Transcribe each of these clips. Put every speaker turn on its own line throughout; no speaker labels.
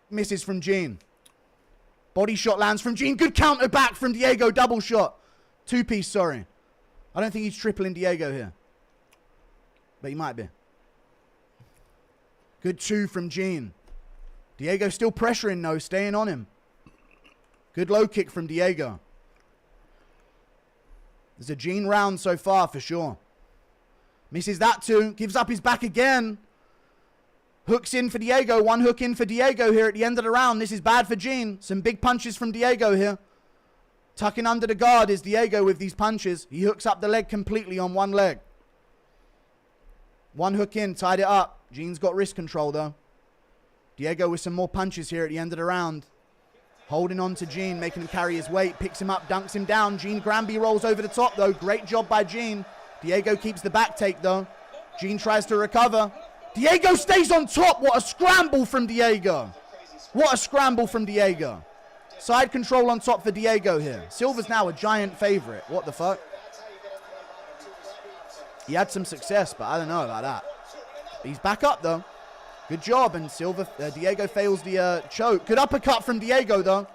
Misses from Gene. Body shot lands from Gene. Good counter back from Diego. Double shot. Two-piece, sorry. I don't think he's tripling Diego here. But he might be. Good two from Gene. Diego still pressuring, though. Staying on him. Good low kick from Diego. There's a Gene round so far, for sure. Misses that two. Gives up his back again. Hooks in for Diego. One hook in for Diego here at the end of the round. This is bad for Gene. Some big punches from Diego here. Tucking under the guard is Diego with these punches. He hooks up the leg completely on one leg. One hook in. Tied it up. Gene's got wrist control, though. Diego with some more punches here at the end of the round. Holding on to Gene, making him carry his weight. Picks him up, dunks him down. Gene Granby rolls over the top, though. Great job by Gene. Diego keeps the back take, though. Gene tries to recover. Diego stays on top. What a scramble from Diego. What a scramble from Diego. Side control on top for Diego here. Silva's now a giant favorite. What the fuck? He had some success, but I don't know about that. He's back up, though. Good job, and Diego fails the choke. Good uppercut from Diego, though.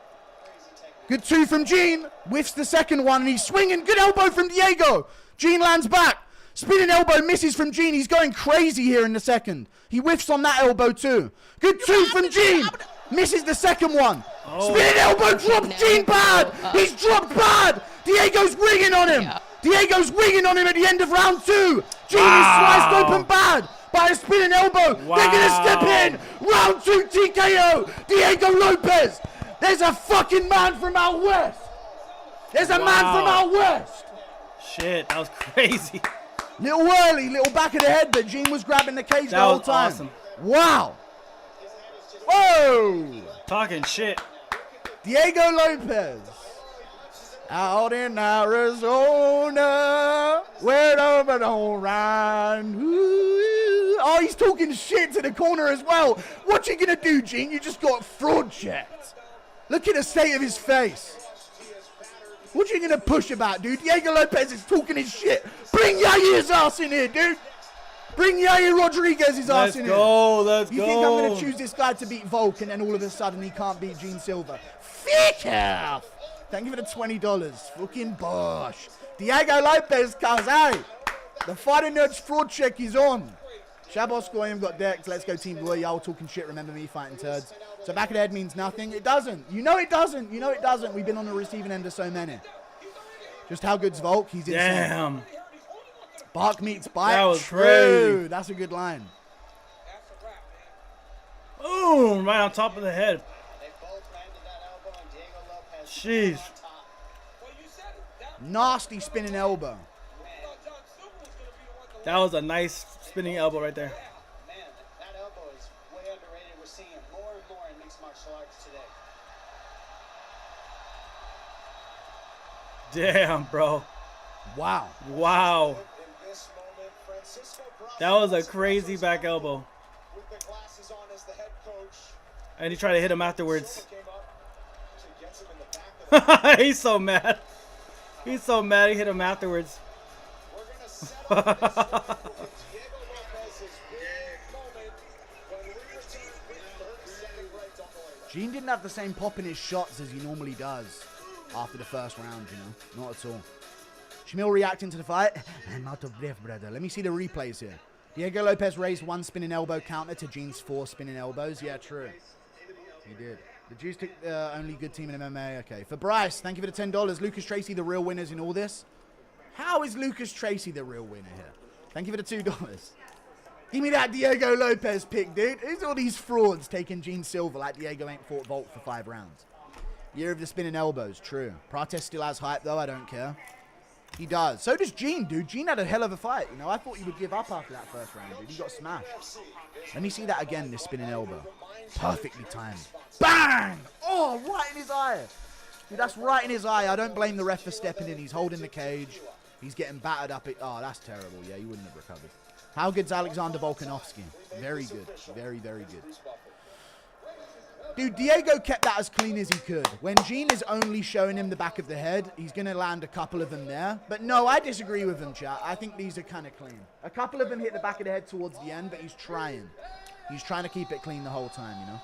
Good two from Gene. Whiffs the second one, and he's swinging. Good elbow from Diego. Gene lands back. Spinning elbow misses from Gene. He's going crazy here in the second. He whiffs on that elbow, too. Good two from Gene. Misses the second one. Oh. Spinning elbow drops Gene bad. He's dropped bad. Diego's winging on him. Diego's winging on him at the end of round two. Gene is sliced open bad by a spinning elbow. Wow. They're going to step in. Round two TKO. Diego Lopez. There's a fucking man from out west. There's a man from out west.
Shit, that was crazy.
Little early, little back of the head, but Gene was grabbing the cage the whole time. Awesome. Wow. Whoa.
Talking shit.
Diego Lopez. Out in Arizona, where the don't run. Oh, he's talking shit to the corner as well. What you gonna do, Gene? You just got fraud checked. Look at the state of his face. What you gonna push about, dude? Diego Lopez is talking his shit. Bring Yair's ass in here, dude. Bring Yair Rodriguez's ass in here.
Let's go.
You think I'm gonna choose this guy to beat Volk and then all of a sudden he can't beat Gene Silva? Fuck off. Thank you for the $20. Fucking bosh. Diego Lopez, cuz, hey. The Fighting Nerds fraud check is on. Shabos Goyim got decked. Let's go Team Blue. Y'all talking shit. Remember me fighting turds. So back of the head means nothing. It doesn't. You know it doesn't. You know it doesn't. We've been on the receiving end of so many. Just how good's Volk? He's insane.
Damn.
Bark meets bite.
That was
true.
crazy.
That's a good line.
Boom. Right on top of the head. Jeez.
Nasty spinning elbow.
That was a nice spinning elbow right there.
Man, that elbow is way underrated. We're seeing it more and more in mixed martial arts today.
Damn, bro.
Wow.
Wow. That was a crazy back elbow. And he tried to hit him afterwards. He's so mad. He's so mad he hit him afterwards.
Gene didn't have the same pop in his shots as he normally does after the first round, you know. Not at all. Shamil reacting to the fight. I'm out of breath, brother. Let me see the replays here. Diego Lopez raised one spinning elbow counter to Gene's 4 spinning elbows. Yeah, true. He did. The Jews took only good team in MMA. Okay. For Bryce, thank you for the $10. Lucas Tracy, the real winners in all this. How is Lucas Tracy the real winner here? Thank you for the $2. Give me that Diego Lopez pick, dude. Who's all these frauds taking Gene Silva like Diego ain't fought Volk for 5 rounds? Year of the spinning elbows. True. Prates still has hype, though. I don't care. He does. So does Gene, dude. Gene had a hell of a fight. You know, I thought he would give up after that first round, dude. He got smashed. Let me see that again, this spinning elbow. Perfectly timed. Bang! Oh, right in his eye. Dude, that's right in his eye. I don't blame the ref for stepping in. He's holding the cage. He's getting battered up. Oh, that's terrible. Yeah, he wouldn't have recovered. How good's Alexander Volkanovski? Very good. Very, very good. Dude, Diego kept that as clean as he could. When Gene is only showing him the back of the head, he's going to land a couple of them there. But no, I disagree with him, chat. I think these are kind of clean. A couple of them hit the back of the head towards the end, but he's trying. He's trying to keep it clean the whole time, you know?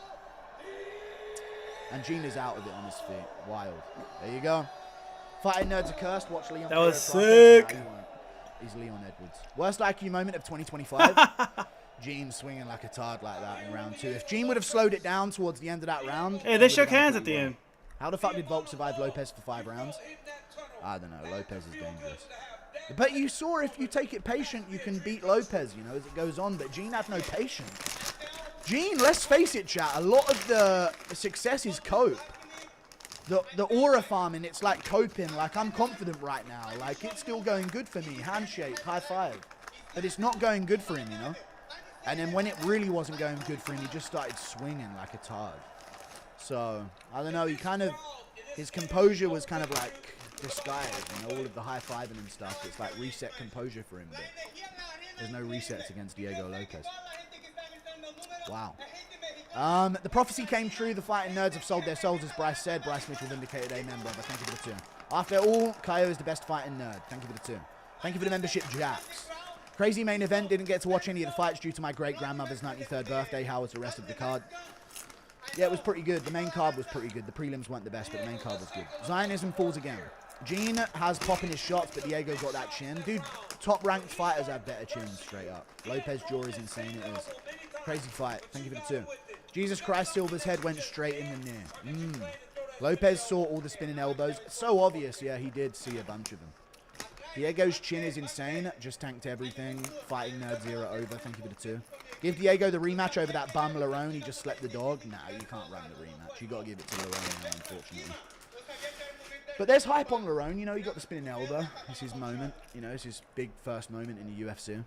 And Gene is out of it on his feet. Wild. There you go. Fighting nerds are cursed. Watch Leon.
That was
Ferreira
sick.
Nah, he won't. He's Leon Edwards. Worst IQ moment of 2025. Gene swinging like a tard like that in round 2. If Gene would have slowed it down towards the end of that round.
Hey, they shook hands at the end.
How the fuck did Volk survive Lopez for 5 rounds? I don't know. Lopez is dangerous. But you saw if you take it patient, you can beat Lopez, you know, as it goes on. But Gene had no patience. Gene, let's face it, chat. A lot of the success is cope. The aura farming, it's like coping. Like, I'm confident right now. Like, it's still going good for me. Handshake, high five. But it's not going good for him, you know? And then when it really wasn't going good for him, he just started swinging like a tard. So, I don't know. He kind of, his composure was kind of like disguised. You know, all of the high fiving and stuff. It's like reset composure for him. But there's no resets against Diego Lopez. Wow. The prophecy came true. The fighting nerds have sold their souls, as Bryce said. Bryce Mitchell vindicated. Amen, brother. Thank you for the 2. After all, Kaio is the best fighting nerd. Thank you for the 2. Thank you for the membership, Jax. Crazy main event. Didn't get to watch any of the fights due to my great-grandmother's 93rd birthday. How was the rest of the card? Yeah, it was pretty good. The main card was pretty good. The prelims weren't the best, but the main card was good. Zionism falls again. Gene has pop in his shots, but Diego got that chin. Dude, top-ranked fighters have better chins, straight up. Lopez jaw is insane. It is. Crazy fight. Thank you for the 2. Jesus Christ, Silva's head went straight in the near. Lopez saw all the spinning elbows. So obvious, yeah, he did see a bunch of them. Diego's chin is insane. Just tanked everything. Fighting Nerds era over. Thank you for the 2. Give Diego the rematch over that bum Lerone. He just slept the dog. Nah, you can't run the rematch. You got to give it to Lerone now, unfortunately. But there's hype on Lerone. You know, he got the spinning elbow. It's his moment. You know, it's his big first moment in the UFC.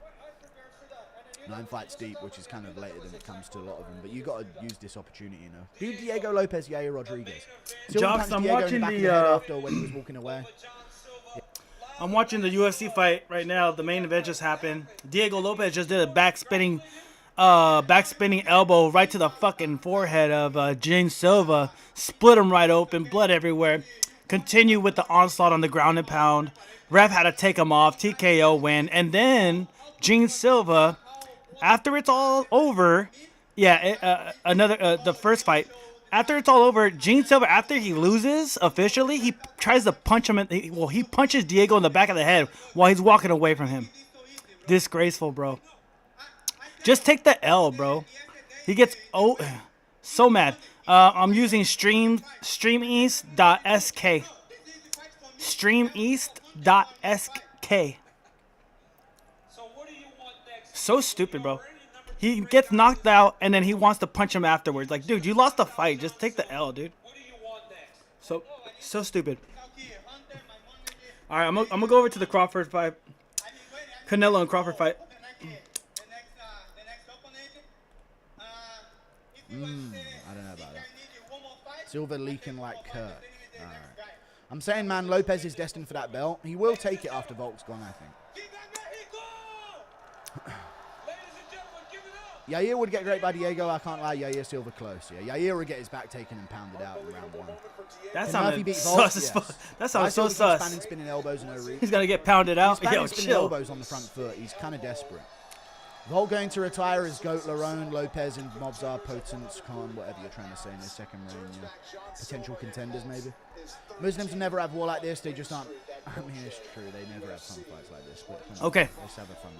9 fights deep, which is kind of later than it comes to a lot of them. But you got to use this opportunity, you know. Do Diego Lopez, Yair Rodriguez.
Jocks, I'm
Diego
watching
in the back of the head after when he was walking away.
I'm watching the UFC fight right now. The main event just happened. Diego Lopez just did a back spinning elbow right to the fucking forehead of Gene Silva. Split him right open, blood everywhere. Continue with the onslaught on the ground and pound. Ref had to take him off. TKO win. And then Gene Silva, after it's all over, the first fight. After it's all over, Gene Silva, after he loses officially, he tries to punch him. He punches Diego in the back of the head while he's walking away from him. Disgraceful, bro. Just take the L, bro. He gets so mad. I'm using streameast.sk. Streameast.sk. So stupid, bro. He gets knocked out, and then he wants to punch him afterwards. Like, dude, you lost the fight. Just take the L, dude. So stupid. All right, I'm gonna go over to the Crawford fight. Canelo and Crawford fight.
I don't know about that. Silva leaking like Kirk. All right. I'm saying, man, Lopez is destined for that belt. He will take it after Volk's gone, I think. Yair would get great by Diego. I can't lie. Yair Silva close. Yeah, Yair would get his back taken and pounded out in round 1.
That
Can
sounded
Murphy beat
sus
Volk?
as
Yes.
fuck. That sounded so
He's
sus.
Spanning, spinning elbows and no reach.
He's gonna get pounded out.
He's
Yo,
spinning
chill.
elbows on the front foot. He's kind of desperate. Volk going to retire as Goat, Lerone, Lopez, and Mobzar, Potence, Khan, whatever you're trying to say in their second reign. Yeah. Potential contenders, maybe. Muslims will never have war like this. They just aren't. I mean, it's true. They never have fun fights like this. But
Okay.
Let's have a fun.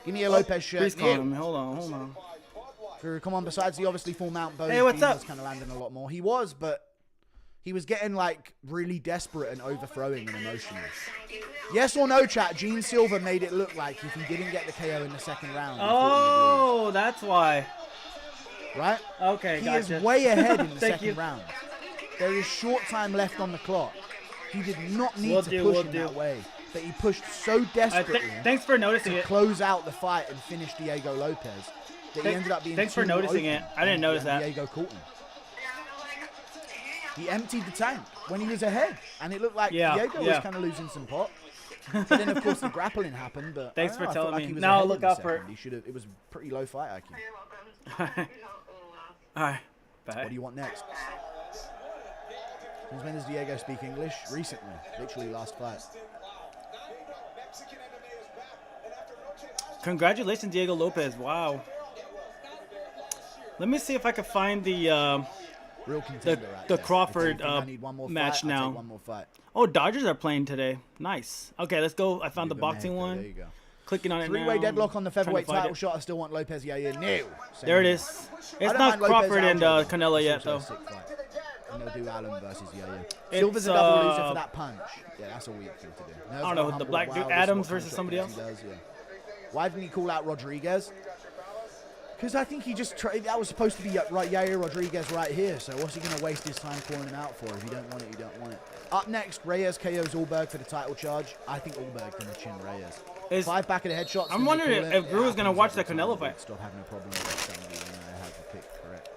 Give me a Lopez shirt.
Please call him. Hold on.
Come on, besides the obviously full mount bow,
Hey, what's up?
was kind of landing a lot more. He was, but he was getting like really desperate and overthrowing and emotional. Yes or no, chat? Gene Silva made it look like if he didn't get the KO in the second round, he thought
Oh, that's why.
he'd lose. Right?
Okay,
He
gotcha.
is way ahead in the
Thank
second
you.
round. There is short time left on the clock. He did not need
Will
to
do,
push
will
him
do.
that way, but he pushed so desperately
Thanks for noticing
to
it.
close out the fight and finish Diego Lopez that he ended up being
Thanks for
too
noticing
open,
it. I didn't
and
notice that.
Diego caught him. He emptied the tank when he was ahead, and it looked like Diego was kind of losing some pop. But then, of course, the grappling happened. But
Thanks
I
for
don't know, I
telling
felt like
me.
he was
Now
ahead
look
in the
out for
second. He should have. It was pretty low fight IQ.
All right.
What
Bye.
do you want next? Since when does Diego speak English? Recently, literally last fight.
Congratulations, Diego Lopez. Wow. Let me see if I can find the
Real contender right
the
there.
Crawford,
If you think I need one more
match
fight,
now.
I'll take one more fight.
Oh, Dodgers are playing today. Nice. Okay, let's go. I found the
There you go,
boxing
Mexico,
one.
There you go.
Clicking on it now.
Three-way deadlock on the
Trying to
featherweight
fight
title
it.
shot. I still want Lopez Yair. No. Same
There it
here.
is.
I
It's
don't
not
mind Lopez
Crawford and
Aljo,
Canelo
it's
yet,
also
though.
a sick fight. And they'll do Allen versus Yair.
It's,
Silver's a double loser for that punch. Yeah, that's a weak thing to do.
I don't know, the black dude, Adams versus somebody else?
Why didn't he call out Rodriguez? Because I think he just that was supposed to be Yair Rodriguez right here. So what's he going to waste his time calling him out for? If you don't want it, you don't want it. Up next, Reyes KOs Allberg for the title charge. I think Allberg can chin Reyes. 5 back of the head shots.
I'm wondering if Drew's going to watch the Canelo fight.
Stop having a problem with somebody when I have the pick correct.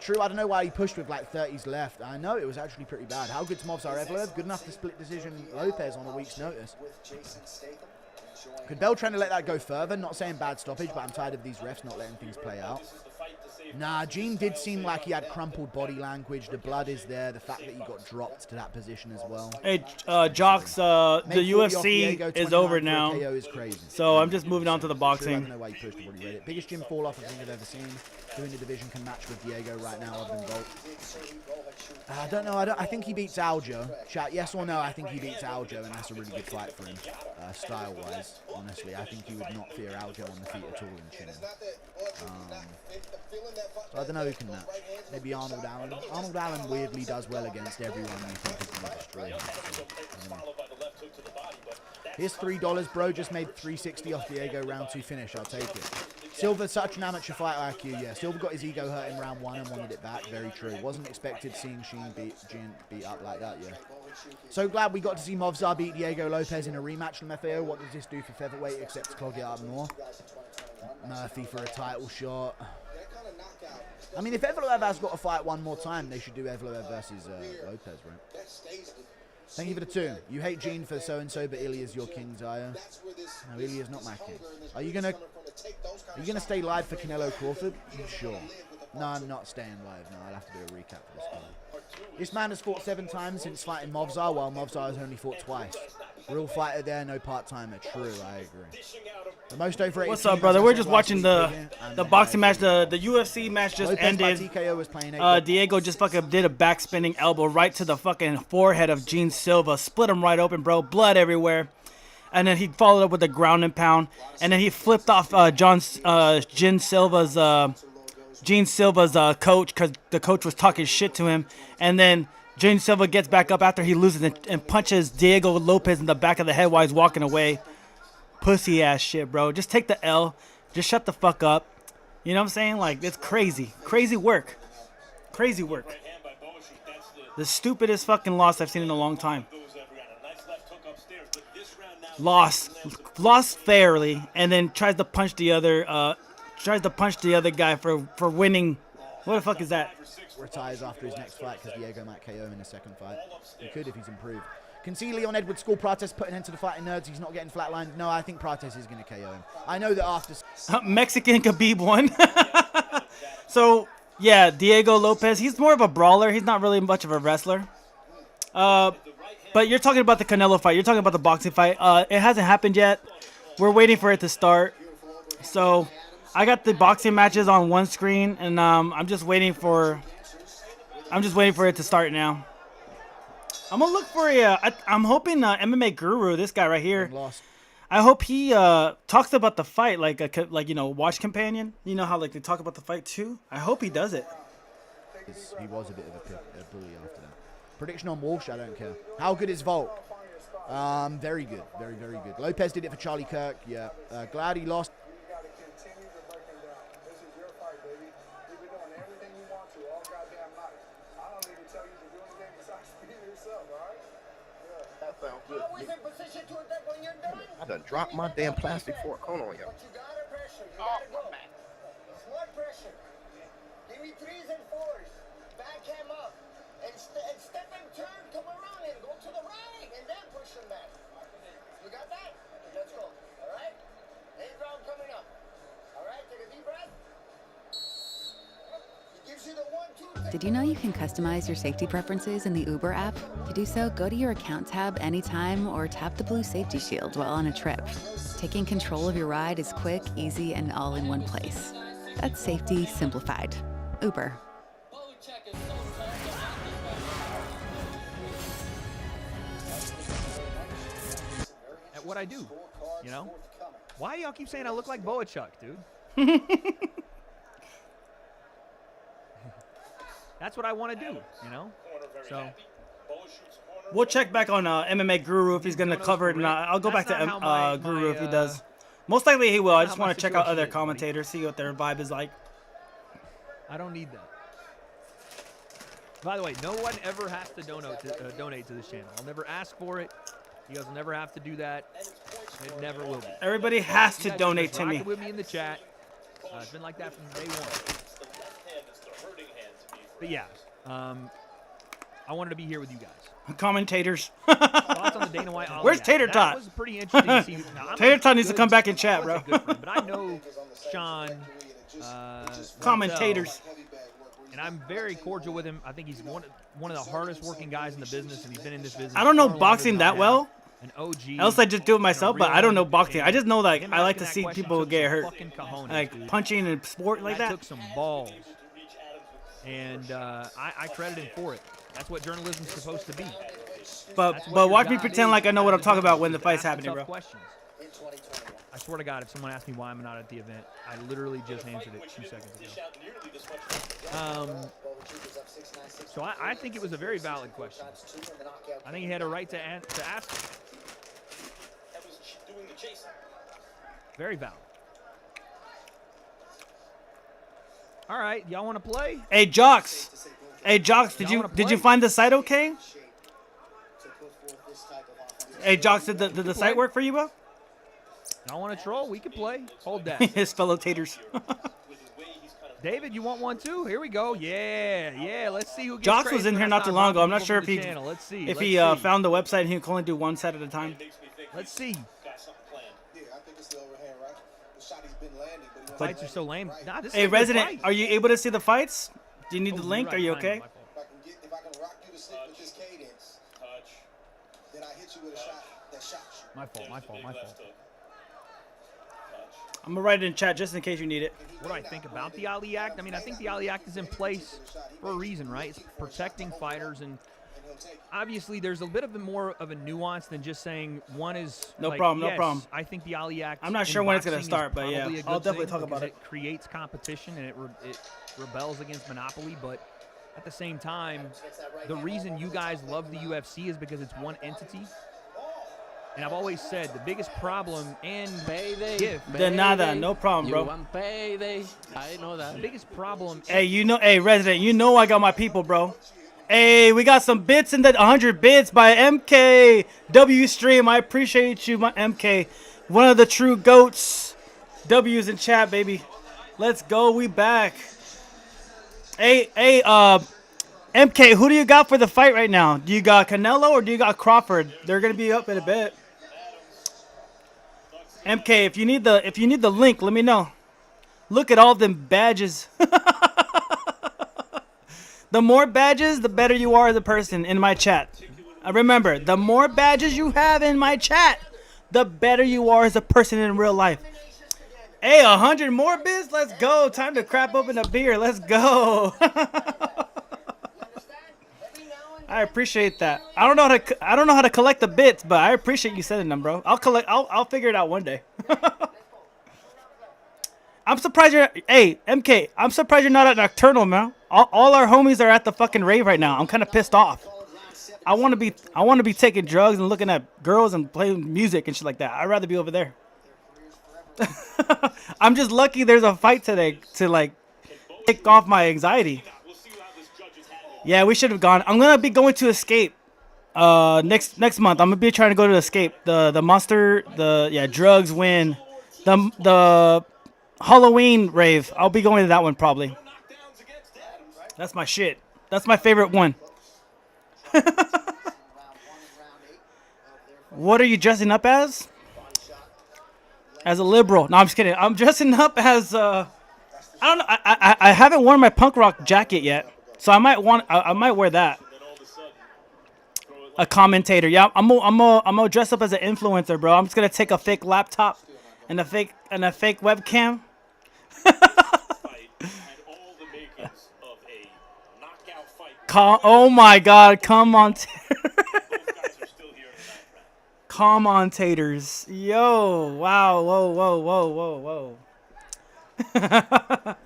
True, I don't know why he pushed with like 30s left. I know it was actually pretty bad. How good's Movsar Evloev? Good enough to split decision Lopez on a week's notice. Could Bell trying to let that go further? Not saying bad stoppage, but I'm tired of these refs not letting things play out. Nah, Gene did seem like he had crumpled body language. The blood is there. The fact that he got dropped to that position as well.
Hey, Jocks, the UFC is over now.
KO is crazy.
So I'm just moving on to the
True, I don't
boxing.
know why he pushed. I've already read it. Biggest gym fall off I think I've ever seen. Who in the division can match with Diego right now other than Bolt? I don't know. I think he beats Aljo. Chat, yes or no? I think he beats Aljo, and that's a really good fight for him, style-wise. Honestly, I think he would not fear Aljo on the feet at all in chin. So I don't know who can match. Maybe Arnold Allen. Arnold Allen weirdly does well against everyone you think is going to destroy him. So, here's $3, bro. Just made $3.60 off Diego round 2 finish. I'll take it. Silver's such an amateur fight IQ. Yeah, Silver got his ego hurt in round 1 and wanted it back. Very true. Wasn't expected seeing Sheen beat up like that. Yeah. So glad we got to see Movsar beat Diego Lopez in a rematch. LMFAO. What does this do for featherweight except to clog it up more? Murphy for a title shot. I mean, if Evloev has got to fight one more time, they should do Evloev versus Lopez, right? Thank you for the 2. You hate Gene for so-and-so, but Ilya's your king, Zaya. No, Ilya's not my king. Are you gonna stay live for Canelo Crawford? Sure. No, I'm not staying live. No, I'll have to do a recap for this guy. This man has fought 7 times since fighting Movsar, while Movsar has only fought twice. Real fighter there, no part-timer. True, I agree. The most overrated.
What's up, brother? We're just watching the boxing match. The UFC match just ended.
TKO was playing
Diego just fucking did a back-spinning elbow right to the fucking forehead of Gene Silva. Split him right open, bro. Blood everywhere. And then he followed up with a ground and pound. And then he flipped off Gene Silva's coach because the coach was talking shit to him. And then Gene Silva gets back up after he loses and punches Diego Lopez in the back of the head while he's walking away. Pussy ass shit, bro. Just take the L. Just shut the fuck up. You know what I'm saying? Like, it's crazy. Crazy work. Crazy work. The stupidest fucking loss I've seen in a long time. Lost fairly, and then tries to punch the other guy for winning. What the fuck is that?
Retires after his next fight because Diego might KO him in his second fight. He could if he's improved. Can see Leon Edwards score Prates put an end to the fighting nerds. He's not getting flatlined. No, I think Prates is going to KO him. I know that after...
Mexican Khabib won. So, yeah, Diego Lopez, he's more of a brawler. He's not really much of a wrestler. But you're talking about the Canelo fight. You're talking about the boxing fight. It hasn't happened yet. We're waiting for it to start. So, I got the boxing matches on one screen, and I'm just waiting for it to start now. I'm gonna look for I'm hoping MMA Guru, this guy right here. I hope he talks about the fight like watch companion. You know how like they talk about the fight too. I hope he does it.
He was a bit of a bully after that. Prediction on Walsh, I don't care. How good is Volk? Very good, very very good. Lopez did it for Charlie Kirk. Yeah, glad he lost.
I done dropped my damn plastic fork. Hold on, y'all.
Oh, my back. Smart pressure. Give me 3s and 4s. Back him up. And step and turn. Come around and go to the right. And then push him back. You got that? Let's go. All right? 8th round coming up. All right? Take a deep breath. He gives you the 1, 2, 3.
Did you know you can customize your safety preferences in the Uber app? To do so, go to your account tab anytime or tap the blue safety shield while on a trip. Taking control of your ride is quick, easy, and all in one place. That's safety simplified. Uber.
At what I do, you know? Why y'all keep saying I look like Boachuk, dude? That's what I want to do, you know? So
We'll check back on MMA Guru if he's going to cover it. And I'll go back
That's
to
not how
Guru if he
my,
does. Most likely he will. I
not
just
how my
want to check out
situation
other
is, buddy.
commentators, see what their vibe is like.
I don't need that. By the way, no one ever has to donate to this channel. I'll never ask for it. You guys will never have to do that. It never will be.
Everybody has
You
to
guys
donate
just
to me.
rock it with me in the chat. It's been like that from day one. But yeah, I wanted to be here with you guys.
Commentators.
Thoughts on the Dana White Ollie
Where's
act?
Tater
That
Tot?
was pretty interesting to see. Now, I'm
Tater
a
Tot needs to
good-
come back in chat,
I
bro.
was a good friend, but I know Sean.
Commentators.
And I'm very cordial with him. I think he's one of the hardest working guys in the business, and he's been in this business.
I don't know
far longer
boxing
than I
that
have.
well.
An OG.
Else I just do it myself, but I don't know boxing. I just know like
Him
I like to
asking
see
that question
people
took
get
some
hurt,
fucking cojones,
like
dude.
punching in sport like
that
that.
took some balls, and I credit him for it. That's what journalism's supposed to be.
But
That's what
but
your
watch me
job
pretend
is
like I know what I'm
as a
talking about
journalist,
when the
is to
fight's
ask the
happening,
tough
bro.
questions. I swear to God, if someone asked me why I'm not at the event, I literally just answered it 2 seconds ago. So I think it was a very valid question. I think he had a right to ask it. Very valid. All right, y'all want to play?
Hey Jocks, did
Y'all
you
wanna play?
find the site okay? Hey Jocks, did the site work for you, bro?
Y'all want to troll? We can play. Hold that.
His fellow taters.
David, you want one too? Here we go. Yeah. Let's see who gets
Jocks was
crazy
in
when
here
I
not
start
too long ago. I'm
blocking
not sure
people
if
from
he
the channel. Let's see.
if
Let's
he
see.
found the website and he can only do one set at a time.
Let's see.
Yeah, I think it's the overhand, right? The shot he's been landing, but he wants
Fights are so lame. Nah, this is
Hey
a good
Resident,
fight.
are you able to see the fights? Do you need the
Oh,
link?
you're
Are you
right,
okay?
my fault.
if I can rock you to sleep with this cadence, then I hit you with a shot that shocks you.
My fault.
I'm gonna write it in chat just in case you need it.
What do I think about the Ali Act? I mean, I think the Ali Act is in place for a reason, right? It's protecting fighters, and obviously there's a bit of more of a nuance than just saying one is.
No
like,
problem, no
yes,
problem.
I think the Ali Act.
I'm not
in
sure when it's gonna
boxing is
start, but yeah,
probably a
I'll
good
definitely
thing
talk about
because
it.
It creates competition and it rebels against monopoly, but at the same time, the reason you guys love the UFC is because it's one entity. And I've always said the biggest problem and gift.
De nada, no problem,
You
bro.
want payday? I know
The
that.
biggest problem.
Hey, Resident, you know I got my people, bro. Hey, we got some bits in the 100 bits by MKW Stream. I appreciate you, my MK. One of the true goats. W's in chat, baby. Let's go. We back. Hey, MK, who do you got for the fight right now? Do you got Canelo or do you got Crawford? They're gonna be up in a bit. MK, if you need the link, let me know. Look at all them badges. The more badges, the better you are as a person in my chat. Remember, the more badges you have in my chat, the better you are as a person in real life. Hey, 100 more bits? Let's go. Time to crap open a beer. Let's go. I appreciate that. I don't know how to collect the bits, but I appreciate you sending them, bro. I'll figure it out one day. I'm surprised you're. Hey, MK, I'm surprised you're not at Nocturnal, man. All our homies are at the fucking rave right now. I'm kind of pissed off. I want to be taking drugs and looking at girls and playing music and shit like that. I'd rather be over there. I'm just lucky there's a fight today to like kick off my anxiety. Yeah, we should have gone. I'm gonna be going to Escape next month. I'm gonna be trying to go to Escape. The monster, drugs win. The Halloween rave. I'll be going to that one probably. That's my shit. That's my favorite one. What are you dressing up as? As a liberal. No, I'm just kidding. I'm dressing up as I don't know. I haven't worn my punk rock jacket yet, so I might wear that. A commentator. Yeah, I'm gonna dress up as an influencer, bro. I'm just gonna take a fake laptop and a fake webcam. Oh my God! Commentators. Yo! Wow! Whoa! Whoa! Whoa! Whoa!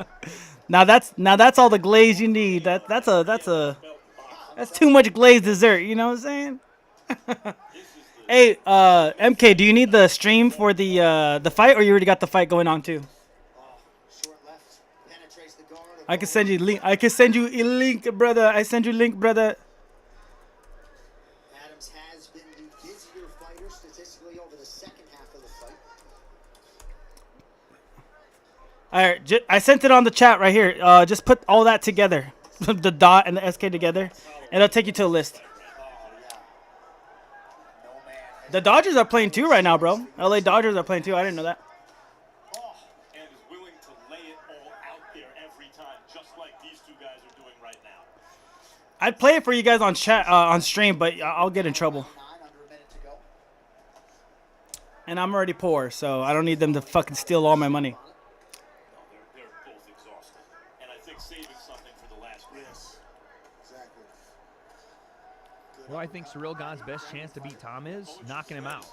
Now that's all the glaze you need. That's too much glazed dessert. You know what I'm saying? Hey, MK, do you need the stream for the fight, or you already got the fight going on too?
Short left. Penetrates the guard.
I can send you link. I can send you a link, brother. I send you link, brother.
Adams has been the busier fighter statistically over the second half of the fight.
All right, I sent it on the chat right here. Just put all that together, the dot and the SK together, and it'll take you to a list. The Dodgers are playing too right now, bro. LA Dodgers are playing too. I didn't know that.
And is willing to lay it all out there every time, just like these two guys are doing right now.
I'd play it for you guys on chat on stream, but I'll get in trouble. And I'm already poor, so I don't need them to fucking steal all my money.
They're both exhausted, and I think saving something for the last round.
Exactly.
Well, I think Cyril Gane's best chance to beat Tom is knocking him out.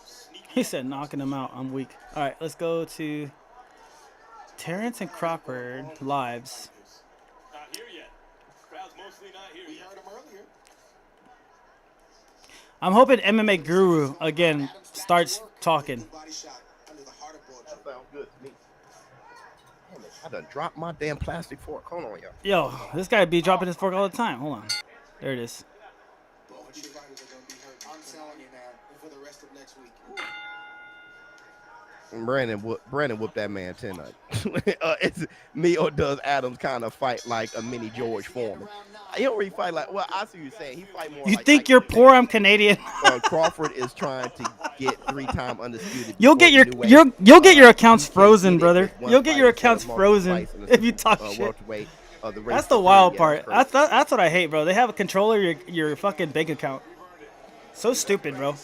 He said knocking him out. I'm weak. All right, let's go to Terrence and Crawford lives.
Not here yet. Crowd's mostly not here
We
yet.
heard him earlier.
I'm hoping MMA Guru again starts talking.
Body shot under the heart of Broad.
That sounds good to me. Damn it, I done dropped my damn plastic fork. Hold on, y'all.
Yo, this guy be dropping his fork all the time. Hold on. There it is.
Both these fighters are gonna be hurt. I'm telling you, man. And for the rest of next week.
Brandon whooped that man 10-0. It's me or does Adams kind of fight like a mini George Foreman? He don't really fight like. Well, I see what you're saying. He fight more.
You
like
think you're poor? I'm Canadian.
Crawford is trying to get 3-time undisputed.
You'll get your you'll get your accounts frozen, brother. You'll get your accounts frozen if you talk shit. That's the wild part. That's what I hate, bro. They have a control of your fucking bank account. So stupid, bro.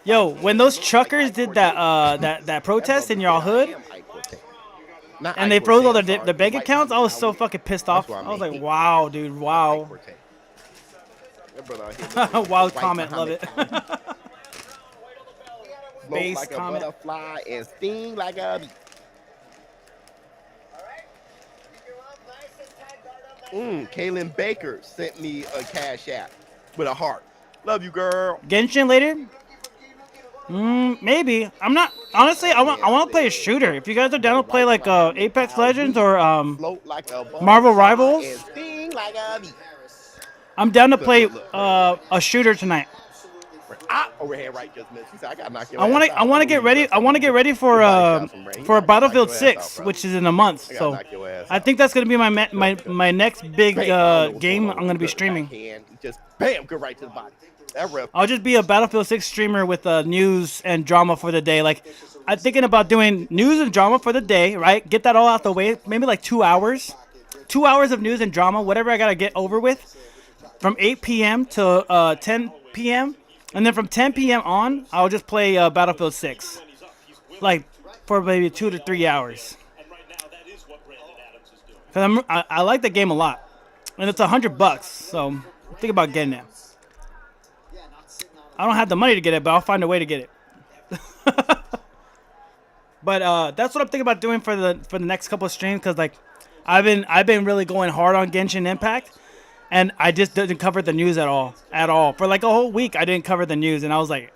Yo, when those truckers did that protest in y'all hood, and they froze all the bank accounts, I was so fucking pissed off. I was like, wow, dude, wow. Wild comment, love it. Base
like
comment.
A butterfly and sting like a bee. Kaylin Baker sent me a cash app with a heart. Love you, girl.
Genshin later? Maybe. I'm not. Honestly, I want to play a shooter. If you guys are down to play like Apex Legends or Marvel Rivals, I'm down to play a shooter tonight.
Overhead right just missed. He said, I gotta knock your
I want to get ready. I want to get ready for Battlefield 6, which is in a month. So I think that's gonna be my next big game. I'm gonna be streaming.
Just bam, go right to the body.
I'll just be a Battlefield 6 streamer with news and drama for the day. Like, I'm thinking about doing news and drama for the day, right? Get that all out the way. Maybe like 2 hours. 2 hours of news and drama, whatever I got to get over with. From 8 p.m. to 10 p.m. And then from 10 p.m. on, I'll just play Battlefield 6. Like, for maybe 2 to 3 hours. Because I like the game a lot. And it's $100, so think about getting it. I don't have the money to get it, but I'll find a way to get it. But that's what I'm thinking about doing for the next couple of streams, because like I've been really going hard on Genshin Impact, and I just didn't cover the news at all for like a whole week. I didn't cover the news, and I was like,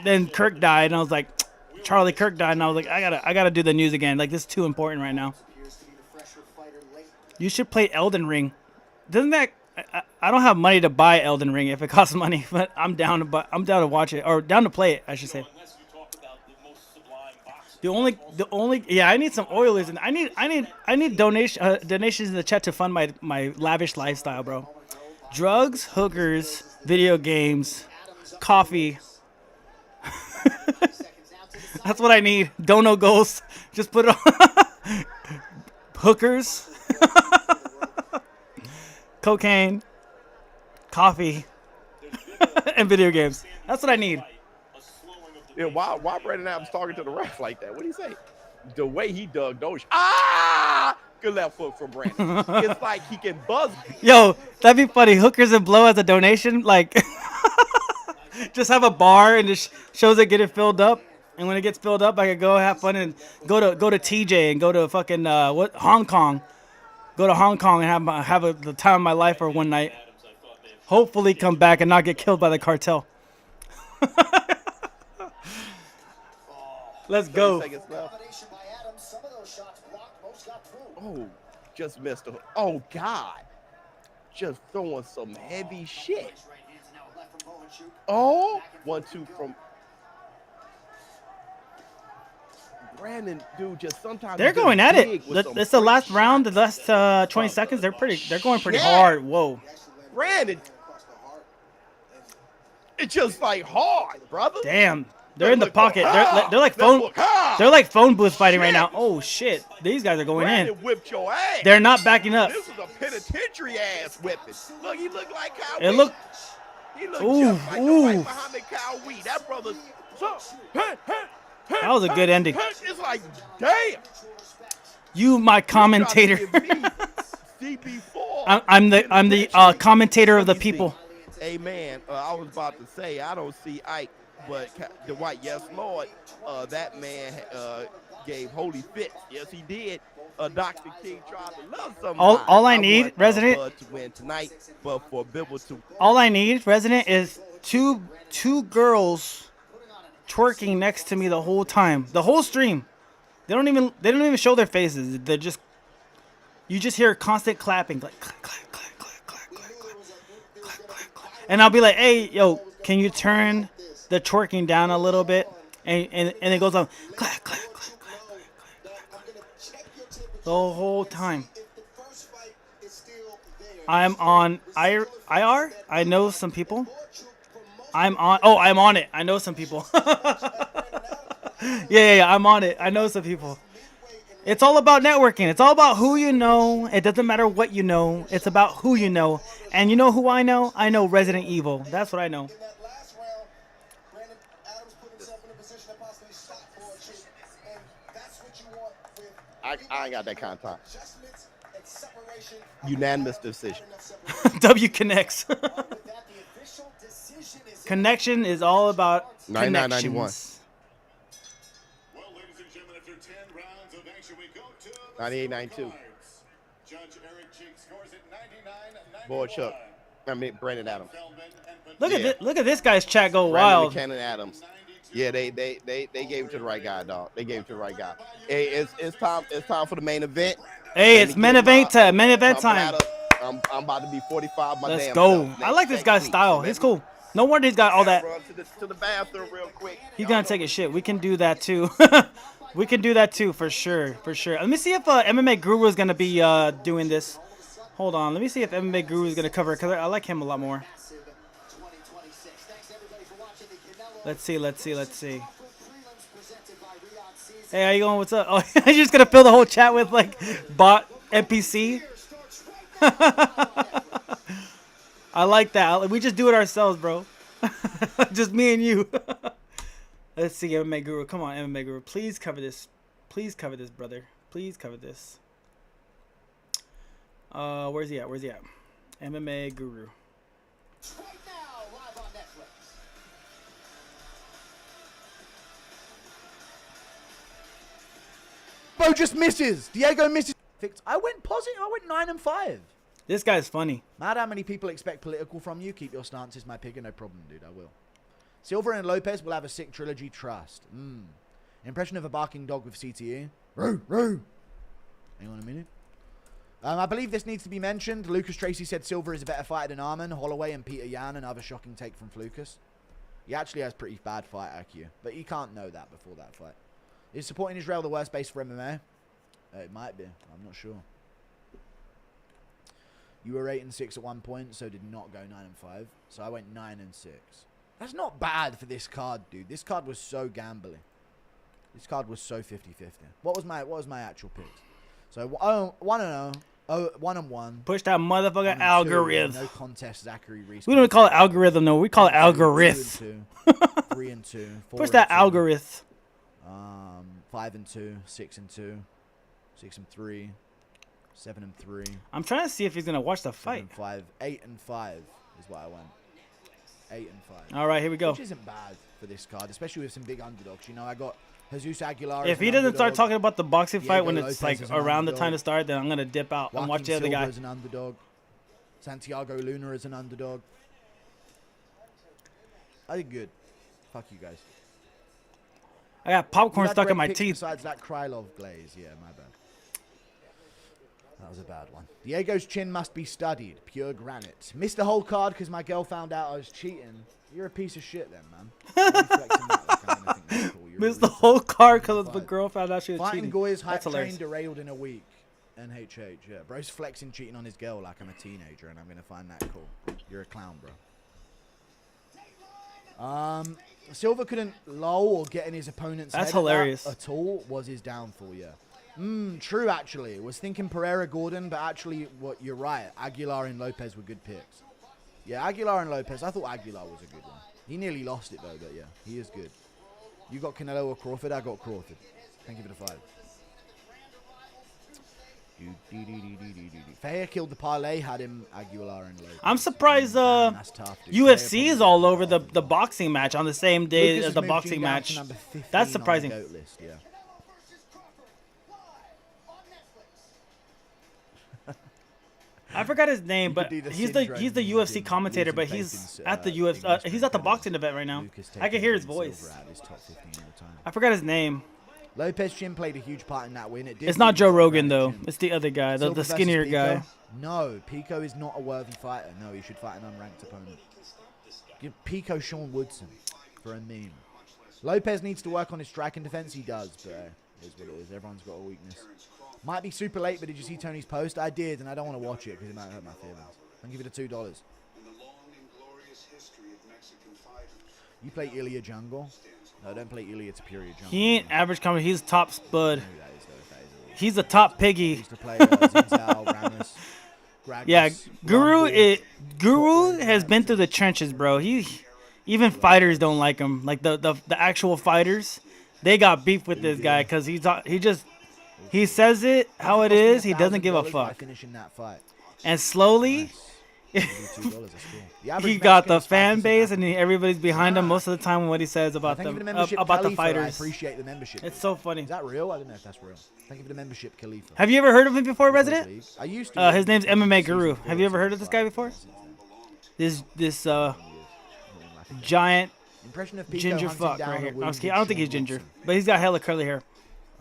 then Kirk died, and I was like, Charlie Kirk died, and I was like, I gotta do the news again. Like, this is too important right now. You should play Elden Ring. Doesn't that? I don't have money to buy Elden Ring if it costs money, but I'm down to watch it, or down to play it, I should say. The only yeah, I need some Oilers, and I need donations in the chat to fund my lavish lifestyle, bro. Drugs, hookers, video games, coffee. That's what I need. Dono goals. Just put it on. Hookers. Cocaine, coffee, and video games. That's what I need.
Yeah, why Brandon Adams talking to the ref like that? What do you say? The way he dug those. Good left foot from Brandon. It's like he can buzz.
Yo, that'd be funny. Hookers and blow as a donation, like just have a bar and just shows it getting filled up. And when it gets filled up, I could go have fun and go to TJ and go to fucking Hong Kong. Go to Hong Kong and have the time of my life for one night. Hopefully come back and not get killed by the cartel. Let's go.
30 seconds left.
Combination by Adams. Some of those shots blocked, most got through.
Oh, just missed. Oh, God. Just throwing some heavy shit. Oh, 1-2 from Brandon, dude. Just sometimes
They're going at it. It's the last round, the last 20 seconds. They're going pretty hard. Whoa.
Brandon, it's just like hard, brother.
Damn. They're in the pocket. They're like phone booth fighting right now. Oh shit. These guys are going in.
Brandon whipped your ass.
They're not backing up.
This is a penitentiary ass whipping. Look, he looked like Kyle.
It looked
He looked just like the white Muhammad Kyle. That brother's
That was a good ending.
It's like, damn.
You, my commentator.
CB4.
I'm the commentator of the people.
Hey man, I was about to say I don't see Ike, but Dwight, yes Lord, that man gave holy fits. Yes he did. Dr. King tried to love somebody.
All I need, Resident,
to win tonight, but for Bibble to.
All I need, Resident, is two girls twerking next to me the whole time, the whole stream. They don't even show their faces. They're just, you just hear constant clapping, like clap, clap, clap, clap, clap, clap, clap, clap, clap. And I'll be like, hey, yo, can you turn the twerking down a little bit? And it goes on, clap, clap, clap, clap, clap, clap, clap. The whole time. I'm on IR. I know some people. I'm on it. I know some people. Yeah, I'm on it. I know some people. It's all about networking. It's all about who you know. It doesn't matter what you know. It's about who you know. And you know who I know? I know Resident Evil. That's what I know.
I ain't got that kind of time. Unanimous decision.
W connects. Connection is all about
99-91.
connections.
98-92. Boy, Chuck. I mean, Brandon Adams.
Look at this guy's chat go
Brandon
wild.
Buchanan Adams. Yeah, they gave it to the right guy, dog. They gave it to the right guy. Hey, it's time for the main event.
Hey, it's main event time. Main event time.
I'm about to be 45.
Let's go. I like this guy's style. He's cool. No wonder he's got all that.
Run to the bathroom real quick.
He's gonna take a shit. We can do that too. We can do that too for sure. For sure. Let me see if MMA Guru is gonna be doing this. Hold on. Let me see if MMA Guru is gonna cover it because I like him a lot more. Let's see. Hey, how you going? What's up? Oh, you're just gonna fill the whole chat with like bot NPC. I like that. We just do it ourselves, bro. Just me and you. Let's see, MMA Guru. Come on, MMA Guru. Please cover this. Please cover this, brother. Please cover this. Where's he at? MMA Guru.
Bo just misses. Diego misses. I went positive. I went 9-5.
This guy's funny.
Mad how many people expect political from you. Keep your stances, my pigger. No problem, dude. I will. Silva and Lopez will have a sick trilogy. Trust. Impression of a barking dog with CTE. Roo, roo. Hang on a minute. I believe this needs to be mentioned. Lucas Tracy said Silva is a better fighter than Arman, Holloway, and Peter Yan. Another shocking take from Flukas. He actually has pretty bad fight IQ, but you can't know that before that fight. Is supporting Israel the worst base for MMA? It might be. I'm not sure. You were 8-6 at one point, so did not go 9-5. So I went 9-6. That's not bad for this card, dude. This card was so gambling. This card was so 50-50. What was my actual picks? So 1-0. 1-1.
Push that motherfucking algorithm.
No contest, Zachary Reese.
We don't call it algorithm, no. We call it algorithm.
3-2.
Push that algorithm.
5-2. 6-2. 6-3. 7-3.
I'm trying to see if he's gonna watch the
7
fight.
5. 8-5 is what I went. 8-5.
All right, here we go.
Which isn't bad for this card, especially with some big underdogs. You know, I got Jesus Aguilar.
If
as
he
an
doesn't start
underdog.
talking about the boxing fight
Diego
when
Lopez
it's like
is an
around the
underdog.
time to start, then I'm gonna dip out and watch the other
Silva
guy.
is an underdog. Santiago Luna is an underdog. I did good. Fuck you guys.
I got popcorn
You had
stuck in
great
my
picks
teeth.
Besides that Krylov glaze, yeah, my bad. That was a bad one. Diego's chin must be studied. Pure granite. Missed the whole card because my girl found out I was cheating. You're a piece of shit then, man. Why are you flexing that like I'm gonna think that's cool? You're a
Missed the
retard.
whole card because the girl found out she was
Fighting
cheating.
Goy's hype
That's
train
hilarious.
derailed in a week. NHH, yeah. Bro's flexing cheating on his girl like I'm a teenager and I'm going to find that cool. You're a clown, bro. Silva couldn't lull or get in his opponent's
That's
head
hilarious.
at all was his downfall, yeah. True, actually. Was thinking Pereira Gordon, but actually, what you're right. Aguilar and Lopez were good picks. Yeah, Aguilar and Lopez. I thought Aguilar was a good one. He nearly lost it, though, but yeah, he is good. You got Canelo or Crawford? I got Crawford. Thank you for the 5. Fahir killed the parlay, had him Aguilar and Lopez.
I'm surprised
Damn, that's tough, dude.
UFC
Fahir
is
probably
all
got
over the boxing match on the same day
Lucas
as
has
the
moved
boxing
Jing down to
match.
number 15
That's
on the
surprising.
GOAT list, yeah.
I forgot his name,
You
but
could do the
he's
syndrome
the
using
UFC commentator, but
faith
he's
in,
at the UFC.
English
He's at the
Premier
boxing
League.
event right now.
Lucas
I can hear his
taking
voice.
Silva out of his top 15 all the time.
I forgot his name.
Lopez Chin played a huge part in that win. It did
It's not
beat
Joe Rogan
Granite
though.
Chin.
It's the other guy, the
Silva versus
skinnier
Pico?
guy.
No, Pico is not a worthy fighter. No, he should fight an unranked opponent. Give Pico Sean Woodson for a meme. Lopez needs to work on his striking defense. He does, but it is what it is. Everyone's got a weakness. Might be super late, but did you see Tony's post? I did, and I don't want to watch it because it might hurt my feelings. I'll give it a $2.
In the long and glorious history of Mexican fighters.
You play Ilya Jungle? No, don't play Ilya Tapuria Jungle.
He ain't average comedy. He's top spud.
I know who that is, though. That is a-
He's the top
He
piggy.
used to play Zinzao, Ramos, Gragas,
Yeah, Guru.
Rumble.
Guru has been through the trenches, bro. Even fighters don't like him. Like the actual fighters, they got beef with this guy because he says it how it is. He doesn't give a
by
fuck.
finishing that fight.
And slowly,
$2, that's cool. The average
he got
Mexican
the
is 5%
fan base and
athletic.
everybody's behind him most of the time on what he says about
Thank you for
them
the membership,
about the
Khalifa. I
fighters.
appreciate the membership.
It's so funny.
Is that real? I don't know if that's real. Thank you for the membership, Khalifa.
Have you ever heard of him before, Resident?
I used to.
His name's MMA Guru.
Season
Have you ever
4,
heard of this guy before?
since
This giant
Impression of Pico
ginger
hunting
fuck
down
right
a
here. I'm
wounded
just kidding. I don't think he's
Sean
ginger,
Watson.
but he's got hella curly hair.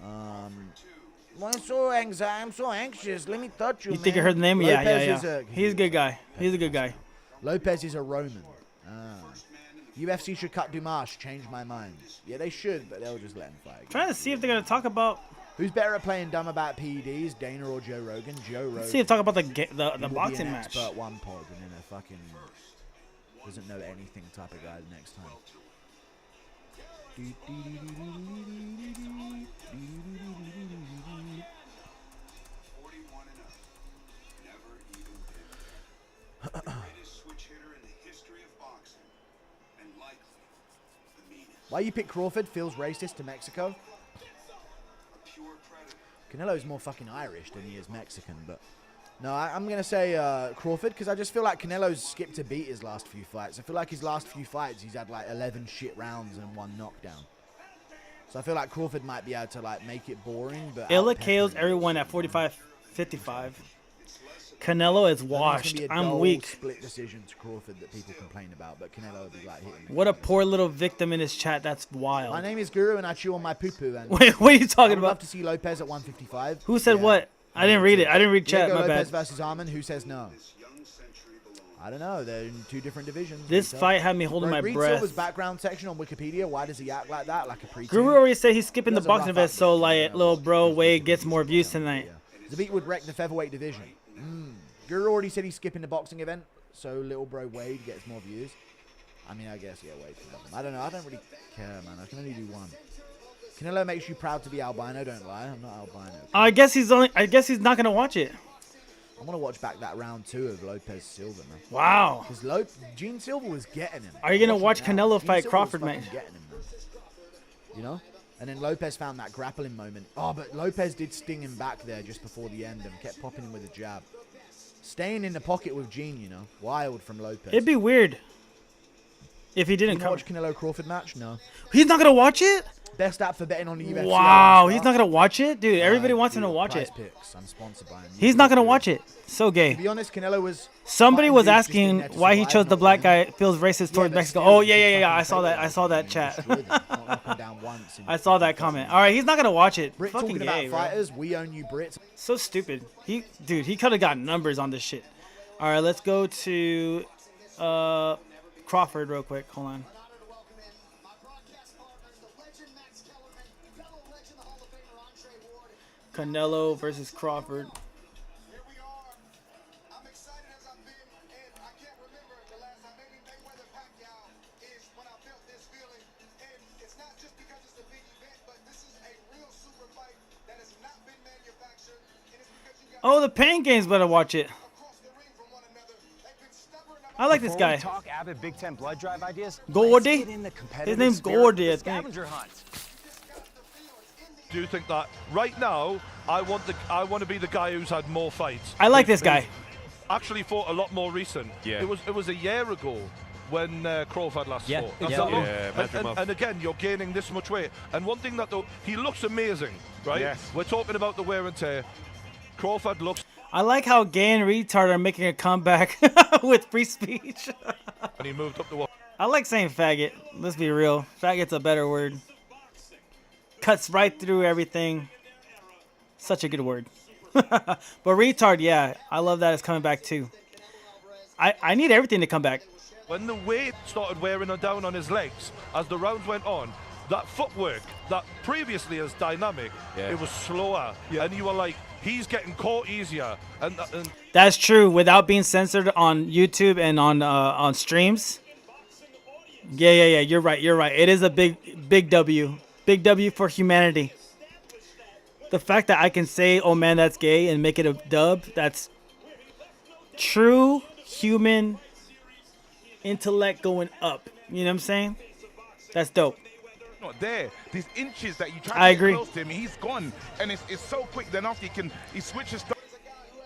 I'm so anxious. Let me touch you.
You think you heard the name? Yeah,
Lopez
yeah.
is
He's a good guy. He's a good guy.
Lopez is a Roman. UFC should cut Dumas. Change my mind. Yeah, they should, but they'll just let him fight.
Trying to see if they're gonna talk about.
Who's better at playing dumb about PEDs, Dana or Joe Rogan? Joe Rogan.
Let's see if talk about the
He will be
boxing
an
match.
expert one pod and then a fucking doesn't know anything type of guy the next time. Why you pick Crawford? Feels racist to Mexico. Canelo's more fucking Irish than he is Mexican, but no, I'm gonna say Crawford because I just feel like Canelo's skipped a beat his last few fights. I feel like his last few fights he's had like 11 shit rounds and 1 knockdown. So I feel like Crawford might be able to like make it boring, but
Illa
out-pepper
KOs
him.
everyone at 45-55. Canelo is
I think it's
washed.
gonna be a
I'm
dull
weak.
split decision to Crawford that people complain about, but Canelo will be like hitting.
What a poor little victim in his chat. That's
My
wild.
name is Guru and I chew on my poo poo. And
Wait, what are you
I
talking
would love
about?
to see Lopez at 155.
Who said
Yeah.
what? I didn't read it. I didn't read chat.
Diego
My
Lopez
bad.
versus Arman. Who says no? I don't know. They're in 2 different divisions.
This
Read
fight had me holding
Bro,
my
read
breath.
Silva's background section on Wikipedia. Why does he act like that? Like a preteen?
Guru already said he's skipping
He
the
has a
boxing
rough
event, so
upbringing,
like
you know.
little bro Wade gets more views tonight.
Zabit would wreck the featherweight division. Guru already said he's skipping the boxing event, so little bro Wade gets more views. I mean, I guess, yeah, Wade can have them. I don't know. I don't really care, man. I can only do one. Canelo makes you proud to be albino. Don't lie. I'm not albino.
I guess he's not gonna watch it.
I want to watch back that round 2 of Lopez Silva, man.
Wow.
Because Gene Silva was getting him.
Are you gonna watch
Watch him now.
Canelo
Gene
fight
Silva was
Crawford,
fucking
man?
getting him, man. You know? And then Lopez found that grappling moment. Oh, but Lopez did sting him back there just before the end and kept popping him with a jab. Staying in the pocket with Gene, you know. Wild from Lopez.
It'd be weird if he didn't
You
come.
watch Canelo Crawford match? No.
He's not gonna watch it.
Best app for betting on the UFC.
Wow, he's not gonna watch it, dude. Everybody wants him to watch
Prize
it.
Picks. I'm sponsored by him.
He's not gonna watch it. So
To
gay.
be honest, Canelo was.
Somebody
fighting
was
dudes just in
asking
there to
why he
survive,
chose the
not
black
win.
guy. Feels racist towards
but
Mexico.
still,
Oh
he
yeah.
fucking
I saw that.
played
I saw that
and
chat.
destroyed him. Not knock him down once and
I saw that comment. All right, he's not gonna watch it.
Brit
Fucking
talking
gay,
about
bro.
fighters, we own you Brits.
So stupid. He could have got numbers on this shit. All right, let's go to Crawford real quick. Hold on. Canelo versus Crawford.
Here we are. I'm excited as I've been, and I can't remember the last time. Maybe Mayweather Pacquiao is when I felt this feeling. And it's not just because it's a big event, but this is a real super fight that has not been manufactured. And it's because you got
Oh, the Pain Games better watch it.
across the ring from one another. They've been stubborn about
I like this
Before we
guy.
talk Abbott Big Ten blood drive ideas.
Gordy?
let's get in the competitive
His name's
spirit
Gordy,
of the
I think.
scavenger hunt.
Do you think that right now I want to be the guy who's had more fights?
I like this guy.
Actually fought a lot more recent.
Yeah.
It was a year ago when Crawford last
Yeah.
fought.
Yeah.
That's a lot.
Yeah, measure him up.
And again, you're gaining this much weight. And one thing that though, he looks amazing, right?
Yes.
We're talking about the wear and tear. Crawford looks
I like how gay and retard are making a comeback with free speech.
and he moved up the wall.
I like saying faggot. Let's be real. Faggot's a better word. Cuts right through everything. Such a good word. But retard, yeah. I love that it's coming back too. I need everything to come back.
When the weight started wearing down on his legs as the rounds went on, that footwork that previously is dynamic, it was slower. And you were like, he's getting caught easier. And
That's true. Without being censored on YouTube and on streams. Yeah. You're right. It is a big W. Big W for humanity. The fact that I can say, oh man, that's gay and make it a dub, that's true human intellect going up. You know what I'm saying? That's dope.
Not there. These inches that you try
I
to
agree.
get close to him, he's gone. And it's so quick. Then after he switches.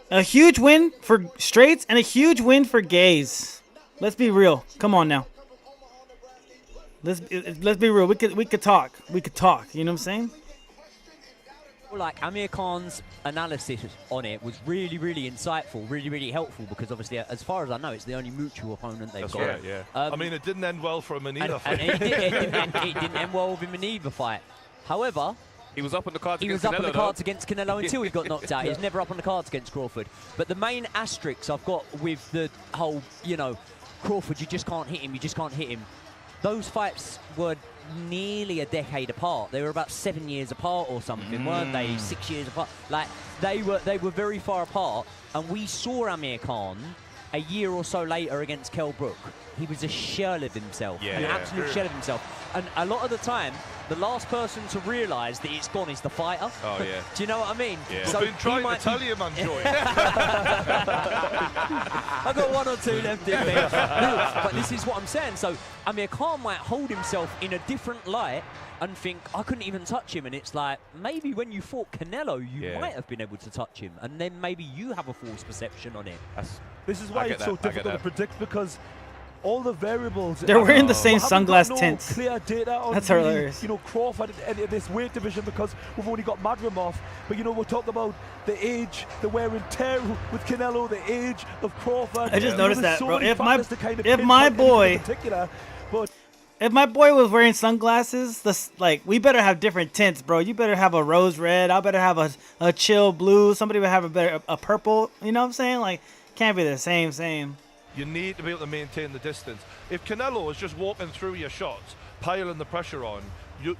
A huge win for straights and a huge win for gays. Let's be real. Come on now. Let's be real. We could talk. We could talk. You know what I'm saying?
Like Amir Khan's analysis on it was really, really insightful, really, really helpful because obviously, as far as I know, it's the only mutual opponent they've
That's
got.
right, yeah. I mean, it didn't end well for him in either fight.
And it didn't end well with him in either fight. However,
he was up on the cards
he
against
was up on
Canelo,
the cards against Canelo until he got knocked out. He was
Yeah.
never up on the cards against Crawford. But the main asterisk I've got with the whole, Crawford, you just can't hit him. Those fights were nearly a decade apart. They were about 7 years apart or something, weren't they? 6 years apart. Like they were very far apart. And we saw Amir Khan a year or so later against Kell Brook. He was a shell of himself, an absolute shell of himself. And a lot of the time, the last person to realise that it's gone is the fighter.
Oh, yeah.
Do you know what I mean?
Yeah.
So
We've been trying
he
to tell you, man, Joey.
I got one or two left in me. No, but this is what I'm saying. So Amir Khan might hold himself in a different light and think, I couldn't even touch him. And it's like, maybe when you fought Canelo, you might have been able to touch him. And then maybe you have a false perception on it.
This is why it's so difficult to predict because all the variables.
They're wearing the same
We haven't
sunglass
got no
tints.
Clear data on
That's
really,
hilarious.
Crawford and this weight division because we've only got Madrimov. But we'll talk about the age, the wear and tear with Canelo, the age of Crawford.
I just noticed
There's
that,
so
bro.
many
If my
factors to kind of
if my
pinpoint anything
boy
in particular, but
if my boy was wearing sunglasses, we better have different tints, bro. You better have a rose red. I better have a chill blue. Somebody would have a purple. You know what I'm saying? Like, can't be the same.
You need to be able to maintain the distance. If Canelo is just walking through your shots, piling the pressure on,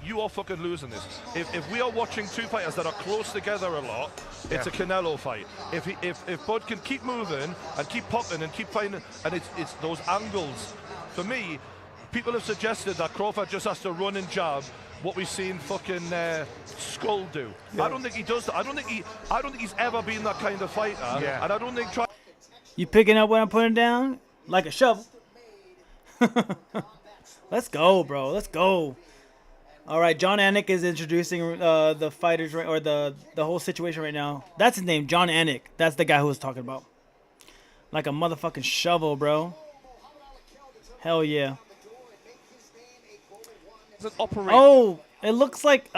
you are fucking losing this. If we are watching two fighters that are close together a lot, it's a Canelo fight. If Bud can keep moving and keep popping and keep finding, and it's those angles. For me, people have suggested that Crawford just has to run and jab. What we've seen fucking Skull do.
Yeah.
I don't think he does that. I don't think he's ever been that kind of fighter.
Yeah.
And I don't think.
You picking up what I'm putting down? Like a shovel. Let's go, bro. Let's go. All right, John Anik is introducing the fighters or the whole situation right now. That's his name, John Anik. That's the guy who was talking about. Like a motherfucking shovel, bro. Hell yeah. Oh, it looks like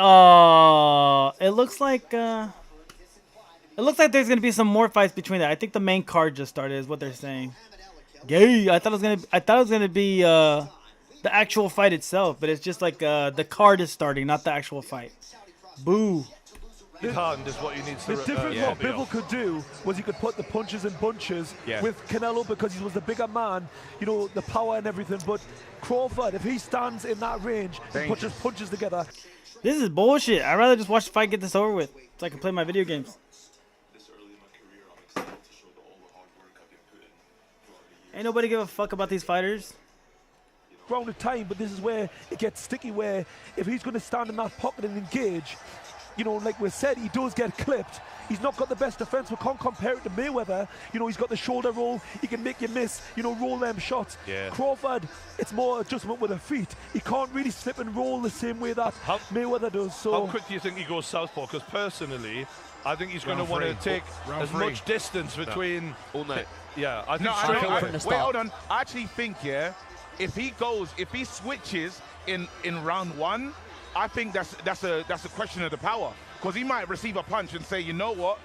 there's gonna be some more fights between that. I think the main card just started, is what they're saying. Yay! I thought it was gonna be the actual fight itself, but it's just like the card is starting, not the actual fight. Boo.
Hand is what you need to
The difference what Bivol could do was he could put the punches in bunches with Canelo because he was the bigger man, you know, the power and everything. But Crawford, if he stands in that range and puts punches together.
This is bullshit. I'd rather just watch the fight, get this over with, so I can play my video games. Ain't nobody give a fuck about these fighters.
Round of time, but this is where it gets sticky, where if he's going to stand in that pocket and engage, you know, like we said, he does get clipped. He's not got the best defense. We can't compare it to Mayweather. You know, he's got the shoulder roll. He can make you miss, you know, roll them shots.
Yeah.
Crawford, it's more adjustment with the feet. He can't really slip and roll the same way that Mayweather does. So
how quick do you think he goes southpaw? Because personally, I think he's going to want to take as much distance between
all night.
Yeah, I think
wait, hold on. I actually think, if he switches in round one, I think that's a question of the power, because he might receive a punch and say, you know what,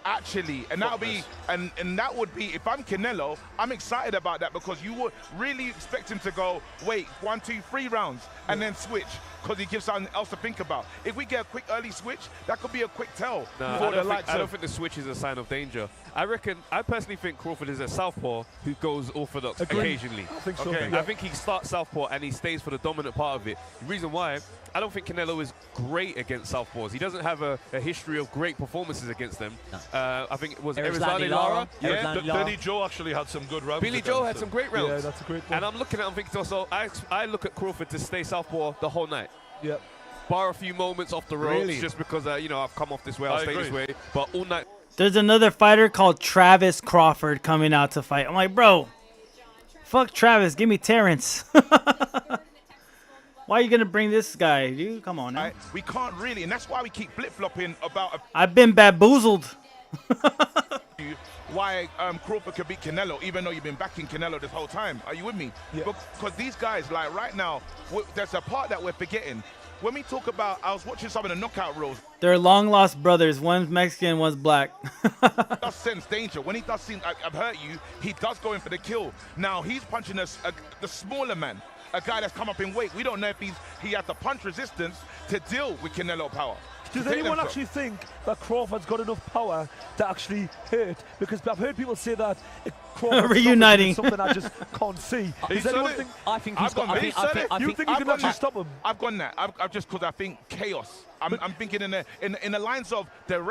actually, and that'll be and that would be, if I'm Canelo, I'm excited about that, because you would really expect him to go, wait, 1, 2, 3 rounds and then switch, because he gives something else to think about. If we get a quick early switch, that could be a quick tell.
No, I don't think the switch is a sign of danger. I personally think Crawford is a southpaw who goes orthodox occasionally.
I think so.
I think he starts southpaw and he stays for the dominant part of it. The reason why, I don't think Canelo is great against southpaws. He doesn't have a history of great performances against them. No. I think it was Erislandy Lara.
Billy Joe actually had some good rounds.
Billy Joe had some great rounds.
Yeah, that's a great one.
And I'm looking at him thinking also, I look at Crawford to stay southpaw the whole night.
Yep.
Bar a few moments off the ropes just because, you know, I've come off this way, I'll stay this way. But all night.
There's another fighter called Travis Crawford coming out to fight. I'm like, bro, fuck Travis. Give me Terrence. Why are you going to bring this guy, dude? Come on now.
We can't really, and that's why we keep flip-flopping about...
I've been bamboozled.
Why Crawford could beat Canelo, even though you've been backing Canelo this whole time. Are you with me?
Yeah.
Because these guys, like right now, there's a part that we're forgetting. When we talk about, I was watching some of the knockout rules.
They're long-lost brothers. One's Mexican, one's black.
Does sense danger. When he does seem, I've hurt you, he does go in for the kill. Now, he's punching the smaller man, a guy that's come up in weight. We don't know if he has the punch resistance to deal with Canelo power.
Does anyone actually think that Crawford's got enough power to actually hurt? Because I've heard people say that Crawford's
reuniting
something I just can't see. Does anyone think?
I think he's got.
You think he can actually stop him?
I've gone that. I've just, because I think chaos. I'm thinking in the lines of the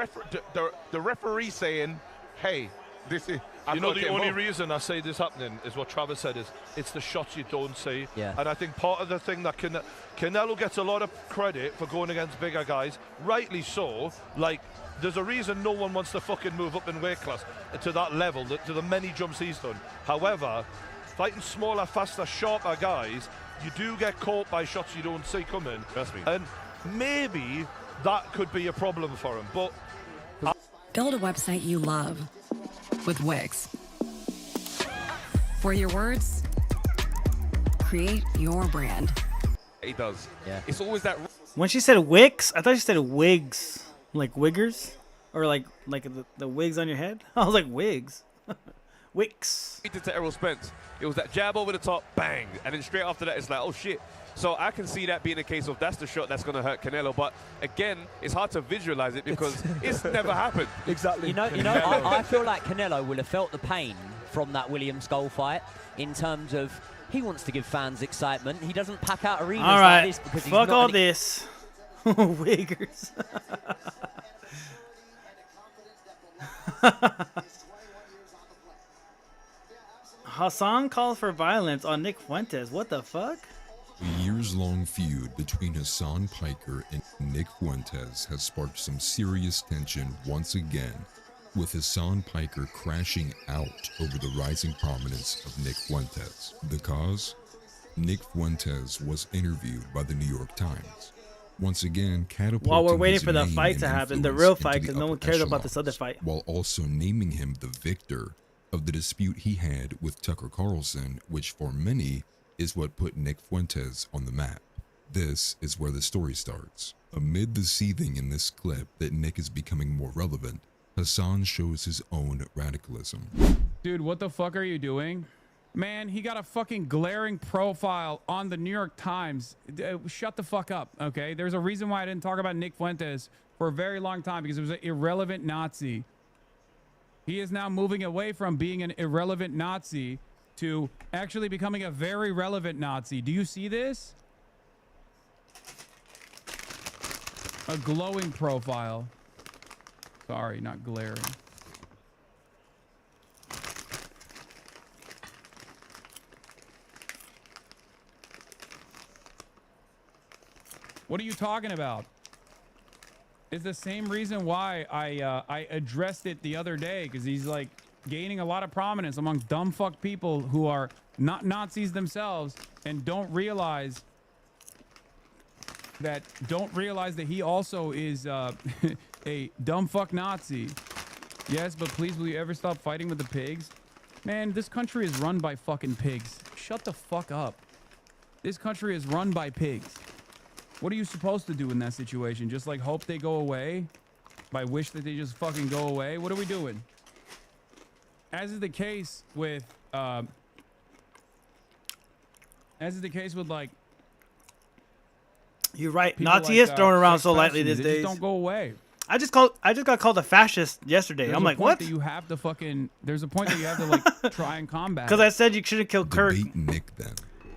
referee saying, "Hey, this is."
You know, the only reason I say this happening is what Travis said, is it's the shots you don't see.
Yeah.
And I think part of the thing that Canelo gets a lot of credit for going against bigger guys, rightly so. Like, there's a reason no one wants to fucking move up in weight class to that level, to the many jumps he's done. However, fighting smaller, faster, sharper guys, you do get caught by shots you don't see coming.
Trust me.
And maybe that could be a problem for him. But
build a website you love with Wix. For your words, create your brand.
He does.
Yeah.
It's always that.
When she said Wix, I thought she said wigs, like wiggers, or like the wigs on your head. I was like, wigs. Wix.
He did to Errol Spence. It was that jab over the top, bang, and then straight after that, it's like, oh shit. So I can see that being a case of that's the shot that's going to hurt Canelo. But again, it's hard to visualize it because it's never happened.
Exactly.
You know, I feel like Canelo will have felt the pain from that William Skull fight in terms of he wants to give fans excitement. He doesn't pack out arenas
all right.
like this because he's
fuck
not
all this. Wiggers. Hassan calls for violence on Nick Fuentes. What the fuck?
A years-long feud between Hassan Piker and Nick Fuentes has sparked some serious tension once again, with Hassan Piker crashing out over the rising prominence of Nick Fuentes. The cause? Nick Fuentes was interviewed by the New York Times. once again catapulting
While we're waiting
his
for the
name
fight
and
to happen, the
influence
real
into
fight,
the
because no one
upper
cares about this other
echelons,
fight.
while also naming him the victor of the dispute he had with Tucker Carlson, which for many is what put Nick Fuentes on the map. This is where the story starts. Amid the seething in this clip that Nick is becoming more relevant, Hassan shows his own radicalism.
Dude, what the fuck are you doing? Man, he got a fucking glaring profile on the New York Times. Shut the fuck up, okay? There's a reason why I didn't talk about Nick Fuentes for a very long time, because it was an irrelevant Nazi. He is now moving away from being an irrelevant Nazi to actually becoming a very relevant Nazi. Do you see this? A glowing profile. Sorry, not glaring. What are you talking about? It's the same reason why I addressed it the other day, because he's like gaining a lot of prominence among dumb fuck people who are not Nazis themselves and don't realize that he also is a dumb fuck Nazi. Yes, but please, will you ever stop fighting with the pigs? Man, this country is run by fucking pigs. Shut the fuck up. This country is run by pigs. What are you supposed to do in that situation? Just like hope they go away? By wish that they just fucking go away? What are we doing? As is the case with like,
you're right.
people
Nazi
like,
is thrown around
Chuck
so lightly
Passion,
these
they
days.
just don't go away.
I just got called a fascist yesterday.
There's
I'm
a
like,
point
what?
that you have to fucking. There's a point that you have to like try and combat.
Because I said you shouldn't kill Kirk.
Debate Nick then.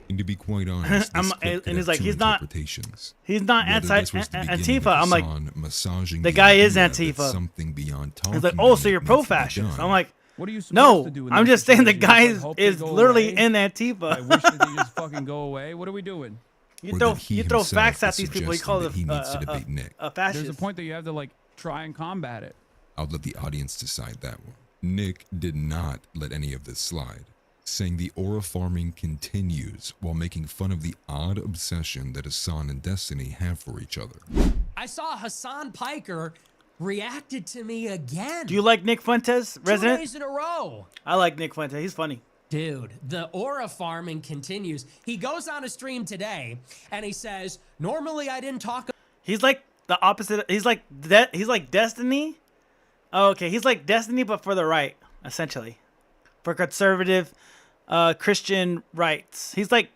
And to be quite honest, this clip could
and he's
have
like,
two
he's not
interpretations.
Whether
this was the beginning of
Antifa. I'm like,
Hassan massaging
the guy is
idea that
Antifa.
something beyond
He's like,
talking
oh, so you're
needs to be
pro-fascist.
done.
I'm like,
What are you supposed
no,
to do in
I'm
that
just saying the
situation?
guy
Just, like, hope they
is
go
literally
away?
in Antifa.
I wish that they just fucking go away. What are we doing?
You throw facts at these people. You call
that he needs to
them
debate Nick.
a fascist.
There's a point that you have to like try and combat it.
I'll let the audience decide that one. Nick did not let any of this slide, saying the aura farming continues while making fun of the odd obsession that Hassan and Destiny have for each other.
I saw Hassan Piker reacted to me again.
Do you like Nick Fuentes,
2
resident?
days in a row.
I like Nick Fuentes. He's funny.
Dude, the aura farming continues. He goes on a stream today and he says, normally I didn't talk.
He's like the opposite. He's like Destiny. Oh, okay, he's like Destiny, but for the right, essentially, for conservative, Christian rights. He's like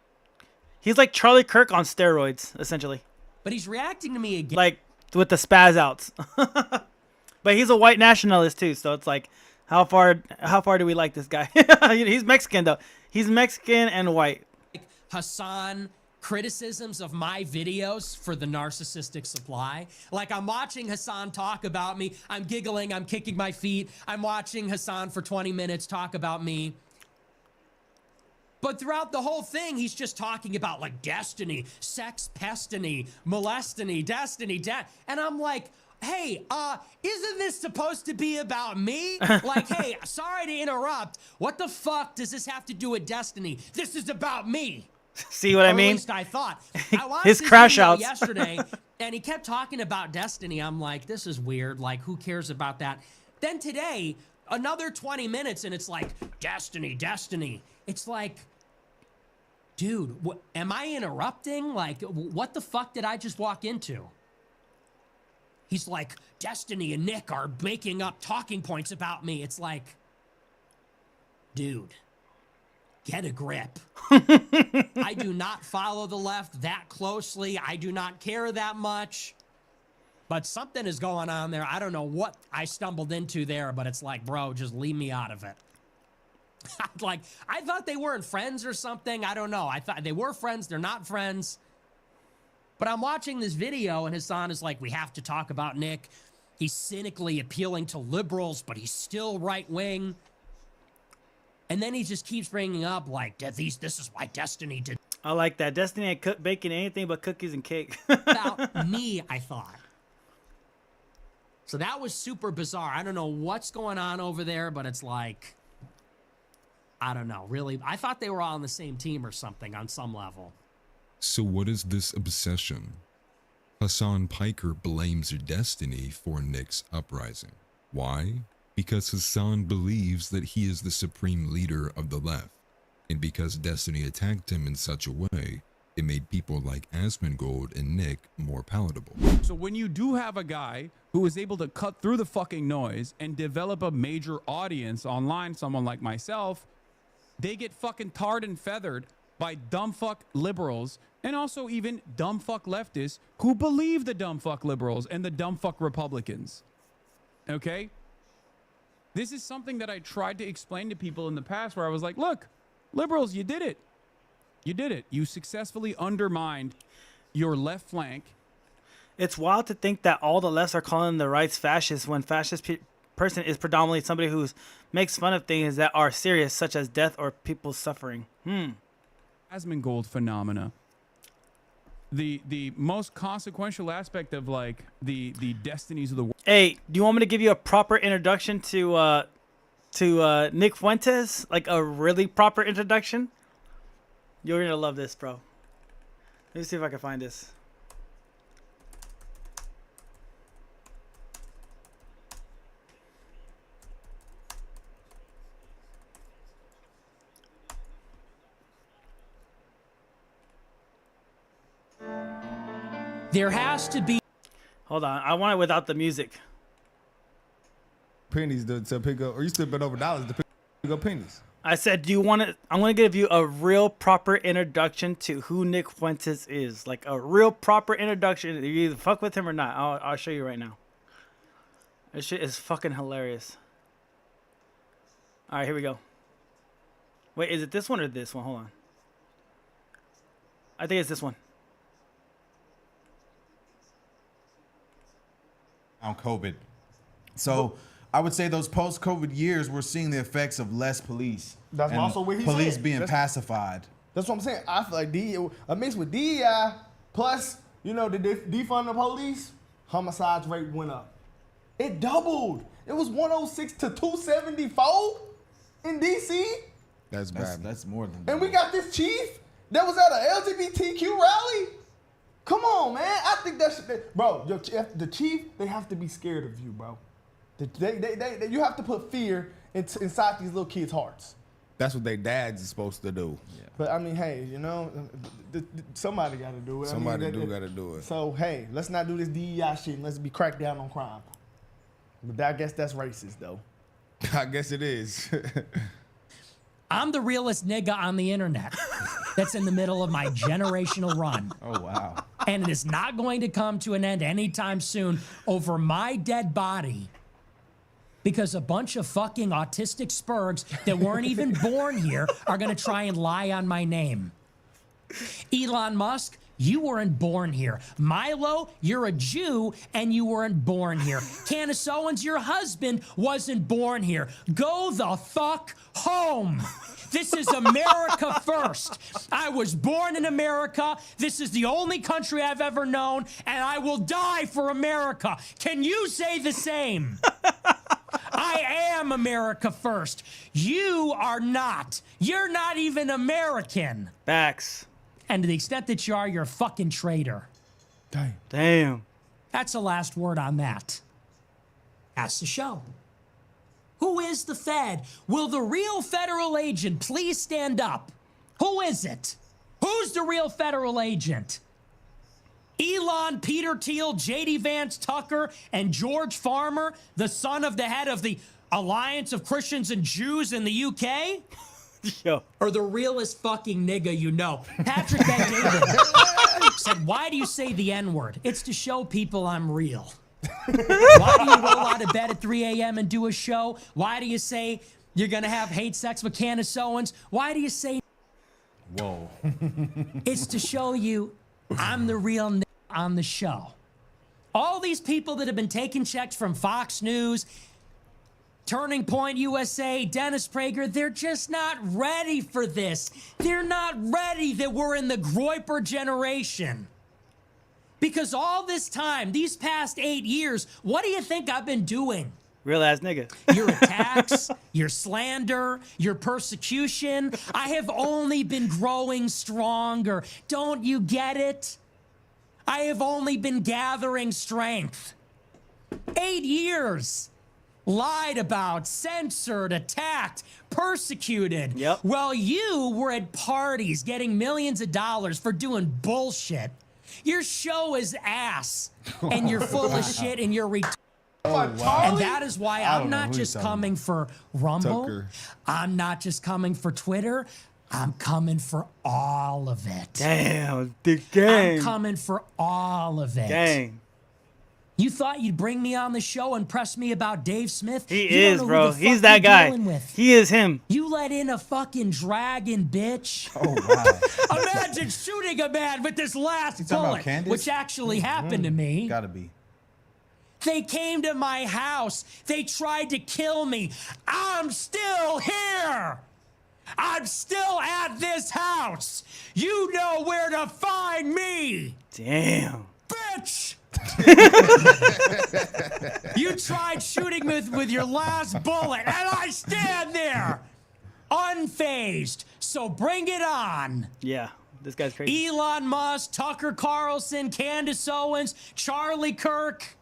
Charlie Kirk on steroids, essentially.
But he's reacting to me again.
Like with the spaz outs. But he's a white nationalist too, so it's like, how far do we like this guy? He's Mexican though. He's Mexican and white.
Hassan criticisms of my videos for the narcissistic supply. Like, I'm watching Hassan talk about me. I'm giggling. I'm kicking my feet. I'm watching Hassan for 20 minutes talk about me. But throughout the whole thing, he's just talking about like destiny, sex, pestiny, molestiny, destiny, and I'm like, hey, isn't this supposed to be about me? Like, hey, sorry to interrupt. What the fuck does this have to do with destiny? This is about me.
See what I
Or
mean?
At least I thought. I watched
His
this
crash
video
outs.
yesterday, and he kept talking about destiny. I'm like, this is weird. Like, who cares about that? Then today, another 20 minutes, and it's like, destiny, destiny. It's like, dude, am I interrupting? Like, what the fuck did I just walk into? He's like, Destiny and Nick are making up talking points about me. It's like, dude, get a grip. I do not follow the left that closely. I do not care that much. But something is going on there. I don't know what I stumbled into there, but it's like, bro, just leave me out of it. Like, I thought they weren't friends or something. I don't know. I thought they were friends. They're not friends. But I'm watching this video, and Hassan is like, we have to talk about Nick. He's cynically appealing to liberals, but he's still right-wing. And then he just keeps bringing up, like, this is why Destiny did.
I like that. Destiny ain't baking anything but cookies and cake.
About me, I thought. So that was super bizarre. I don't know what's going on over there, but it's like, I don't know, really. I thought they were all on the same team or something on some level.
So what is this obsession? Hassan Piker blames Destiny for Nick's uprising. Why? Because Hassan believes that he is the supreme leader of the left, and because Destiny attacked him in such a way, it made people like Asmongold and Nick more palatable.
So when you do have a guy who is able to cut through the fucking noise and develop a major audience online, someone like myself, they get fucking tarred and feathered by dumb fuck liberals and also even dumb fuck leftists who believe the dumb fuck liberals and the dumb fuck Republicans. Okay? This is something that I tried to explain to people in the past where I was like, look, liberals, you did it. You did it. You successfully undermined your left flank.
It's wild to think that all the lefts are calling the rights fascist when fascist person is predominantly somebody who makes fun of things that are serious, such as death or people suffering.
Asmongold phenomena. The most consequential aspect of like the destinies of the world.
Hey, do you want me to give you a proper introduction to Nick Fuentes? Like a really proper introduction? You're gonna love this, bro. Let me see if I can find this.
There has to be.
Hold on, I want it without the music.
Pennies to pick up, or you still bet over dollars to pick up pennies.
I said, do you want it? I'm going to give you a real proper introduction to who Nick Fuentes is. Like a real proper introduction. You either fuck with him or not. I'll show you right now. This shit is fucking hilarious. All right, here we go. Wait, is it this one or this one? Hold on. I think it's this one.
On COVID. So I would say those post-COVID years, we're seeing the effects of less police.
That's
and
also what he
police
said.
being pacified.
That's what I'm saying. I feel like a mix with DEI plus, the defund the police, homicides rate went up. It doubled. It was 106 to 274 in DC.
That's bad. That's more than.
And we got this chief that was at an LGBTQ rally. Come on, man. I think that should, bro. The chief, they have to be scared of you, bro. You have to put fear inside these little kids' hearts.
That's what their dads is supposed to do. Yeah.
But I mean, hey, somebody got to do it.
Somebody got to do it.
So hey, let's not do this DEI shit. And let's be cracked down on crime. But I guess that's racist, though.
I guess it is.
I'm the realest nigga on the internet that's in the middle of my generational run.
Oh, wow.
And it is not going to come to an end anytime soon over my dead body because a bunch of fucking autistic spurgs that weren't even born here are going to try and lie on my name. Elon Musk, you weren't born here. Milo, you're a Jew and you weren't born here. Candace Owens, your husband wasn't born here. Go the fuck home. This is America first. I was born in America. This is the only country I've ever known, and I will die for America. Can you say the same? I am America first. You are not. You're not even American.
Facts.
And to the extent that you are, you're a fucking traitor.
Damn.
That's the last word on that. That's the show. Who is the Fed? Will the real federal agent please stand up? Who is it? Who's the real federal agent? Elon, Peter Thiel, J.D. Vance Tucker, and George Farmer, the son of the head of the Alliance of Christians and Jews in the UK?
Yo.
Or the realest fucking nigga you know. Patrick Bet-David said, why do you say the N-word? It's to show people I'm real. Why do you roll out of bed at 3 a.m. and do a show? Why do you say you're going to have hate sex with Candace Owens? Why do you say...
Whoa.
It's to show you I'm the real nigga on the show. All these people that have been taking checks from Fox News, Turning Point USA, Dennis Prager, they're just not ready for this. They're not ready that we're in the Groyper generation. Because all this time, these past 8 years, what do you think I've been doing?
Real ass nigga.
Your attacks, your slander, your persecution. I have only been growing stronger. Don't you get it? I have only been gathering strength. 8 years. Lied about, censored, attacked, persecuted.
Yep.
Well, you were at parties getting millions of dollars for doing bullshit. Your show is ass, and you're full of shit, and you're
wow.
And that is why
I
I'm
don't know
not
who
just
you're talking
coming for Rumble.
Tucker.
I'm not just coming for Twitter. I'm coming for all of it.
Damn, the gang.
I'm coming for all of it.
Gang.
You thought you'd bring me on the show and press me about Dave Smith?
He
You don't
is,
know who
bro.
the
He's
fuck
that
you're
guy.
dealing with.
He is him.
You let in a fucking dragon, bitch.
Oh, wow.
Imagine shooting a man with this last
You talking about
bullet,
Candace?
which actually happened to me.
Gotta be.
They came to my house. They tried to kill me. I'm still here. I'm still at this house. You know where to find me.
Damn.
Bitch. You tried shooting with your last bullet, and I stand there, unfazed. So bring it on.
Yeah, this guy's crazy.
Elon Musk, Tucker Carlson, Candace Owens, Charlie Kirk.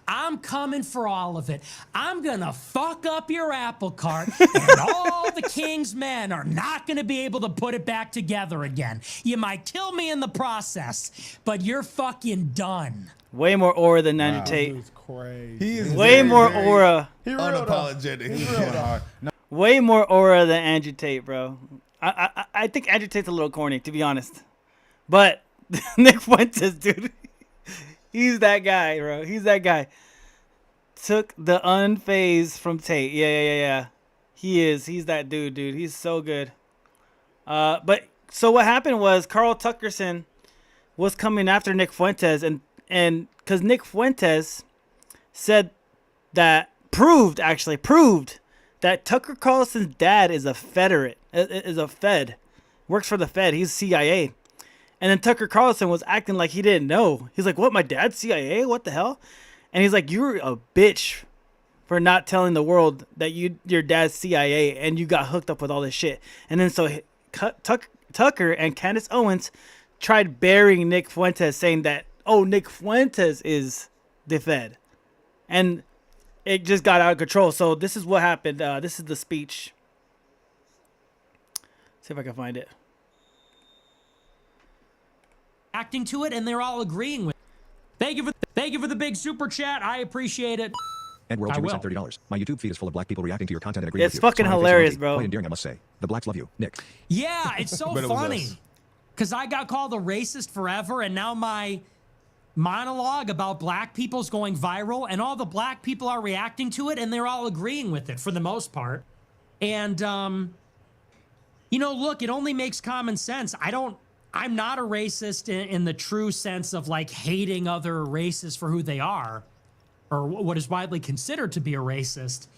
I'm coming for all of it. I'm gonna fuck up your apple cart, and all the king's men are not gonna be able to put it back together again. You might kill me in the process, but you're fucking done.
Way more aura than Andrew
Wow.
Tate.
It's crazy.
He is
Way
very,
more
very
aura.
unapologetic.
He real though.
No,
Way more aura than Andrew Tate, bro. I think Andrew Tate's a little corny, to be honest. But Nick Fuentes, dude. He's that guy, bro. He's that guy. Took the unfazed from Tate. Yeah. He is. He's that dude. He's so good. But so what happened was Carl Tuckerson was coming after Nick Fuentes, and because Nick Fuentes said that proved that Tucker Carlson's dad is a Fed, works for the Fed. He's CIA. And then Tucker Carlson was acting like he didn't know. He's like, what, my dad's CIA? What the hell? And he's like, you're a bitch for not telling the world that your dad's CIA and you got hooked up with all this shit. And then so Tucker and Candace Owens tried burying Nick Fuentes, saying that, oh, Nick Fuentes is the Fed. And it just got out of control. So this is what happened. This is the speech. See if I can find it.
Acting to it, and they're all agreeing with it. Thank you for the big super chat. I appreciate it.
And World
I
Chamber
will.
sent $30. My YouTube feed is full of black people reacting to your content and agreeing
It's
with you.
fucking
Smiley face
hilarious,
emoji.
bro.
Quite endearing, I must say. The blacks love you, Nick.
Yeah, it's so
Bet it was
funny.
us.
Because I got called a racist forever, and now my monologue about black people's going viral, and all the black people are reacting to it, and they're all agreeing with it for the most part. And, look, it only makes common sense. I'm not a racist in the true sense of like hating other races for who they are, or what is widely considered to be a racist.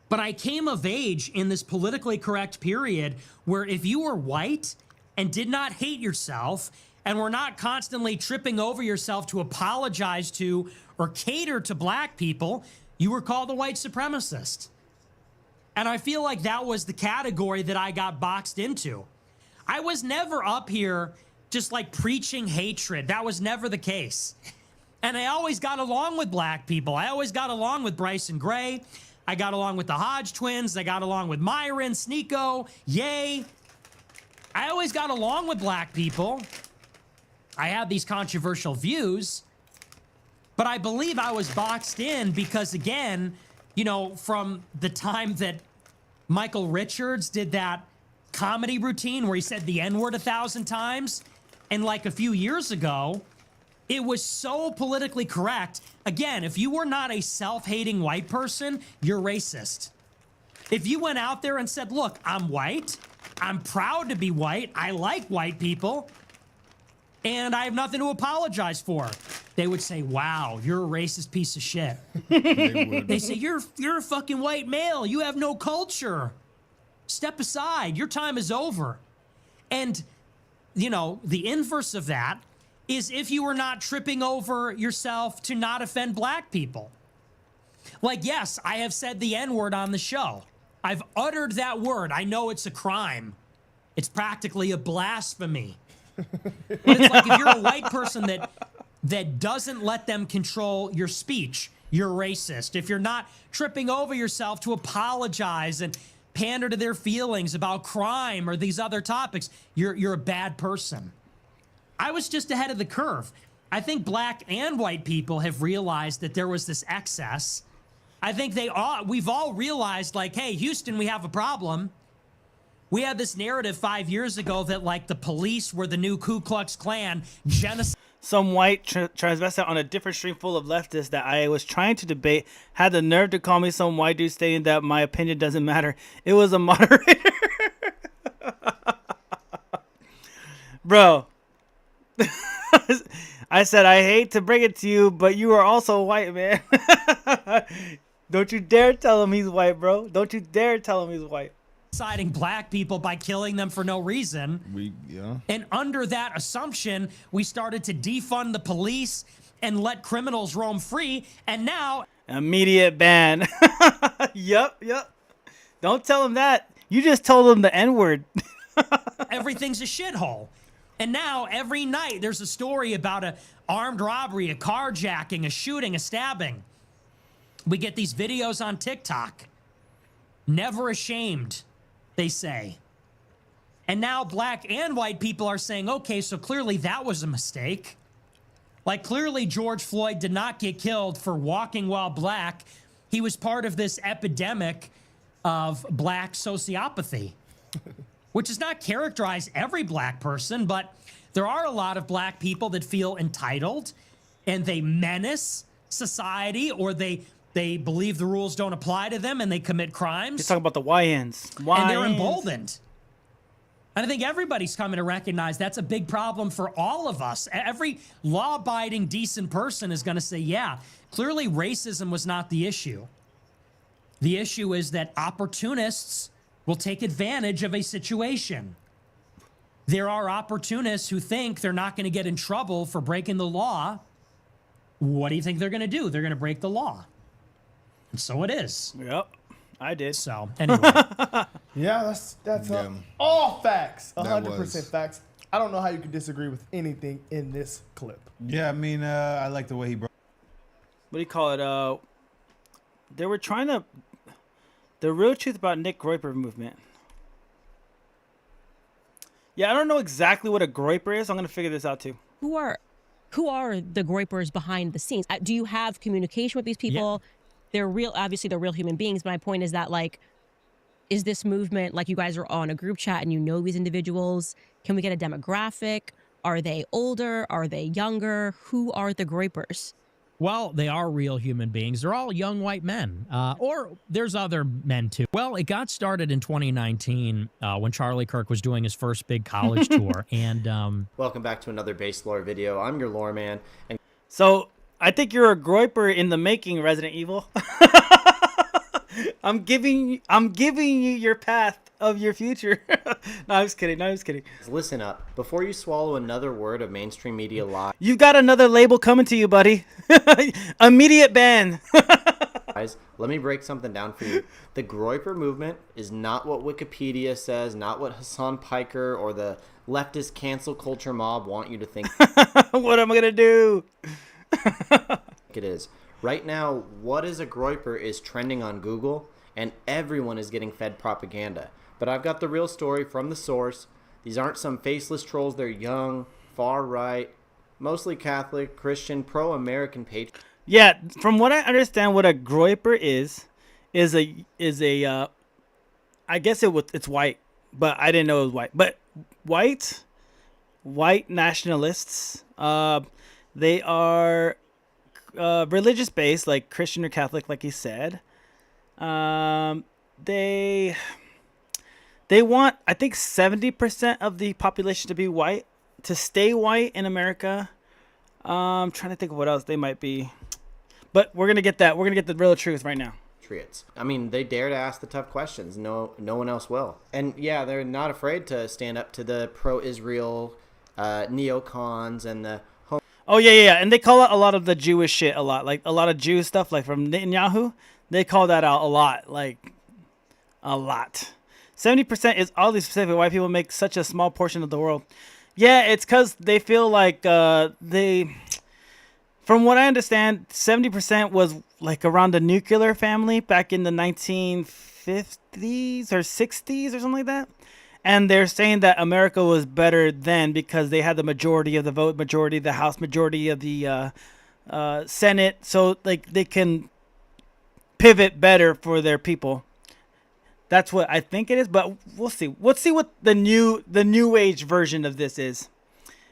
But I came of age in this politically correct period where if you were white and did not hate yourself and were not constantly tripping over yourself to apologize to or cater to black people, you were called a white supremacist. And I feel like that was the category that I got boxed into. I was never up here just like preaching hatred. That was never the case. And I always got along with black people. I always got along with Bryson Gray. I got along with the Hodge twins. I got along with Myron, Sneeko, Ye. I always got along with black people. I had these controversial views, but I believe I was boxed in because, again, from the time that Michael Richards did that comedy routine where he said the N-word 1,000 times, and like a few years ago, it was so politically correct. Again, if you were not a self-hating white person, you're racist. If you went out there and said, look, I'm white, I'm proud to be white, I like white people, and I have nothing to apologize for, they would say, wow, you're a racist piece of shit. They say, you're a fucking white male, you have no culture. Step aside, your time is over. And, the inverse of that is if you were not tripping over yourself to not offend black people. Like, yes, I have said the N-word on the show. I've uttered that word. I know it's a crime. It's practically a blasphemy. But it's like if you're a white person that doesn't let them control your speech, you're racist. If you're not tripping over yourself to apologize and pander to their feelings about crime or these other topics, you're a bad person. I was just ahead of the curve. I think black and white people have realized that there was this excess. I think we've all realized, like, hey, Houston, we have a problem. We had this narrative 5 years ago that, like, the police were the new Ku Klux Klan, genocide.
Some white transvestite on a different stream full of leftists that I was trying to debate had the nerve to call me some white dude stating that my opinion doesn't matter. It was a moderator. Bro. I said, I hate to bring it to you, but you are also white, man. Don't you dare tell him he's white, bro. Don't you dare tell him he's white.
Siding black people by killing them for no reason. And under that assumption, we started to defund the police and let criminals roam free. And now
immediate ban. Yup. Don't tell him that. You just told him the N-word.
everything's a shithole. And now every night there's a story about a armed robbery, a carjacking, a shooting, a stabbing. We get these videos on TikTok. Never ashamed, they say. And now black and white people are saying, okay, so clearly that was a mistake. Like, clearly George Floyd did not get killed for walking while black. He was part of this epidemic of black sociopathy, which does not characterize every black person, but there are a lot of black people that feel entitled and they menace society, or they believe the rules don't apply to them and they commit crimes.
You're talking about the YNs.
And they're emboldened. And I think everybody's coming to recognize that's a big problem for all of us. Every law-abiding, decent person is going to say, yeah, clearly racism was not the issue. The issue is that opportunists will take advantage of a situation. There are opportunists who think they're not going to get in trouble for breaking the law. What do you think they're going to do? They're going to break the law. And so it is.
Yep, I did.
So, anyway.
Yeah, that's all facts.
That
100%
was-
facts. I don't know how you could disagree with anything in this clip.
Yeah, I mean, I like the way he broke.
What do you call it? They were trying to... The real truth about Nick Groyper movement. Yeah, I don't know exactly what a Groyper is. I'm going to figure this out too.
Who are the Groypers behind the scenes? Do you have communication with these people?
Yeah.
They're real, obviously they're real human beings. My point is that, like, is this movement, like, you guys are on a group chat and you know these individuals? Can we get a demographic? Are they older? Are they younger? Who are the Groypers?
Well, they are real human beings. They're all young white men. Or there's other men, too. Well, it got started in 2019 when Charlie Kirk was doing his first big college tour. And
Welcome back to another Base Lore video. I'm your lore man. And
So, I think you're a Groyper in the making, Resident Evil. I'm giving you your path of your future. No, I'm just kidding.
listen up. Before you swallow another word of mainstream media lies,
You've got another label coming to you, buddy. Immediate ban.
let me break something down for you. The Groyper movement is not what Wikipedia says, not what Hassan Piker or the leftist cancel culture mob want you to think.
What am I gonna do?
It is. Right now, what is a Groyper is trending on Google, and everyone is getting fed propaganda. But I've got the real story from the source. These aren't some faceless trolls. They're young, far right, mostly Catholic, Christian, pro-American patriots.
Yeah, from what I understand, what a Groyper is a I guess it's white, but I didn't know it was white. But white nationalists, they are religious based, like Christian or Catholic, like he said. They want, I think, 70% of the population to be white, to stay white in America. I'm trying to think of what else they might be. But we're going to get that. We're going to get the real truth right now.
I mean, they dare to ask the tough questions. No one else will. And yeah, they're not afraid to stand up to the pro-Israel neocons and the
Oh, yeah. And they call out a lot of the Jewish shit a lot. Like, a lot of Jewish stuff, like from Netanyahu. They call that out a lot. Like, a lot. 70% is all these specific white people make such a small portion of the world. Yeah, it's because they feel like from what I understand, 70% was like around the nuclear family back in the 1950s or 60s or something like that. And they're saying that America was better then because they had the majority of the vote, majority of the House, majority of the Senate. So like they can pivot better for their people. That's what I think it is, but we'll see. Let's see what the new age version of this is.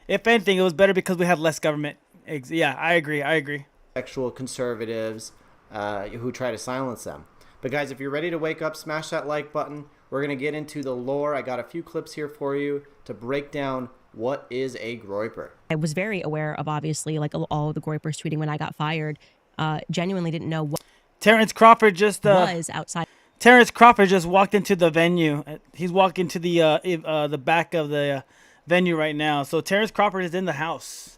If anything, it was better because we had less government. Yeah, I agree.
Sexual conservatives who try to silence them. But guys, if you're ready to wake up, smash that like button. We're going to get into the lore. I got a few clips here for you to break down what is a groyper.
I was very aware of, obviously, like all the groypers tweeting when I got fired. Genuinely didn't know what
Terrence Crawford just
was outside.
Terrence Crawford just walked into the venue. He's walking to the back of the venue right now. So Terrence Crawford is in the house.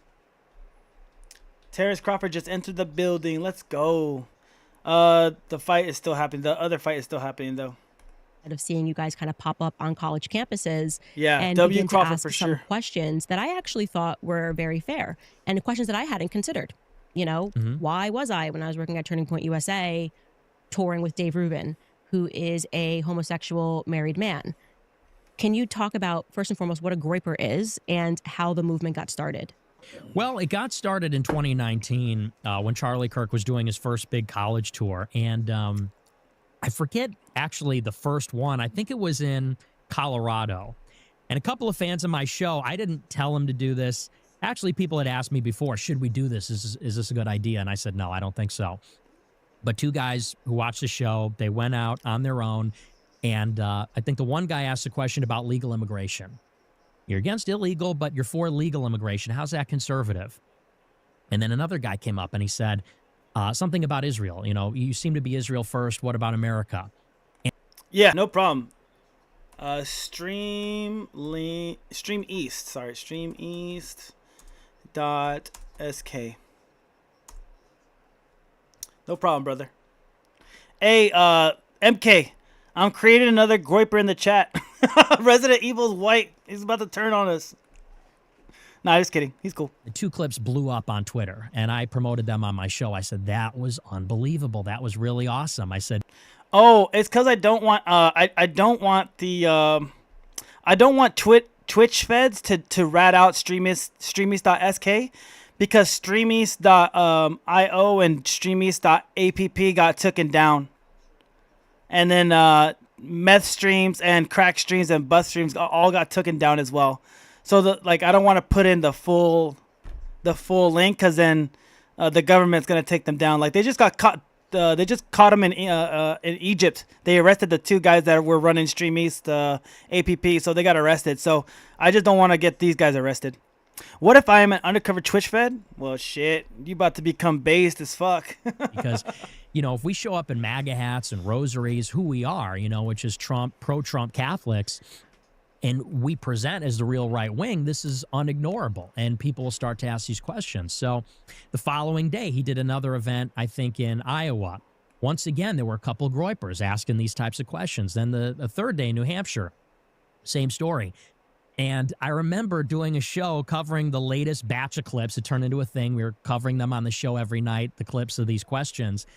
Terrence Crawford just entered the building. Let's go. The fight is still happening. The other fight is still happening, though.
Of seeing you guys kind of pop up on college campuses,
yeah,
and
W.
begin
Crawford
to ask
for
some
sure.
questions that I actually thought were very fair, and the questions that I hadn't considered. You know, why was I, when I was working at Turning Point USA, touring with Dave Rubin, who is a homosexual married man? Can you talk about, first and foremost, what a groyper is and how the movement got started?
Well, it got started in 2019 when Charlie Kirk was doing his first big college tour. And I forget actually the first one. I think it was in Colorado. And a couple of fans of my show, I didn't tell them to do this. Actually, people had asked me before, should we do this? Is this a good idea? And I said, no, I don't think so. But two guys who watched the show, they went out on their own. And I think the one guy asked a question about legal immigration. You're against illegal, but you're for legal immigration. How's that conservative? And then another guy came up and he said something about Israel. You know, you seem to be Israel first. What about America?
Yeah, no problem. Stream East dot sk. No problem, brother. Hey, MK, I'm creating another groyper in the chat. Resident Evil's white. He's about to turn on us. Nah, just kidding. He's cool.
The two clips blew up on Twitter, and I promoted them on my show. I said, that was unbelievable. That was really awesome. I said,
oh, it's because I don't want I don't want Twitch feds to rat out Streameast.sk because Streameast.io and Streameast.app got taken down. And then meth streams and crack streams and bus streams all got taken down as well. So I don't want to put in the full link because then the government's gonna take them down. Like they just got caught. They just caught them in Egypt. They arrested the two guys that were running Stream East app, so they got arrested. So I just don't want to get these guys arrested. What if I am an undercover Twitch fed? Well, shit, you about to become based as fuck.
because, you know, if we show up in MAGA hats and rosaries, who we are, you know, which is pro-Trump Catholics, and we present as the real right wing, this is unignorable, and people will start to ask these questions. So the following day, he did another event, I think, in Iowa. Once again, there were a couple of groypers asking these types of questions. Then the third day in New Hampshire, same story. And I remember doing a show covering the latest batch of clips. It turned into a thing. We were covering them on the show every night, the clips of these questions.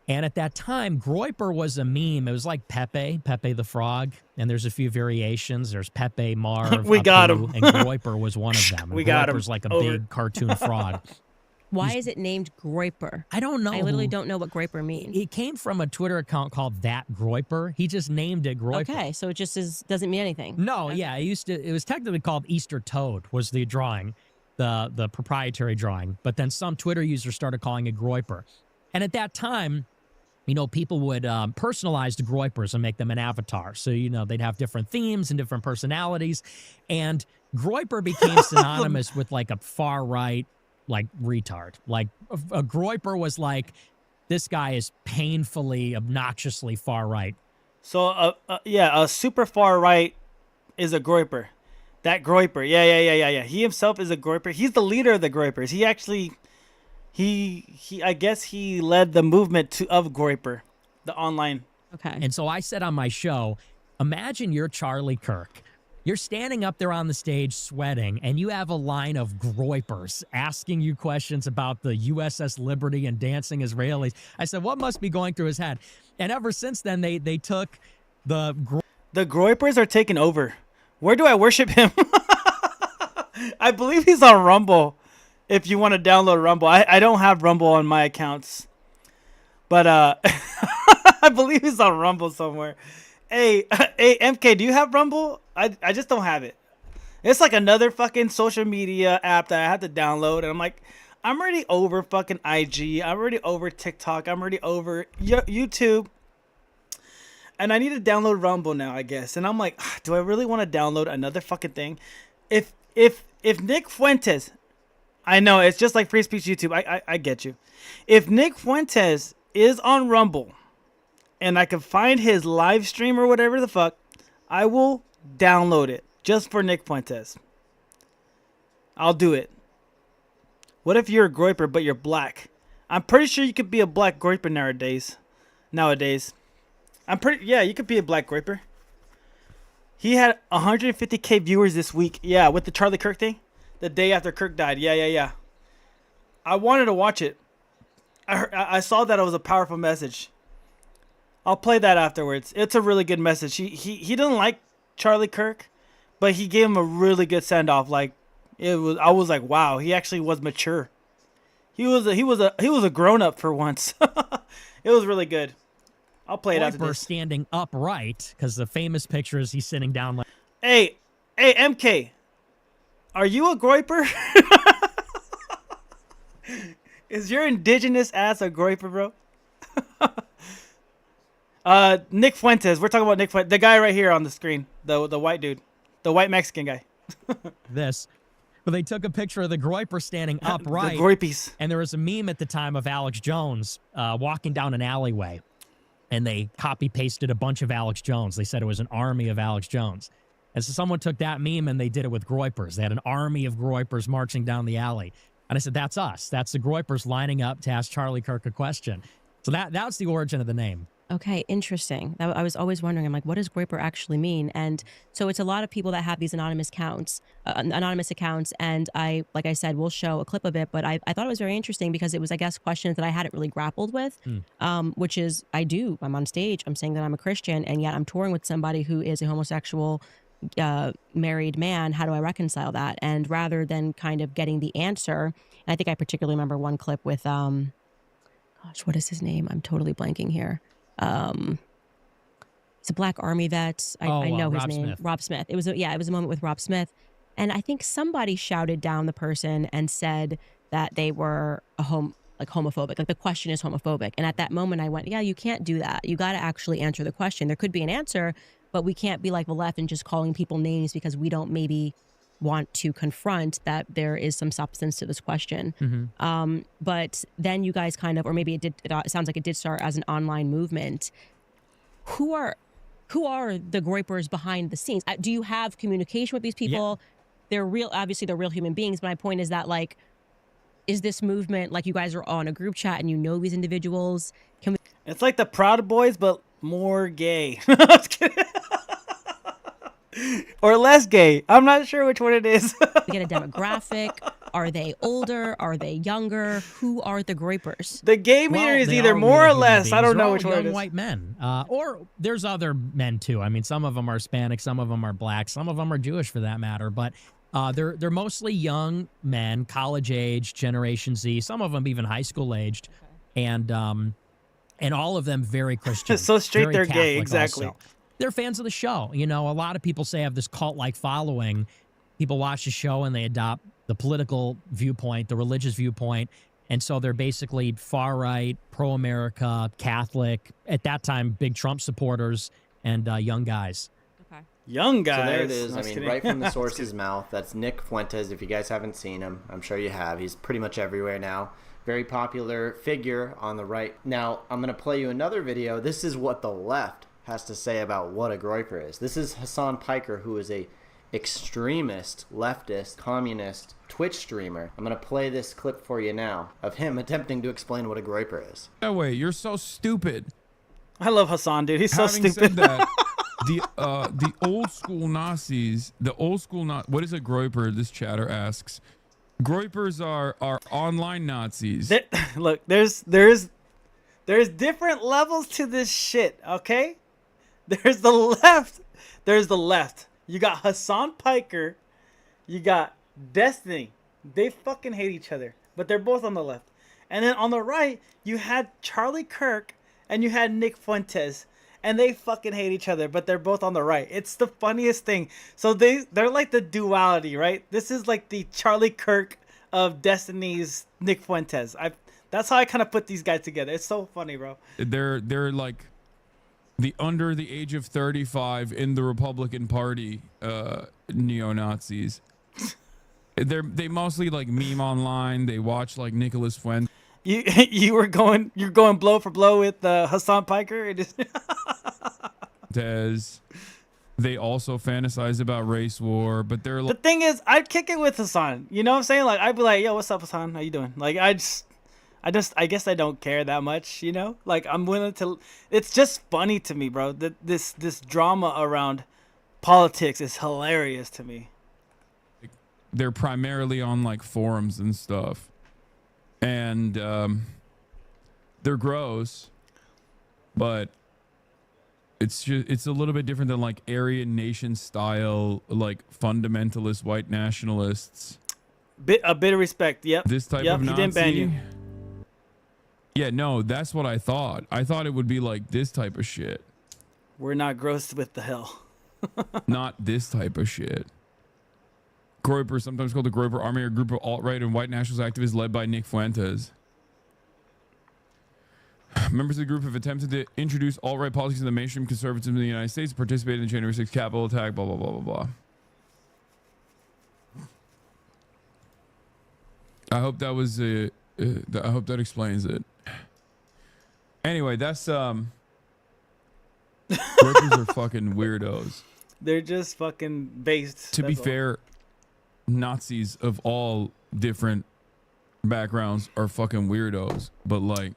And at that time, groyper was a meme. It was like Pepe the Frog. And there's a few variations. There's Pepe, Marv,
we got him.
And groyper was one of them.
We got him.
Groyper's like a big cartoon frog.
Why is it named groyper?
I don't know.
I literally don't know what groyper means.
It came from a Twitter account called That Groyper. He just named it groyper.
Okay, so it just doesn't mean anything.
No, yeah, it was technically called Easter Toad was the drawing, the proprietary drawing. But then some Twitter users started calling it groyper. And at that time, you know, people would personalize the groypers and make them an avatar. So, you know, they'd have different themes and different personalities. And groyper became synonymous with like a far right, like retard. Like a groyper was like, this guy is painfully, obnoxiously far right.
So, a super far right is a groyper. That groyper. Yeah. He himself is a groyper. He's the leader of the groypers. He actually, I guess he led the movement of groyper, the online.
Okay.
And so I said on my show, imagine you're Charlie Kirk You're standing up there on the stage sweating, and you have a line of groypers asking you questions about the USS Liberty and dancing Israelis. I said, what must be going through his head? And ever since then, they took the
groypers are taking over. Where do I worship him? I believe he's on Rumble. If you want to download Rumble, I don't have Rumble on my accounts, but I believe he's on Rumble somewhere. Hey, MK, do you have Rumble? I just don't have it. It's like another fucking social media app that I have to download, and I'm like, I'm already over fucking IG. I'm already over TikTok. I'm already over YouTube, and I need to download Rumble now, I guess. And I'm like, do I really want to download another fucking thing? If Nick Fuentes, I know it's just like free speech YouTube. I get you. If Nick Fuentes is on Rumble, and I can find his live stream or whatever the fuck, I will download it just for Nick Fuentes. I'll do it. What if you're a groyper but you're black? I'm pretty sure you could be a black groyper nowadays. Yeah, you could be a black groyper. He had 150K viewers this week. Yeah, with the Charlie Kirk thing. The day after Kirk died. Yeah. I wanted to watch it. I saw that it was a powerful message. I'll play that afterwards. It's a really good message. He didn't like Charlie Kirk, but he gave him a really good send off. Like I was like, wow, he actually was mature. He was a grown up for once. It was really good. I'll play it after this.
Standing upright, because the famous picture is he's sitting down like.
Hey, MK, are you a groyper? Is your indigenous ass a groyper, bro? Nick Fuentes. We're talking about Nick Fuentes. The guy right here on the screen. The white dude. The white Mexican guy.
But they took a picture of the groyper standing upright.
The groypies.
And there was a meme at the time of Alex Jones walking down an alleyway. And they copy-pasted a bunch of Alex Jones. They said it was an army of Alex Jones. And so someone took that meme and they did it with groypers. They had an army of groypers marching down the alley. And I said, that's us. That's the groypers lining up to ask Charlie Kirk a question. So that's the origin of the name.
Okay, interesting. I was always wondering, I'm like, what does groyper actually mean? And so it's a lot of people that have these anonymous accounts, and like I said, we'll show a clip of it, but I thought it was very interesting because it was, I guess, questions that I hadn't really grappled with, which is, I'm on stage, I'm saying that I'm a Christian, and yet I'm touring with somebody who is a homosexual married man. How do I reconcile that? And rather than kind of getting the answer, and I think I particularly remember one clip with, gosh, what is his name? I'm totally blanking here. It's a black army vet. I know his name.
Smith.
Rob Smith. It was a moment with Rob Smith. And I think somebody shouted down the person and said that they were homophobic. Like the question is homophobic. And at that moment I went, yeah, you can't do that. You got to actually answer the question. There could be an answer, but we can't be like the left and just calling people names because we don't maybe want to confront that there is some substance to this question. But then you guys kind of, or maybe it sounds like it did start as an online movement. Who are the groypers behind the scenes? Do you have communication with these people? Yeah. Obviously they're real human beings, but my point is that, like, is this movement, like, you guys are on a group chat and you know these individuals?
It's like the Proud Boys, but more gay. I'm just kidding. Or less gay. I'm not sure which one it is.
We get a demographic. Are they older? Are they younger? Who are the groypers?
The gay meter is either more or less. I don't know which one it is.
White men. Or there's other men too. I mean, some of them are Hispanic, some of them are black, some of them are Jewish for that matter. But they're mostly young men, college age, Generation Z. Some of them even high school aged, and all of them very Christian.
So straight,
very
they're
Catholic
gay. Exactly.
Also. They're fans of the show. You know, a lot of people say have this cult-like following. People watch the show and they adopt the political viewpoint, the religious viewpoint, and so they're basically far-right, pro-America, Catholic, at that time, big Trump supporters, and young guys.
Okay.
Young guys.
So there it is.
I
mean, right from the source's mouth. That's Nick Fuentes. If you guys haven't seen him, I'm sure you have. He's pretty much everywhere now. Very popular figure on the right. Now, I'm going to play you another video. This is what the left has to say about what a groyper is. This is Hassan Piker, who is a extremist, leftist, communist Twitch streamer. I'm going to play this clip for you now of him attempting to explain what a groyper is.
That way, you're so stupid.
I love Hassan, dude. He's so
Having
stupid.
said that, the old school Nazis, what is a Groyper? This chatter asks. Groypers are online Nazis.
Look, there's different levels to this shit, okay? There's the left. You got Hassan Piker, you got Destiny. They fucking hate each other, but they're both on the left. And then on the right, you had Charlie Kirk and you had Nick Fuentes. And they fucking hate each other, but they're both on the right. It's the funniest thing. So they're like the duality, right? This is like the Charlie Kirk of Destiny's Nick Fuentes. That's how I kind of put these guys together. It's so funny, bro.
They're like the under the age of 35 in the Republican Party neo-Nazis. They mostly like meme online. They watch like Nicholas Fuentes.
You're going blow for blow with Hassan Piker.
They also fantasize about race war, but they're
the thing is, I'd kick it with Hassan. You know what I'm saying? Like I'd be like, "Yo, what's up, Hassan? How you doing?" Like I guess I don't care that much. You know, like I'm willing to. It's just funny to me, bro. That this drama around politics is hilarious to me.
They're primarily on like forums and stuff. And they're gross, but it's a little bit different than like Aryan nation style, like fundamentalist white nationalists.
A bit of respect, yep.
This type of Nazi.
He didn't ban you.
Yeah, no, that's what I thought. I thought it would be like this type of shit.
We're not gross with the hell.
Not this type of shit. Groyper, sometimes called the Groyper Army, or a group of alt-right and white nationalist activists led by Nick Fuentes. Members of the group have attempted to introduce alt-right politics in the mainstream conservatism in the United States, participated in the January 6th Capitol attack, blah, blah, blah, blah, blah. I hope that was I hope that explains it. Anyway, that's Groypers are fucking weirdos.
They're just fucking based.
To be fair, Nazis of all different backgrounds are fucking weirdos, but like.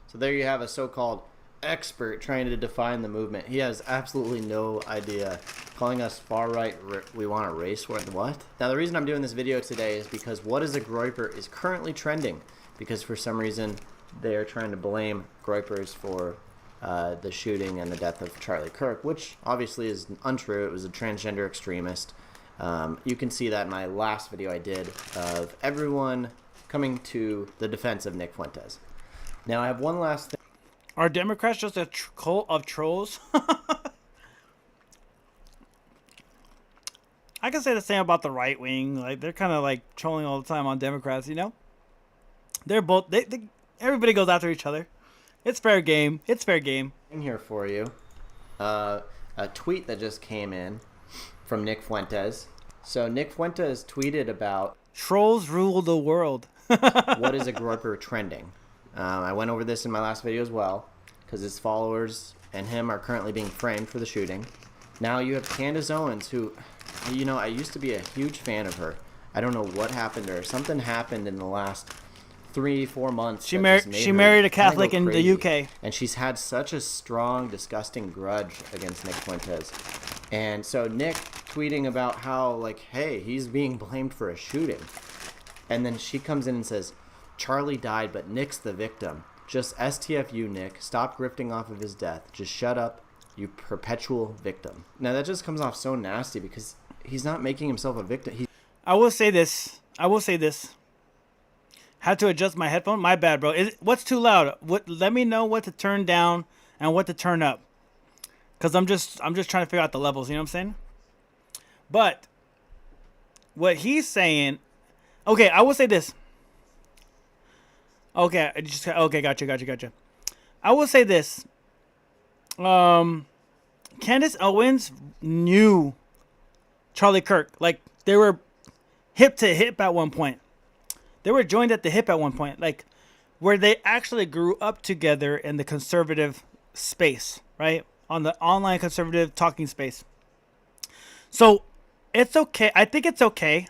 So there you have a so-called expert trying to define the movement. He has absolutely no idea. Calling us far right, we want a race war. What? Now the reason I'm doing this video today is because What is a Groyper is currently trending, because for some reason they are trying to blame Groypers for the shooting and the death of Charlie Kirk, which obviously is untrue. It was a transgender extremist. You can see that in my last video I did of everyone coming to the defense of Nick Fuentes. Now I have one last thing.
Are Democrats just a cult of trolls? I can say the same about the right wing. Like they're kind of like trolling all the time on Democrats. You know, they're both. Everybody goes after each other. It's fair game. It's fair game.
In here for you, a tweet that just came in from Nick Fuentes. So Nick Fuentes tweeted about
trolls rule the world.
What is a Groyper trending? I went over this in my last video as well, because his followers and him are currently being framed for the shooting. Now you have Candace Owens, who, you know, I used to be a huge fan of her. I don't know what happened to her. Something happened in the last 3-4 months.
She married a Catholic in the UK,
and she's had such a strong, disgusting grudge against Nick Fuentes. And so Nick tweeting about how, like, hey, he's being blamed for a shooting, and then she comes in and says, Charlie died, but Nick's the victim. Just STFU, Nick. Stop grifting off of his death. Just shut up, you perpetual victim. Now that just comes off so nasty because he's not making himself a victim.
I will say this. Had to adjust my headphone. My bad, bro. What's too loud? Let me know what to turn down and what to turn up. Cause I'm just trying to figure out the levels. You know what I'm saying? But what he's saying. Okay, I will say this. Okay, gotcha. I will say this. Candace Owens knew Charlie Kirk. Like, they were hip to hip at one point. They were joined at the hip at one point. Like, where they actually grew up together in the conservative space, right? On the online conservative talking space. So, it's okay. I think it's okay.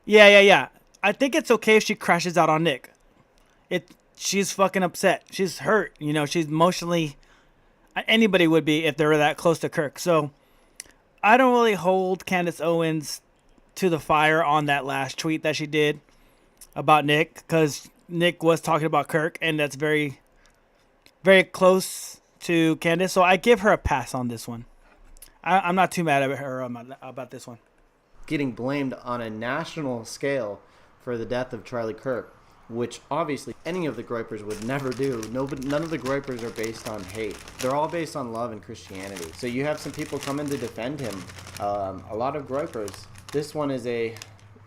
Yeah. I think it's okay if she crashes out on Nick. She's fucking upset. She's hurt. You know, she's emotionally. Anybody would be if they were that close to Kirk. So I don't really hold Candace Owens to the fire on that last tweet that she did about Nick, because Nick was talking about Kirk, and that's very, very close to Candace. So I give her a pass on this one. I'm not too mad at her about this one.
Getting blamed on a national scale for the death of Charlie Kirk, which obviously any of the Groypers would never do. None of the Groypers are based on hate. They're all based on love and Christianity. So you have some people come in to defend him. A lot of Groypers. This one is a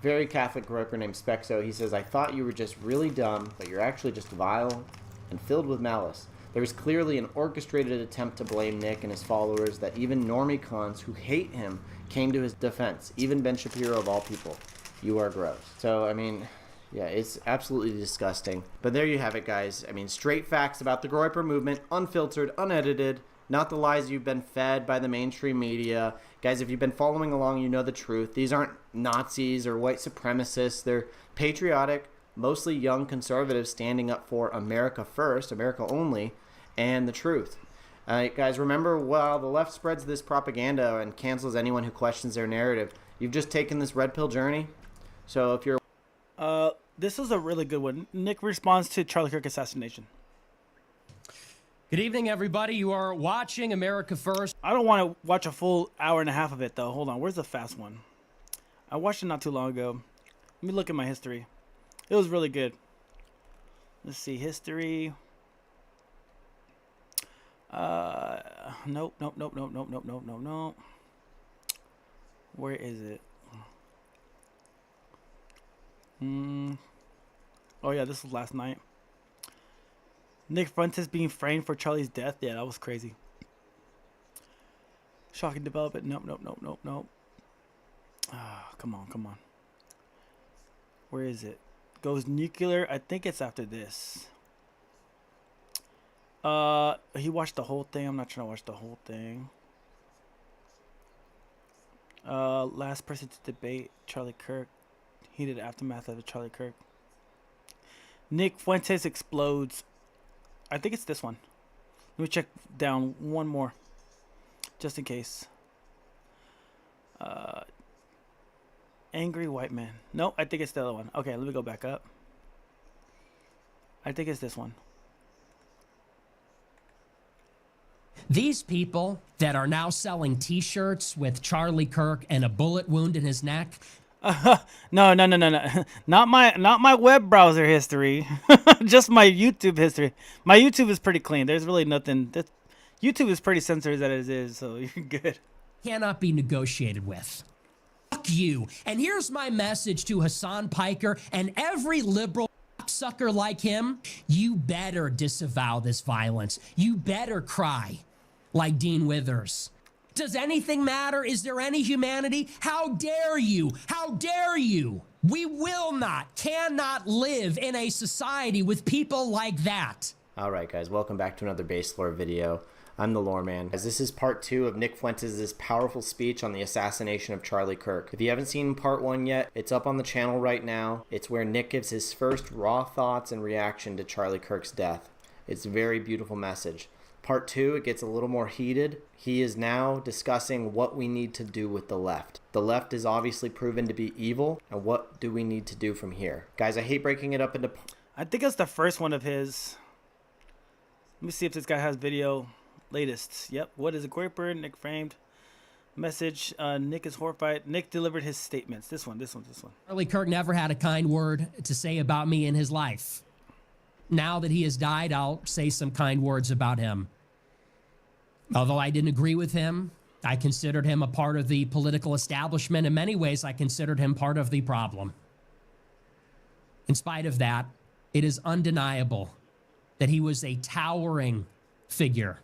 very Catholic Groyper named Spexo. He says, "I thought you were just really dumb, but you're actually just vile and filled with malice. There was clearly an orchestrated attempt to blame Nick and his followers that even normie cons who hate him came to his defense. Even Ben Shapiro of all people. You are gross." So, I mean, yeah, it's absolutely disgusting. But there you have it, guys. I mean, straight facts about the Groyper movement, unfiltered, unedited, not the lies you've been fed by the mainstream media. Guys, if you've been following along, you know the truth. These aren't Nazis or white supremacists. They're patriotic, mostly young conservatives standing up for America first, America only, and the truth. Guys, remember, while the left spreads this propaganda and cancels anyone who questions their narrative, you've just taken this red pill journey. So if you're...
This is a really good one. Nick responds to Charlie Kirk assassination.
Good evening, everybody. You are watching America First.
I don't want to watch a full hour and a half of it, though. Hold on. Where's the fast one? I watched it not too long ago. Let me look at my history. It was really good. Let's see. History. Nope. Where is it? Oh, yeah. This was last night. Nick Fuentes being framed for Charlie's death. Yeah, that was crazy. Shocking development. Nope. Ah, come on. Where is it? Goes nuclear. I think it's after this. He watched the whole thing. I'm not trying to watch the whole thing. Last person to debate Charlie Kirk. Heated aftermath of Charlie Kirk. Nick Fuentes explodes. I think it's this one. Let me check down one more, just in case. Angry white man. No, I think it's the other one. Okay, let me go back up. I think it's this one.
These people that are now selling T-shirts with Charlie Kirk and a bullet wound in his neck.
No. Not my web browser history. Just my YouTube history. My YouTube is pretty clean. There's really nothing. YouTube is pretty censored as it is, so you're good.
Cannot be negotiated with. Fuck you. And here's my message to Hassan Piker and every liberal sucker like him. You better disavow this violence. You better cry like Dean Withers. Does anything matter? Is there any humanity? How dare you? How dare you? We will not, cannot live in a society with people like that.
All right, guys, welcome back to another Base Lore video. I'm the Lore Man. This is part 2 of Nick Fuentes' powerful speech on the assassination of Charlie Kirk. If you haven't seen part 1 yet, it's up on the channel right now. It's where Nick gives his first raw thoughts and reaction to Charlie Kirk's death. It's a very beautiful message. Part 2, it gets a little more heated. He is now discussing what we need to do with the left. The left is obviously proven to be evil, and what do we need to do from here? Guys, I hate breaking it up into...
I think it's the first one of his. Let me see if this guy has video latest. Yep. What is a Groyper? Nick framed. Message. Nick is horrified. Nick delivered his statements. This one.
Charlie Kirk never had a kind word to say about me in his life. Now that he has died, I'll say some kind words about him. Although I didn't agree with him, I considered him a part of the political establishment. In many ways, I considered him part of the problem. In spite of that, it is undeniable that he was a towering figure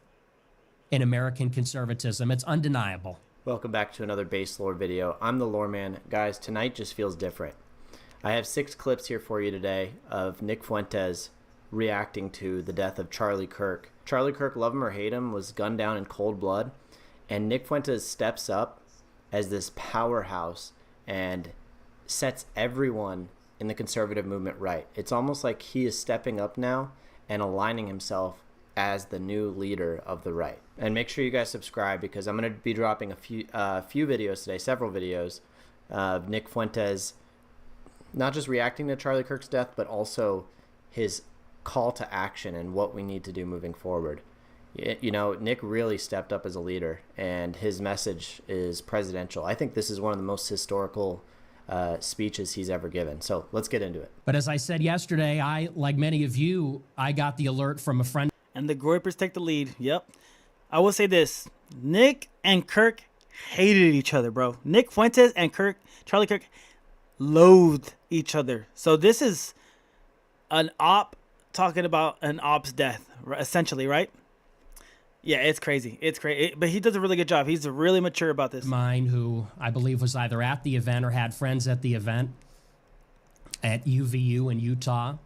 in American conservatism. It's undeniable.
Welcome back to another Base Lore video. I'm the Lore Man. Guys, tonight just feels different. I have 6 clips here for you today of Nick Fuentes reacting to the death of Charlie Kirk. Charlie Kirk, love him or hate him, was gunned down in cold blood, and Nick Fuentes steps up as this powerhouse and sets everyone in the conservative movement right. It's almost like he is stepping up now and aligning himself as the new leader of the right. And make sure you guys subscribe, because I'm going to be dropping a few videos today, several videos of Nick Fuentes not just reacting to Charlie Kirk's death, but also his call to action and what we need to do moving forward. You know, Nick really stepped up as a leader, and his message is presidential. I think this is one of the most historical speeches he's ever given. So let's get into it.
But as I said yesterday, like many of you, I got the alert from a friend.
And the Groypers take the lead. Yep. I will say this. Nick and Kirk hated each other, bro. Nick Fuentes and Charlie Kirk loathed each other. So this is an op talking about an op's death, essentially, right? Yeah, it's crazy. It's crazy. But he does a really good job. He's really mature about this.
Mine who I believe was either at the event or had friends at the event at UVU in Utah.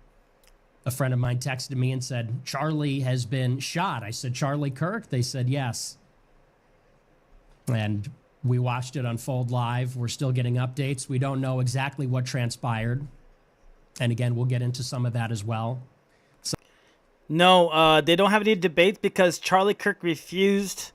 A friend of mine texted me and said, Charlie has been shot. I said, Charlie Kirk? They said, yes. And we watched it unfold live. We're still getting updates. We don't know exactly what transpired. And again, we'll get into some of that as well.
No, they don't have any debates because Charlie Kirk refused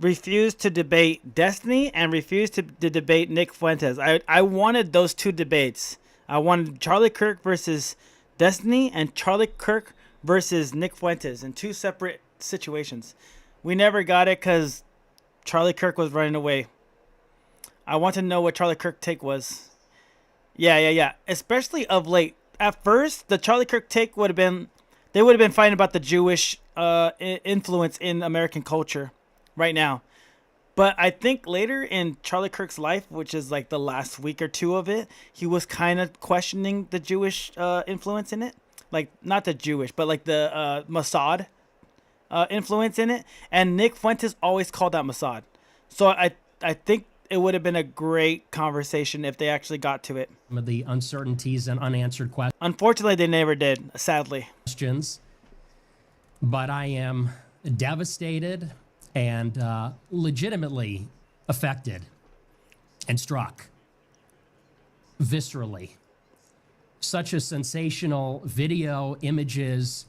to debate Destiny and refused to debate Nick Fuentes. I wanted those two debates. I wanted Charlie Kirk versus Destiny and Charlie Kirk versus Nick Fuentes in two separate situations. We never got it because Charlie Kirk was running away. I want to know what Charlie Kirk's take was. Yeah. Especially of late. At first, the Charlie Kirk take would have been, they would have been fighting about the Jewish influence in American culture right now. But I think later in Charlie Kirk's life, which is like the last week or two of it, he was kind of questioning the Jewish influence in it. Like, not the Jewish, but like the Mossad influence in it. And Nick Fuentes always called out Mossad. So I think it would have been a great conversation if they actually got to it.
Some of the uncertainties and unanswered questions.
Unfortunately, they never did, sadly.
But I am devastated and legitimately affected and struck viscerally. Such a sensational video, images,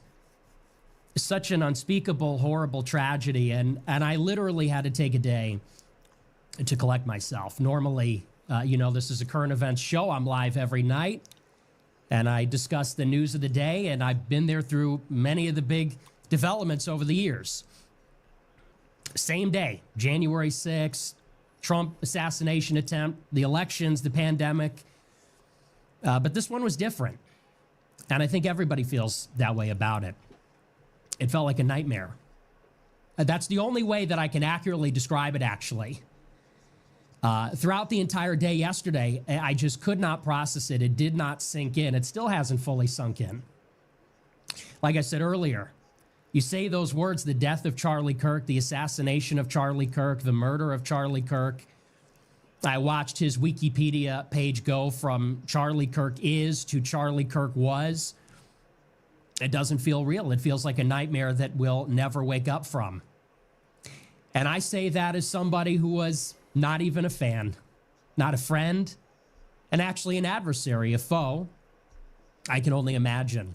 such an unspeakable, horrible tragedy. And I literally had to take a day to collect myself. Normally, this is a current events show. I'm live every night, and I discuss the news of the day, and I've been there through many of the big developments over the years. Same day, January 6th, Trump assassination attempt, the elections, the pandemic. But this one was different, and I think everybody feels that way about it. It felt like a nightmare. That's the only way that I can accurately describe it, actually. Throughout the entire day yesterday, I just could not process it. It did not sink in. It still hasn't fully sunk in. Like I said earlier, you say those words, the death of Charlie Kirk, the assassination of Charlie Kirk, the murder of Charlie Kirk. I watched his Wikipedia page go from Charlie Kirk is to Charlie Kirk was. It doesn't feel real. It feels like a nightmare that we'll never wake up from. And I say that as somebody who was not even a fan, not a friend, and actually an adversary, a foe. I can only imagine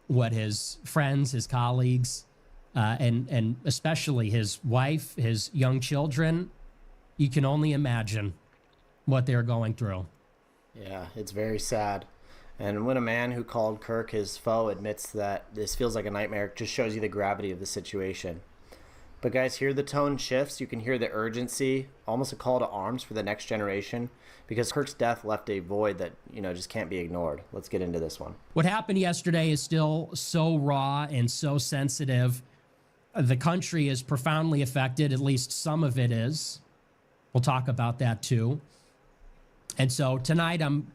what his friends, his colleagues, and especially his wife, his young children, you can only imagine what they're going through.
Yeah, it's very sad. And when a man who called Kirk his foe admits that this feels like a nightmare, it just shows you the gravity of the situation. But guys, here the tone shifts. You can hear the urgency, almost a call to arms for the next generation, because Kirk's death left a void that, just can't be ignored. Let's get into this one.
What happened yesterday is still so raw and so sensitive. The country is profoundly affected, at least some of it is. We'll talk about that too. And so tonight I'm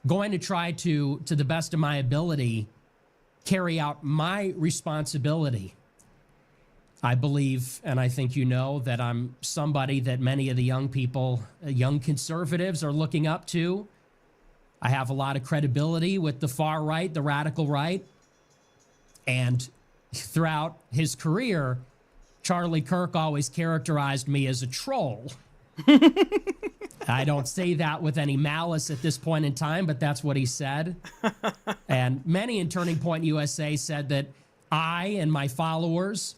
going to try to the best of my ability, carry out my responsibility. I believe, and I think that I'm somebody that many of the young people, young conservatives are looking up to. I have a lot of credibility with the far right, the radical right. And throughout his career, Charlie Kirk always characterized me as a troll. I don't say that with any malice at this point in time, but that's what he said. And many in Turning Point USA said that I and my followers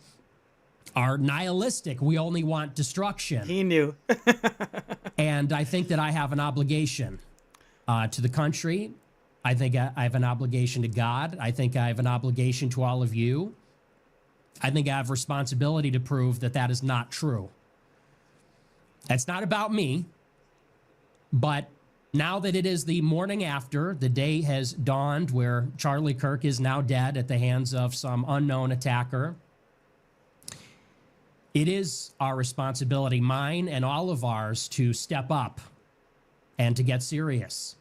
are nihilistic. We only want destruction.
He knew.
And I think that I have an obligation to the country. I think I have an obligation to God. I think I have an obligation to all of you. I think I have responsibility to prove that that is not true. It's not about me, but now that it is the morning after, the day has dawned where Charlie Kirk is now dead at the hands of some unknown attacker. It is our responsibility, mine and all of ours, to step up and to get serious.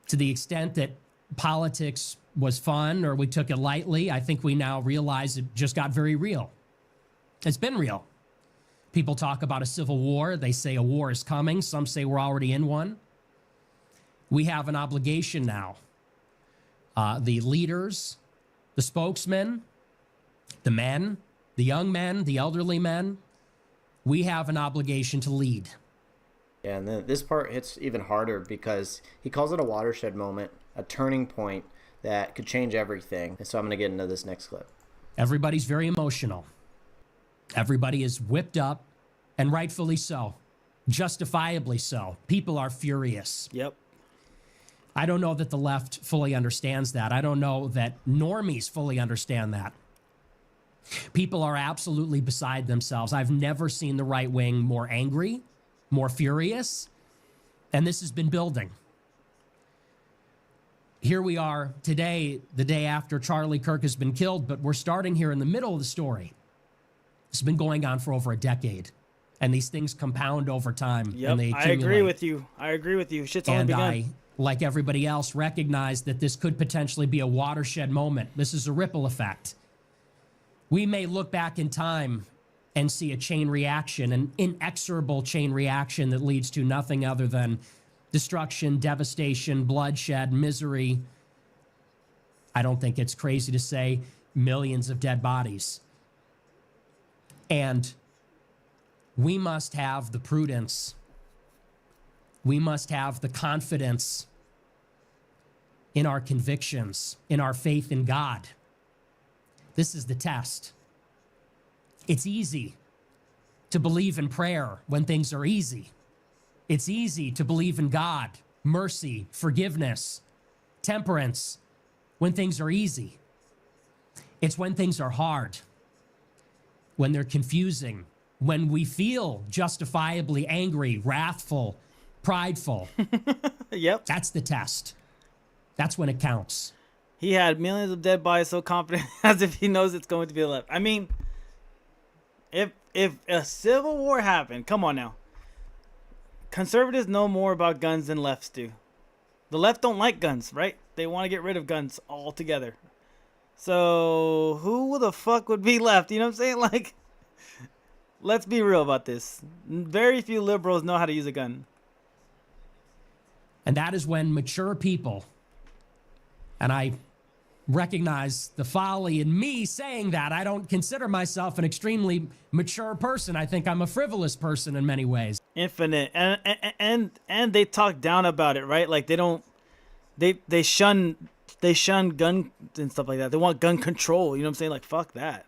To the extent that politics was fun or we took it lightly, I think we now realize it just got very real. It's been real. People talk about a civil war. They say a war is coming. Some say we're already in one. We have an obligation now. The leaders, the spokesmen, the men, the young men, the elderly men, we have an obligation to lead.
Yeah, and this part hits even harder because he calls it a watershed moment, a turning point that could change everything. And so I'm going to get into this next clip.
Everybody's very emotional. Everybody is whipped up, and rightfully so. Justifiably so. People are furious.
Yep.
I don't know that the left fully understands that. I don't know that normies fully understand that. People are absolutely beside themselves. I've never seen the right wing more angry, more furious, and this has been building. Here we are today, the day after Charlie Kirk has been killed, but we're starting here in the middle of the story. It's been going on for over a decade, and these things compound over time.
Yep,
And they
I agree
accumulate.
with you. I agree with you. Shit's only
And
begun.
I, like everybody else, recognize that this could potentially be a watershed moment. This is a ripple effect. We may look back in time and see a chain reaction, an inexorable chain reaction that leads to nothing other than destruction, devastation, bloodshed, misery. I don't think it's crazy to say millions of dead bodies. And we must have the prudence. We must have the confidence in our convictions, in our faith in God. This is the test. It's easy to believe in prayer when things are easy. It's easy to believe in God, mercy, forgiveness, temperance when things are easy. It's when things are hard, when they're confusing, when we feel justifiably angry, wrathful, prideful.
Yep.
That's the test. That's when it counts.
He had millions of dead bodies, so confident as if he knows it's going to be left. I mean, if a civil war happened, come on now. Conservatives know more about guns than lefts do. The left don't like guns, right? They want to get rid of guns altogether. So who the fuck would be left? You know what I'm saying? Like, let's be real about this. Very few liberals know how to use a gun.
And that is when mature people, and I recognize the folly in me saying that. I don't consider myself an extremely mature person. I think I'm a frivolous person in many ways.
Infinite. And they talk down about it, right? Like they shun gun and stuff like that. They want gun control, you know what I'm saying? Like, fuck that.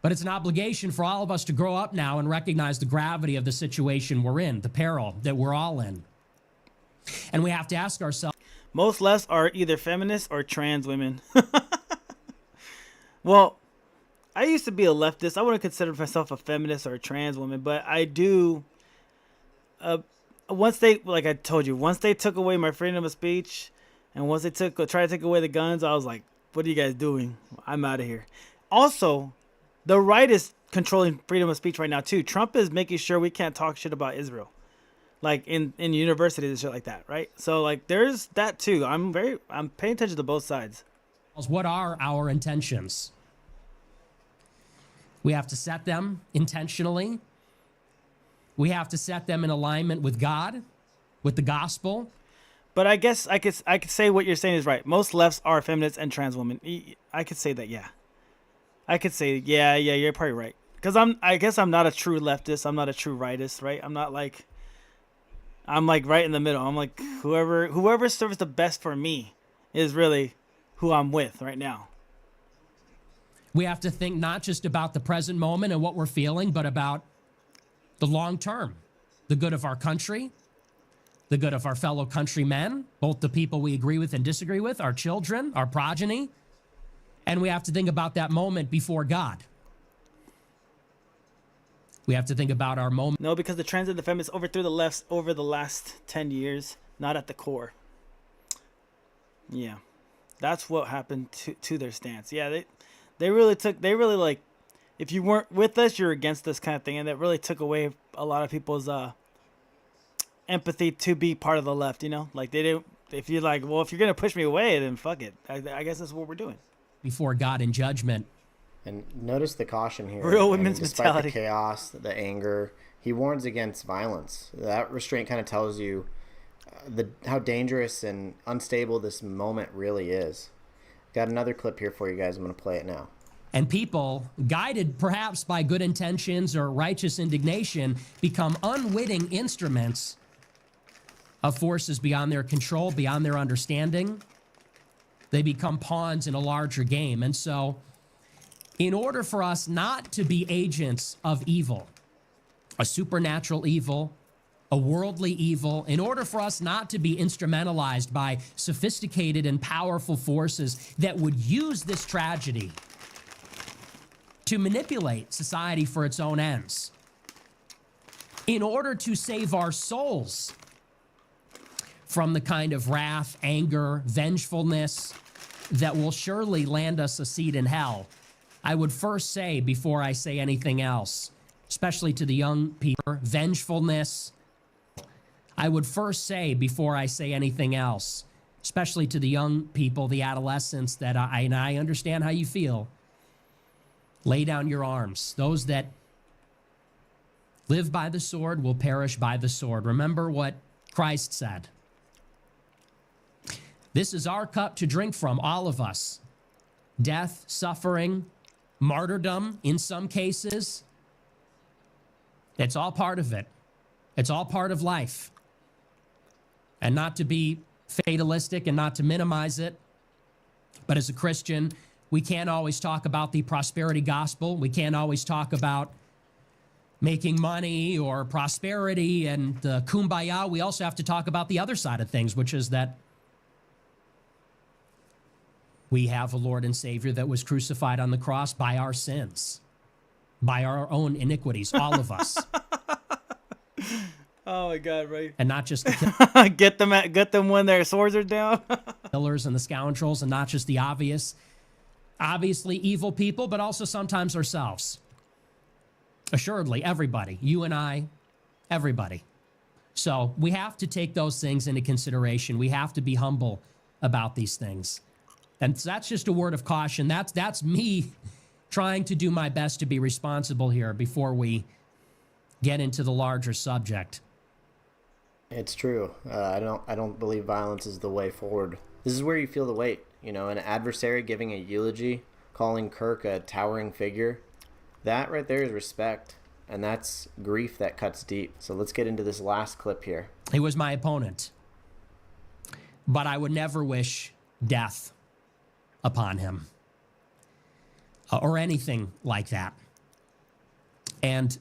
But it's an obligation for all of us to grow up now and recognize the gravity of the situation we're in, the peril that we're all in. And we have to ask ourselves.
Most lefts are either feminists or trans women. Well, I used to be a leftist. I wouldn't consider myself a feminist or a trans woman, but I do. Once they, like I told you, once they took away my freedom of speech, and once they tried to take away the guns, I was like, "What are you guys doing? I'm out of here." Also, the right is controlling freedom of speech right now too. Trump is making sure we can't talk shit about Israel, like in universities and shit like that, right? So like, there's that too. I'm paying attention to both sides.
What are our intentions? We have to set them intentionally. We have to set them in alignment with God, with the gospel.
But I guess I could say what you're saying is right. Most lefts are feminists and trans women. I could say that, yeah. I could say, yeah, you're probably right. Because I guess I'm not a true leftist. I'm not a true rightist, right? I'm like right in the middle. I'm like, whoever serves the best for me is really who I'm with right now.
We have to think not just about the present moment and what we're feeling, but about the long term, the good of our country, the good of our fellow countrymen, both the people we agree with and disagree with, our children, our progeny. And we have to think about that moment before God. We have to think about our moment.
No, because the trends of the feminists overthrew the left over the last 10 years, not at the core. Yeah, that's what happened to their stance. Yeah, they really like, if you weren't with us, you're against us kind of thing. And that really took away a lot of people's empathy to be part of the left, you know? Like they didn't, if you're like, well, if you're going to push me away, then fuck it. I guess that's what we're doing.
Before God in judgment.
And notice the caution here.
Real women's
despite
mentality.
the chaos, the anger, he warns against violence. That restraint kind of tells you how dangerous and unstable this moment really is. Got another clip here for you guys. I'm going to play it now.
And people, guided perhaps by good intentions or righteous indignation, become unwitting instruments of forces beyond their control, beyond their understanding. They become pawns in a larger game. And so, in order for us not to be agents of evil, a supernatural evil, a worldly evil, in order for us not to be instrumentalized by sophisticated and powerful forces that would use this tragedy to manipulate society for its own ends, in order to save our souls from the kind of wrath, anger, vengefulness that will surely land us a seat in hell, I would first say, before I say anything else, especially to the young people, vengefulness. I would first say, before I say anything else, especially to the young people, the adolescents, that I understand how you feel. Lay down your arms. Those that live by the sword will perish by the sword. Remember what Christ said. This is our cup to drink from, all of us. Death, suffering, martyrdom in some cases. It's all part of it. It's all part of life. And not to be fatalistic and not to minimize it, but as a Christian, we can't always talk about the prosperity gospel. We can't always talk about making money or prosperity and the kumbaya. We also have to talk about the other side of things, which is that we have a Lord and Savior that was crucified on the cross by our sins, by our own iniquities, all of us.
Oh my God, right?
And not just the
get them when their swords are down.
killers and the scoundrels, and not just the obviously evil people, but also sometimes ourselves. Assuredly, everybody, you and I, everybody. So we have to take those things into consideration. We have to be humble about these things. And that's just a word of caution. That's me trying to do my best to be responsible here before we get into the larger subject.
It's true. I don't believe violence is the way forward. This is where you feel the weight. You know, an adversary giving a eulogy, calling Kirk a towering figure. That right there is respect. And that's grief that cuts deep. So let's get into this last clip here.
He was my opponent. But I would never wish death upon him. Or anything like that. And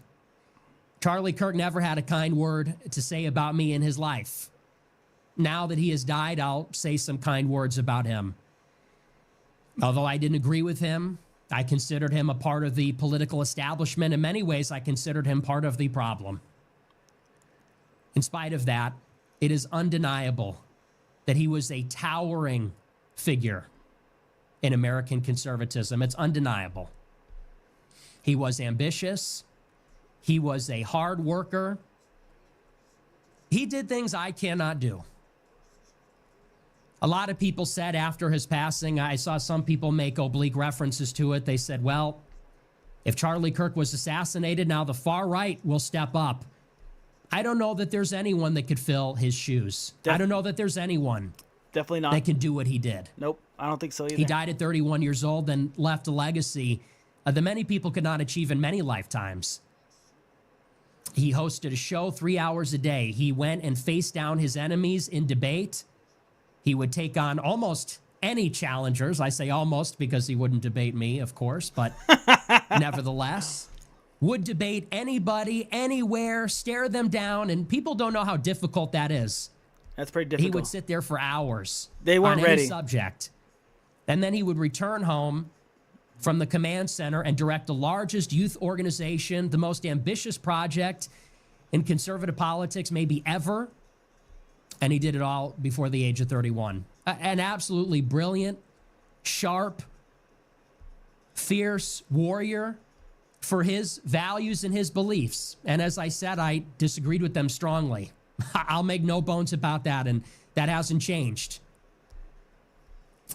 Charlie Kirk never had a kind word to say about me in his life. Now that he has died, I'll say some kind words about him. Although I didn't agree with him, I considered him a part of the political establishment. In many ways, I considered him part of the problem. In spite of that, it is undeniable that he was a towering figure in American conservatism. It's undeniable. He was ambitious. He was a hard worker. He did things I cannot do. A lot of people said after his passing, I saw some people make oblique references to it. They said, well, if Charlie Kirk was assassinated, now the far right will step up. I don't know that there's anyone that could fill his shoes. I don't know that there's anyone
Definitely not.
that can do what he did.
Nope, I don't think so either.
He died at 31 years old and left a legacy that many people could not achieve in many lifetimes. He hosted a show 3 hours a day. He went and faced down his enemies in debate. He would take on almost any challengers. I say almost because he wouldn't debate me, of course, but nevertheless, would debate anybody, anywhere, stare them down, and people don't know how difficult that is.
That's pretty difficult.
He would sit there for hours.
They weren't
on
ready.
any subject. And then he would return home from the command center and direct the largest youth organization, the most ambitious project in conservative politics maybe ever. And he did it all before the age of 31. An absolutely brilliant, sharp, fierce warrior for his values and his beliefs. And as I said, I disagreed with them strongly. I'll make no bones about that, and that hasn't changed.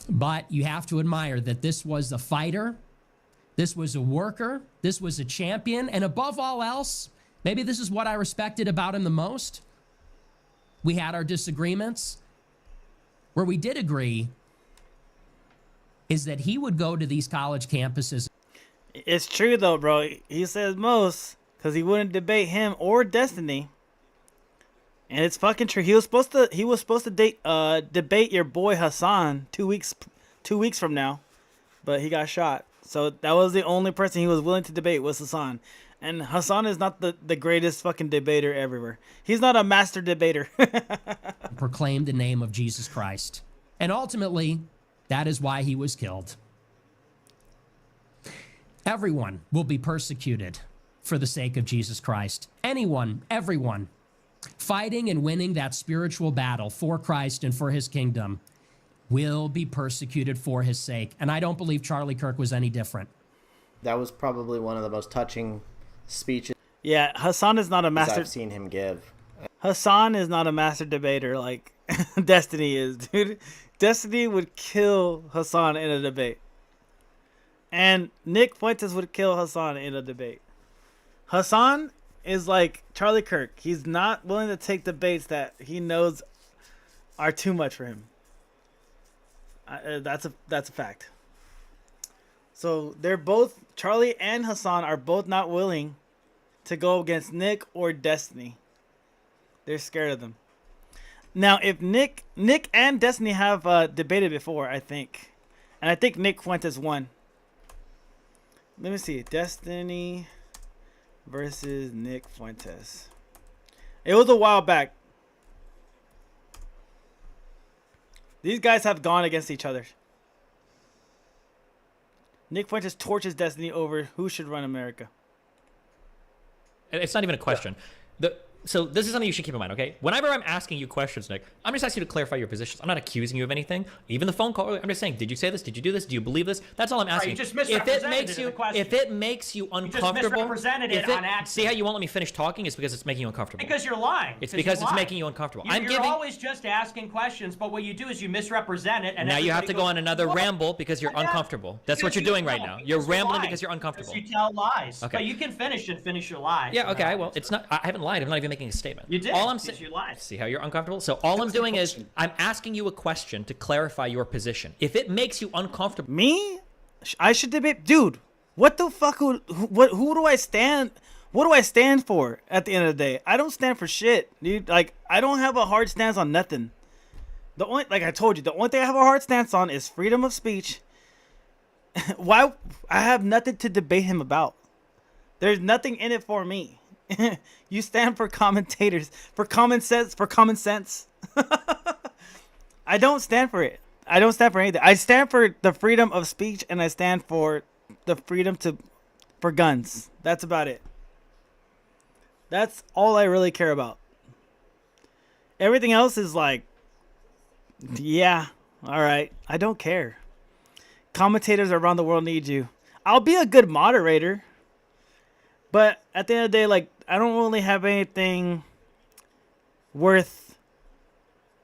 But you have to admire that this was a fighter, this was a worker, this was a champion, and above all else, maybe this is what I respected about him the most. We had our disagreements. Where we did agree is that he would go to these college campuses.
It's true though, bro. He says most because he wouldn't debate him or Destiny. And it's fucking true. He was supposed to debate your boy Hassan 2 weeks from now, but he got shot. So that was the only person he was willing to debate was Hassan. And Hassan is not the greatest fucking debater everywhere. He's not a master debater.
Proclaimed the name of Jesus Christ. And ultimately, that is why he was killed. Everyone will be persecuted for the sake of Jesus Christ. Anyone, everyone, fighting and winning that spiritual battle for Christ and for his kingdom will be persecuted for his sake. And I don't believe Charlie Kirk was any different.
That was probably one of the most touching speeches.
Yeah, Hassan is not a master.
I've seen him give.
Hassan is not a master debater like Destiny is, dude. Destiny would kill Hassan in a debate. And Nick Fuentes would kill Hassan in a debate. Hassan is like Charlie Kirk. He's not willing to take debates that he knows are too much for him. That's a fact. So they're both, Charlie and Hassan are both not willing to go against Nick or Destiny. They're scared of them. Now, if Nick and Destiny have debated before, I think. And I think Nick Fuentes won. Let me see. Destiny versus Nick Fuentes. It was a while back. These guys have gone against each other. Nick Fuentes torches Destiny over who should run America.
It's not even a question. So this is something you should keep in mind, okay? Whenever I'm asking you questions, Nick, I'm just asking you to clarify your positions. I'm not accusing you of anything. Even the phone call, I'm just saying, did you say this? Did you do this? Do you believe this? That's all I'm asking.
You just misrepresented
If it makes you uncomfortable,
misrepresented it on accident.
See how you won't let me finish talking? It's because it's making you uncomfortable.
Because you're lying.
It's because it's making you uncomfortable.
You're always just asking questions, but what you do is you misrepresent it. And
now you have to go on another ramble because you're uncomfortable. That's what you're doing right now. You're rambling because you're uncomfortable.
You tell lies.
Okay.
But you can finish your lies.
Yeah, okay, well, it's not, I haven't lied. I'm not even making a statement.
You did.
All I'm saying, see how you're uncomfortable? So all I'm doing is I'm asking you a question to clarify your position. If it makes you uncomfortable.
Me? I should debate, dude. What the fuck? Who do I stand? What do I stand for at the end of the day? I don't stand for shit, dude. Like, I don't have a hard stance on nothing. The only, like I told you, the only thing I have a hard stance on is freedom of speech. Why? I have nothing to debate him about. There's nothing in it for me. You stand for commentators, for common sense. I don't stand for it. I don't stand for anything. I stand for the freedom of speech, and I stand for the freedom for guns. That's about it. That's all I really care about. Everything else is like, yeah, all right. I don't care. Commentators around the world need you. I'll be a good moderator. But at the end of the day, like, I don't really have anything worth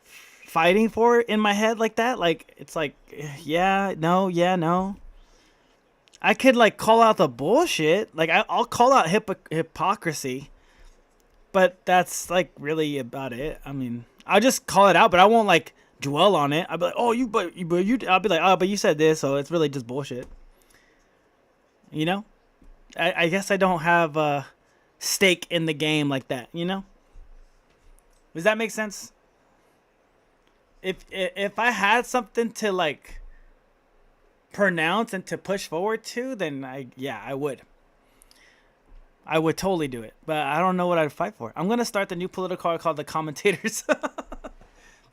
fighting for in my head like that. Like, it's like, yeah, no. I could, like, call out the bullshit. Like, I'll call out hypocrisy. But that's, like, really about it. I mean, I'll just call it out, but I won't, like, dwell on it. I'll be like, oh, I'll be like, oh, but you said this, so it's really just bullshit. You know? I guess I don't have a stake in the game like that, you know? Does that make sense? if I had something to like pronounce and to push forward to, then I would. I would totally do it, but I don't know what I'd fight for. I'm gonna start the new political art called The Commentators.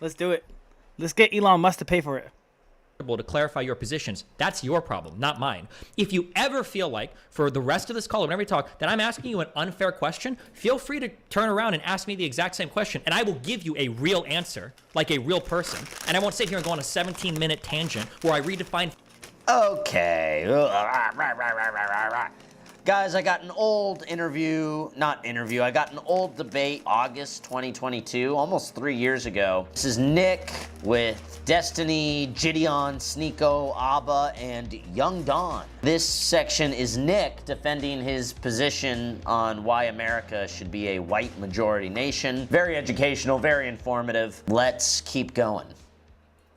Let's do it. Let's get Elon Musk to pay for it.
To clarify your positions. That's your problem, not mine. If you ever feel like, for the rest of this call, whenever you talk, that I'm asking you an unfair question, feel free to turn around and ask me the exact same question, and I will give you a real answer, like a real person. And I won't sit here and go on a 17-minute tangent where I redefine.
Okay. Guys, I got an old I got an old debate, August 2022, almost 3 years ago. This is Nick with Destiny, Gideon, Sneeko, Abba, and Young Dawn. This section is Nick defending his position on why America should be a white majority nation. Very educational, very informative. Let's keep going.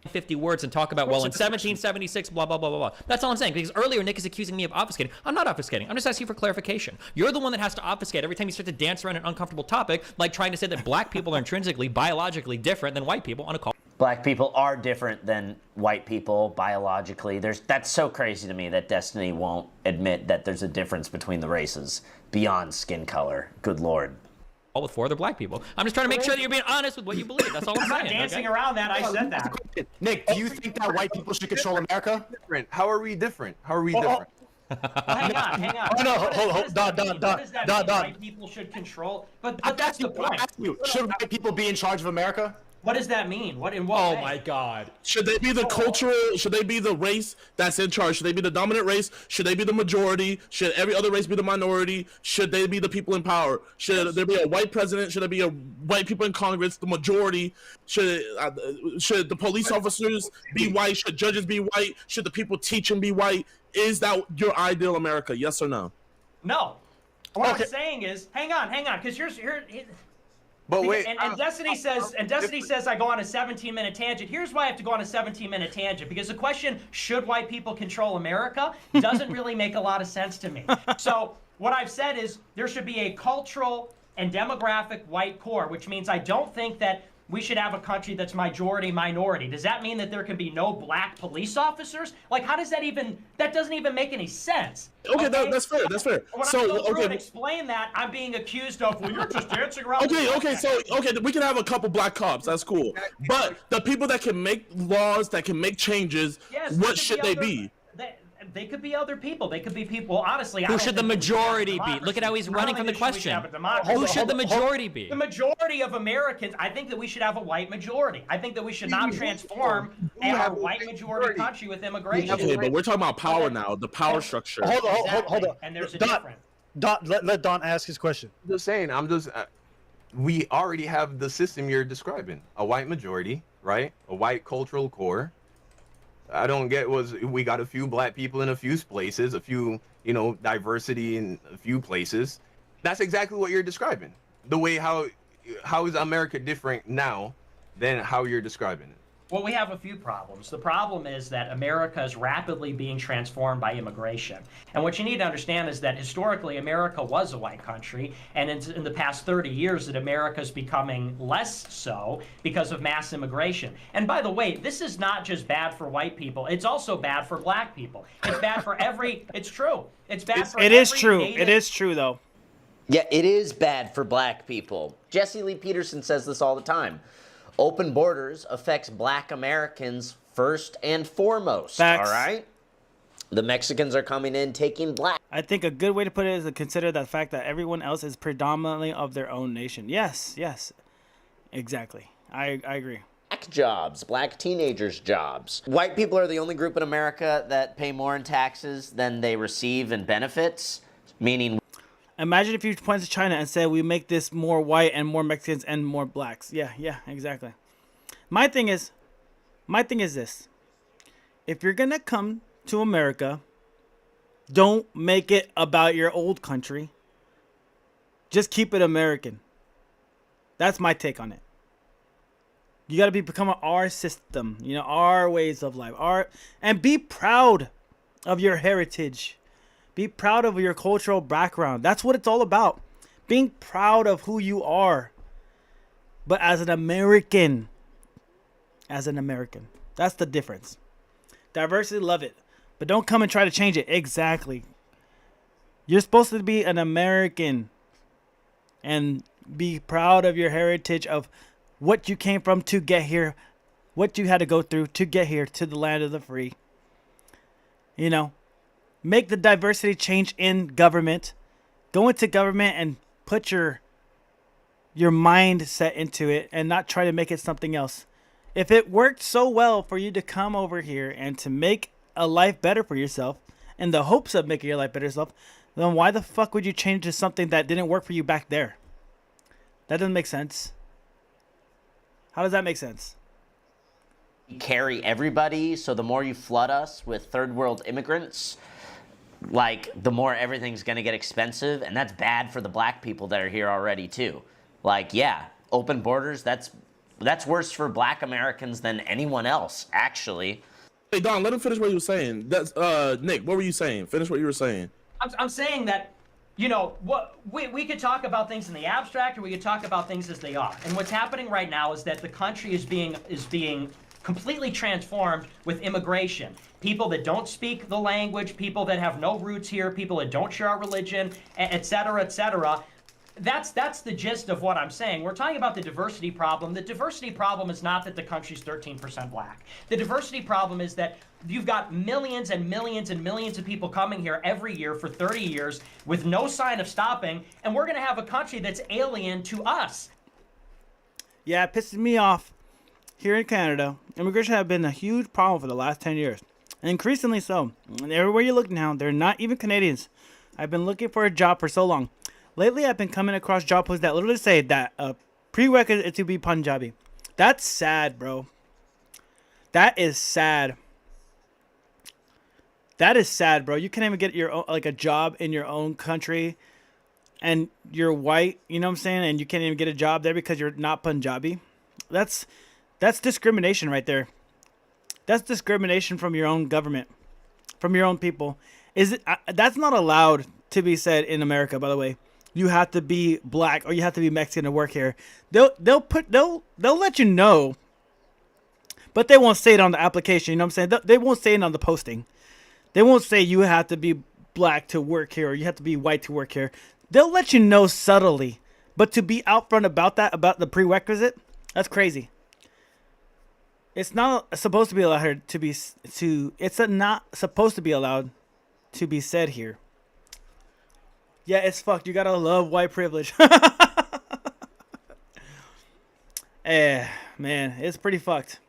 50 words and talk about, well, in 1776, blah, blah, blah, blah, blah. That's all I'm saying, because earlier Nick is accusing me of obfuscating. I'm not obfuscating. I'm just asking for clarification. You're the one that has to obfuscate every time you start to dance around an uncomfortable topic, like trying to say that black people are intrinsically, biologically different than white people on a call.
Black people are different than white people biologically. That's so crazy to me that Destiny won't admit that there's a difference between the races beyond skin color. Good Lord.
All with 4 other black people. I'm just trying to make sure that you're being honest with what you believe. That's all I'm saying.
I'm not dancing around that. I said that.
Nick, do you think that white people should control America?
How are we different? How are we different?
Hang on.
Oh, no, hold, Don.
White people should control, but that's the point.
Should white people be in charge of America?
What does that mean? What in what way?
My God.
Should they be the should they be the race that's in charge? Should they be the dominant race? Should they be the majority? Should every other race be the minority? Should they be the people in power? Should there be a white president? Should there be a white people in Congress, the majority? Should the police officers be white? Should judges be white? Should the people teaching be white? Is that your ideal America? Yes or no?
No. What I'm saying is, hang on, because here.
But wait,
and Destiny says, I go on a 17-minute tangent. Here's why I have to go on a 17-minute tangent, because the question, should white people control America, doesn't really make a lot of sense to me. So what I've said is there should be a cultural and demographic white core, which means I don't think that we should have a country that's majority minority. Does that mean that there can be no black police officers? Like, how does that doesn't even make any sense.
Okay, that's fair.
When I go through and explain that, I'm being accused of, well, you're just dancing around.
Okay, we can have a couple black cops. That's cool. But the people that can make laws, that can make changes, what should they be?
They could be other people. They could be people. Honestly,
who should the majority be? Look at how he's running from the question. Who should the majority be?
The majority of Americans. I think that we should have a white majority. I think that we should not transform our white majority country with immigration.
Okay, but we're talking about power now. The power structure.
Hold on.
And there's a difference.
Let Don ask his question.
Just saying. We already have the system you're describing. A white majority, right? A white cultural core. I don't get we got a few black people in a few places, a few, diversity in a few places. That's exactly what you're describing. The way how is America different now than how you're describing it?
Well, we have a few problems. The problem is that America is rapidly being transformed by immigration. And what you need to understand is that historically America was a white country, and in the past 30 years that America is becoming less so because of mass immigration. And by the way, this is not just bad for white people, it's also bad for black people. It's bad for it's true. It's bad for
It is true. It is true, though.
Yeah, it is bad for black people. Jesse Lee Peterson says this all the time. Open borders affects black Americans first and foremost.
Facts.
All right? The Mexicans are coming in, taking black.
I think a good way to put it is to consider the fact that everyone else is predominantly of their own nation. Yes. Exactly. I agree.
Black jobs, black teenagers' jobs. White people are the only group in America that pay more in taxes than they receive in benefits, meaning...
Imagine if you point to China and said we make this more white and more Mexicans and more blacks. Yeah, exactly. My thing is this. If you're going to come to America, don't make it about your old country. Just keep it American. That's my take on it. You got to become our system, our ways of life, and be proud of your heritage. Be proud of your cultural background. That's what it's all about. Being proud of who you are. But as an American, as an American. That's the difference. Diversity, love it. But don't come and try to change it. Exactly. You're supposed to be an American and be proud of your heritage, of what you came from to get here, what you had to go through to get here to the land of the free. You know, make the diversity change in government. Go into government and put your mindset into it and not try to make it something else. If it worked so well for you to come over here and to make a life better for yourself in the hopes of making your life better yourself, then why the fuck would you change to something that didn't work for you back there? That doesn't make sense. How does that make sense?
Carry everybody, so the more you flood us with third world immigrants, like the more everything's going to get expensive, and that's bad for the black people that are here already too. Like, yeah, open borders, that's worse for black Americans than anyone else, actually.
Hey Don, let him finish what he was saying. That's Nick, what were you saying? Finish what you were saying.
I'm saying that, you know, what we could talk about things in the abstract, or we could talk about things as they are. And what's happening right now is that the country is being completely transformed with immigration. People that don't speak the language, people that have no roots here, people that don't share our religion, et cetera, et cetera. That's the gist of what I'm saying. We're talking about the diversity problem. The diversity problem is not that the country's 13% black. The diversity problem is that you've got millions and millions and millions of people coming here every year for 30 years with no sign of stopping, and we're going to have a country that's alien to us.
Yeah, it pisses me off. Here in Canada, immigration has been a huge problem for the last 10 years. And increasingly so. And everywhere you look now, they're not even Canadians. I've been looking for a job for so long. Lately, I've been coming across job posts that literally say that a prerequisite is to be Punjabi. That's sad, bro. That is sad. That is sad, bro. You can't even get your own, like, a job in your own country, and you're white, you know what I'm saying? And you can't even get a job there because you're not Punjabi. That's discrimination right there. That's discrimination from your own government, from your own people. That's not allowed to be said in America, by the way. You have to be black or you have to be Mexican to work here. They'll let you know, but they won't say it on the application. You know what I'm saying? They won't say it on the posting. They won't say you have to be black to work here or you have to be white to work here. They'll let you know subtly, but to be out front about that, about the prerequisite, that's crazy. It's not supposed to be allowed to be it's not supposed to be allowed to be said here. Yeah, it's fucked. You gotta love white privilege. Man, it's pretty fucked.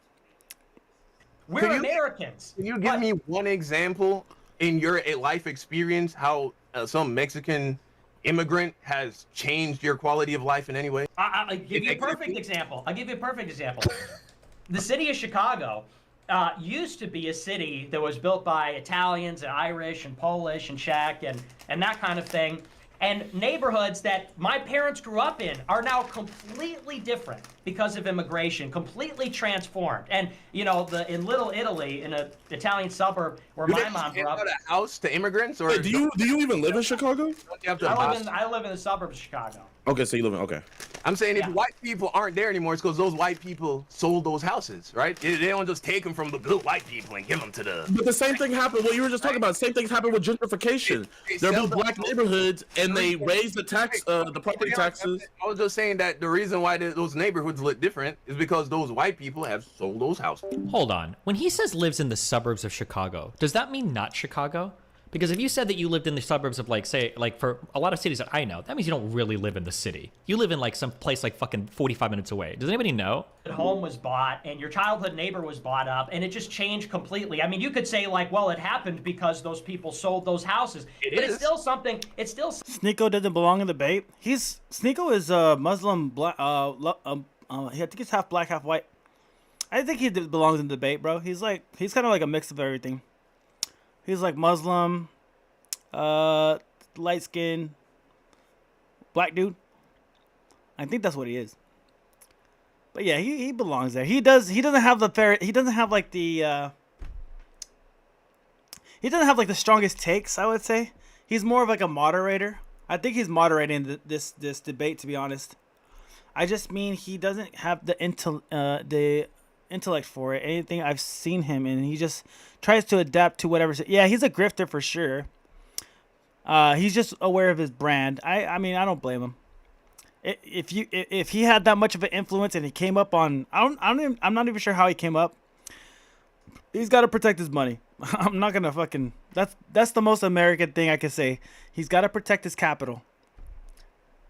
We're Americans.
Can you give me one example in your life experience how some Mexican immigrant has changed your quality of life in any way?
I'll give you a perfect example. The city of Chicago used to be a city that was built by Italians and Irish and Polish and Czech and that kind of thing. And neighborhoods that my parents grew up in are now completely different because of immigration, completely transformed. And, you know, in Little Italy, in an Italian suburb where my mom grew up.
A house to immigrants? Or
do you even live in Chicago?
I live in the suburbs of Chicago.
Okay, so you live in, okay.
I'm saying if white people aren't there anymore, it's because those white people sold those houses, right? They don't just take them from the good white people and give them to the...
But the same thing happened, what you were just talking about, same things happened with gentrification. There are black neighborhoods, and they raise the tax, the property taxes.
I was just saying that the reason why those neighborhoods look different is because those white people have sold those houses.
Hold on. When he says lives in the suburbs of Chicago, does that mean not Chicago? Because if you said that you lived in the suburbs of, like, say, like, for a lot of cities that I know, that means you don't really live in the city. You live in, like, some place, like, fucking 45 minutes away. Does anybody know?
Home was bought, and your childhood neighbor was bought up, and it just changed completely. I mean, you could say, like, well, it happened because those people sold those houses. It's still something,
Sneeko doesn't belong in the debate. Sneeko is a Muslim, black, I think he's half black, half white. I think he belongs in the debate, bro. He's kind of like a mix of everything. He's like Muslim, light skin, black dude. I think that's what he is. But yeah, he belongs there. He doesn't have the strongest takes, I would say. He's more of like a moderator. I think he's moderating this debate, to be honest. I just mean he doesn't have the intellect for it. Anything I've seen him in, he just tries to adapt to whatever. Yeah, he's a grifter for sure. He's just aware of his brand. I mean, I don't blame him. If he had that much of an influence and he came up on, I'm not even sure how he came up. He's got to protect his money. I'm not gonna fucking. That's the most American thing I can say. He's got to protect his capital.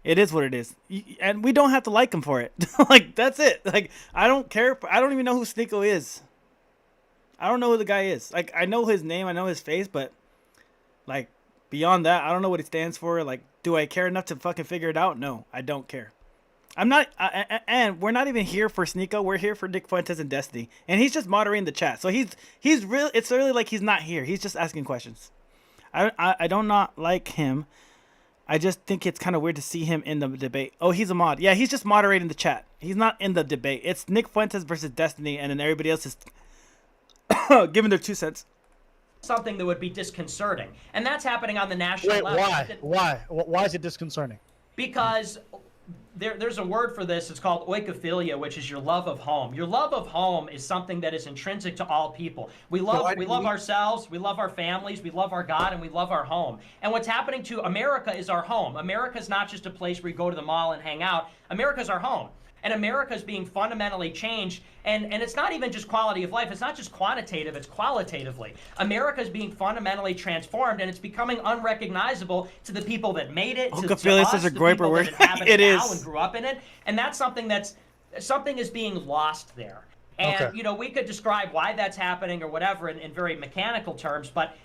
It is what it is, and we don't have to like him for it. Like, that's it. Like, I don't care. I don't even know who Sneeko is. I don't know who the guy is. Like, I know his name, I know his face, but like beyond that, I don't know what he stands for. Like, do I care enough to fucking figure it out? No, I don't care. I'm not, and we're not even here for Sneeko. We're here for Nick Fuentes and Destiny, and he's just moderating the chat. So he's really. It's really like he's not here. He's just asking questions. I don't not like him. I just think it's kind of weird to see him in the debate. Oh, he's a mod. Yeah, he's just moderating the chat. He's not in the debate. It's Nick Fuentes versus Destiny, and then everybody else is giving their 2 cents.
Something that would be disconcerting, and that's happening on the national level.
Why is it disconcerting?
Because there's a word for this. It's called oikophilia, which is your love of home. Your love of home is something that is intrinsic to all people. We love ourselves, we love our families, we love our God, and we love our home. And what's happening to America is our home. America is not just a place where you go to the mall and hang out. America is our home. And America is being fundamentally changed, and it's not even just quality of life. It's not just quantitative, it's qualitatively. America is being fundamentally transformed, and it's becoming unrecognizable to the people that made it, to us, the people that inhabit it now and grew up in it. And that's something something is being lost there. And, you know, we could describe why that's happening or whatever in very mechanical terms, but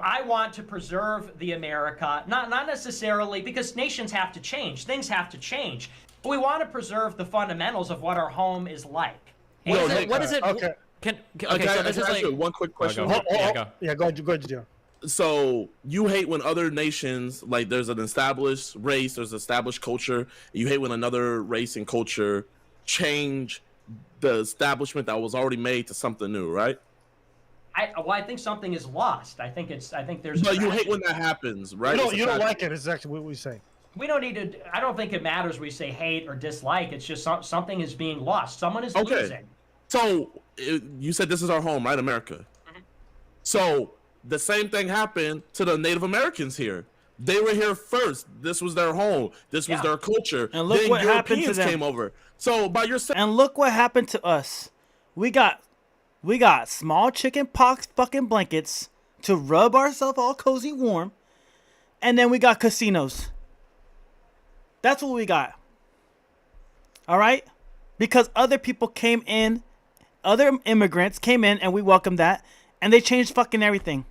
I want to preserve the America, not necessarily because nations have to change, things have to change. We want to preserve the fundamentals of what our home is like.
What is it?
Okay.
Can
I ask you one quick question?
Go
ahead, Joe.
So you hate when other nations, like there's an established race, there's established culture. You hate when another race and culture change the establishment that was already made to something new, right?
I think something is lost. I think there's.
But you hate when that happens, right?
You don't like it. It's actually what we say.
We don't need to. I don't think it matters. We say hate or dislike. It's just something is being lost. Someone is losing.
So you said this is our home, right, America? Mm-hmm. So the same thing happened to the Native Americans here. They were here first. This was their home. This was their culture.
And look
then
what
Europeans
happened to them.
came over. So by yourself.
And look what happened to us. We got small chicken pox fucking blankets to rub ourselves all cozy warm, and then we got casinos. That's what we got. All right? Because other people came in, other immigrants came in, and we welcomed that, and they changed fucking everything.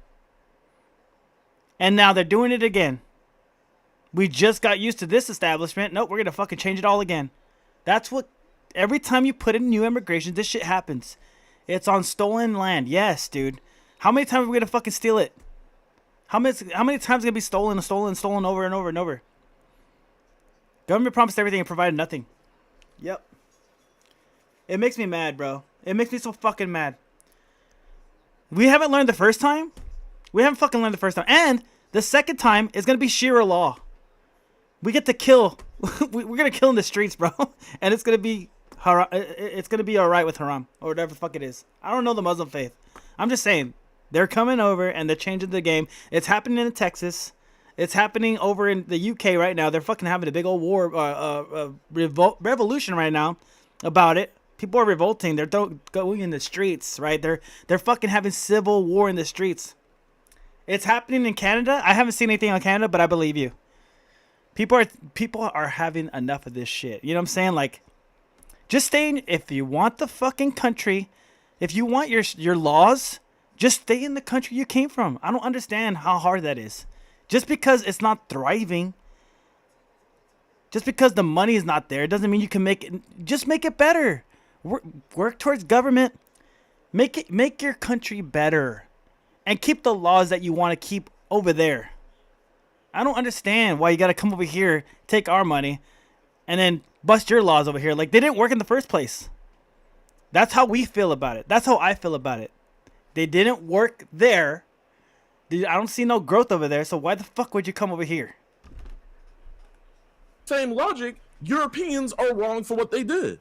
And now they're doing it again. We just got used to this establishment. Nope, we're going to fucking change it all again. That's what, every time you put in new immigration, this shit happens. It's on stolen land. Yes, dude. How many times are we going to fucking steal it? How many times is it going to be stolen over and over and over? Government promised everything and provided nothing. Yep. It makes me mad, bro. It makes me so fucking mad. We haven't learned the first time. We haven't fucking learned the first time. And the second time is going to be Sharia law. We get to kill. We're going to kill in the streets, bro. And it's going to be it's going to be all right with haram or whatever the fuck it is. I don't know the Muslim faith. I'm just saying. They're coming over and they're changing the game. It's happening in Texas. It's happening over in the UK right now. They're fucking having a big old war, revolution right now about it. People are revolting. They're going in the streets, right? They're fucking having civil war in the streets. It's happening in Canada. I haven't seen anything on Canada, but I believe you. People are having enough of this shit. You know what I'm saying? Like, just stay in, if you want the fucking country, if you want your laws, just stay in the country you came from. I don't understand how hard that is. Just because it's not thriving, just because the money is not there, doesn't mean you can make it. Just make it better. Work towards government. Make your country better, and keep the laws that you want to keep over there. I don't understand why you got to come over here, take our money, and then bust your laws over here. Like, they didn't work in the first place. That's how we feel about it. That's how I feel about it. They didn't work there. I don't see no growth over there, so why the fuck would you come over here?
Same logic, Europeans are wrong for what they did.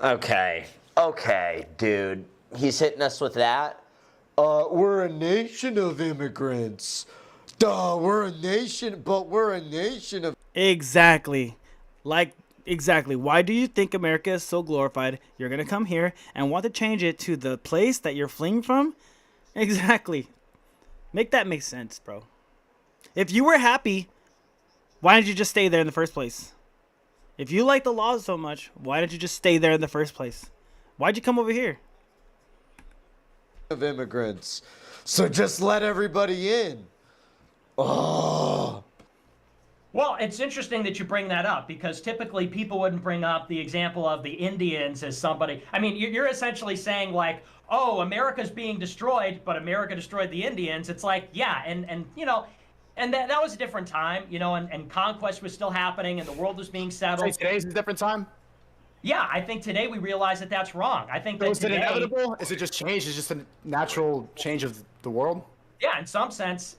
Okay. Okay, dude. He's hitting us with that. We're a nation of immigrants. Duh, we're a nation, but we're a nation of...
Exactly. Exactly. Why do you think America is so glorified? You're going to come here and want to change it to the place that you're fleeing from? Exactly. Make that make sense, bro. If you were happy, why didn't you just stay there in the first place? If you like the laws so much, why didn't you just stay there in the first place? Why'd you come over here?
Of immigrants. So just let everybody in. Oh.
Well, it's interesting that you bring that up because typically people wouldn't bring up the example of the Indians as somebody. I mean, you're essentially saying like, oh, America's being destroyed, but America destroyed the Indians. It's like, yeah, and you know, and that was a different time, you know, and conquest was still happening and the world was being settled.
Today's a different time?
Yeah, I think today we realize that that's wrong. I think that
is
today...
it inevitable? Is it just change? Is it just a natural change of the world?
Yeah, in some sense,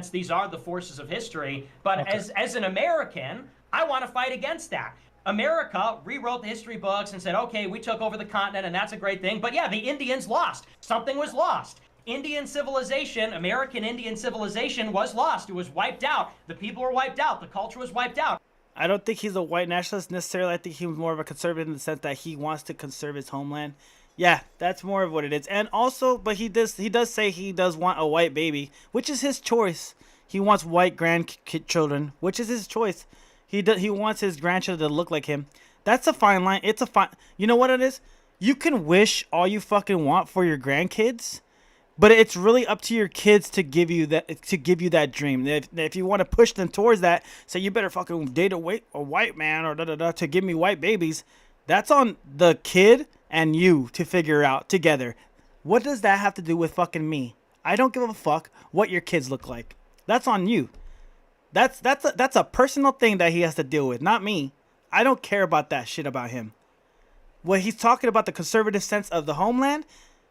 these are the forces of history. But as an American, I want to fight against that. America rewrote the history books and said, okay, we took over the continent and that's a great thing. But yeah, the Indians lost. Something was lost. Indian civilization, American Indian civilization was lost. It was wiped out. The people were wiped out. The culture was wiped out.
I don't think he's a white nationalist necessarily. I think he was more of a conservative in the sense that he wants to conserve his homeland. Yeah, that's more of what it is. And also, but he does say he does want a white baby, which is his choice. He wants white grandchildren, which is his choice. He wants his grandchildren to look like him. That's a fine line. It's a fine. You know what it is? You can wish all you fucking want for your grandkids, but it's really up to your kids to give you that dream. If you want to push them towards that, say you better fucking date a white man or to give me white babies. That's on the kid and you to figure out together. What does that have to do with fucking me? I don't give a fuck what your kids look like. That's on you. That's a personal thing that he has to deal with, not me. I don't care about that shit about him. What he's talking about, the conservative sense of the homeland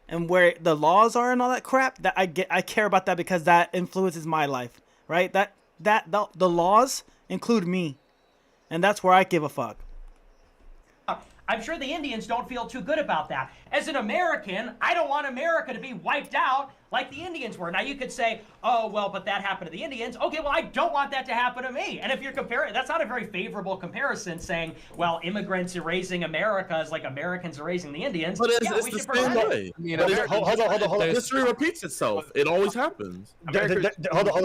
and where the laws are and all that crap, that I care about that because that influences my life, right? The laws include me, and that's where I give a fuck.
I'm sure the Indians don't feel too good about that. As an American, I don't want America to be wiped out like the Indians were. Now you could say, oh, well, but that happened to the Indians. Okay, well, I don't want that to happen to me. And if you're comparing, that's not a very favorable comparison saying, well, immigrants erasing America is like Americans erasing the Indians.
But it's
we
the
should
same
prevent
way.
it.
Hold on. History repeats itself. It always happens.
Hold on.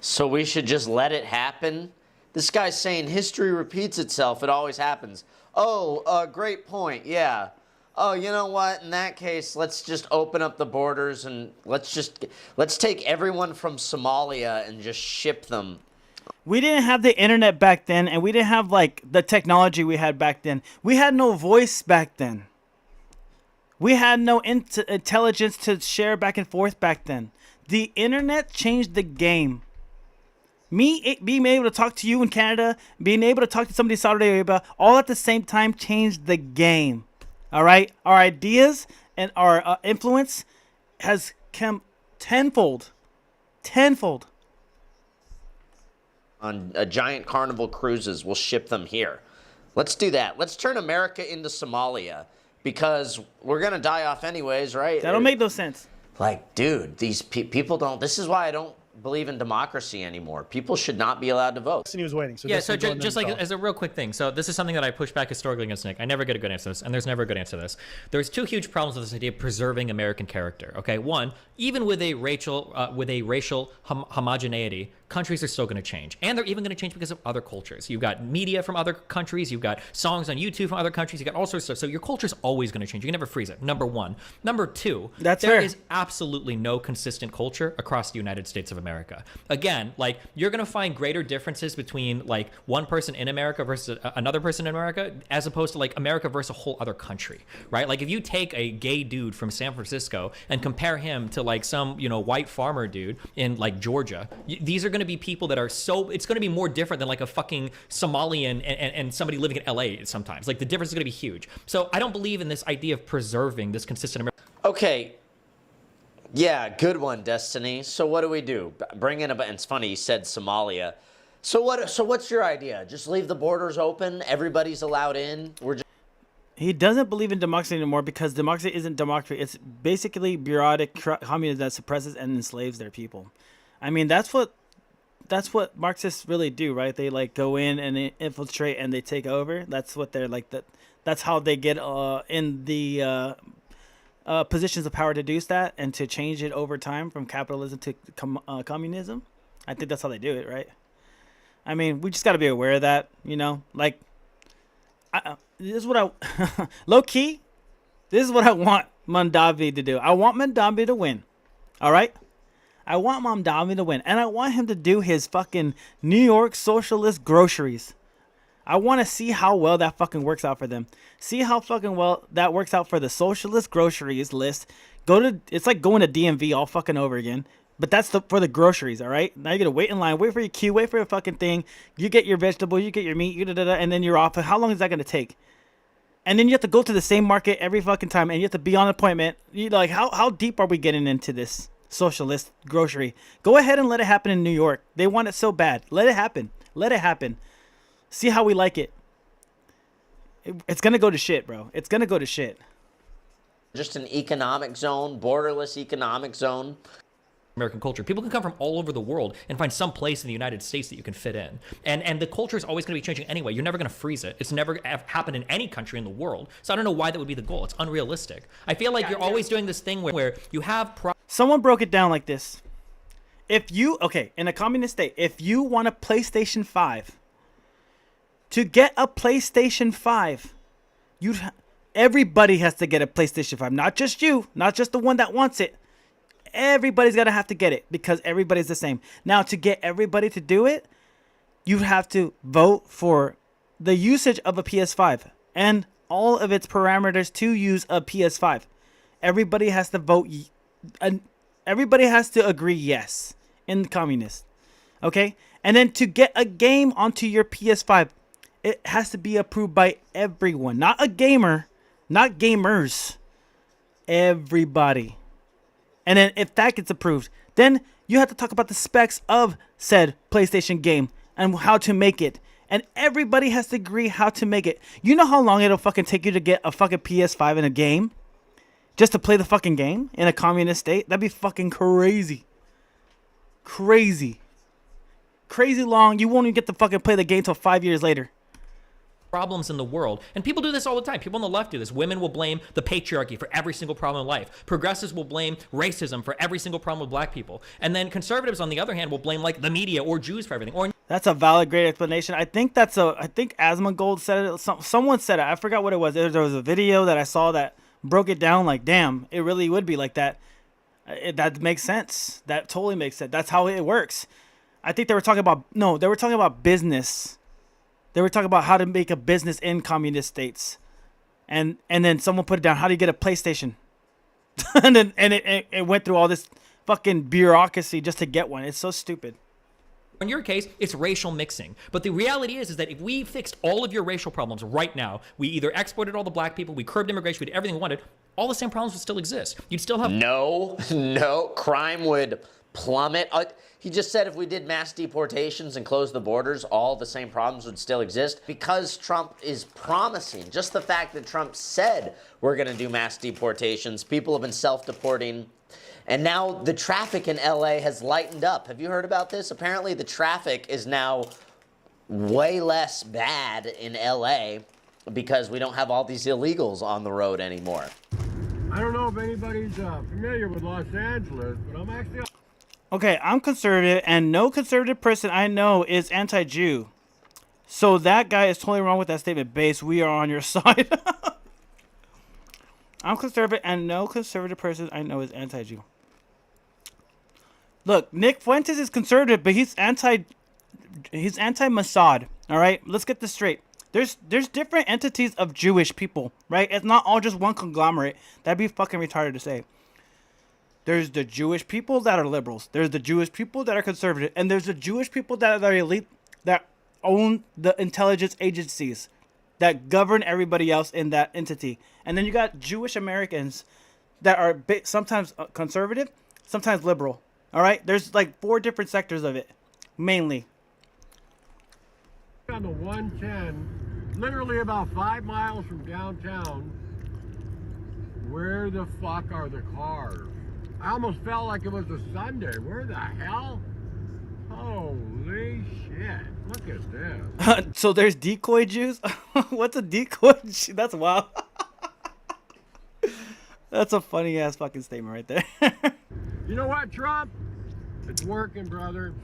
So we should just let it happen? This guy's saying history repeats itself. It always happens. Oh, great point. Yeah. Oh, you know what? In that case, let's just open up the borders and let's take everyone from Somalia and just ship them.
We didn't have the internet back then, and we didn't have like the technology we had back then. We had no voice back then. We had no intelligence to share back and forth back then. The internet changed the game. Me being able to talk to you in Canada, being able to talk to somebody in Saudi Arabia, all at the same time changed the game. All right? Our ideas and our influence has come tenfold. Tenfold.
On giant Carnival cruises, we'll ship them here. Let's do that. Let's turn America into Somalia because we're going to die off anyways, right?
That don't make no sense.
Like, dude, these people don't... This is why I don't believe in democracy anymore. People should not be allowed to vote.
He was waiting.
Yeah, so just like as a real quick thing. So this is something that I push back historically against Nick. I never get a good answer to this, and there's never a good answer to this. There's two huge problems with this idea of preserving American character. Okay, one, even with a racial homogeneity, countries are still going to change, and they're even going to change because of other cultures. You've got media from other countries, you've got songs on YouTube from other countries, you got all sorts of stuff. So your culture's always going to change. You can never freeze it. Number one. Number two, there is absolutely no consistent culture across the United States of America. Again, like you're going to find greater differences between like one person in America versus another person in America, as opposed to like America versus a whole other country, right? Like if you take a gay dude from San Francisco and compare him to like some, white farmer dude in like Georgia, these are going to be people that are it's going to be more different than like a fucking Somalian and somebody living in LA sometimes. Like the difference is going to be huge. So I don't believe in this idea of preserving this consistent America.
Okay. Yeah, good one, Destiny. So what do we do? Bring in it's funny you said Somalia. So what's your idea? Just leave the borders open? Everybody's allowed in?
he doesn't believe in democracy anymore because democracy isn't democracy. It's basically bureaucratic communism that suppresses and enslaves their people. I mean, that's what Marxists really do, right? They like go in and they infiltrate and they take over. That's what they're like. That's how they get in the positions of power to do that and to change it over time from capitalism to communism. I think that's how they do it, right? I mean, we just got to be aware of that, you know? Like, this is what I... low key, this is what I want Mondavi to do. I want Mondavi to win, all right? I want Mondavi to win, and I want him to do his fucking New York socialist groceries. I want to see how well that fucking works out for them. See how fucking well that works out for the socialist groceries list. It's like going to DMV all fucking over again. But that's for the groceries, all right? Now you got to wait in line, wait for your queue, wait for your fucking thing. You get your vegetables, you get your meat, and then you're off. How long is that going to take? And then you have to go to the same market every fucking time, and you have to be on appointment. You like, how deep are we getting into this socialist grocery? Go ahead and let it happen in New York. They want it so bad. Let it happen. Let it happen. See how we like it. It's going to go to shit, bro. It's going to go to shit.
Just an economic zone, borderless economic zone.
American culture. People can come from all over the world and find some place in the United States that you can fit in. And the culture is always going to be changing anyway. You're never going to freeze it. It's never happened in any country in the world. So I don't know why that would be the goal. It's unrealistic. I feel like you're always doing this thing where you have...
Someone broke it down like this. In a communist state, if you want a PlayStation 5, to get a PlayStation 5, everybody has to get a PlayStation 5. Not just you, not just the one that wants it. Everybody's going to have to get it because everybody's the same. Now, to get everybody to do it, you have to vote for the usage of a PS5 and all of its parameters to use a PS5. Everybody has to vote. Everybody has to agree yes in the communist. Okay? And then to get a game onto your PS5, it has to be approved by everyone. Not a gamer, not gamers. Everybody. And then if that gets approved, then you have to talk about the specs of said PlayStation game and how to make it. And everybody has to agree how to make it. You know how long it'll fucking take you to get a fucking PS5 in a game? Just to play the fucking game in a communist state? That'd be fucking crazy. Crazy. Crazy long. You won't even get to fucking play the game till 5 years later.
Problems in the world, and people do this all the time. People on the left do this. Women will blame the patriarchy for every single problem in life. Progressives will blame racism for every single problem with black people, and then conservatives, on the other hand, will blame like the media or Jews for everything.
That's a valid, great explanation. I think Asmongold said it. Someone said it. I forgot what it was. There was a video that I saw that broke it down. Like, damn, it really would be like that. That makes sense. That totally makes sense. That's how it works. I think they were talking about business. They were talking about how to make a business in communist states. And then someone put it down, how do you get a PlayStation? and it went through all this fucking bureaucracy just to get one. It's so stupid.
In your case, it's racial mixing. But the reality is that if we fixed all of your racial problems right now, we either exported all the black people, we curbed immigration, we did everything we wanted, all the same problems would still exist. You'd still have...
No, crime would plummet. He just said if we did mass deportations and closed the borders, all the same problems would still exist. Because Trump is promising, just the fact that Trump said we're going to do mass deportations, people have been self-deporting. And now the traffic in LA has lightened up. Have you heard about this? Apparently the traffic is now way less bad in LA because we don't have all these illegals on the road anymore.
I don't know if anybody's familiar with Los Angeles, but I'm actually...
Okay, I'm conservative, and no conservative person I know is anti-Jew. So that guy is totally wrong with that statement. Base, we are on your side. I'm conservative, and no conservative person I know is anti-Jew. Look, Nick Fuentes is conservative, but he's anti-Mossad. All right, let's get this straight. There's different entities of Jewish people, right? It's not all just one conglomerate. That'd be fucking retarded to say. There's the Jewish people that are liberals. There's the Jewish people that are conservative. And there's the Jewish people that are elite, that own the intelligence agencies that govern everybody else in that entity. And then you got Jewish Americans that are sometimes conservative, sometimes liberal. All right? There's like 4 different sectors of it, mainly.
On the 110 literally about 5 miles from downtown. Where the fuck are the cars? I almost felt like it was a Sunday. Where the hell? Holy shit. Look at this.
So there's decoy Jews? What's a decoy Jew? That's wild. That's a funny ass fucking statement right there.
You know what, Trump? It's working, brother.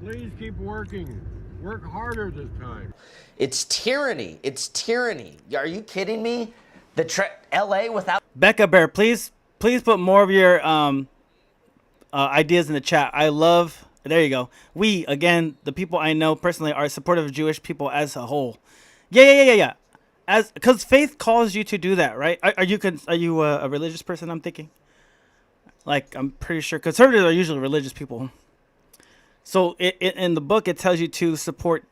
Please keep working. Work harder this time.
It's tyranny. It's tyranny. Are you kidding me? LA without
Becca Bear, please put more of your ideas in the chat. I love. There you go. We, again, the people I know personally are supportive of Jewish people as a whole. Yeah. Because faith calls you to do that, right? Are you a religious person? I'm thinking. Like, I'm pretty sure conservatives are usually religious people. So in the book, it tells you to support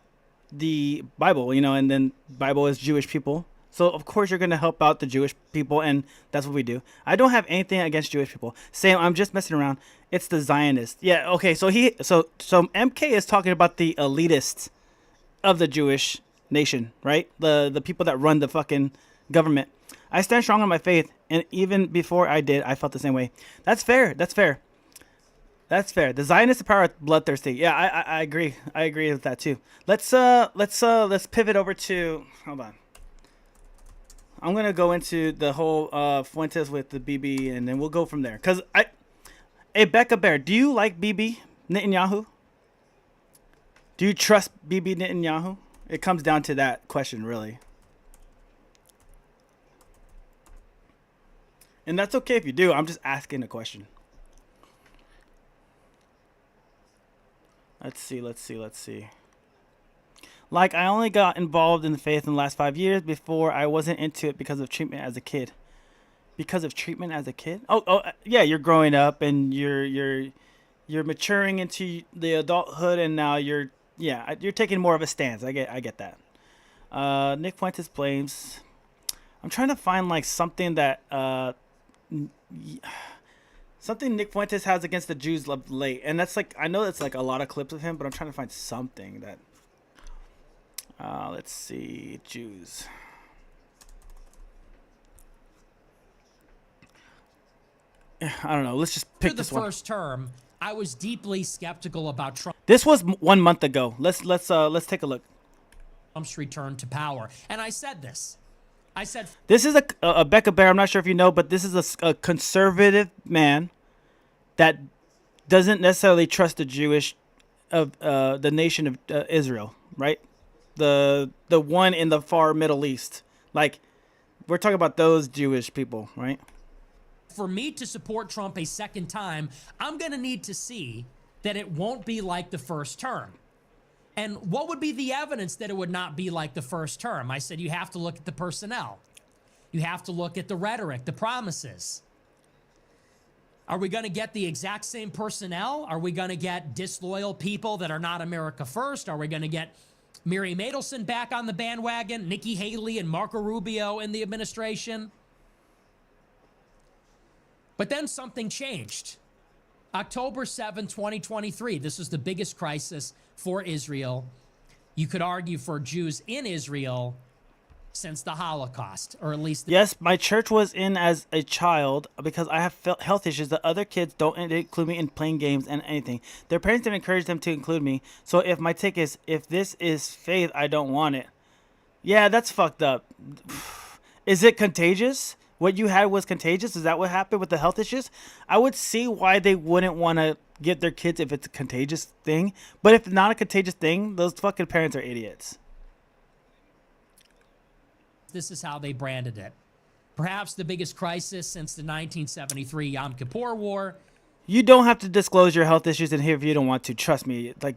the Bible, and then Bible is Jewish people. So of course you're gonna help out the Jewish people, and that's what we do. I don't have anything against Jewish people. Sam, I'm just messing around. It's the Zionists. Yeah, okay. So MK is talking about the elitists of the Jewish nation, right? The people that run the fucking government. I stand strong on my faith, and even before I did, I felt the same way. That's fair. The Zionists are bloodthirsty. Yeah, I agree. I agree with that too. Let's pivot over to. Hold on. I'm gonna go into the whole Fuentes with the BB, and then we'll go from there. Hey Becca Bear, do you like BB Netanyahu? Do you trust BB Netanyahu? It comes down to that question, really. And that's okay if you do. I'm just asking a question. Let's see. Like, I only got involved in the faith in the last 5 years. Before, I wasn't into it because of treatment as a kid. Oh, yeah, you're growing up and you're maturing into the adulthood, and now you're taking more of a stance. I get that. Nick Fuentes blames. I'm trying to find like something that something Nick Fuentes has against the Jews late, and that's like, I know that's like a lot of clips of him, but I'm trying to find something that. Let's see, Jews. I don't know. Let's just pick this one.
After the first term, I was deeply skeptical about
This was 1 month ago. Let's take a look.
Trump's return to power, and I said this.
This is a Becca Bear. I'm not sure if you know, but this is a conservative man that doesn't necessarily trust the Jewish of the nation of Israel, right? The one in the far Middle East. Like, we're talking about those Jewish people, right?
For me to support Trump a second time, I'm going to need to see that it won't be like the first term. And what would be the evidence that it would not be like the first term? I said you have to look at the personnel. You have to look at the rhetoric, the promises. Are we going to get the exact same personnel? Are we going to get disloyal people that are not America first? Are we going to get Mary Madelson back on the bandwagon, Nikki Haley and Marco Rubio in the administration? But then something changed. October 7, 2023, this is the biggest crisis for Israel. You could argue for Jews in Israel since the Holocaust, or at least...
Yes, my church was in as a child because I have health issues that other kids don't include me in playing games and anything. Their parents didn't encourage them to include me. So if my take is, if this is faith, I don't want it. Yeah, that's fucked up. Is it contagious? What you had was contagious? Is that what happened with the health issues? I would see why they wouldn't want to get their kids if it's a contagious thing. But if not a contagious thing, those fucking parents are idiots.
This is how they branded it. Perhaps the biggest crisis since the 1973 Yom Kippur War.
You don't have to disclose your health issues in here if you don't want to. Trust me. Like,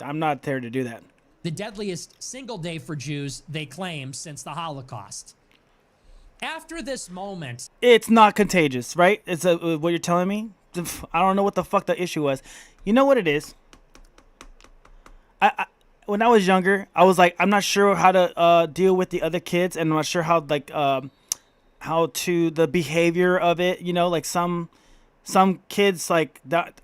I'm not there to do that.
The deadliest single day for Jews, they claim, since the Holocaust. After this moment...
It's not contagious, right? It's what you're telling me? I don't know what the fuck the issue was. You know what it is? When I was younger, I was like, I'm not sure how to deal with the other kids, and I'm not sure how the behavior of it. You know, like some kids like that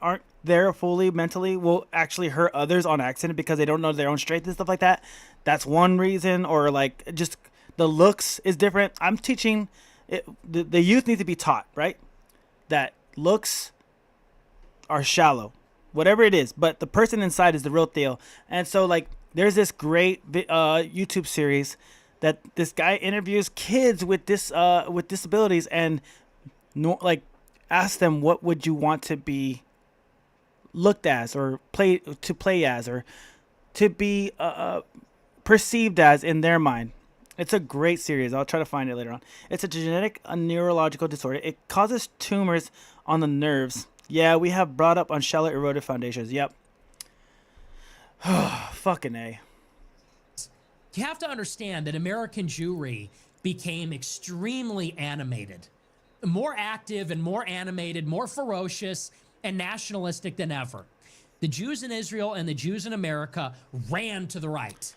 there fully mentally will actually hurt others on accident because they don't know their own strength and stuff like that. That's one reason. Or like just the looks is different. I'm teaching the youth need to be taught, right, that looks are shallow, whatever it is, but the person inside is the real deal. And so like there's this great YouTube series that this guy interviews kids with disabilities and ask them, what would you want to be looked as, or play as, or to be perceived as in their mind. It's a great series. I'll try to find it later on. It's a genetic neurological disorder. It causes tumors on the nerves. Yeah, we have brought up on shallow eroded foundations. Yep. Fucking A.
You have to understand that American Jewry became extremely animated, more active and more animated, more ferocious and nationalistic than ever. The Jews in Israel and the Jews in America ran to the right.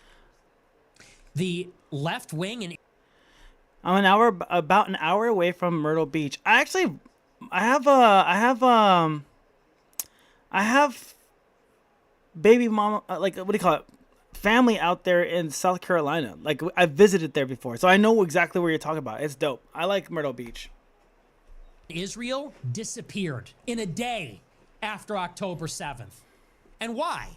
The left wing and
I'm about an hour away from Myrtle Beach. I have baby mama, like, what do you call it? Family out there in South Carolina. Like, I visited there before, so I know exactly where you're talking about. It's dope. I like Myrtle Beach.
Israel disappeared in a day after October 7th. And why?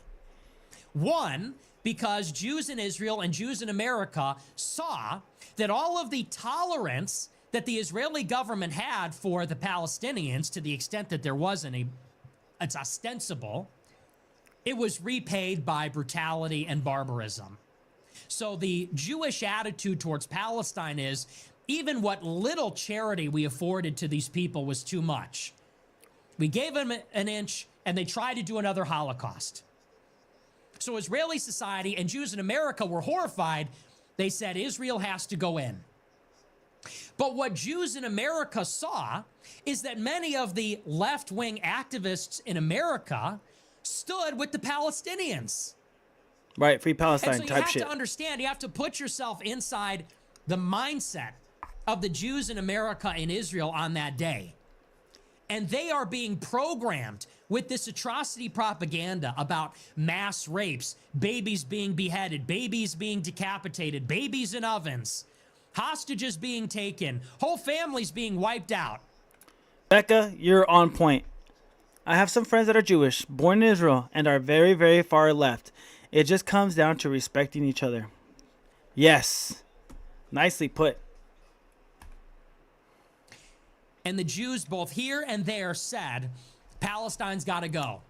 One, because Jews in Israel and Jews in America saw that all of the tolerance that the Israeli government had for the Palestinians, to the extent that there was any, it's ostensible, it was repaid by brutality and barbarism. So the Jewish attitude towards Palestine is, even what little charity we afforded to these people was too much. We gave them an inch, and they tried to do another Holocaust. So Israeli society and Jews in America were horrified. They said Israel has to go in. But what Jews in America saw is that many of the left-wing activists in America stood with the Palestinians.
Right, free Palestine
and so
type shit.
You have to understand, you have to put yourself inside the mindset of the Jews in America and Israel on that day. And they are being programmed with this atrocity propaganda about mass rapes, babies being beheaded, babies being decapitated, babies in ovens, hostages being taken, whole families being wiped out.
Becca, you're on point. I have some friends that are Jewish, born in Israel, and are very, very far left. It just comes down to respecting each other. Yes. Nicely put.
And the Jews both here and there said, Palestine's got to go.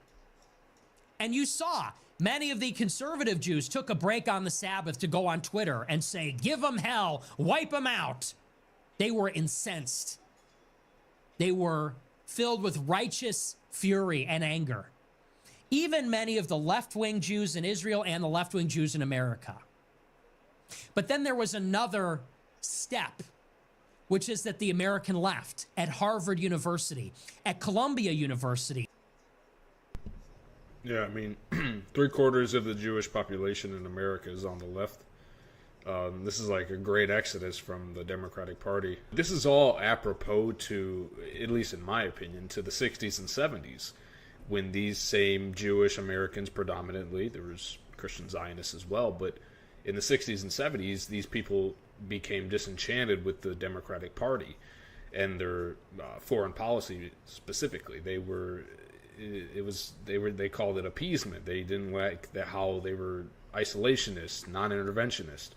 And you saw many of the conservative Jews took a break on the Sabbath to go on Twitter and say, give them hell, wipe them out. They were incensed. They were filled with righteous fury and anger. Even many of the left-wing Jews in Israel and the left-wing Jews in America. But then there was another step, which is that the American left at Harvard University, at Columbia University.
Yeah, I mean, 3/4 of the Jewish population in America is on the left. This is like a great exodus from the Democratic Party. This is all apropos to, at least in my opinion, to the 60s and 70s, when these same Jewish Americans predominantly, there was Christian Zionists as well, but in the 60s and 70s, these people became disenchanted with the Democratic Party and their foreign policy specifically. They called it appeasement. They didn't like how they were isolationist, non-interventionist.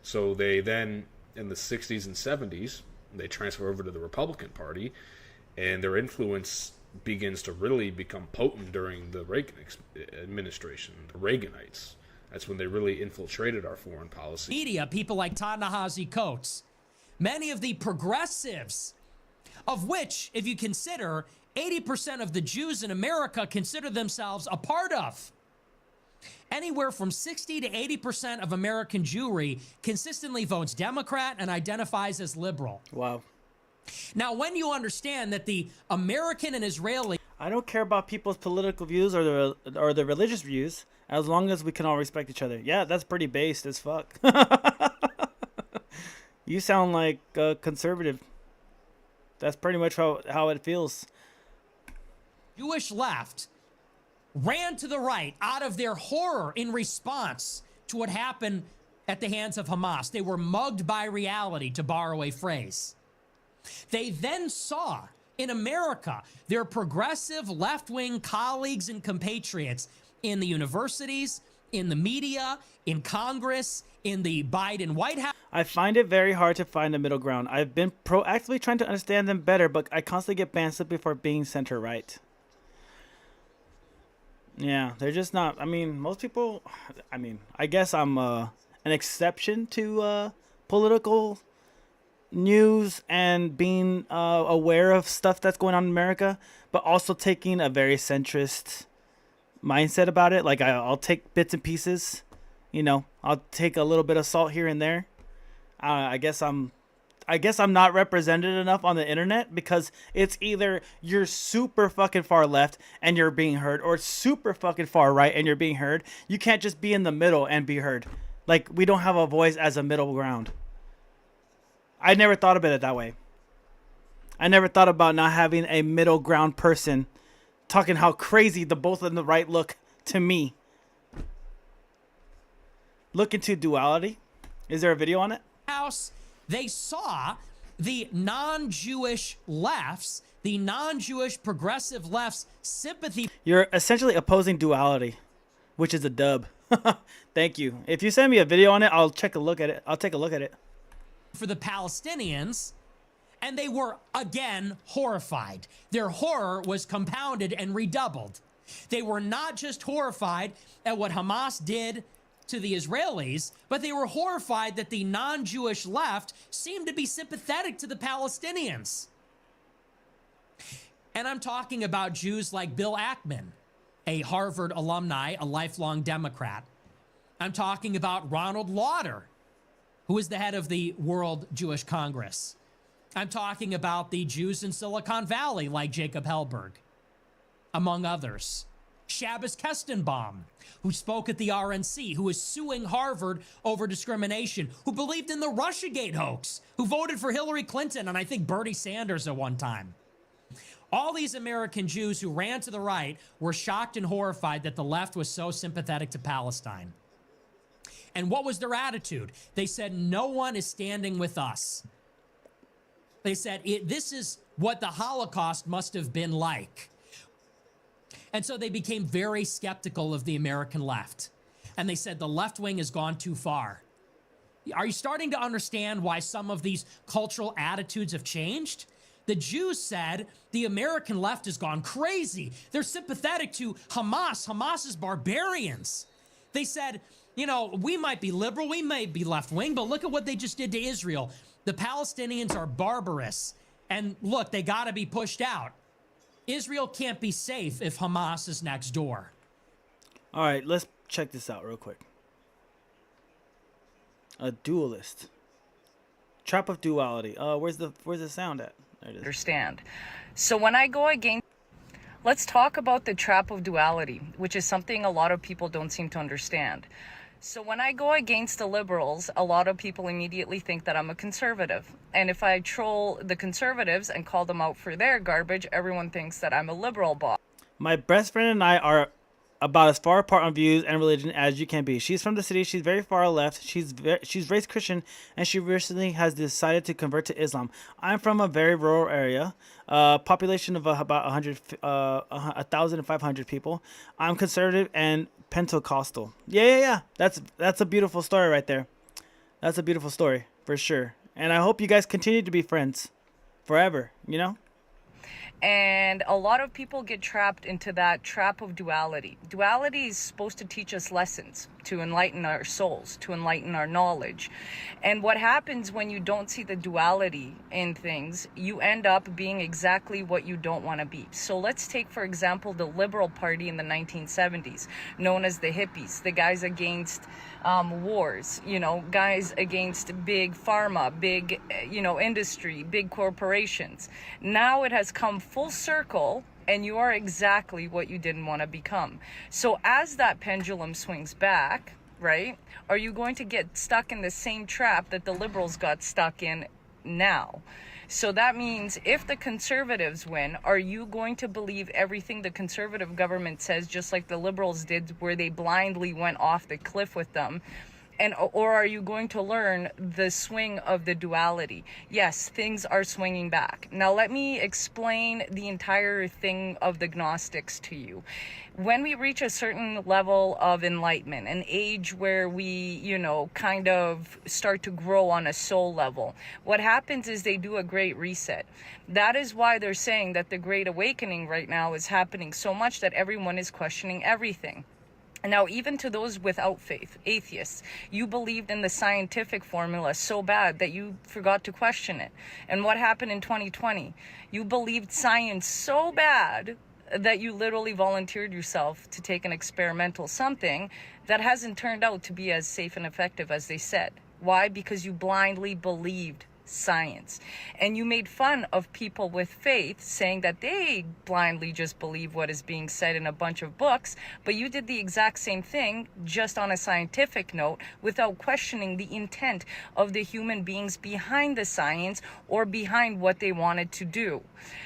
So they then, in the 60s and 70s, they transfer over to the Republican Party, and their influence begins to really become potent during the Reagan administration, the Reaganites. That's when they really infiltrated our foreign policy.
Media, people like Ta-Nehisi Coates, many of the progressives, of which, if you consider, 80% of the Jews in America consider themselves a part of. Anywhere from 60 to 80% of American Jewry consistently votes Democrat and identifies as liberal.
Wow.
Now, when you understand that the American and Israeli...
I don't care about people's political views or their religious views, as long as we can all respect each other. Yeah, that's pretty based as fuck. You sound like a conservative. That's pretty much how it feels.
Jewish left ran to the right out of their horror in response to what happened at the hands of Hamas. They were mugged by reality, to borrow a phrase. They then saw in America their progressive left-wing colleagues and compatriots in the universities, in the media, in Congress, in the Biden White House.
I find it very hard to find a middle ground. I've been proactively trying to understand them better, but I constantly get banned simply for being center-right. Yeah, they're just not. I mean, most people. I mean, I guess I'm an exception to political news and being aware of stuff that's going on in America, but also taking a very centrist mindset about it. Like I'll take bits and pieces, you know. I'll take a little bit of salt here and there. I guess I'm not represented enough on the internet, because it's either you're super fucking far left and you're being heard, or super fucking far right and you're being heard. You can't just be in the middle and be heard. Like, we don't have a voice as a middle ground. I never thought about it that way. I never thought about not having a middle ground person talking how crazy the both on the right look to me. Look into duality. Is there a video on it?
House, they saw the non-Jewish lefts, the non-Jewish progressive lefts sympathy.
You're essentially opposing duality, which is a dub. Thank you. If you send me a video on it, I'll take a look at it.
For the Palestinians, and they were again horrified. Their horror was compounded and redoubled. They were not just horrified at what Hamas did to the Israelis, but they were horrified that the non-Jewish left seemed to be sympathetic to the Palestinians. And I'm talking about Jews like Bill Ackman, a Harvard alumni, a lifelong Democrat. I'm talking about Ronald Lauder, who is the head of the World Jewish Congress. I'm talking about the Jews in Silicon Valley like Jacob Hellberg, among others. Shabbos Kestenbaum, who spoke at the RNC, who is suing Harvard over discrimination, who believed in the Russiagate hoax, who voted for Hillary Clinton and I think Bernie Sanders at one time. All these American Jews who ran to the right were shocked and horrified that the left was so sympathetic to Palestine. And what was their attitude? They said, no one is standing with us. They said, this is what the Holocaust must have been like. And so they became very skeptical of the American left. And they said the left wing has gone too far. Are you starting to understand why some of these cultural attitudes have changed? The Jews said the American left has gone crazy. They're sympathetic to Hamas. Hamas is barbarians. They said, you know, we might be liberal, we may be left wing, but look at what they just did to Israel. The Palestinians are barbarous. And look, they got to be pushed out. Israel can't be safe if Hamas is next door.
All right, let's check this out real quick. A dualist. Trap of duality. Where's the sound at? There it is.
Understand. So when I go against, let's talk about the trap of duality, which is something a lot of people don't seem to understand. So when I go against the liberals, a lot of people immediately think that I'm a conservative. And if I troll the conservatives and call them out for their garbage, everyone thinks that I'm a liberal bot.
My best friend and I are about as far apart on views and religion as you can be. She's from the city. She's very far left. She's raised Christian, and she recently has decided to convert to Islam. I'm from a very rural area, population of about 1,500 people. I'm conservative and Pentecostal. Yeah. That's a beautiful story right there. That's a beautiful story for sure. And I hope you guys continue to be friends forever, you know?
And a lot of people get trapped into that trap of duality. Duality is supposed to teach us lessons, to enlighten our souls, to enlighten our knowledge. And what happens when you don't see the duality in things, you end up being exactly what you don't want to be. So let's take, for example, the Liberal Party in the 1970s, known as the hippies, the guys against wars, guys against big pharma, big, industry, big corporations. Now it has come full circle, and you are exactly what you didn't want to become. So as that pendulum swings back, right, are you going to get stuck in the same trap that the liberals got stuck in now? So that means if the conservatives win, are you going to believe everything the conservative government says, just like the liberals did, where they blindly went off the cliff with them? Or are you going to learn the swing of the duality? Yes, things are swinging back. Now let me explain the entire thing of the Gnostics to you. When we reach a certain level of enlightenment, an age where we, kind of start to grow on a soul level, what happens is they do a great reset. That is why they're saying that the Great Awakening right now is happening so much that everyone is questioning everything. Now, even to those without faith, atheists, you believed in the scientific formula so bad that you forgot to question it. And what happened in 2020? You believed science so bad that you literally volunteered yourself to take an experimental something that hasn't turned out to be as safe and effective as they said. Why? Because you blindly believed science. And you made fun of people with faith, saying that they blindly just believe what is being said in a bunch of books, but you did the exact same thing, just on a scientific note, without questioning the intent of the human beings behind the science or behind what they wanted to do.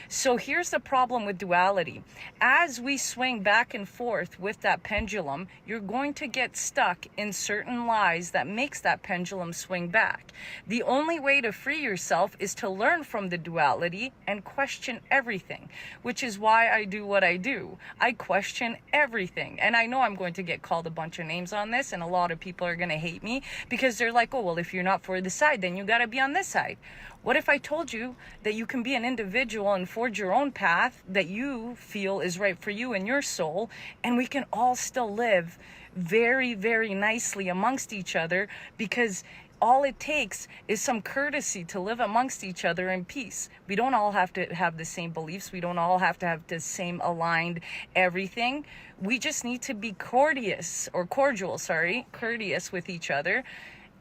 So here's the problem with duality. As we swing back and forth with that pendulum, you're going to get stuck in certain lies that makes that pendulum swing back. The only way to free yourself is to learn from the duality and question everything, which is why I do what I do. I question everything. And I know I'm going to get called a bunch of names on this, and a lot of people are going to hate me because they're like, oh, well, if you're not for this side, then you got to be on this side. What if I told you that you can be an individual and forge your own path that you feel is right for you and your soul, and we can all still live very, very nicely amongst each other, because all it takes is some courtesy to live amongst each other in peace. We don't all have to have the same beliefs. We don't all have to have the same aligned everything. We just need to be courteous with each other.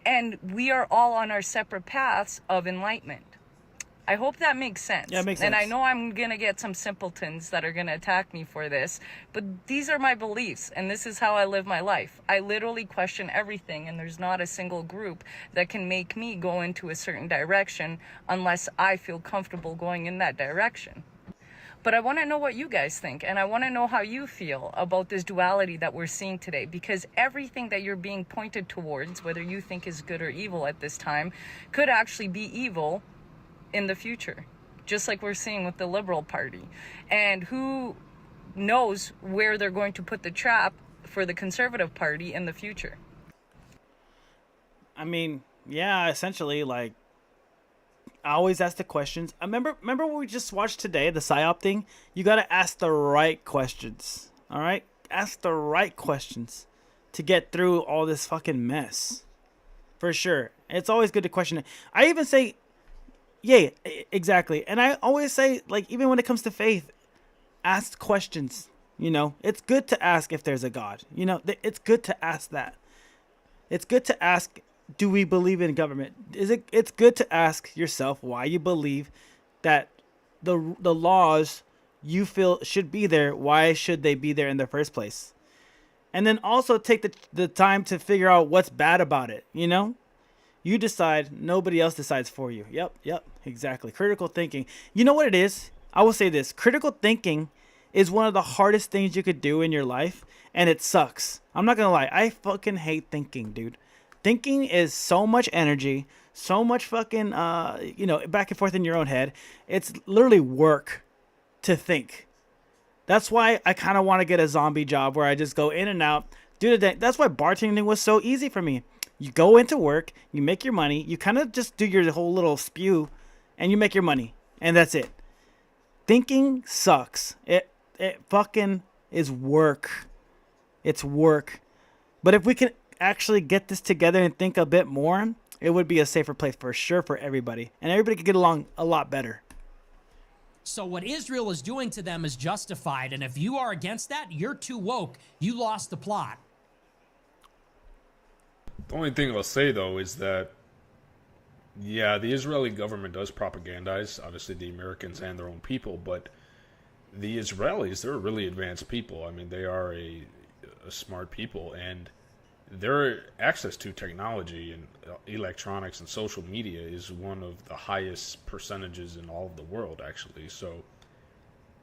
And we are all on our separate paths of enlightenment. I hope that makes sense.
Yeah, it makes
And
sense.
I know I'm going to get some simpletons that are going to attack me for this, but these are my beliefs, and this is how I live my life. I literally question everything, and there's not a single group that can make me go into a certain direction unless I feel comfortable going in that direction. But I want to know what you guys think, and I want to know how you feel about this duality that we're seeing today, because everything that you're being pointed towards, whether you think is good or evil at this time, could actually be evil in the future, just like we're seeing with the Liberal Party. And who knows where they're going to put the trap for the Conservative Party in the future.
I mean, yeah, essentially, like, I always ask the questions. I remember what we just watched today, the PSYOP thing? You got to ask the right questions, all right? Ask the right questions to get through all this fucking mess. For sure. It's always good to question it. I even say, yeah, exactly. And I always say, like, even when it comes to faith, ask questions. It's good to ask if there's a God. It's good to ask that. It's good to ask, do we believe in government? It's good to ask yourself why you believe that the laws you feel should be there, why should they be there in the first place? And then also take the time to figure out what's bad about it, You decide, nobody else decides for you. Yep, exactly. Critical thinking. You know what it is? I will say this. Critical thinking is one of the hardest things you could do in your life, and it sucks. I'm not going to lie. I fucking hate thinking, dude. Thinking is so much energy, so much fucking, back and forth in your own head. It's literally work to think. That's why I kind of want to get a zombie job where I just go in and out, do the day. That's why bartending was so easy for me. You go into work, you make your money, you kind of just do your whole little spew, and you make your money, and that's it. Thinking sucks. It fucking is work. It's work. But if we can actually get this together and think a bit more, it would be a safer place for sure for everybody, and everybody could get along a lot better.
So what Israel is doing to them is justified, and if you are against that, you're too woke. You lost the plot.
The only thing I'll say, though, is that, yeah, the Israeli government does propagandize, obviously, the Americans and their own people, but the Israelis, they're a really advanced people. I mean, they are a smart people, and their access to technology and electronics and social media is one of the highest percentages in all of the world, actually. So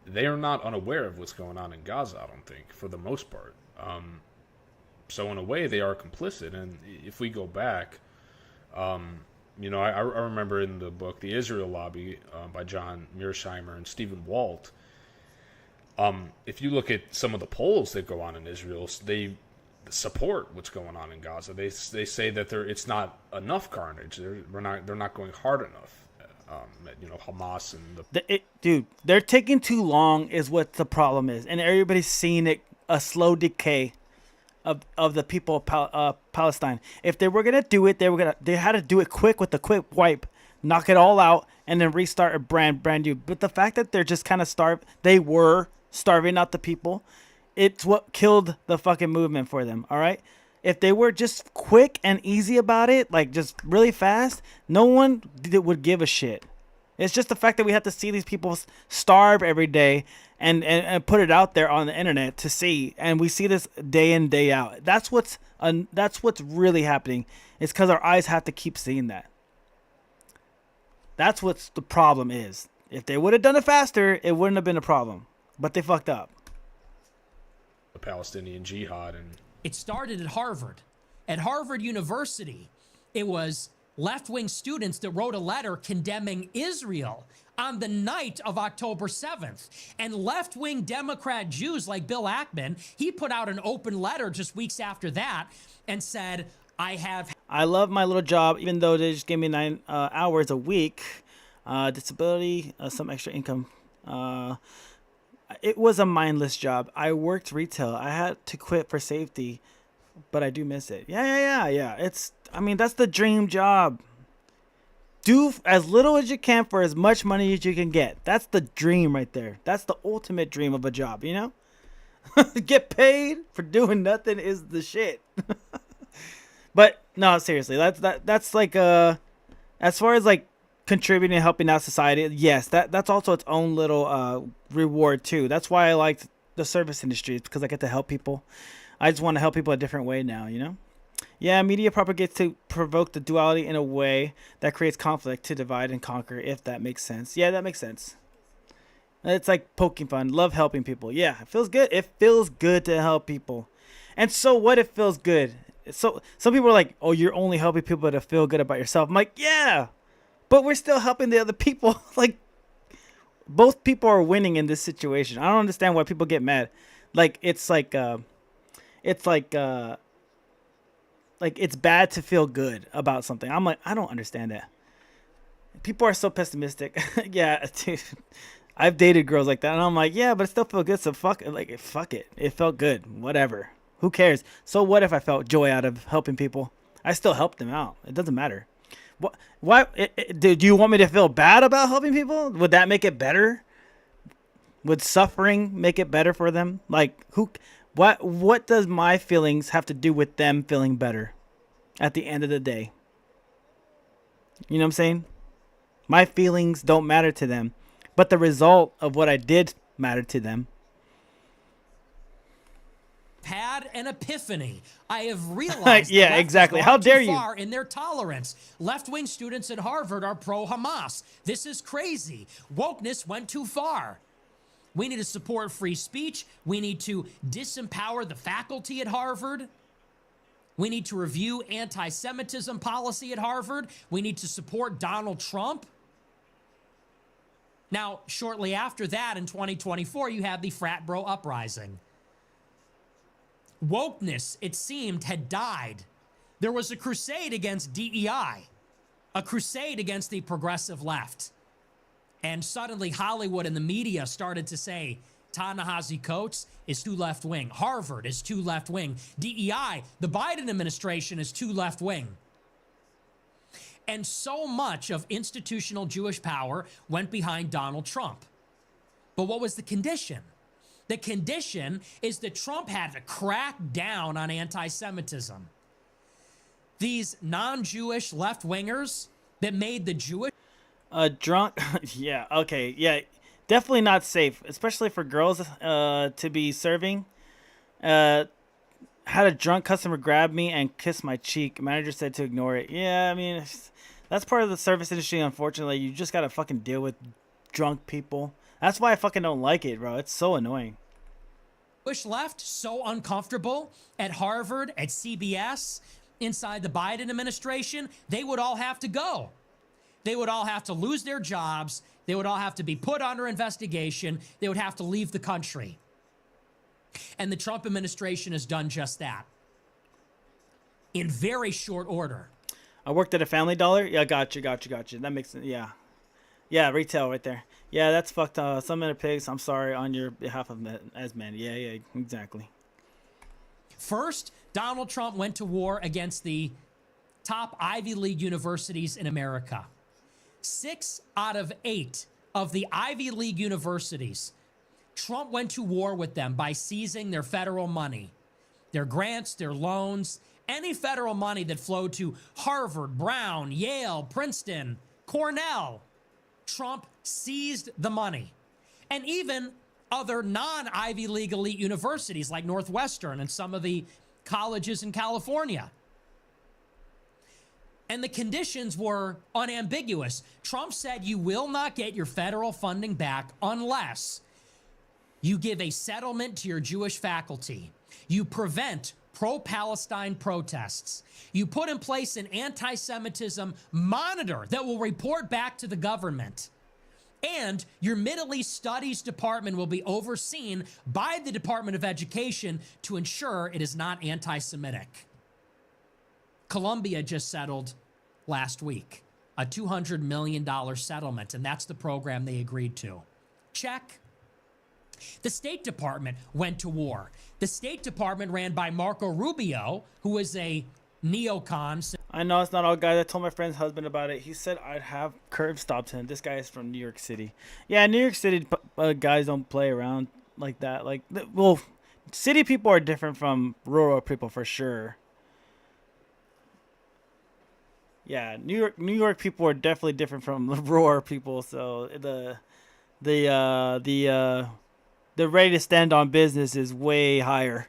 they are not unaware of what's going on in Gaza, I don't think, for the most part. So in a way, they are complicit. And if we go back, you know, I remember in the book, The Israel Lobby, by John Mearsheimer and Stephen Walt, if you look at some of the polls that go on in Israel, they support what's going on in Gaza. They say that it's not enough carnage. They're not going hard enough. You know, Hamas and
dude, they're taking too long is what the problem is, and everybody's seeing it, a slow decay of the people of Palestine. If they were gonna do it, they had to do it quick with a quick wipe, knock it all out, and then restart a brand new. But the fact that they're just kind of starving out the people, it's what killed the fucking movement for them. All right. If they were just quick and easy about it, like just really fast, no one would give a shit. It's just the fact that we have to see these people starve every day and put it out there on the internet to see, and we see this day in, day out. That's what's really happening. It's because our eyes have to keep seeing that. That's what the problem is. If they would have done it faster, it wouldn't have been a problem. But they fucked up.
The Palestinian Jihad and.
It started at Harvard. At Harvard University, it was left-wing students that wrote a letter condemning Israel on the night of October 7th. And left-wing Democrat Jews like Bill Ackman, he put out an open letter just weeks after that and said, I love my little job, even though they just gave me 9 hours a week, disability, some extra income. It was a mindless job. I worked retail. I had to quit for safety, but I do miss it. Yeah. That's the dream job. Do as little as you can for as much money as you can get. That's the dream right there. That's the ultimate dream of a job, you know? Get paid for doing nothing is the shit. But no, seriously, that's like as far as like contributing and helping out society, yes, that's also its own little reward too. That's why I liked the service industry. It's because I get to help people. I just want to help people a different way now, you know? Yeah, media propagates to provoke the duality in a way that creates conflict to divide and conquer, if that makes sense. Yeah, that makes sense. It's like poking fun. Love helping people. Yeah, it feels good. It feels good to help people. And so what it feels good? So some people are like, oh, you're only helping people to feel good about yourself. I'm like, yeah, but we're still helping the other people. Like, both people are winning in this situation. I don't understand why people get mad. Like, it's bad to feel good about something. I'm like, I don't understand that. People are so pessimistic. Yeah, dude. I've dated girls like that, and I'm like, yeah, but it still felt good. So fuck it. It felt good. Whatever. Who cares? So what if I felt joy out of helping people? I still helped them out. It doesn't matter. Why? Do you want me to feel bad about helping people? Would that make it better? Would suffering make it better for them? Like, what does my feelings have to do with them feeling better at the end of the day? You know what I'm saying? My feelings don't matter to them, but the result of what I did mattered to them. Had an epiphany. I have realized
yeah,
the left
exactly.
has
How
gone
dare
too
you?
far in their tolerance. Left-wing students at Harvard are pro-Hamas. This is crazy. Wokeness went too far. We need to support free speech. We need to disempower the faculty at Harvard. We need to review anti-Semitism policy at Harvard. We need to support Donald Trump. Now, shortly after that, in 2024, you had the frat bro uprising. Wokeness, it seemed, had died. There was a crusade against DEI, a crusade against the progressive left. And suddenly Hollywood and the media started to say, Ta-Nehisi Coates is too left-wing. Harvard is too left-wing. DEI, the Biden administration, is too left-wing. And so much of institutional Jewish power went behind Donald Trump. But what was the condition? The condition is that Trump had to crack down on anti-Semitism. These non-Jewish left-wingers that made the Jewish...
Drunk... yeah, okay, yeah. Definitely not safe, especially for girls to be serving. Had a drunk customer grab me and kiss my cheek. Manager said to ignore it. Yeah, I mean, that's part of the service industry, unfortunately. You just gotta fucking deal with drunk people. That's why I fucking don't like it, bro. It's so annoying.
Jewish left so uncomfortable at Harvard, at CBS, inside the Biden administration, they would all have to go. They would all have to lose their jobs. They would all have to be put under investigation. They would have to leave the country. And the Trump administration has done just that in very short order.
I worked at a Family Dollar. Yeah, gotcha. That makes sense. Yeah. Yeah, retail right there. Yeah, that's fucked up. Some minute pigs. I'm sorry on your behalf of as men. Yeah, exactly.
First, Donald Trump went to war against the top Ivy League universities in America. 6 out of 8 of the Ivy League universities, Trump went to war with them by seizing their federal money, their grants, their loans, any federal money that flowed to Harvard, Brown, Yale, Princeton, Cornell. Trump seized the money. And even other non-Ivy League elite universities like Northwestern and some of the colleges in California. And the conditions were unambiguous. Trump said you will not get your federal funding back unless you give a settlement to your Jewish faculty. You prevent pro-Palestine protests. You put in place an anti-Semitism monitor that will report back to the government. And your Middle East Studies Department will be overseen by the Department of Education to ensure it is not anti-Semitic. Columbia just settled last week a $200 million settlement, and that's the program they agreed to. Check. The State Department went to war. The State Department ran by Marco Rubio, who is a neocon.
I know it's not all guys. I told my friend's husband about it. He said I'd have curb stopped him. This guy is from New York City. Yeah, New York City guys don't play around like that. Like, well, city people are different from rural people for sure. Yeah, New York people are definitely different from rural people. So the rate to stand on business is way higher.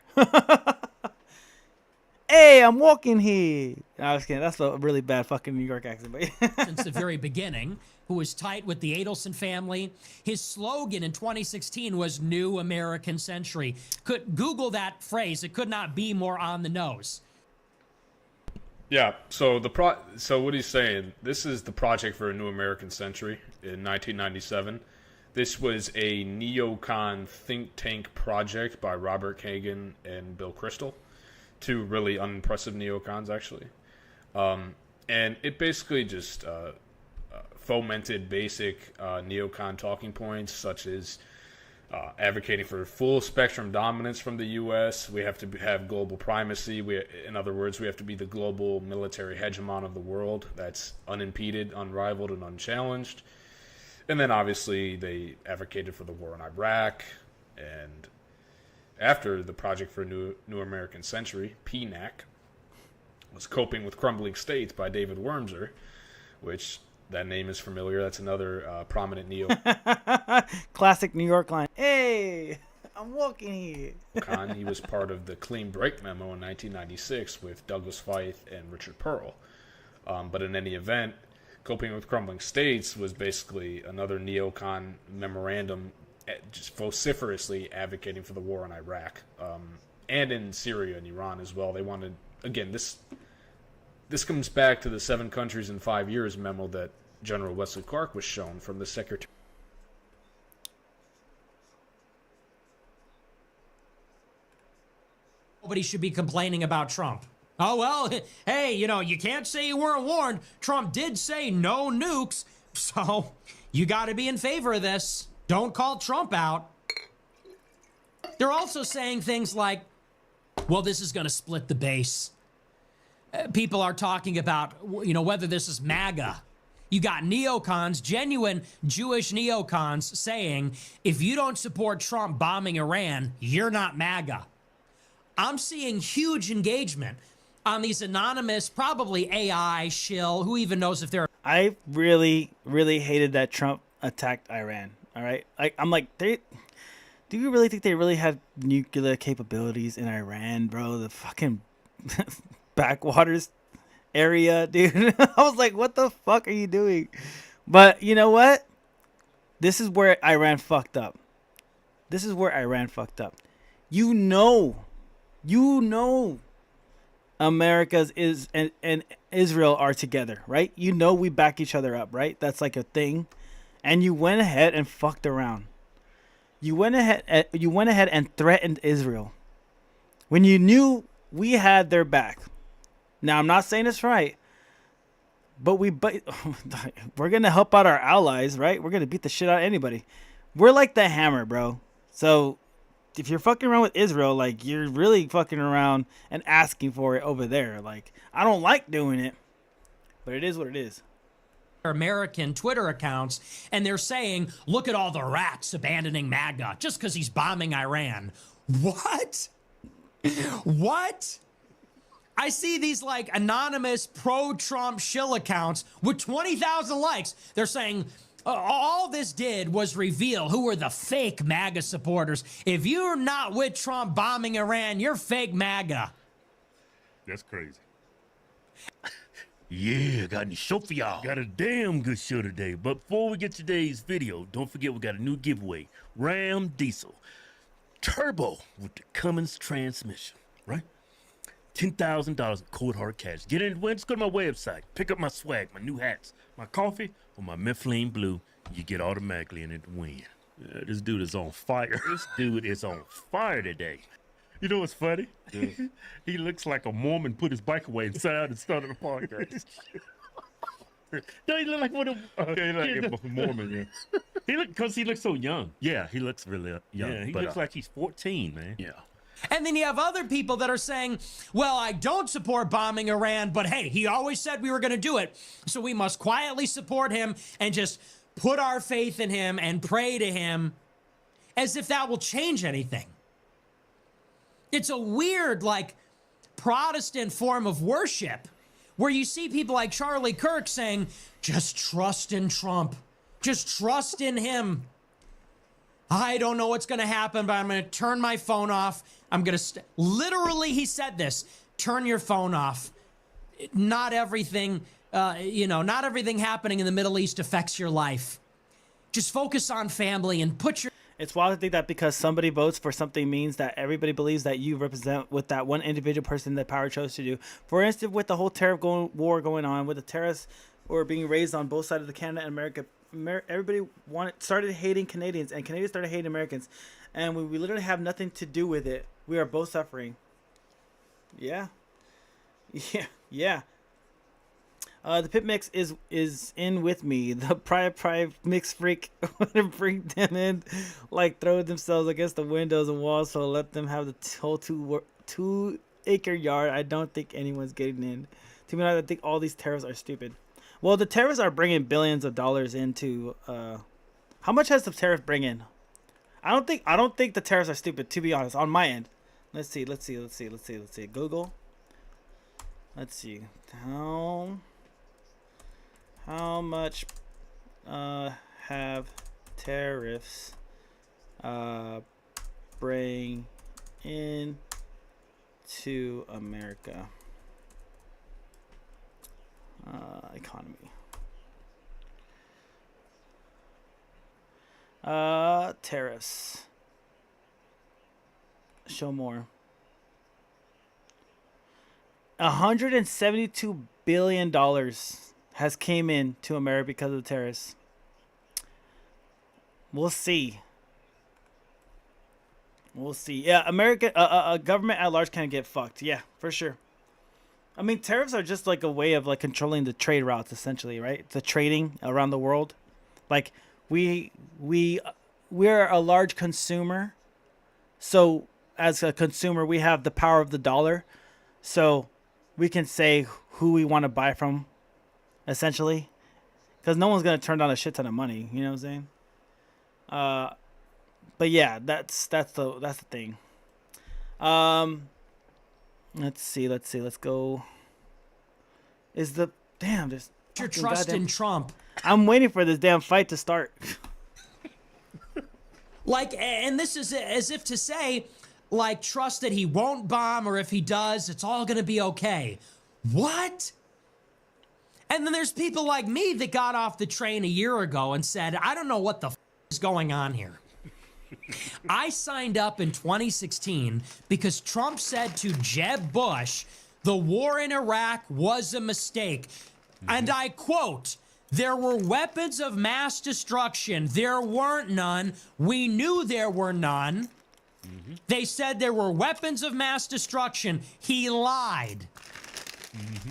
Hey, I'm walking here. No, I was kidding. That's a really bad fucking New York accent. But
since the very beginning, who was tight with the Adelson family. His slogan in 2016 was New American Century. Could Google that phrase. It could not be more on the nose.
Yeah, so so what he's saying, this is the Project for a New American Century in 1997. This was a neocon think tank project by Robert Kagan and Bill Kristol. Two really unimpressive neocons, actually. And it basically just fomented basic neocon talking points, such as advocating for full spectrum dominance from the U.S. We have to have global primacy. In other words, we have to be the global military hegemon of the world that's unimpeded, unrivaled, and unchallenged. And then obviously they advocated for the war in Iraq. And after the Project for a New American Century, PNAC, was Coping with Crumbling States by David Wurmser, which that name is familiar. That's another prominent neo.
Classic New York line. Hey, I'm walking here.
He was part of the Clean Break Memo in 1996 with Douglas Feith and Richard Pearl. But in any event, Coping with Crumbling States was basically another neocon memorandum just vociferously advocating for the war in Iraq and in Syria and Iran as well. They wanted, again, this comes back to the 7 countries in 5 years memo that General Wesley Clark was shown from the Secretary.
Nobody should be complaining about Trump. Oh, well, hey, you can't say you weren't warned. Trump did say no nukes, so you got to be in favor of this. Don't call Trump out. They're also saying things like, well, this is going to split the base. People are talking about, whether this is MAGA. You got neocons, genuine Jewish neocons saying, if you don't support Trump bombing Iran, you're not MAGA. I'm seeing huge engagement on these anonymous, probably AI shill, who even knows if they're...
I really, really hated that Trump attacked Iran. All right, I'm like, Do you really think they really had nuclear capabilities in Iran, bro? The fucking backwaters area, dude. I was like, what the fuck are you doing? But you know what? This is where Iran fucked up. This is where Iran fucked up. You know, America's and Israel are together, right? You know we back each other up, right? That's like a thing. And you went ahead and fucked around. You went ahead and threatened Israel when you knew we had their back. Now I'm not saying it's right, but we're gonna help out our allies, right? We're gonna beat the shit out of anybody. We're like the hammer, bro. So if you're fucking around with Israel, like, you're really fucking around and asking for it over there. Like, I don't like doing it, but it is what it is.
American Twitter accounts, and they're saying, look at all the rats abandoning MAGA just because he's bombing Iran. What? What? I see these like anonymous pro-Trump shill accounts with 20,000 likes. They're saying all this did was reveal who are the fake MAGA supporters. If you're not with Trump bombing Iran, you're fake MAGA.
That's crazy. Yeah, got a new show for y'all. Got a damn good show today. But before we get to today's video, don't forget we got a new giveaway. Ram Diesel Turbo with the Cummins transmission, right? $10,000 in cold hard cash. Get in the win, just go to my website. Pick up my swag, my new hats, my coffee, or my Mifflin Blue. You get automatically in it to win. This dude is on fire. This dude is on fire today. You know what's funny? Yeah. He looks like a Mormon put his bike away and sat out and started a podcast. No, he look like one of like a Mormon. Yeah. He looks so young. Yeah, he looks really young. Yeah, he looks like he's 14, man. Yeah.
And then you have other people that are saying, well, I don't support bombing Iran, but hey, he always said we were going to do it. So we must quietly support him and just put our faith in him and pray to him as if that will change anything. It's a weird, like, Protestant form of worship where you see people like Charlie Kirk saying, just trust in Trump. Just trust in him. I don't know what's going to happen, but I'm going to turn my phone off. I'm going to literally, he said this, turn your phone off. Not everything, not everything happening in the Middle East affects your life. Just focus on family and put your...
It's wild to think that because somebody votes for something means that everybody believes that you represent what that one individual person that power chose to do. For instance, with the whole tariff war going on, with the tariffs were being raised on both sides of the Canada and America, everybody started hating Canadians, and Canadians started hating Americans, and we literally have nothing to do with it. We are both suffering. Yeah. The Pit Mix is in with me. The Pride Mix freak want to bring them in, like throw themselves against the windows and walls, so let them have the whole 2 acre yard. I don't think anyone's getting in. To be honest, I think all these tariffs are stupid. Well, the tariffs are bringing billions of dollars into. How much has the tariff bring in? I don't think the tariffs are stupid. To be honest, on my end. Let's see. Google. Let's see. How much have tariffs bring in to America? Economy. Tariffs. Show more. $172 billion has came in to America because of the tariffs. We'll see. Yeah, America, government at large can get fucked. Yeah, for sure. I mean, tariffs are just like a way of like controlling the trade routes, essentially, right? The trading around the world. Like we're a large consumer, so as a consumer, we have the power of the dollar, so we can say who we want to buy from, essentially, because no one's gonna turn down a shit ton of money. You know what I'm saying? But yeah, that's the thing. Let's see. Let's go. Is the damn there's
your trust in Trump?
I'm waiting for this damn fight to start.
Like, and this is as if to say, like, trust that he won't bomb, or if he does, it's all gonna be okay. What? And then there's people like me that got off the train a year ago and said, I don't know what the is going on here. I signed up in 2016 because Trump said to Jeb Bush, the war in Iraq was a mistake. And I quote, there were weapons of mass destruction. There weren't none. We knew there were none. They said there were weapons of mass destruction. He lied.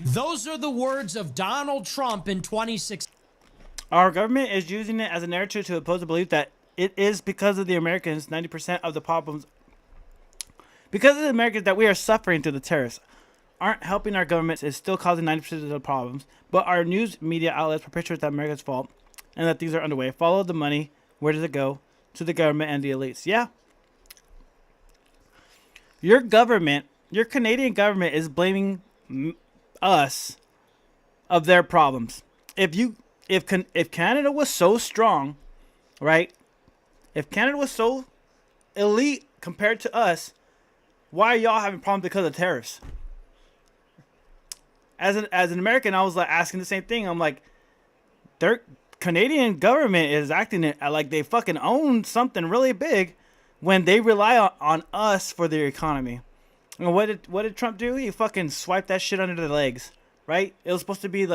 Those are the words of Donald Trump in 2016.
Our government is using it as a narrative to oppose the belief that it is because of the Americans, 90% of the problems, because of the Americans that we are suffering through the terrorists. Aren't helping our governments is still causing 90% of the problems, but our news media outlets perpetuate that America's fault and that things are underway. Follow the money. Where does it go? To the government and the elites. Yeah. Your government, your Canadian government is blaming us of their problems. If Canada was so strong, right? If Canada was so elite compared to us, why are y'all having problems because of tariffs? As an American, I was like asking the same thing. I'm like, their Canadian government is acting like they fucking own something really big when they rely on us for their economy. And what did Trump do? He fucking swiped that shit under their legs, right? It was supposed to be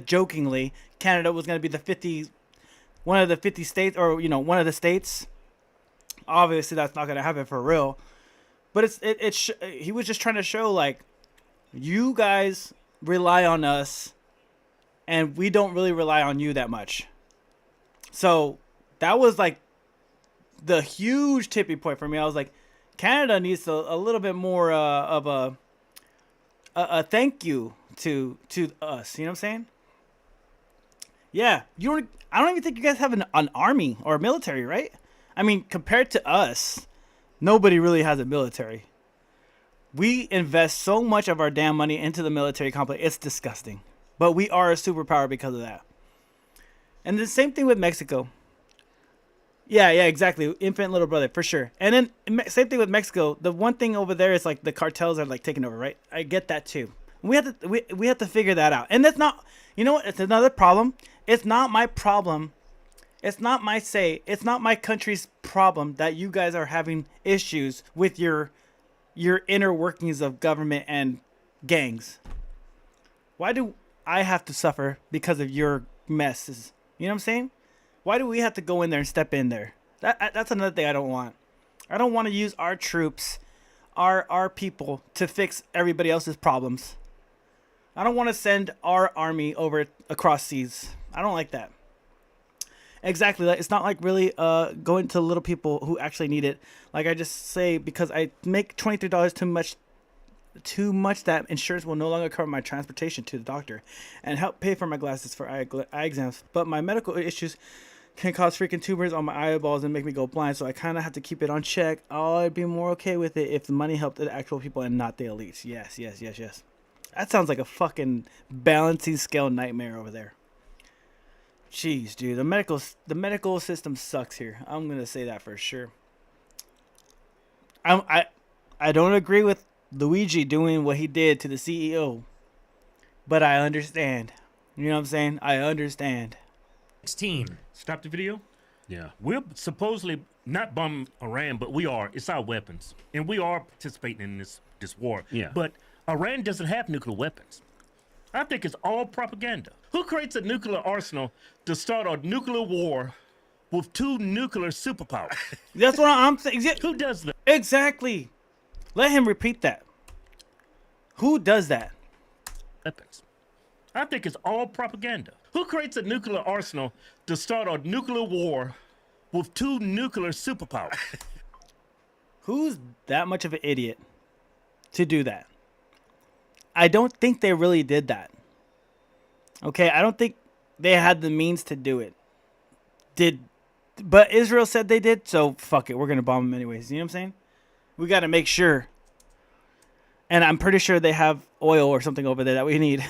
jokingly, Canada was going to be one of the 50 states, or one of the states. Obviously, that's not going to happen for real. But he was just trying to show, like, you guys rely on us, and we don't really rely on you that much. So that was like the huge tipping point for me. I was like, Canada needs a little bit more of a thank you to us. You know what I'm saying? Yeah, I don't even think you guys have an army or a military, right? I mean, compared to us, nobody really has a military. We invest so much of our damn money into the military complex. It's disgusting. But we are a superpower because of that. And the same thing with Mexico. Yeah, exactly. Infant little brother, for sure. And then same thing with Mexico. The one thing over there is like the cartels are like taking over, right? I get that too. We have to figure that out. And that's not, you know what? It's another problem. It's not my problem. It's not my say. It's not my country's problem that you guys are having issues with your inner workings of government and gangs. Why do I have to suffer because of your messes? You know what I'm saying? Why do we have to go in there and step in there? That's another thing I don't want. I don't want to use our troops, our people, to fix everybody else's problems. I don't want to send our army over across seas. I don't like that. Exactly. It's not like really going to little people who actually need it. Like I just say, because I make $23 too much, that insurance will no longer cover my transportation to the doctor and help pay for my glasses for eye exams. But my medical issues can cause freaking tumors on my eyeballs and make me go blind. So I kind of have to keep it on check. I'd be more okay with it if the money helped the actual people and not the elites. Yes. That sounds like a fucking balancing scale nightmare over there. Jeez, dude, the medical system sucks here. I'm gonna say that for sure. I don't agree with Luigi doing what he did to the CEO, but I understand. You know what I'm saying? I understand.
16.
Stop the video. Yeah, we're supposedly not bombing Iran, but we are. It's our weapons, and we are participating in this war. Yeah, but Iran doesn't have nuclear weapons. I think it's all propaganda. Who creates a nuclear arsenal to start a nuclear war with two nuclear superpowers?
That's what I'm saying.
Who does that?
Exactly. Let him repeat that. Who does that?
Weapons. I think it's all propaganda. Who creates a nuclear arsenal to start a nuclear war with two nuclear superpowers?
Who's that much of an idiot to do that? I don't think they really did that. Okay, I don't think they had the means to do it. But Israel said they did, so fuck it, we're gonna bomb them anyways. You know what I'm saying? We gotta make sure. And I'm pretty sure they have oil or something over there that we need.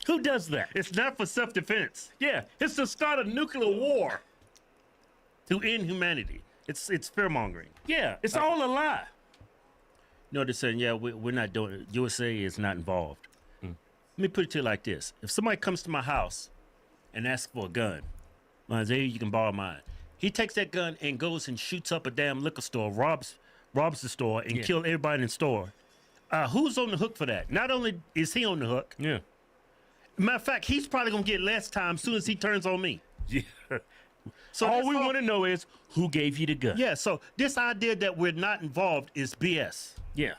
Who does that? It's not for self-defense. Yeah, it's to start a nuclear war. to end humanity. It's fear mongering. Yeah, it's all a lie. No, they're saying, yeah, we're not doing it. USA is not involved. Let me put it to you like this. If somebody comes to my house and asks for a gun, Isaiah, you can borrow mine. He takes that gun and goes and shoots up a damn liquor store, robs the store, and kills everybody in the store. Who's on the hook for that? Not only is he on the hook.
Yeah.
Matter of fact, he's probably going to get less time as soon as he turns on me.
Yeah.
So
all we want to know is who gave you the gun.
Yeah, so this idea that we're not involved is BS.
Yeah.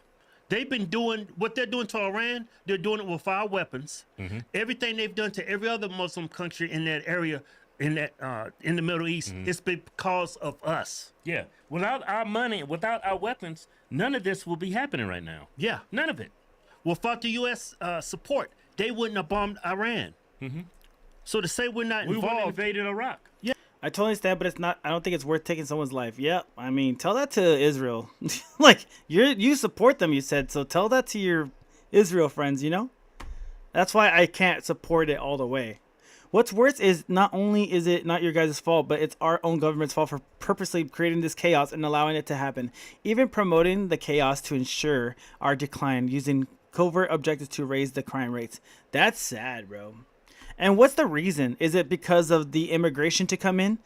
They've been doing what they're doing to Iran, they're doing it with our weapons. Everything they've done to every other Muslim country in that area, in the Middle East, it's because of us.
Yeah. Without our money, without our weapons, none of this will be happening right now.
Yeah.
None of it.
Without the U.S. Support, they wouldn't have bombed Iran. So to say we're not
We wouldn't have
involved,
invaded Iraq.
Yeah.
I totally understand, but it's not. I don't think it's worth taking someone's life. Yeah, I mean, tell that to Israel. Like you support them, you said. So tell that to your Israel friends. You know, that's why I can't support it all the way. What's worse is not only is it not your guys' fault, but it's our own government's fault for purposely creating this chaos and allowing it to happen. Even promoting the chaos to ensure our decline, using covert objectives to raise the crime rates. That's sad, bro. And what's the reason? Is it because of the immigration to come in?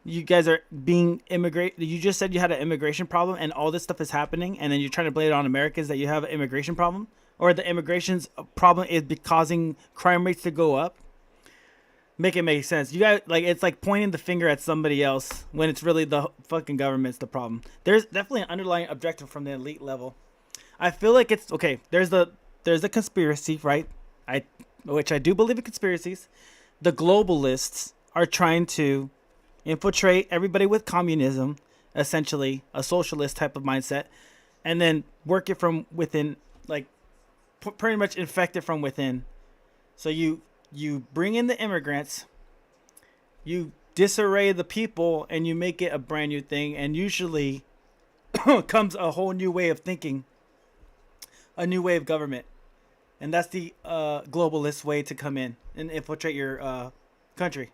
You guys are being You just said you had an immigration problem and all this stuff is happening, and then you're trying to blame it on Americans that you have an immigration problem? Or the immigration's problem is causing crime rates to go up? Make it make sense. You guys, like, it's like pointing the finger at somebody else when it's really the fucking government's the problem. There's definitely an underlying objective from the elite level. I feel like it's okay. There's a conspiracy, right? Which I do believe in conspiracies. The globalists are trying to infiltrate everybody with communism, essentially a socialist type of mindset, and then work it from within, like pretty much infect it from within. So you bring in the immigrants, you disarray the people, and you make it a brand new thing, and usually comes a whole new way of thinking, a new way of government. And that's the globalist way to come in and infiltrate your country.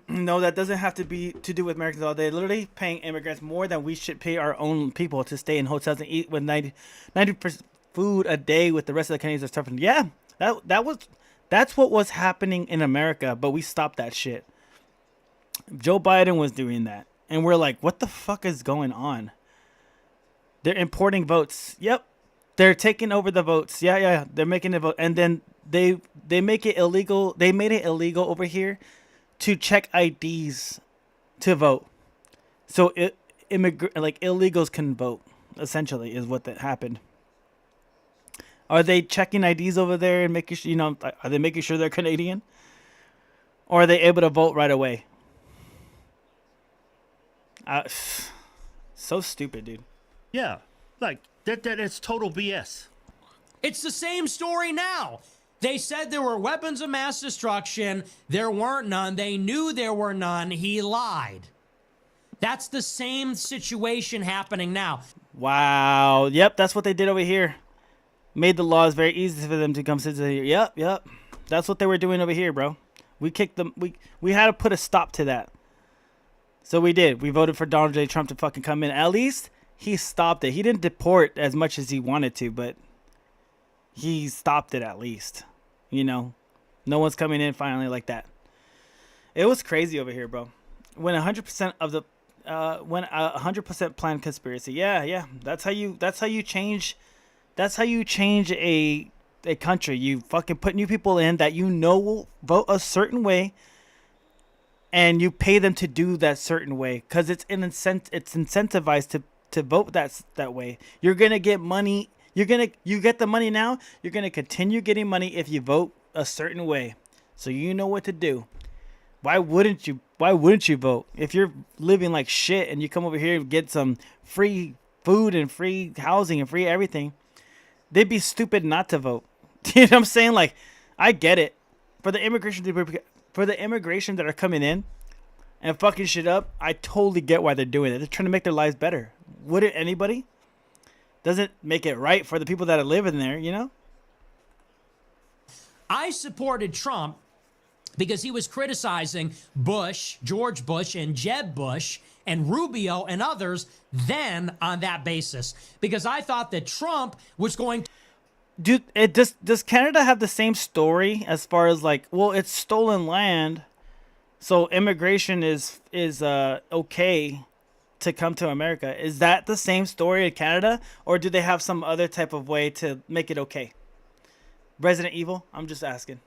No, that doesn't have to be to do with Americans all day. Literally paying immigrants more than we should pay our own people to stay in hotels and eat with 90% food a day with the rest of the Canadians are suffering. Yeah, that's what was happening in America, but we stopped that shit. Joe Biden was doing that, and we're like, what the fuck is going on? They're importing votes. Yep. They're taking over the votes. Yeah. They're making it vote. And then they make it illegal. They made it illegal over here to check IDs to vote. So illegals can vote, essentially, is what that happened. Are they checking IDs over there and making sure, are they making sure they're Canadian? Or are they able to vote right away? So stupid, dude.
Yeah, like that's total BS.
It's the same story now. They said there were weapons of mass destruction. There weren't none. They knew there were none. He lied. That's the same situation happening now.
Wow. Yep, that's what they did over here. Made the laws very easy for them to come sit here. Yep. That's what they were doing over here, bro. We kicked them. We had to put a stop to that. So we did. We voted for Donald J. Trump to fucking come in. At least he stopped it. He didn't deport as much as he wanted to, but he stopped it at least. No one's coming in finally like that. It was crazy over here, bro. When 100% of the, when 100% planned conspiracy. Yeah. That's how you change. That's how you change a country. You fucking put new people in that will vote a certain way, and you pay them to do that certain way because it's incentivized to vote that way. You're gonna get money. You get the money now. You're gonna continue getting money if you vote a certain way. So you know what to do. Why wouldn't you vote if you're living like shit and you come over here and get some free food and free housing and free everything? They'd be stupid not to vote. You know what I'm saying? Like, I get it. For the immigration that are coming in and fucking shit up, I totally get why they're doing it. They're trying to make their lives better. Wouldn't anybody? Doesn't make it right for the people that are living there,
I supported Trump because he was criticizing Bush, George Bush, and Jeb Bush, and Rubio and others then on that basis. Because I thought that Trump was going to...
Dude, does Canada have the same story as far as like, well, it's stolen land, so immigration is okay to come to America? Is that the same story in Canada, or do they have some other type of way to make it okay? Resident Evil, I'm just asking.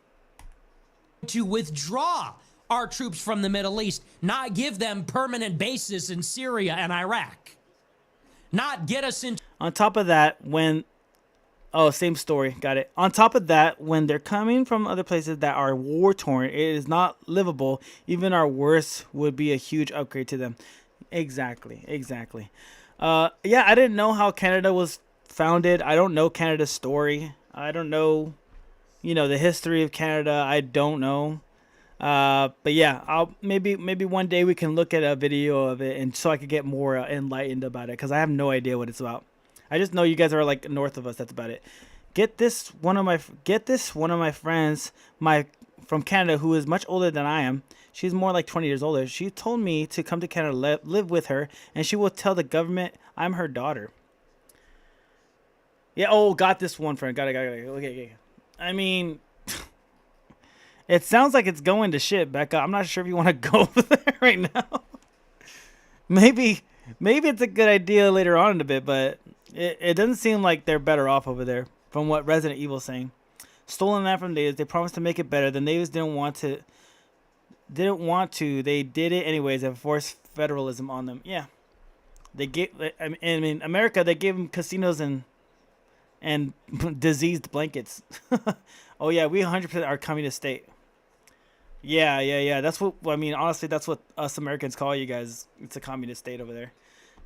To withdraw our troops from the Middle East, not give them permanent bases in Syria and Iraq, not get us into...
On top of that, when... Oh, same story. Got it. On top of that, when they're coming from other places that are war-torn, it is not livable. Even our worst would be a huge upgrade to them. Exactly. Yeah, I didn't know how Canada was founded. I don't know Canada's story. I don't know, the history of Canada. I don't know. But yeah, I'll maybe one day we can look at a video of it, and so I could get more enlightened about it, because I have no idea what it's about. I just know you guys are like north of us. That's about it. Get this one of my friends, from Canada, who is much older than I am. She's more like 20 years older. She told me to come to Canada, live with her, and she will tell the government I'm her daughter. Yeah. Oh, got this one friend. Got it. Okay. I mean, it sounds like it's going to shit, Becca. I'm not sure if you want to go over there right now. Maybe it's a good idea later on in a bit, but it doesn't seem like they're better off over there from what Resident Evil's saying. Stolen land from natives. They promised to make it better. The natives didn't want to. They did it anyways and forced federalism on them. Yeah. They gave. I mean, America. They gave them casinos and diseased blankets. Oh yeah, we 100% are communist state. Yeah. That's what I mean. Honestly, that's what us Americans call you guys. It's a communist state over there,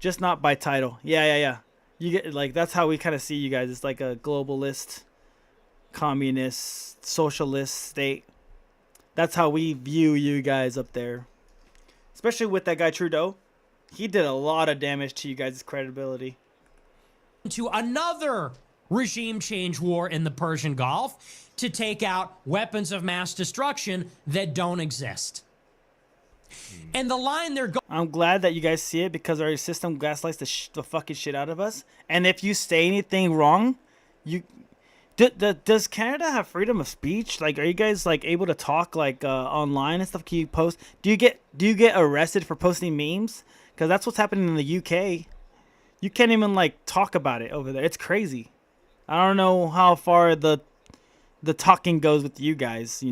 just not by title. Yeah. You get like that's how we kind of see you guys. It's like a globalist, communist, socialist state. That's how we view you guys up there, especially with that guy Trudeau. He did a lot of damage to you guys' credibility.
To another regime change war in the Persian Gulf to take out weapons of mass destruction that don't exist. And the line they're going...
I'm glad that you guys see it, because our system gaslights the fucking shit out of us. And if you say anything wrong, does Canada have freedom of speech? Like, are you guys like able to talk like online and stuff? Can you post? Do you get arrested for posting memes? Because that's what's happening in the UK. You can't even like talk about it over there. It's crazy. I don't know how far the talking goes with you guys,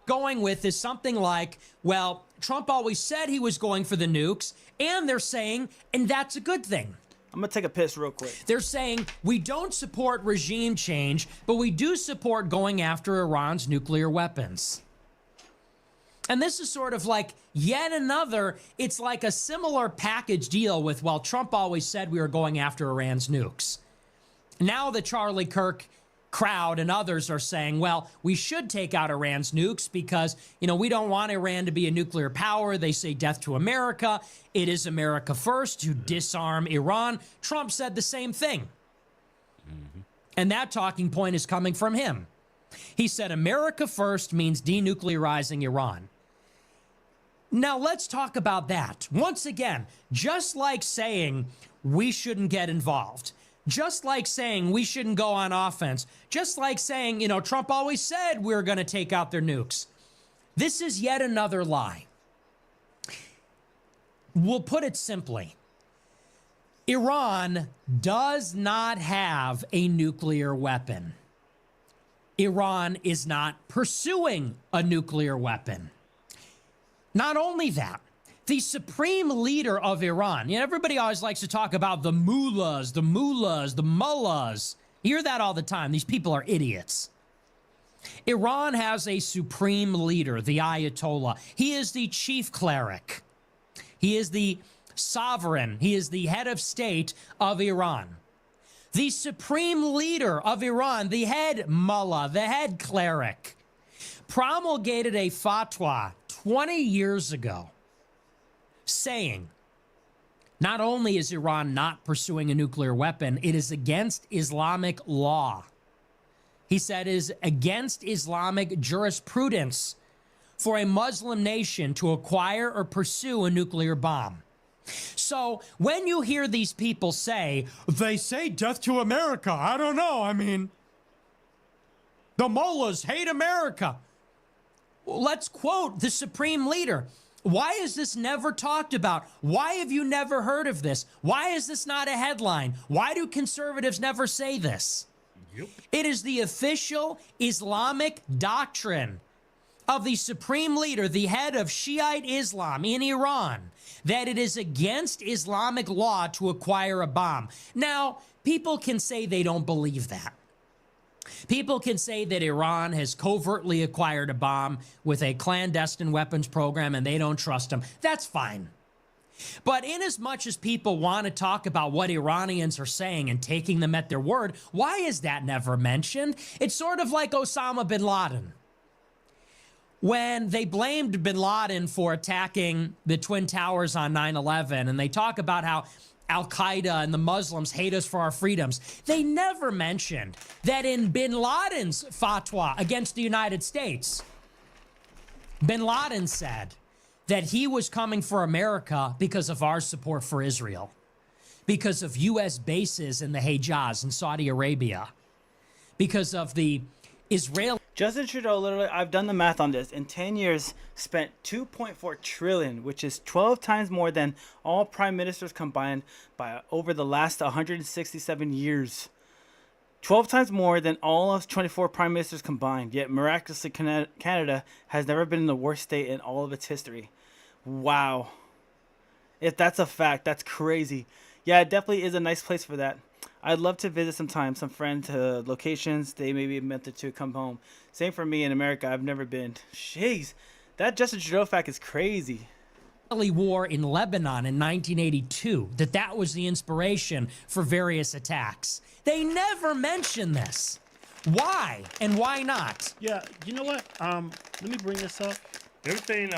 going with is something like, well, Trump always said he was going for the nukes, and they're saying, and that's a good thing.
I'm gonna take a piss real quick.
They're saying we don't support regime change, but we do support going after Iran's nuclear weapons. And this is sort of like yet another, it's like a similar package deal with, well, Trump always said we were going after Iran's nukes. Now the Charlie Kirk crowd and others are saying, well, we should take out Iran's nukes because, we don't want Iran to be a nuclear power. They say death to America. It is America first to disarm Iran. Trump said the same thing. And that talking point is coming from him. He said America first means denuclearizing Iran. Now let's talk about that. Once again, just like saying we shouldn't get involved, just like saying we shouldn't go on offense, just like saying, Trump always said we were going to take out their nukes. This is yet another lie. We'll put it simply. Iran does not have a nuclear weapon. Iran is not pursuing a nuclear weapon. Not only that, the supreme leader of Iran, everybody always likes to talk about the mullahs, the mullahs. You hear that all the time. These people are idiots. Iran has a supreme leader, the Ayatollah. He is the chief cleric. He is the sovereign. He is the head of state of Iran. The supreme leader of Iran, the head mullah, the head cleric, promulgated a fatwa 20 years ago saying, not only is Iran not pursuing a nuclear weapon, it is against Islamic law he said, is against Islamic jurisprudence for a Muslim nation to acquire or pursue a nuclear bomb. So when you hear these people say, they say death to America, I don't know. I mean, the mullahs hate America. Well, let's quote the supreme leader. Why is this never talked about? Why have you never heard of this? Why is this not a headline? Why do conservatives never say this?
Yep.
It is the official Islamic doctrine of the supreme leader, the head of Shiite Islam in Iran, that it is against Islamic law to acquire a bomb. Now, people can say they don't believe that. People can say that Iran has covertly acquired a bomb with a clandestine weapons program and they don't trust them. That's fine. But inasmuch as people want to talk about what Iranians are saying and taking them at their word, why is that never mentioned? It's sort of like Osama bin Laden. When they blamed bin Laden for attacking the Twin Towers on 9/11, and they talk about how Al-Qaeda and the Muslims hate us for our freedoms, they never mentioned that in bin Laden's fatwa against the United States, bin Laden said that he was coming for America because of our support for Israel, because of U.S. bases in the Hejaz in Saudi Arabia, because of the Israeli...
Justin Trudeau, literally, I've done the math on this. In 10 years, spent $2.4 trillion, which is 12 times more than all prime ministers combined by over the last 167 years. 12 times more than all of 24 prime ministers combined. Yet, miraculously, Canada has never been in the worst state in all of its history. Wow. If that's a fact, that's crazy. Yeah, it definitely is a nice place for that. I'd love to visit sometime, some friends, locations they may be meant to come home. Same for me in America. I've never been. Jeez, that Justin Trudeau fact is crazy.
War in Lebanon in 1982, that was the inspiration for various attacks. They never mention this. Why and why not?
Yeah, you know what? Let me bring this up. Everything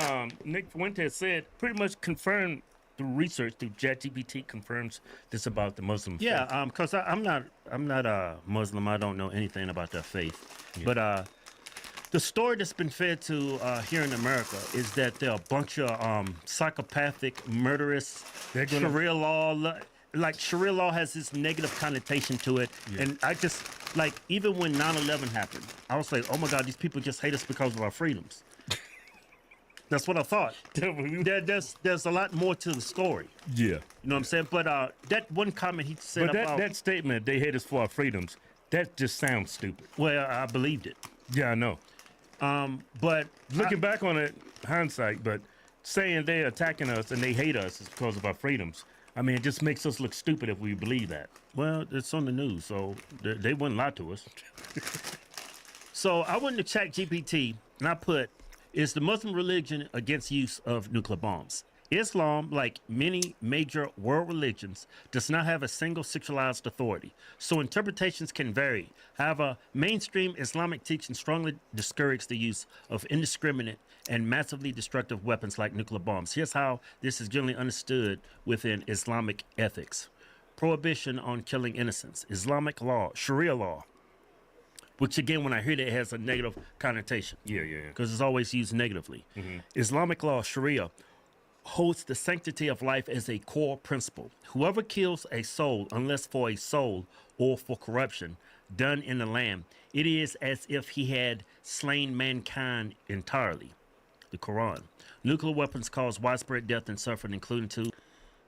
Nick Fuentes said pretty much confirmed through research, through ChatGPT confirms this about the Muslim faith. Yeah, because I'm not a Muslim. I don't know anything about that faith. Yeah. But the story that's been fed to here in America is that there are a bunch of psychopathic, murderous, Sharia law. Like Sharia law has this negative connotation to it. Yeah. And I just, like, even when 9/11 happened, I was like, oh my God, these people just hate us because of our freedoms. That's what I thought. There's a lot more to the story. Yeah. You know what I'm saying? But that one comment he said about... that statement, they hate us for our freedoms, that just sounds stupid. Well, I believed it. Yeah, I know. But looking back on it, hindsight, but saying they're attacking us and they hate us is because of our freedoms, I mean, it just makes us look stupid if we believe that. Well, it's on the news, so they wouldn't lie to us. So I went to ChatGPT and I put, is the Muslim religion against use of nuclear bombs? Islam, like many major world religions, does not have a single sexualized authority, so interpretations can vary. However, mainstream Islamic teaching strongly discourages the use of indiscriminate and massively destructive weapons like nuclear bombs. Here's how this is generally understood within Islamic ethics. Prohibition on killing innocents. Islamic law, Sharia law, which again, when I hear that, it has a negative connotation. Yeah. Because it's always used negatively. Mm-hmm. Islamic law, Sharia, holds the sanctity of life as a core principle. Whoever kills a soul, unless for a soul or for corruption done in the land, it is as if he had slain mankind entirely. The Quran. Nuclear weapons cause widespread death and suffering, including to...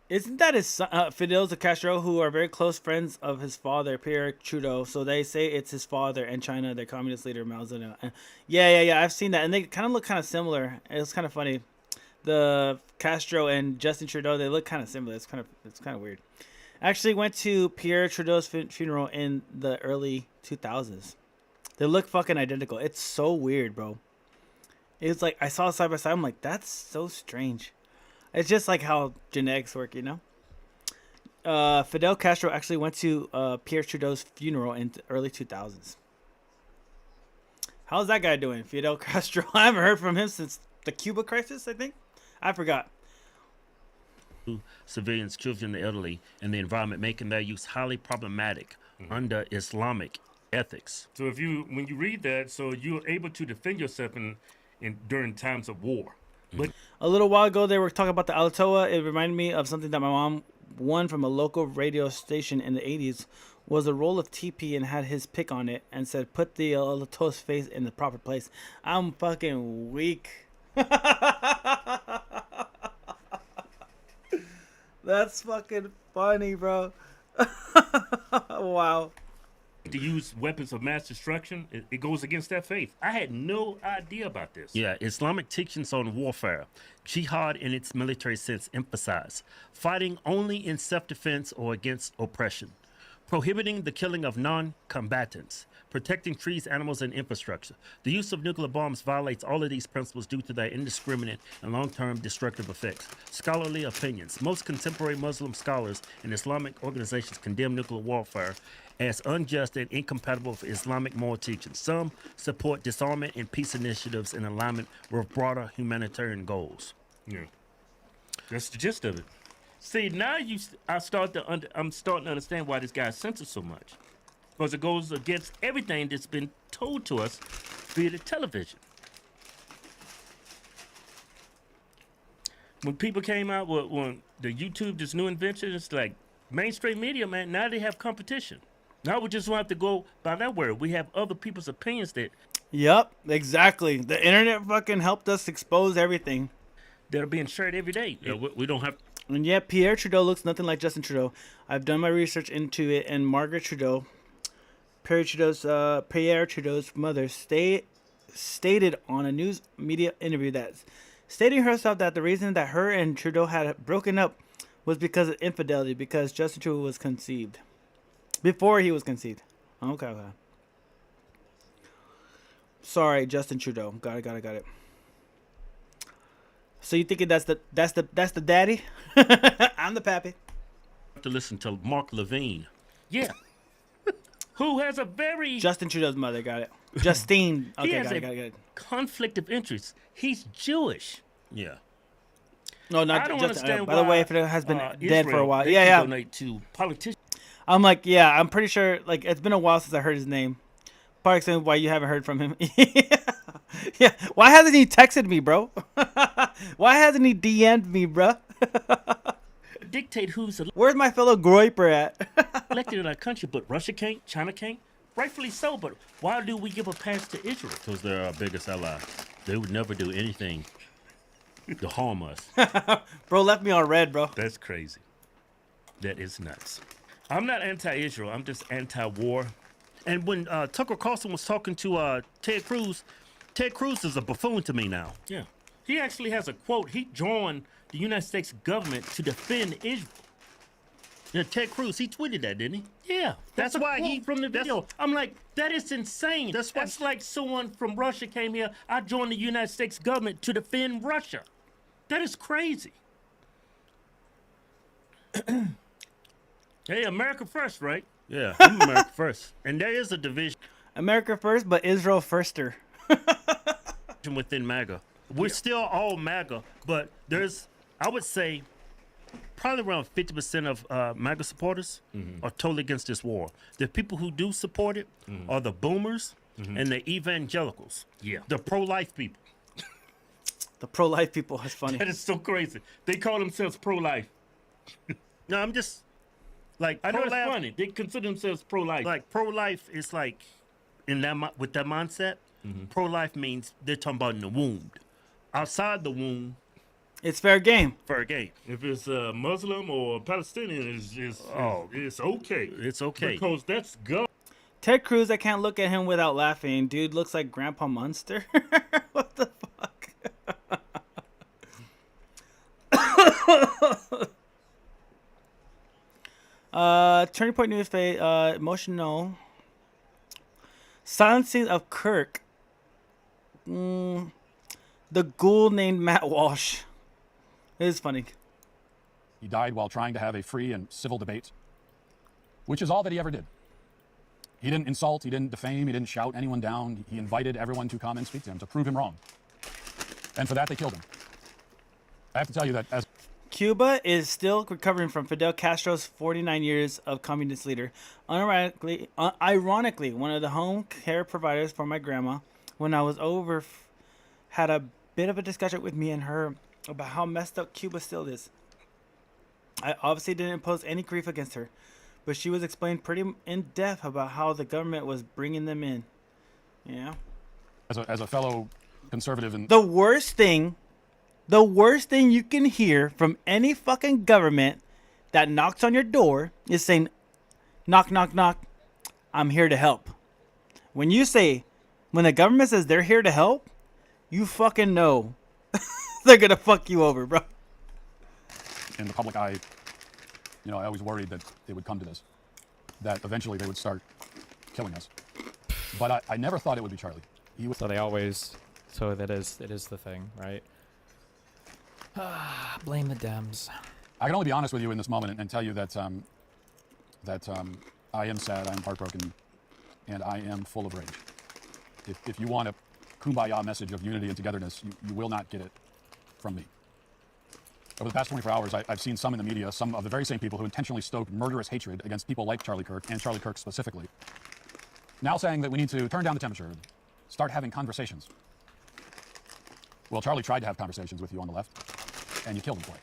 Isn't that his son, Fidel Castro, who are very close friends of his father, Pierre Trudeau? So they say it's his father in China, the communist leader Mao Zedong. Yeah. I've seen that, and they kind of look kind of similar. It's kind of funny. The Castro and Justin Trudeau, they look kind of similar. It's kind of weird. I actually went to Pierre Trudeau's funeral in the early 2000s. They look fucking identical. It's so weird, bro. It's like I saw it side by side. I'm like, that's so strange. It's just like how genetics work, you know? Fidel Castro actually went to Pierre Trudeau's funeral in the early 2000s. How's that guy doing, Fidel Castro? I haven't heard from him since the Cuba crisis, I think. I forgot.
Civilians, children, the elderly, and the environment, making their use highly problematic under Islamic ethics. So when you read that, so you're able to defend yourself during times of war. But
A little while ago, they were talking about the Alatoa. It reminded me of something that my mom won from a local radio station in the 80s. Was a roll of TP and had his pick on it and said, "Put the Alatoa's face in the proper place." I'm fucking weak. That's fucking funny, bro. Wow.
to use weapons of mass destruction, it goes against that faith. I had no idea about this. Yeah, Islamic teachings on warfare, jihad in its military sense, emphasize fighting only in self-defense or against oppression, prohibiting the killing of non-combatants, protecting trees, animals, and infrastructure. The use of nuclear bombs violates all of these principles due to their indiscriminate and long-term destructive effects. Scholarly opinions. Most contemporary Muslim scholars and Islamic organizations condemn nuclear warfare as unjust and incompatible with Islamic moral teachings. Some support disarmament and peace initiatives in alignment with broader humanitarian goals. Yeah, that's the gist of it. See, now I'm starting to understand why this guy's censored so much. Because it goes against everything that's been told to us via the television. When people came out with the YouTube, this new invention, it's like mainstream media, man, now they have competition. Now we just want to have to go by that word. We have other people's opinions that...
Yep, exactly. The internet fucking helped us expose everything.
That are being shared every day. Yeah, we don't have...
And yet, Pierre Trudeau looks nothing like Justin Trudeau. I've done my research into it, and Margaret Trudeau, Pierre Trudeau's mother, stated on a news media interview that, stating herself that the reason that her and Trudeau had broken up was because of infidelity, because Justin Trudeau was conceived. Before he was conceived. Okay. Sorry, Justin Trudeau. Got it. So you thinking that's the daddy? I'm the pappy.
To listen to Mark Levine. Yeah. Who has a very...
Justin Trudeau's mother, got it. Justine. Okay,
he has
got it.
Conflict of interest. He's Jewish. Yeah.
No, not
I don't
Justin.
understand
By the way,
why,
if it has been dead
Israel,
for a while.
they
Yeah.
donate to politicians.
I'm like, yeah, I'm pretty sure, like, it's been a while since I heard his name. Probably explain why you haven't heard from him. Yeah. Why hasn't he texted me, bro? Why hasn't he DM'd me, bro?
Dictate who's
Where's my fellow Groiper at?
elected in our country, but Russia can't, China can't. Rightfully so, but why do we give a pass to Israel? Because they're our biggest ally. They would never do anything to harm us.
Bro left me on red, bro.
That's crazy. That is nuts. I'm not anti-Israel. I'm just anti-war. And when Tucker Carlson was talking to Ted Cruz is a buffoon to me now. Yeah. He actually has a quote. He joined the United States government to defend Israel. Yeah, Ted Cruz, he tweeted that, didn't he? Yeah. That's why he from the video. I'm like, that is insane. That's like someone from Russia came here. I joined the United States government to defend Russia. That is crazy. Hey, America first, right? Yeah, I'm America first. And there is a division.
America first, but Israel firster.
Within MAGA. We're still all MAGA, but there's, I would say, probably around 50% of MAGA supporters are totally against this war. The people who do support it are the boomers and the evangelicals. Yeah. The pro-life people.
The pro-life people, that's funny.
That is so crazy. They call themselves pro-life. No, I'm just, like, I know it's funny. They consider themselves pro-life. Like, pro-life is like, with that mindset, pro-life means they're talking about in the womb. Outside the womb,
it's fair game.
Fair game. If it's a Muslim or Palestinian, it's okay. It's okay. Because that's God.
Ted Cruz, I can't look at him without laughing. Dude looks like Grandpa Munster. What the fuck? Turning Point News, emotional. Silencing of Kirk. The ghoul named Matt Walsh. It is funny.
He died while trying to have a free and civil debate, which is all that he ever did. He didn't insult, he didn't defame, he didn't shout anyone down. He invited everyone to come and speak to him, to prove him wrong. And for that, they killed him. I have to tell you that as...
Cuba is still recovering from Fidel Castro's 49 years of communist leader. Ironically, one of the home care providers for my grandma, when I was over, had a bit of a discussion with me and her about how messed up Cuba still is. I obviously didn't impose any grief against her, but she was explaining pretty in depth about how the government was bringing them in. Yeah.
As a fellow conservative and
The worst thing you can hear from any fucking government that knocks on your door is saying, knock, knock, knock, I'm here to help. When the government says they're here to help, you fucking know they're gonna fuck you over, bro.
in the public eye, I always worried that it would come to this, that eventually they would start killing us. But I never thought it would be Charlie.
So it is the thing, right? Blame the Dems.
I can only be honest with you in this moment and tell you that I am sad, I am heartbroken, and I am full of rage. If you want a kumbaya message of unity and togetherness, you will not get it from me. Over the past 24 hours, I've seen some in the media, some of the very same people who intentionally stoke murderous hatred against people like Charlie Kirk, and Charlie Kirk specifically, now saying that we need to turn down the temperature and start having conversations. Well, Charlie tried to have conversations with you on the left, and you killed him for it.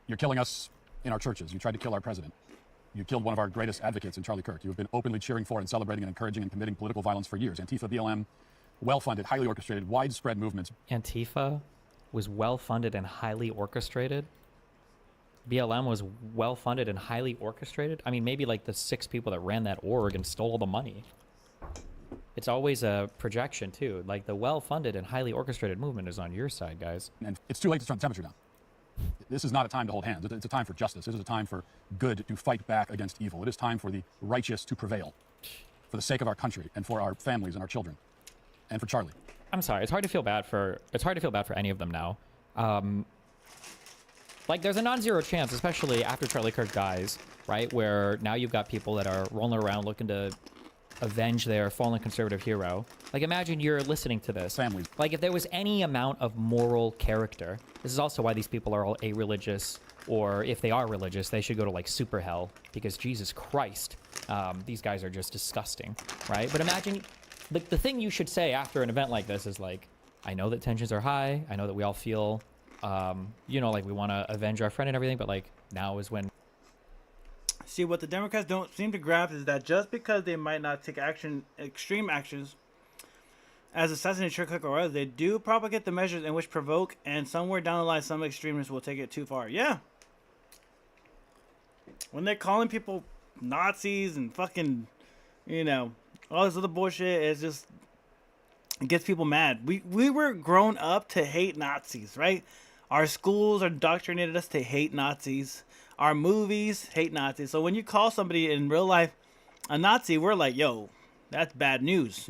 You're killing us in our churches. You tried to kill our president. You killed one of our greatest advocates in Charlie Kirk. You have been openly cheering for and celebrating and encouraging and committing political violence for years. Antifa, BLM, well-funded, highly orchestrated, widespread movements.
Antifa was well-funded and highly orchestrated. BLM was well-funded and highly orchestrated. I mean, maybe like the 6 people that ran that org and stole all the money. It's always a projection, too. Like, the well-funded and highly orchestrated movement is on your side, guys.
And it's too late to turn the temperature down. This is not a time to hold hands. It's a time for justice. It is a time for good to fight back against evil. It is time for the righteous to prevail for the sake of our country and for our families and our children and for Charlie.
I'm sorry. It's hard to feel bad for any of them now. Like, there's a non-zero chance, especially after Charlie Kirk dies, right? Where now you've got people that are rolling around looking to avenge their fallen conservative hero. Like, imagine you're listening to this.
Families.
Like, if there was any amount of moral character, this is also why these people are all a-religious, or if they are religious, they should go to, like, super hell, because Jesus Christ, these guys are just disgusting, right? But imagine, like, the thing you should say after an event like this is, like, I know that tensions are high, I know that we all feel, like we want to avenge our friend and everything, but, like, now is when...
See, what the Democrats don't seem to grasp is that just because they might not take extreme actions, as assassination or others, they do propagate the measures in which provoke, and somewhere down the line, some extremists will take it too far. Yeah. When they're calling people Nazis and fucking, all this other bullshit, it gets people mad. We were grown up to hate Nazis, right? Our schools indoctrinated us to hate Nazis. Our movies hate Nazis. So when you call somebody in real life a Nazi, we're like, yo, that's bad news,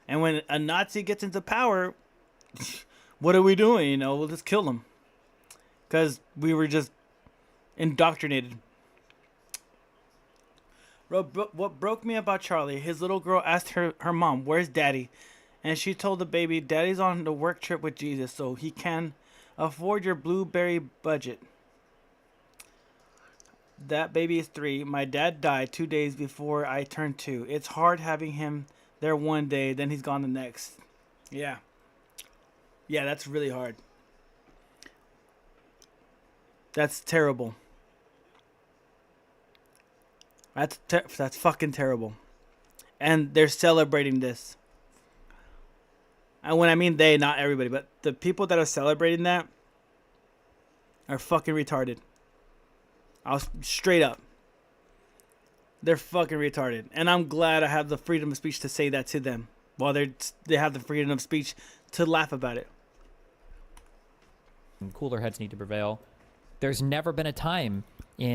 And when a Nazi gets into power, what are we doing? We'll just kill them. Because we were just indoctrinated. What broke me about Charlie, his little girl asked her mom, where's daddy? And she told the baby, daddy's on the work trip with Jesus, so he can afford your blueberry budget. That baby is 3. My dad died 2 days before I turned 2. It's hard having him there one day, then he's gone the next. Yeah. Yeah, that's really hard. That's terrible. That's fucking terrible. And they're celebrating this. And when I mean they, not everybody, but the people that are celebrating that are fucking retarded. I'll straight up. They're fucking retarded. And I'm glad I have the freedom of speech to say that to them. While they have the freedom of speech to laugh about it.
Cooler heads need to prevail. There's never been a time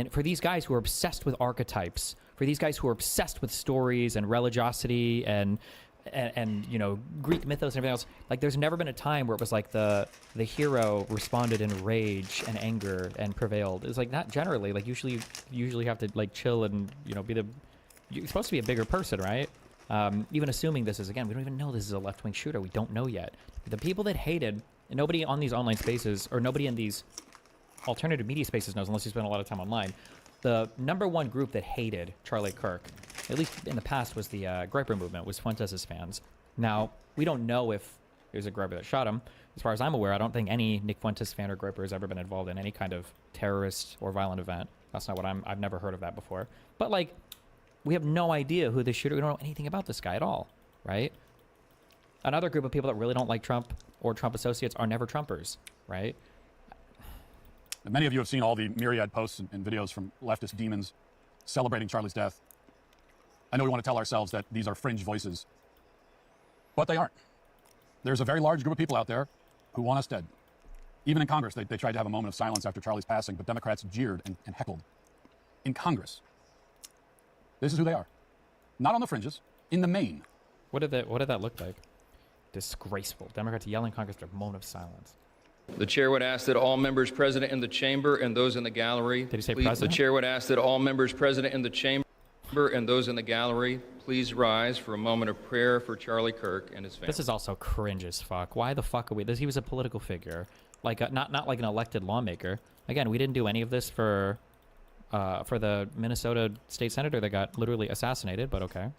for these guys who are obsessed with archetypes, for these guys who are obsessed with stories and religiosity and Greek mythos and everything else, like there's never been a time where it was like the hero responded in rage and anger and prevailed. It's like not generally, like usually you have to like chill and you're supposed to be a bigger person, right? Even assuming this is, again, we don't even know this is a left-wing shooter. We don't know yet. The people that hated nobody on these online spaces, or nobody in these alternative media spaces knows, unless you spend a lot of time online, the #1 group that hated Charlie Kirk, at least in the past, was the Griper movement, was Fuentes' fans. Now, we don't know if it was a Griper that shot him. As far as I'm aware, I don't think any Nick Fuentes fan or Griper has ever been involved in any kind of terrorist or violent event. That's not what I've never heard of that before. But, like, we have no idea who this shooter, we don't know anything about this guy at all, right? Another group of people that really don't like Trump or Trump associates are never Trumpers, right?
And many of you have seen all the myriad posts and videos from leftist demons celebrating Charlie's death. I know we want to tell ourselves that these are fringe voices, but they aren't. There's a very large group of people out there who want us dead. Even in Congress, they tried to have a moment of silence after Charlie's passing, but Democrats jeered and heckled. In Congress, this is who they are. Not on the fringes, in the main.
What did that look like? Disgraceful. Democrats yelling in Congress for a moment of silence.
The chair would ask that all members present in the chamber and those in the gallery.
Did he say
please,
president?
The chair would ask that all members present in the chamber and those in the gallery please rise for a moment of prayer for Charlie Kirk and his family.
This is also cringe as fuck. Why the fuck are we? He was a political figure, like not like an elected lawmaker. Again, we didn't do any of this for the Minnesota state senator that got literally assassinated. But okay.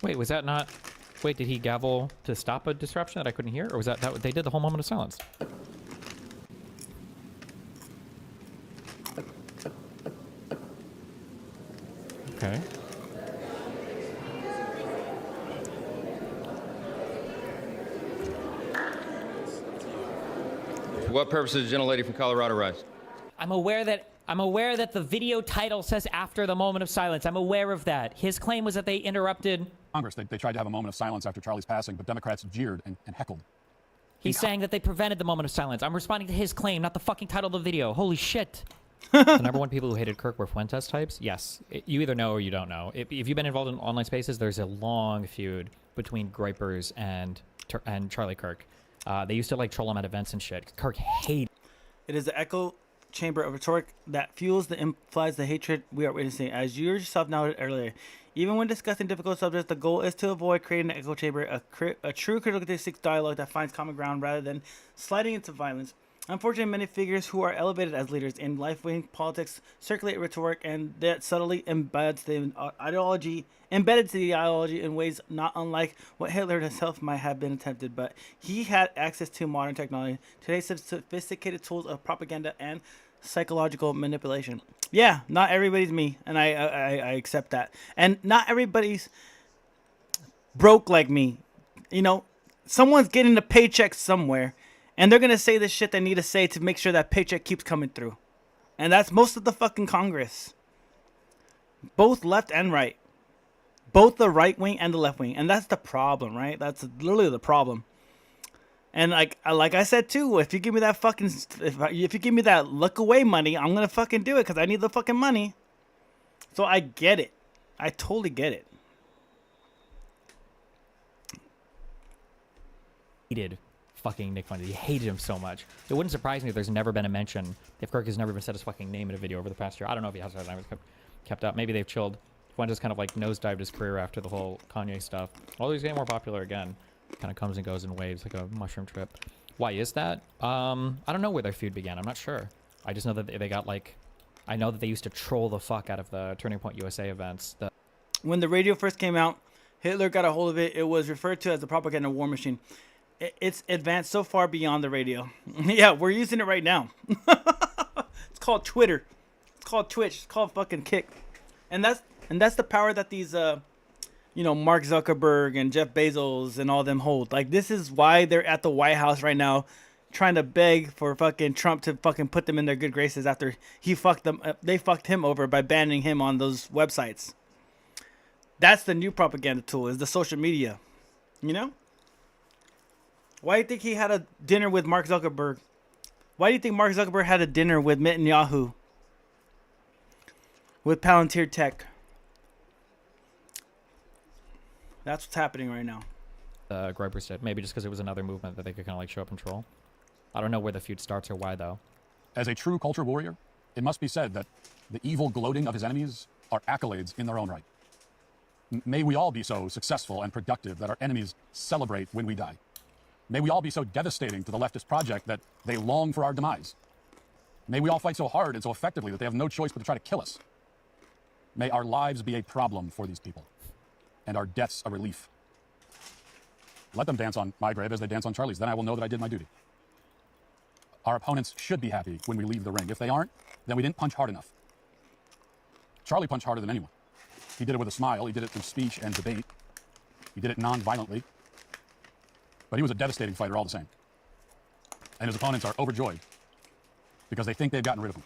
Wait, was that not... Wait, did he gavel to stop a disruption that I couldn't hear? Or was that they did the whole moment of silence? Okay.
For what purpose did the gentlelady from Colorado rise?
I'm aware that the video title says after the moment of silence. I'm aware of that. His claim was that they interrupted...
Congress, they tried to have a moment of silence after Charlie's passing, but Democrats jeered and heckled.
He's saying that they prevented the moment of silence. I'm responding to his claim, not the fucking title of the video. Holy shit. The #1 people who hated Kirk were Fuentes types? Yes. You either know or you don't know. If you've been involved in online spaces, there's a long feud between Gripers and Charlie Kirk. They used to like troll him at events and shit. Kirk hated...
It is the echo chamber of rhetoric that fuels the implies the hatred we are witnessing. As you yourself noted earlier, even when discussing difficult subjects, the goal is to avoid creating an echo chamber, a true critical seeks dialogue that finds common ground rather than sliding into violence. Unfortunately, many figures who are elevated as leaders in left-wing politics circulate rhetoric and that subtly embeds the ideology in ways not unlike what Hitler himself might have been attempted. But he had access to modern technology, today's sophisticated tools of propaganda and psychological manipulation. Yeah, not everybody's me, and I accept that. And not everybody's broke like me. You know, someone's getting a paycheck somewhere, and they're gonna say the shit they need to say to make sure that paycheck keeps coming through. And that's most of the fucking Congress. Both left and right. Both the right wing and the left wing. And that's the problem, right? That's literally the problem. And like I said too, if you give me that fucking, if you give me that look away money, I'm gonna fucking do it because I need the fucking money. So I get it. I totally get it.
Hated fucking Nick Fuentes. He hated him so much. It wouldn't surprise me if there's never been a mention, if Kirk has never even said his fucking name in a video over the past year. I don't know if he has his name kept up. Maybe they've chilled. Fuentes kind of like nosedived his career after the whole Kanye stuff. Although he's getting more popular again. Kind of comes and goes in waves, like a mushroom trip. Why is that? I don't know where their feud began. I'm not sure. I just know that they got like... I know that they used to troll the fuck out of the Turning Point USA events.
When the radio first came out, Hitler got a hold of it. It was referred to as the propaganda war machine. It's advanced so far beyond the radio. Yeah, we're using it right now. It's called Twitter. It's called Twitch. It's called fucking Kick. And that's the power that these Mark Zuckerberg and Jeff Bezos and all them hold. Like, this is why they're at the White House right now trying to beg for fucking Trump to fucking put them in their good graces after he fucked them. They fucked him over by banning him on those websites. That's the new propaganda tool, is the social media. You know? Why do you think he had a dinner with Mark Zuckerberg? Why do you think Mark Zuckerberg had a dinner with Netanyahu? With Palantir Tech? That's what's happening right now.
Groyper did. Maybe just because it was another movement that they could kind of like show up and troll. I don't know where the feud starts or why, though.
As a true culture warrior, it must be said that the evil gloating of his enemies are accolades in their own right. May we all be so successful and productive that our enemies celebrate when we die. May we all be so devastating to the leftist project that they long for our demise. May we all fight so hard and so effectively that they have no choice but to try to kill us. May our lives be a problem for these people, and our deaths a relief. Let them dance on my grave as they dance on Charlie's. Then I will know that I did my duty. Our opponents should be happy when we leave the ring. If they aren't, then we didn't punch hard enough. Charlie punched harder than anyone. He did it with a smile. He did it through speech and debate. He did it non-violently. But he was a devastating fighter all the same. And his opponents are overjoyed because they think they've gotten rid of him.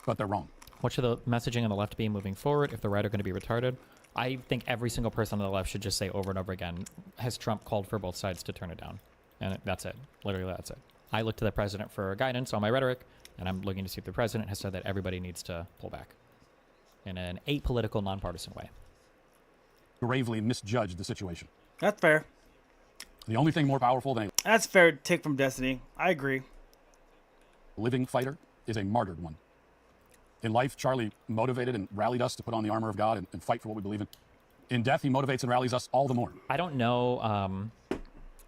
But they're wrong.
What should the messaging on the left be moving forward if the right are going to be retarded? I think every single person on the left should just say over and over again, has Trump called for both sides to turn it down? And that's it. Literally, that's it. I look to the president for guidance on my rhetoric, and I'm looking to see if the president has said that everybody needs to pull back in an apolitical, nonpartisan way.
Gravely misjudged the situation.
That's fair.
The only thing more powerful than a
That's fair take from Destiny. I agree.
living fighter is a martyred one. In life, Charlie motivated and rallied us to put on the armor of God and fight for what we believe in. In death, he motivates and rallies us all the more.
I don't know.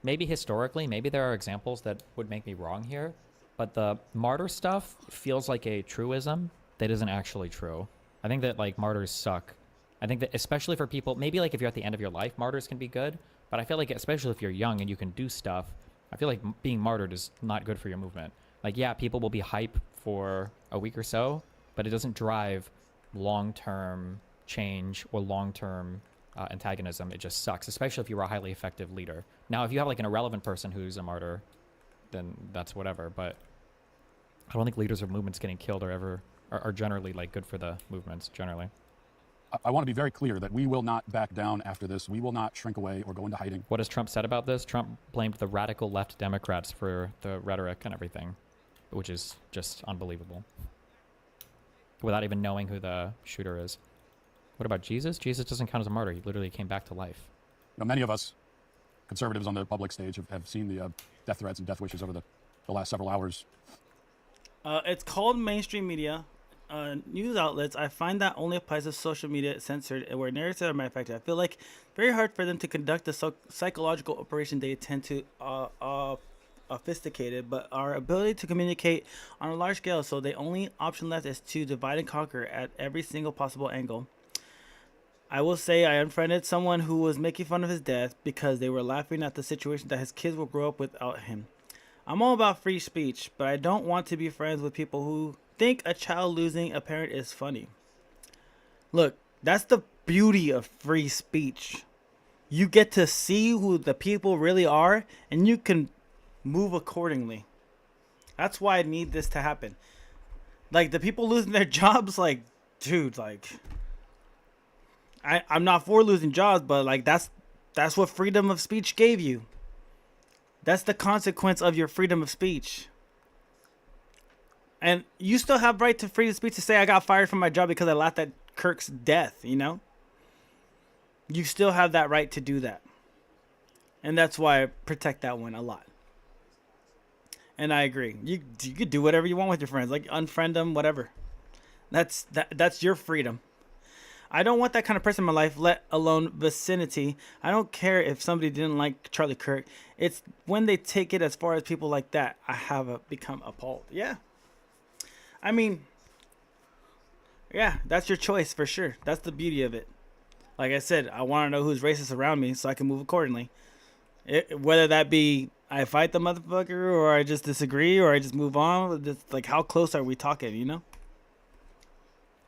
Maybe historically, maybe there are examples that would make me wrong here, but the martyr stuff feels like a truism that isn't actually true. I think that like martyrs suck. I think that especially for people, maybe like if you're at the end of your life, martyrs can be good, but I feel like especially if you're young and you can do stuff, I feel like being martyred is not good for your movement. Like, yeah, people will be hype for a week or so, but it doesn't drive long-term change or long-term antagonism. It just sucks, especially if you were a highly effective leader. Now, if you have like an irrelevant person who's a martyr, then that's whatever. But I don't think leaders of movements getting killed are generally like good for the movements generally.
I want to be very clear that we will not back down after this. We will not shrink away or go into hiding.
What has Trump said about this? Trump blamed the radical left Democrats for the rhetoric and everything, which is just unbelievable. Without even knowing who the shooter is. What about Jesus? Jesus doesn't count as a martyr. He literally came back to life.
You know, many of us, conservatives on the public stage, have seen the death threats and death wishes over the last several hours.
It's called mainstream media. News outlets, I find that only applies to social media censored where narratives are effective. I feel like very hard for them to conduct the psychological operation they tend to sophisticated, but our ability to communicate on a large scale, so the only option left is to divide and conquer at every single possible angle. I will say I unfriended someone who was making fun of his death because they were laughing at the situation that his kids will grow up without him. I'm all about free speech, but I don't want to be friends with people who think a child losing a parent is funny. Look, that's the beauty of free speech. You get to see who the people really are, and you can move accordingly. That's why I need this to happen. Like, the people losing their jobs, like, dude, like, I'm not for losing jobs, but like that's what freedom of speech gave you. That's the consequence of your freedom of speech. And you still have right to freedom of speech to say I got fired from my job because I laughed at Kirk's death, you know? You still have that right to do that. And that's why I protect that one a lot. And I agree. You could do whatever you want with your friends, like unfriend them, whatever. That's your freedom. I don't want that kind of person in my life, let alone vicinity. I don't care if somebody didn't like Charlie Kirk. It's when they take it as far as people like that, I have become appalled. Yeah. I mean, yeah, that's your choice for sure. That's the beauty of it. Like I said, I want to know who's racist around me so I can move accordingly. Whether that be I fight the motherfucker or I just disagree or I just move on. It's like, how close are we talking, you know?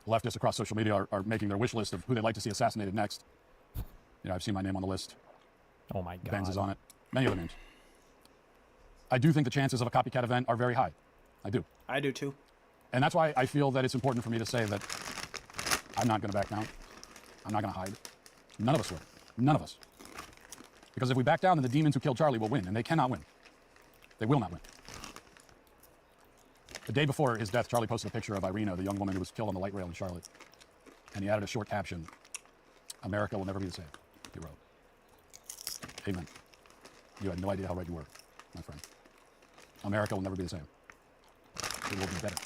Leftists across social media are making their wish list of who they'd like to see assassinated next. You know, I've seen my name on the list.
Oh my God.
Benz is on it. Many other names. I do think the chances of a copycat event are very high. I do.
I do too.
And that's why I feel that it's important for me to say that I'm not going to back down. I'm not going to hide. None of us will. None of us. Because if we back down, then the demons who killed Charlie will win, and they cannot win. They will not win. The day before his death, Charlie posted a picture of Irina, the young woman who was killed on the light rail in Charlotte. And he added a short caption, "America will never be the same," he wrote. Amen. You had no idea how right you were, my friend. America will never be the same. It will be better.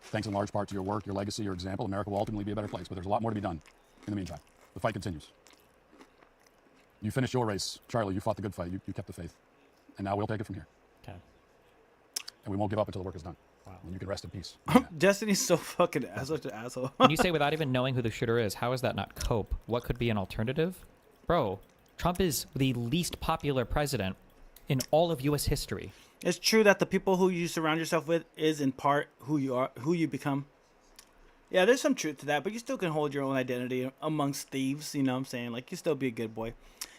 Thanks in large part to your work, your legacy, your example, America will ultimately be a better place, but there's a lot more to be done in the meantime. The fight continues. You finished your race, Charlie. You fought the good fight. You kept the faith. And now we'll take it from here.
Okay.
And we won't give up until the work is done. Wow. And you can rest in peace.
Destiny's so fucking such an asshole.
When you say without even knowing who the shooter is, how is that not cope? What could be an alternative? Bro, Trump is the least popular president in all of U.S. history.
It's true that the people who you surround yourself with is in part who you are, who you become. Yeah, there's some truth to that, but you still can hold your own identity amongst thieves. You know what I'm saying? Like, you still be a good boy.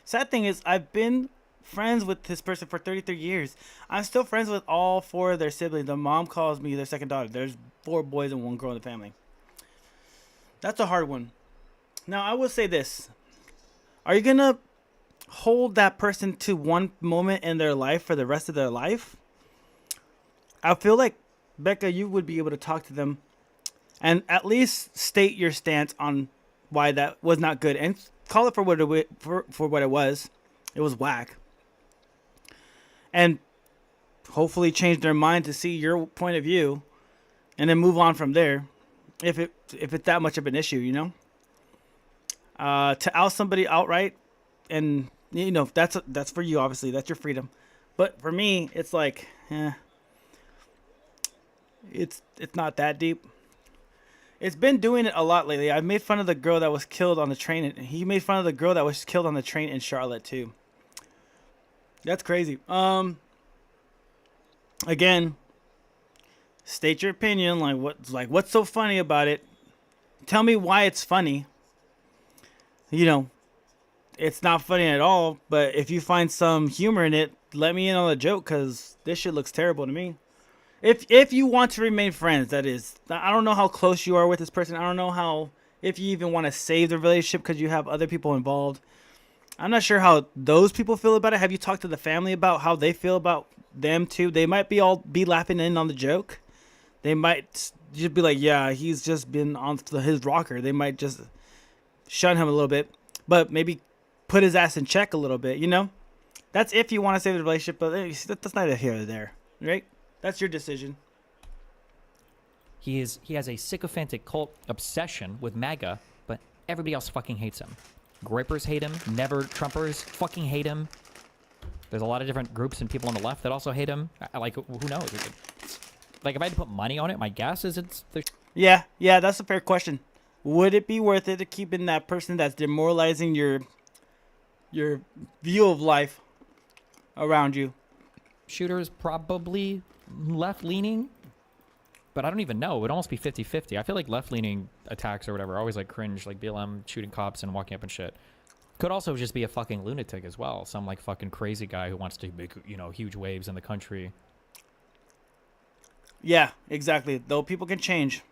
Sad thing is, I've been friends with this person for 33 years. I'm still friends with all 4 of their siblings. The mom calls me their second daughter. There's 4 boys and 1 girl in the family. That's a hard one. Now, I will say this. Are you going to hold that person to one moment in their life for the rest of their life? I feel like, Becca, you would be able to talk to them and at least state your stance on why that was not good and call it for what it was. It was whack. And hopefully change their mind to see your point of view and then move on from there if it's that much of an issue, you know? To oust somebody outright, and you know, that's for you, obviously. That's your freedom. But for me, it's like, it's not that deep. It's been doing it a lot lately. I made fun of the girl that was killed on the train, and he made fun of the girl that was killed on the train in Charlotte too. That's crazy. Again, state your opinion. What's so funny about it? Tell me why it's funny. You know, it's not funny at all, but if you find some humor in it, let me in on the joke, because this shit looks terrible to me. If you want to remain friends, that is. I don't know how close you are with this person. I don't know if you even want to save the relationship because you have other people involved. I'm not sure how those people feel about it. Have you talked to the family about how they feel about them too? They might be laughing in on the joke. They might just be like, yeah, he's just been on his rocker. They might just shun him a little bit, but maybe put his ass in check a little bit, you know? That's if you want to save the relationship, but that's neither here or there, right? That's your decision.
He has a sycophantic cult obsession with MAGA, but everybody else fucking hates him. Groypers hate him. Never Trumpers fucking hate him. There's a lot of different groups and people on the left that also hate him. Like, who knows? Like, if I had to put money on it, my guess is it's the...
Yeah, that's a fair question. Would it be worth it to keep in that person that's demoralizing your view of life around you?
Shooter is probably left-leaning, but I don't even know. It would almost be 50-50. I feel like left-leaning attacks or whatever are always like cringe, like BLM shooting cops and walking up and shit. Could also just be a fucking lunatic as well. Some like fucking crazy guy who wants to make, you know, huge waves in the country.
Yeah, exactly. Though people can change.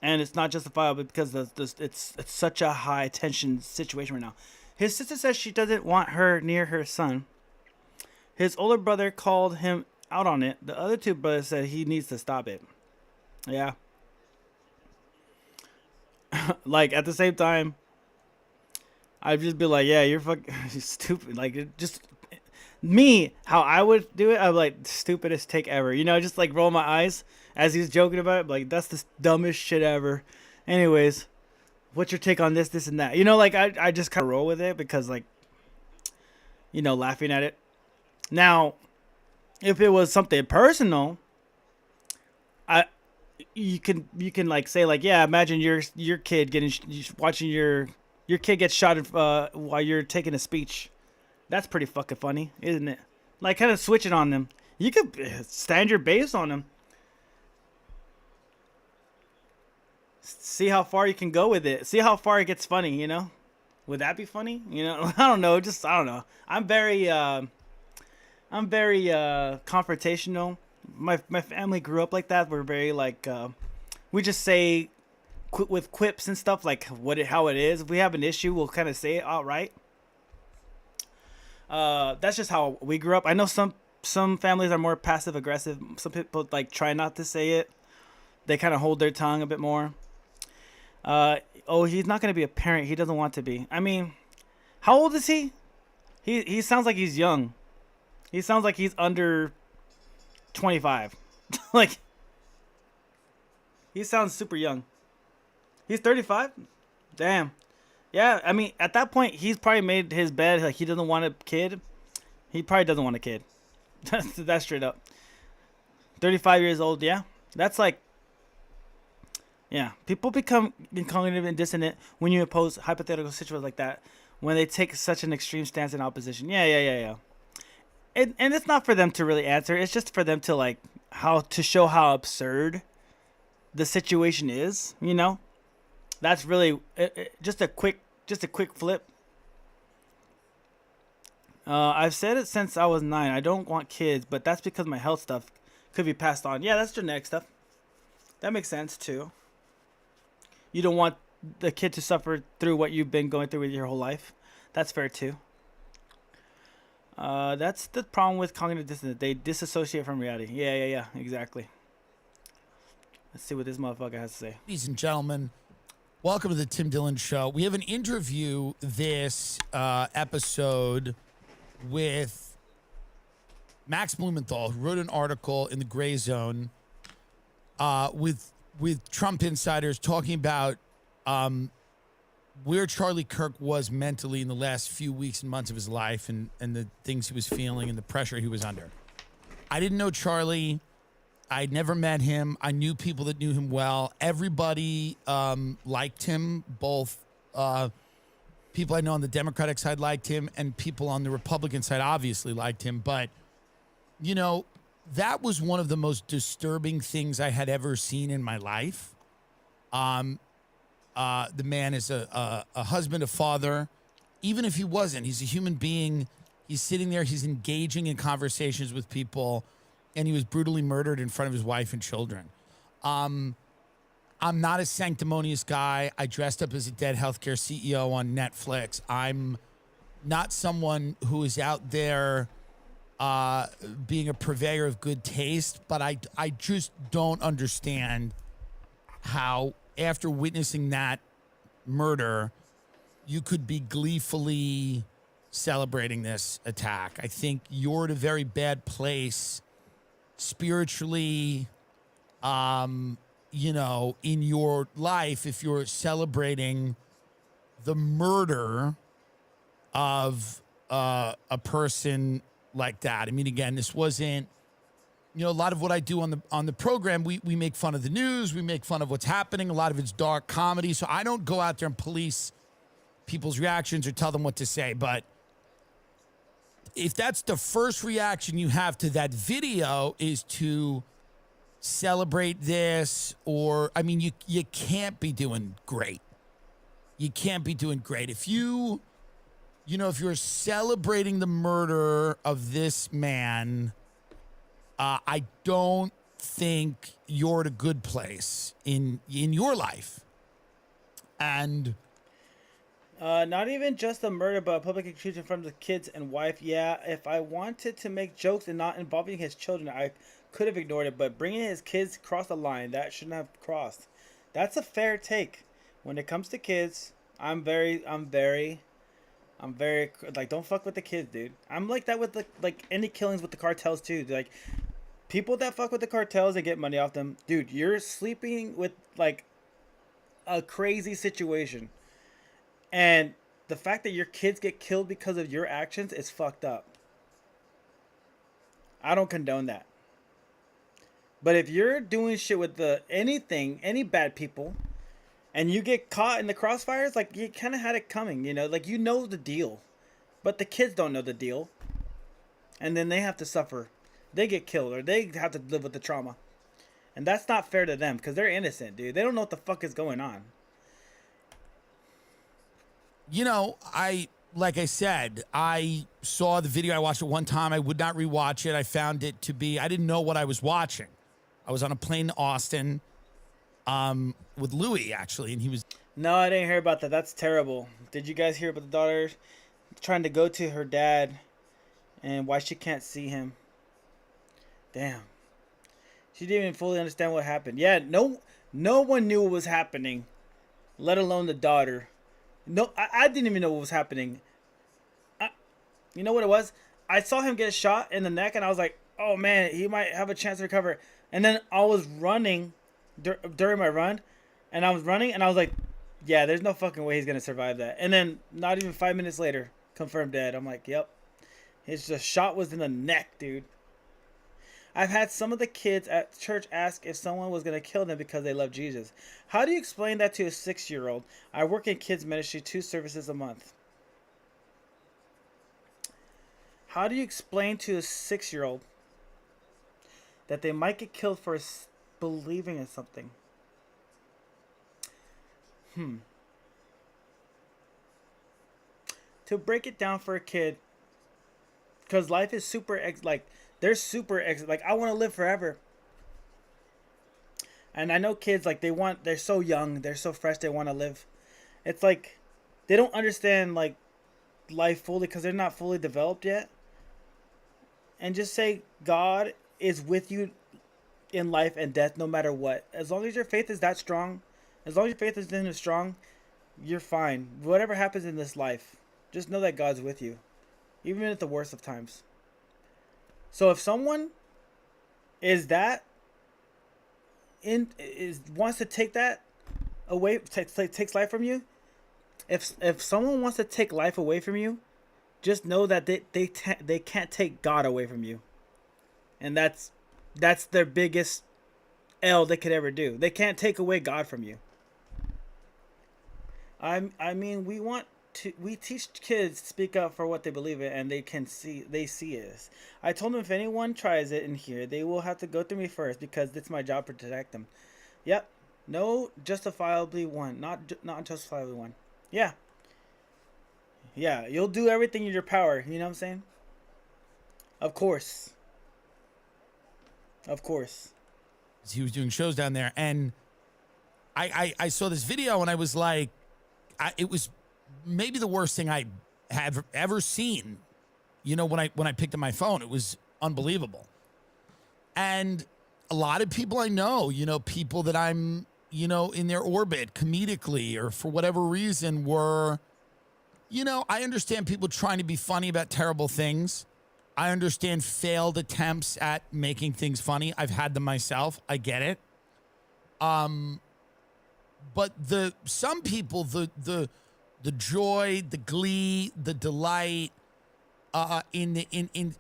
And it's not justifiable because it's such a high tension situation right now. His sister says she doesn't want her near her son. His older brother called him out on it. The other 2 brothers said he needs to stop it. Yeah. Like, at the same time, I'd just be like, yeah, you're fucking stupid. Like, just me, how I would do it, I'm like, stupidest take ever. You know, just like roll my eyes as he's joking about it. Like, that's the dumbest shit ever. Anyways, what's your take on this, and that? You know, like, I just kind of roll with it because, like, you know, laughing at it. Now, if it was something personal, you can like say like, yeah, imagine your kid watching your kid get shot while you're taking a speech. That's pretty fucking funny, isn't it? Like, kind of switching on them. You could stand your base on them. See how far you can go with it. See how far it gets funny, you know? Would that be funny? You know, I don't know. I don't know. I'm very confrontational. My family grew up like that. We're very like, we just say with quips and stuff like how it is. If we have an issue, we'll kind of say it outright. That's just how we grew up. I know some families are more passive aggressive. Some people like try not to say it. They kind of hold their tongue a bit more. Oh, he's not going to be a parent. He doesn't want to be. I mean, how old is he? He sounds like he's young. He sounds like he's under 25. Like, he sounds super young. He's 35? Damn. Yeah, I mean, at that point, he's probably made his bed. Like, he doesn't want a kid. He probably doesn't want a kid. That's straight up. 35 years old, yeah. That's like, yeah. People become cognitive and dissonant when you oppose hypothetical situations like that, when they take such an extreme stance in opposition. Yeah. And it's not for them to really answer. It's just for them to, like, to show how absurd the situation is, you know? That's really just a quick flip. I've said it since I was 9. I don't want kids, but that's because my health stuff could be passed on. Yeah, that's genetic stuff. That makes sense too. You don't want the kid to suffer through what you've been going through with your whole life. That's fair too. That's the problem with cognitive dissonance. They disassociate from reality. Yeah, exactly. Let's see what this motherfucker has to say.
Ladies and gentlemen, welcome to the Tim Dillon Show. We have an interview this episode with Max Blumenthal, who wrote an article in the Gray Zone with Trump insiders talking about where Charlie Kirk was mentally in the last few weeks and months of his life, and the things he was feeling and the pressure he was under. I didn't know Charlie. I'd never met him. I knew people that knew him well. Everybody liked him. Both people I know on the Democratic side liked him, and people on the Republican side obviously liked him. But, you know, that was one of the most disturbing things I had ever seen in my life. The man is a husband, a father. Even if he wasn't, he's a human being. He's sitting there. He's engaging in conversations with people. And he was brutally murdered in front of his wife and children. I'm not a sanctimonious guy. I dressed up as a dead healthcare CEO on Netflix. I'm not someone who is out there being a purveyor of good taste, but I just don't understand how, after witnessing that murder, you could be gleefully celebrating this attack. I think you're at a very bad place spiritually, you know, in your life, if you're celebrating the murder of a person like that. I mean, again, this wasn't, you know, a lot of what I do on the program, we make fun of the news, we make fun of what's happening. A lot of it's dark comedy, so I don't go out there and police people's reactions or tell them what to say. But if that's the first reaction you have to that video is to celebrate this, or, I mean, you can't be doing great. You can't be doing great. If you know, if you're celebrating the murder of this man, I don't think you're at a good place in your life. And
not even just the murder, but public accusation from the kids and wife. Yeah, if I wanted to make jokes and not involving his children, I could have ignored it. But bringing his kids across the line, that shouldn't have crossed. That's a fair take. When it comes to kids, I'm very like, don't fuck with the kids, dude. I'm like that with like any killings with the cartels too. Like, people that fuck with the cartels and get money off them, dude, you're sleeping with like a crazy situation. And the fact that your kids get killed because of your actions is fucked up. I don't condone that. But if you're doing shit with any bad people, and you get caught in the crossfires, like, you kind of had it coming, you know? Like, you know the deal. But the kids don't know the deal. And then they have to suffer. They get killed, or they have to live with the trauma. And that's not fair to them, because they're innocent, dude. They don't know what the fuck is going on.
You know, like I said, I saw the video. I watched it one time. I would not rewatch it. I found it to be, I didn't know what I was watching. I was on a plane to Austin. with Louis actually, and he was.
No, I didn't hear about that. That's terrible. Did you guys hear about the daughter trying to go to her dad and why she can't see him? Damn. She didn't even fully understand what happened. Yeah, no one knew what was happening, let alone the daughter. No, I didn't even know what was happening. You know what it was? I saw him get shot in the neck, and I was like, oh, man, he might have a chance to recover. And then I was running during my run, and I was running, and I was like, yeah, there's no fucking way he's going to survive that. And then not even 5 minutes later, confirmed dead. I'm like, yep. The shot was in the neck, dude. I've had some of the kids at church ask if someone was going to kill them because they love Jesus. How do you explain that to a 6-year-old? I work in kids ministry 2 services a month. How do you explain to a 6-year-old that they might get killed for believing in something? To break it down for a kid, because life is super they're super like, I want to live forever. And I know kids, like, they're so young, they're so fresh, they want to live. It's like they don't understand like life fully because they're not fully developed yet. And just say God is with you in life and death no matter what. As long as your faith is that strong, as long as your faith is in strong, you're fine. Whatever happens in this life, just know that God's with you, even at the worst of times. So if someone wants to take that away, takes life from you, if someone wants to take life away from you, just know that they can't take God away from you, and that's their biggest L they could ever do. They can't take away God from you. I mean, we teach kids to speak up for what they believe in, and they see it. I told them if anyone tries it in here, they will have to go through me first because it's my job to protect them. Yep. No justifiably one. Not justifiably one. Yeah. Yeah, you'll do everything in your power, you know what I'm saying? Of course. Of course.
He was doing shows down there, and I saw this video, and I was like, it was maybe the worst thing I have ever seen. You know, when I picked up my phone, it was unbelievable. And a lot of people I know, you know, people that I'm, you know, in their orbit comedically or for whatever reason were, you know, I understand people trying to be funny about terrible things. I understand failed attempts at making things funny. I've had them myself. I get it. But some people, the joy, the glee, the delight in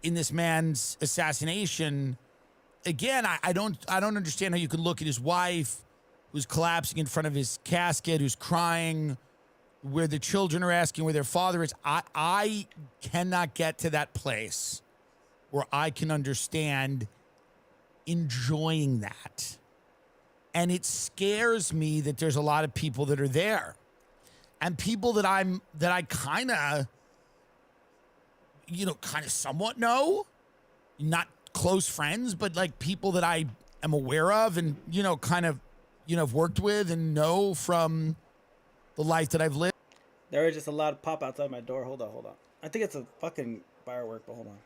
this man's assassination. Again, I don't understand how you could look at his wife who's collapsing in front of his casket, who's crying, where the children are asking where their father is. I cannot get to that place where I can understand enjoying that. And it scares me that there's a lot of people that are there. And people that I kind of, you know, kind of somewhat know, not close friends, but like people that I am aware of and, you know, kind of, you know, have worked with and know from the life that I've lived.
There is just a loud pop outside my door. Hold on. I think it's a fucking firework, but hold on.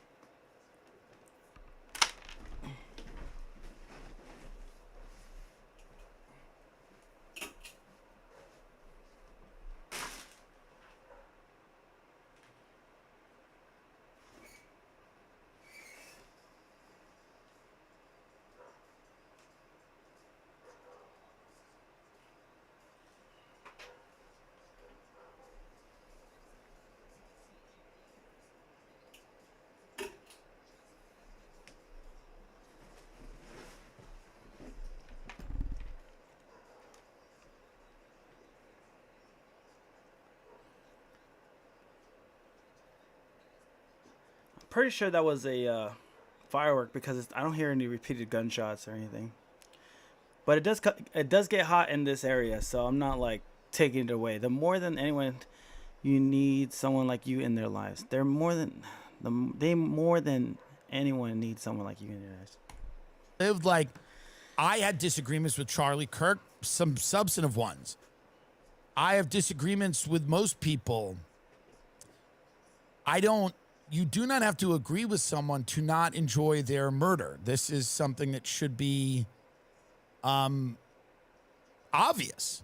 Pretty sure that was a firework because I don't hear any repeated gunshots or anything. But it does get hot in this area, so I'm not like taking it away. The more than anyone, you need someone like you in their lives. They more than anyone need someone like you in their lives.
Lived like I had disagreements with Charlie Kirk, some substantive ones. I have disagreements with most people. You do not have to agree with someone to not enjoy their murder. This is something that should be obvious.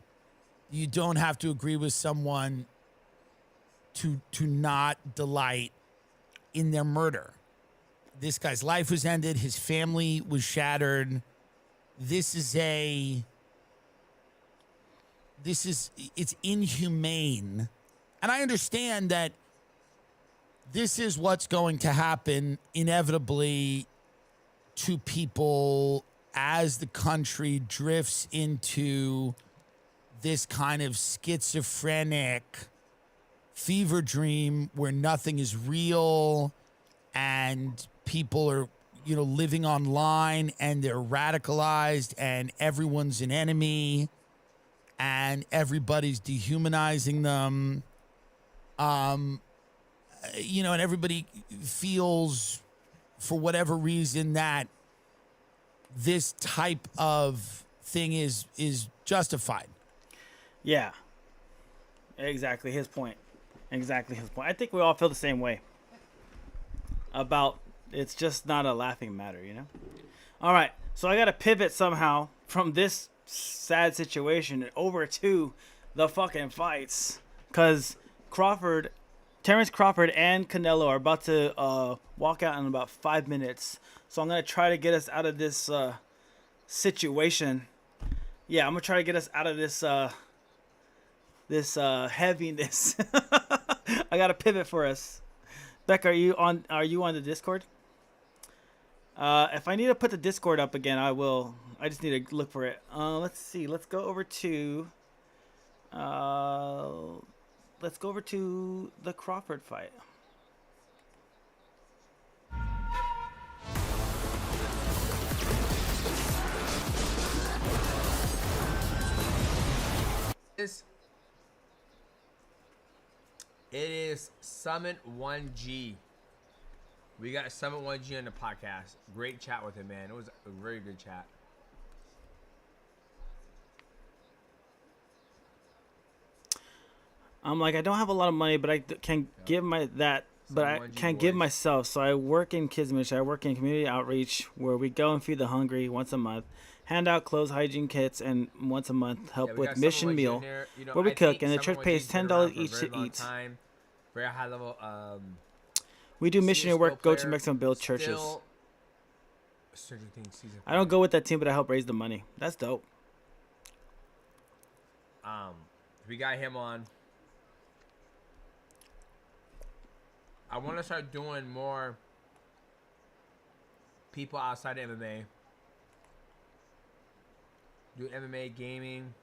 You don't have to agree with someone to not delight in their murder. This guy's life was ended. His family was shattered. It's inhumane. And I understand that this is what's going to happen inevitably to people as the country drifts into this kind of schizophrenic fever dream where nothing is real and people are, living online and they're radicalized and everyone's an enemy and everybody's dehumanizing them. And everybody feels, for whatever reason, that this type of thing is justified.
Yeah. Exactly his point. I think we all feel the same way about it's just not a laughing matter, All right. So I got to pivot somehow from this sad situation over to the fucking fights, because Terrence Crawford and Canelo are about to walk out in about 5 minutes. So I'm going to try to get us out of this situation. Yeah, I'm going to try to get us out of this heaviness. I got to pivot for us. Beck, are you on the Discord? If I need to put the Discord up again, I will. I just need to look for it. Let's see. Let's go over to the Crawford fight.
It is Summit 1G. We got Summit 1G on the podcast. Great chat with him, man. It was a very good chat.
I'm like, I don't have a lot of money, but I can give give myself. So I work in kids ministry. I work in community outreach where we go and feed the hungry once a month, hand out clothes, hygiene kits, and once a month help with mission meal where we cook, and the church pays $10 each to eat.
Very high level.
We do missionary work, go to Mexico and build churches. I don't go with that team, but I help raise the money. That's dope.
We got him on. I want to start doing more people outside of MMA. Do MMA gaming.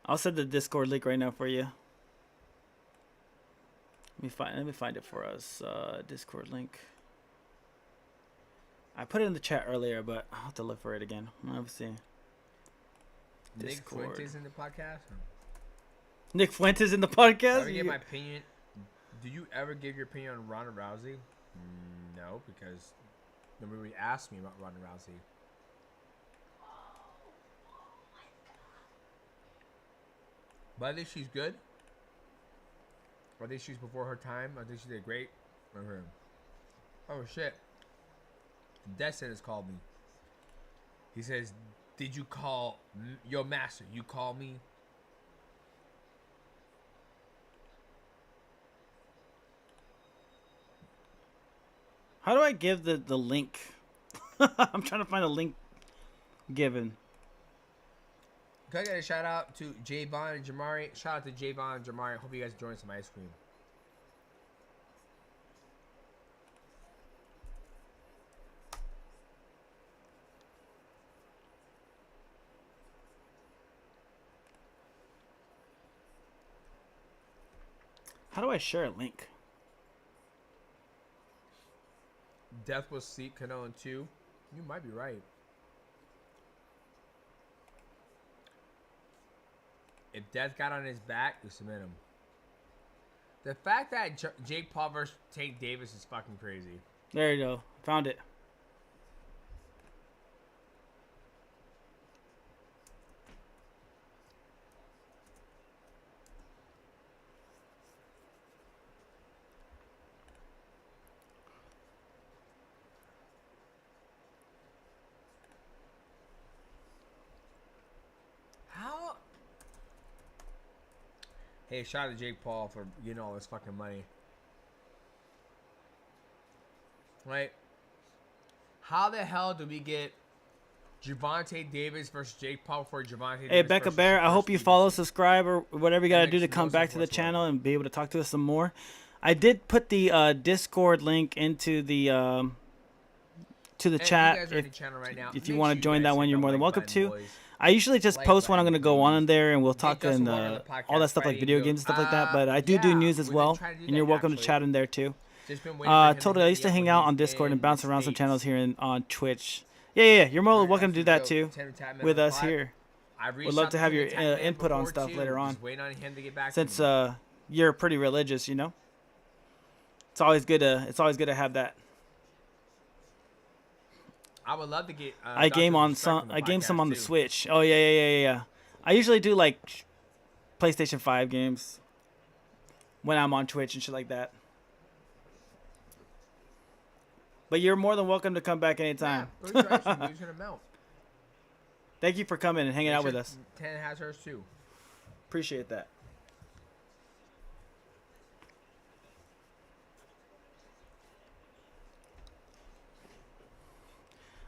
I'll send the Discord link right now for you. Let me find it for us. Discord link. I put it in the chat earlier, but I'll have to look for it again. Let's see.
Nick Fuentes in the podcast?
Nick Fuentes in the podcast?
Ever give my opinion? Do you ever give your opinion on Ronda Rousey? No, because nobody asked me about Ronda Rousey. But I think she's good. I think she's before her time. I think she did great. Oh shit. Destin has called me. He says, did you call your master? You call me?
How do I give the link? I'm trying to find a link given.
Can I get a shout out to Javon and Jamari? Shout out to Javon and Jamari. Hope you guys enjoying some ice cream.
How do I share a link?
Death will seek Canelo 2. You might be right. If Death got on his back, we submit him. The fact that Jake Paul versus Tank Davis is fucking crazy.
There you go. Found it.
How? Hey, shout out to Jake Paul for getting all this fucking money. Right? How the hell do we get Gervonta Davis versus Jake Paul for Gervonta Davis?
Hey, Becca
versus
Bear, I hope you follow, subscribe, or whatever you got to do to come
no
back to the
sense
channel and be able to talk to us some more. I did put the Discord link into the
And
chat.
you guys are in the channel right now.
If you
Make
want
sure
to
you
join
guys
that one,
hit
you're
the
more than
like
welcome
button,
to.
boys.
I usually just
Like
post when I'm
button,
going to go on in there, and we'll talk
Justin
and
Warren on the podcast
all that stuff like
Friday,
video
go,
games and stuff like that. But I do
yeah,
news as
we've been
well,
trying to do
and you're
that,
welcome to
actually.
chat in there too.
Just been waiting for him to
Totally, I
hit
used
me
to
up
hang
when
out
he's
on Discord and
in
bounce
the
around some
States.
channels here on Twitch. Yeah, you're more than welcome to do that too with us here.
I
Would
reached
love
out
to have
him
your
in the chat
input on
before,
stuff
too,
later on.
just waiting on him to get back to
Since
me.
you're pretty religious, you know. It's always good to have that.
I would love to get.
I
Dr.
game on
Disrespect
some.
the
I game some
podcast,
on the
too.
Switch. Oh yeah. I usually do like PlayStation 5 games when I'm on Twitch and shit like that. But you're more than welcome to come back anytime.
Yeah, those are actually moves gonna melt.
Thank you for coming and hanging
Make
out with
sure
us.
10 has hers too.
Appreciate that.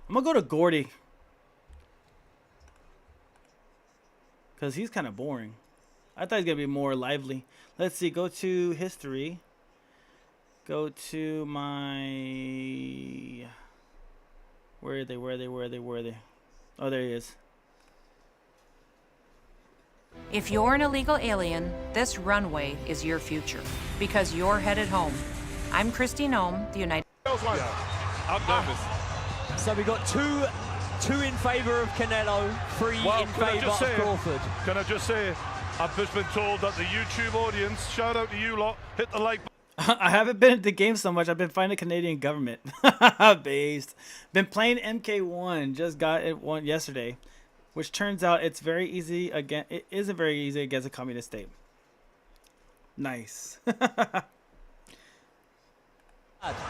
I'm gonna go to Gordy because he's kind of boring. I thought he's gonna be more lively. Let's see. Go to history. Go to my. Where are they? Oh, there he is.
If you're an illegal alien, this runway is your future because you're headed home. I'm Christy Nome, the United.
I'm nervous. So we got two in favour of Canelo, 3 in favour of Crawford.
Can I just say, I've just been told that the YouTube audience, shout out to you lot, hit the like button.
I haven't been at the game so much. I've been fighting the Canadian government based. Been playing MK1. Just got it one yesterday, which turns out it's very easy again. It isn't very easy against a communist state. Nice.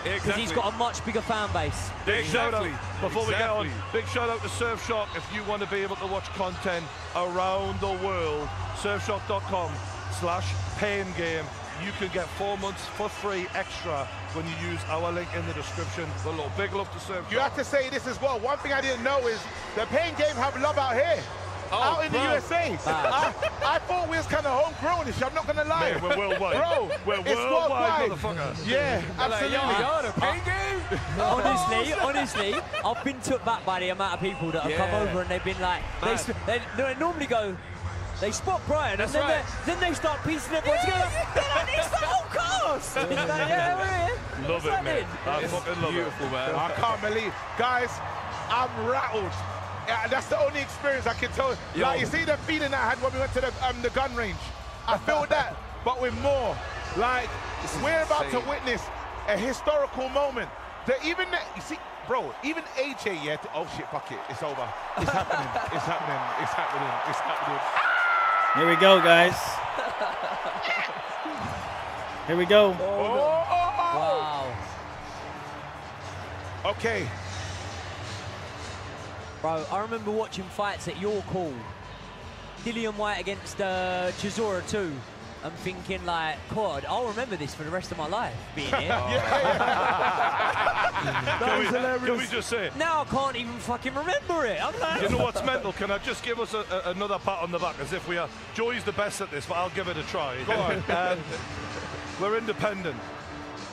Because he's got a much bigger fan base.
Big shout out, before we get on, big shout out to Surfshark if you want to be able to watch content around the world. Surfshark.com/paingame. You can get 4 months for free extra when you use our link in the description below. Big love to Surfshark.
You have to say this as well. One thing I didn't know is the Pain Game have love out here. Out in the USA. I thought we was kind of homegrown-ish. I'm not going to lie.
Man, we're worldwide.
Bro,
We're
it's
worldwide,
worldwide.
motherfucker.
Yeah, absolutely.
the Pain Game? honestly, I've been took back by the amount of people that have come over and they've been like, they normally go, they spot Brian and then they start piecing everyone together. They're like, it's the whole cast. It's like, yeah, we're here.
Love it, man. I fucking love it.
Man. I can't believe. Guys, I'm rattled. Yeah, that's the only experience I can tell. Like, you see the feeling I had when we went to the gun range? I feel that, but with more. Like, we're about to witness a historical moment. You see, bro, even AJ, oh shit, fuck it, it's over. It's happening, it's happening, it's happening, it's happening.
Here we go, guys. Here we go.
Wow.
Okay.
Bro, I remember watching fights at York Hall. Dillian White against Chisora too. I'm thinking like, God, I'll remember this for the rest of my life, being here.
Can we just say?
Now I can't even fucking remember it. I'm like,
You know what's mental? Can I just give us another pat on the back as if we are? Joey's the best at this, but I'll give it a try.
Go on.
We're independent.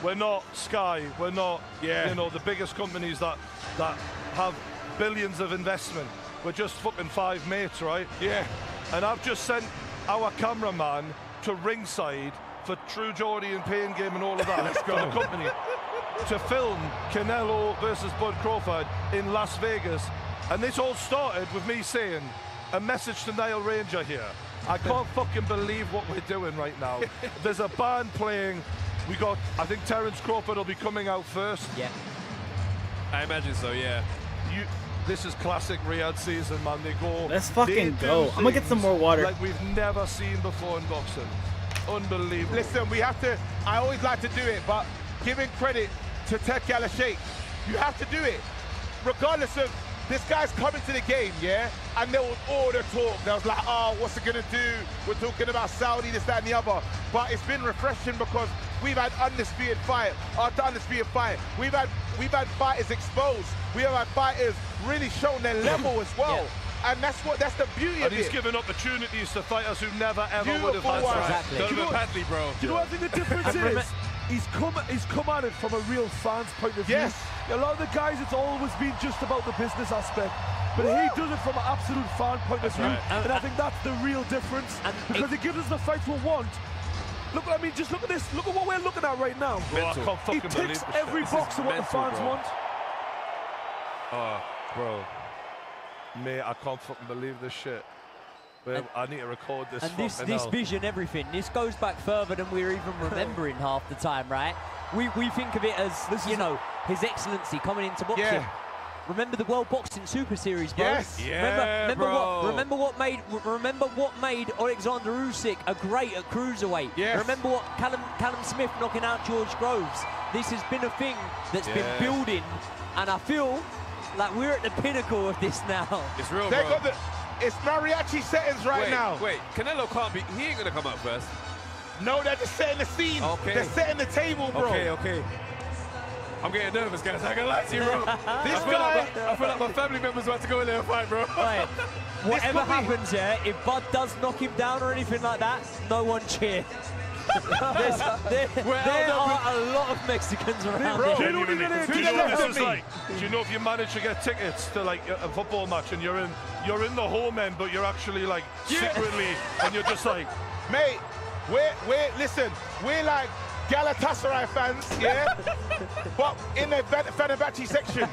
We're not Sky. We're not, the biggest companies that have billions of investment. We're just fucking 5 mates, right?
Yeah.
And I've just sent our cameraman to ringside for True Geordie and Pain Game and all of that.
Let's go.
For the company to film Canelo versus Bud Crawford in Las Vegas. And this all started with me saying a message to Niall Ranger here. I can't fucking believe what we're doing right now. There's a band playing. We got, I think Terence Crawford will be coming out first.
Yeah.
I imagine so, yeah.
This is classic Riyadh season, man. They go.
Let's fucking
they do
go. I'm gonna get some
things
more water.
like we've never seen before in boxing. Unbelievable.
Listen, we have to, I always like to do it, but giving credit to Ted Sheikh, you have to do it. Regardless of, this guy's coming to the game, yeah? And there was all the talk. There was like, oh, what's it gonna do? We're talking about Saudi, this, that, and the other. But it's been refreshing because we've had undisputed fight after undisputed fight. We've had fighters exposed. We have had fighters really showing their level as well.
Yeah.
And that's the beauty of it.
And he's given opportunities to fighters who never ever would have had.
Exactly. Donovan Padley, bro.
Do you know what I think the difference is?
He's come at it from a real fan's point of view.
Yes.
A lot of the guys, it's always been just about the business aspect. But he does it from an absolute fan point of view.
Right.
And I think that's the real difference. Because it gives us the fights we want. Look, I mean, just look at this. Look at what we're looking at right now.
Bro, I can't
He
fucking
ticks
believe this
every
shit.
box of what the fans
bro.
want. Oh, bro. Mate, I can't fucking believe this shit. But I need to record this.
And this vision, everything, this goes back further than we're even remembering half the time, right? We think of it as, you know, His Excellency coming into boxing.
Yeah.
Remember the World Boxing Super Series, bro?
Yes.
Remember what made Alexander Usyk a great at cruiserweight.
Yes.
Remember what Callum Smith knocking out George Groves. This has been a thing that's been building, and I feel like we're at the pinnacle of this now.
It's real,
They
bro.
got the, it's mariachi settings right now.
Wait, Canelo can't be, he ain't gonna come out first.
No, they're just setting the scene.
Okay.
They're setting the table, bro.
Okay. I'm getting nervous, guys. I ain't gonna lie to you, bro.
This
I feel like my family members about to go in there and fight, bro.
Right. Whatever happens, yeah, if Bud does knock him down or anything like that, no one cheer. there are a lot of Mexicans around
Bro,
here.
do you know what this is like? Do you know if you manage to get tickets to like a football match and you're in the home end, but you're actually like secretly, and you're just like,
Mate, listen, we're like Galatasaray fans, yeah? But in the Fenerbahce section.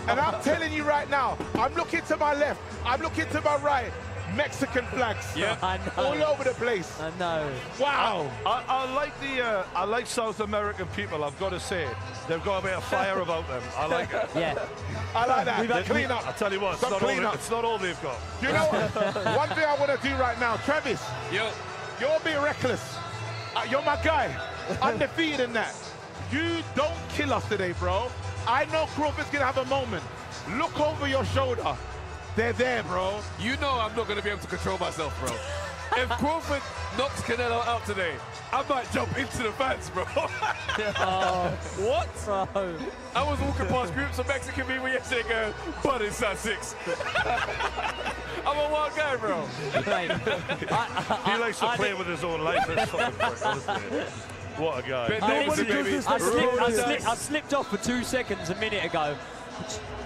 And I'm telling you right now, I'm looking to my left, I'm looking to my right, Mexican flags.
Yeah.
I know.
All over the place.
I know.
Wow.
I like South American people, I've got to say. They've got a bit of fire about them. I like it.
Yeah.
I like that. Clean up.
I tell you what,
Some clean up.
it's not all they've got.
You know what? One thing I want to do right now, Travis,
Yo.
you're a bit reckless. You're my guy. Undefeated in that. You don't kill us today, bro. I know Crawford's going to have a moment. Look over your shoulder. They're there, bro.
You know I'm not gonna be able to control myself, bro. If Crawford knocks Canelo out today, I might jump into the fans, bro. What?
Bro.
I was walking past groups of Mexican people yesterday going, but it's at 6. I'm a wild guy, bro.
Mate,
He likes to play with his own life. It's fucking prick, honestly. What a guy.
But nobody does this.
I slipped off for 2 seconds a minute ago.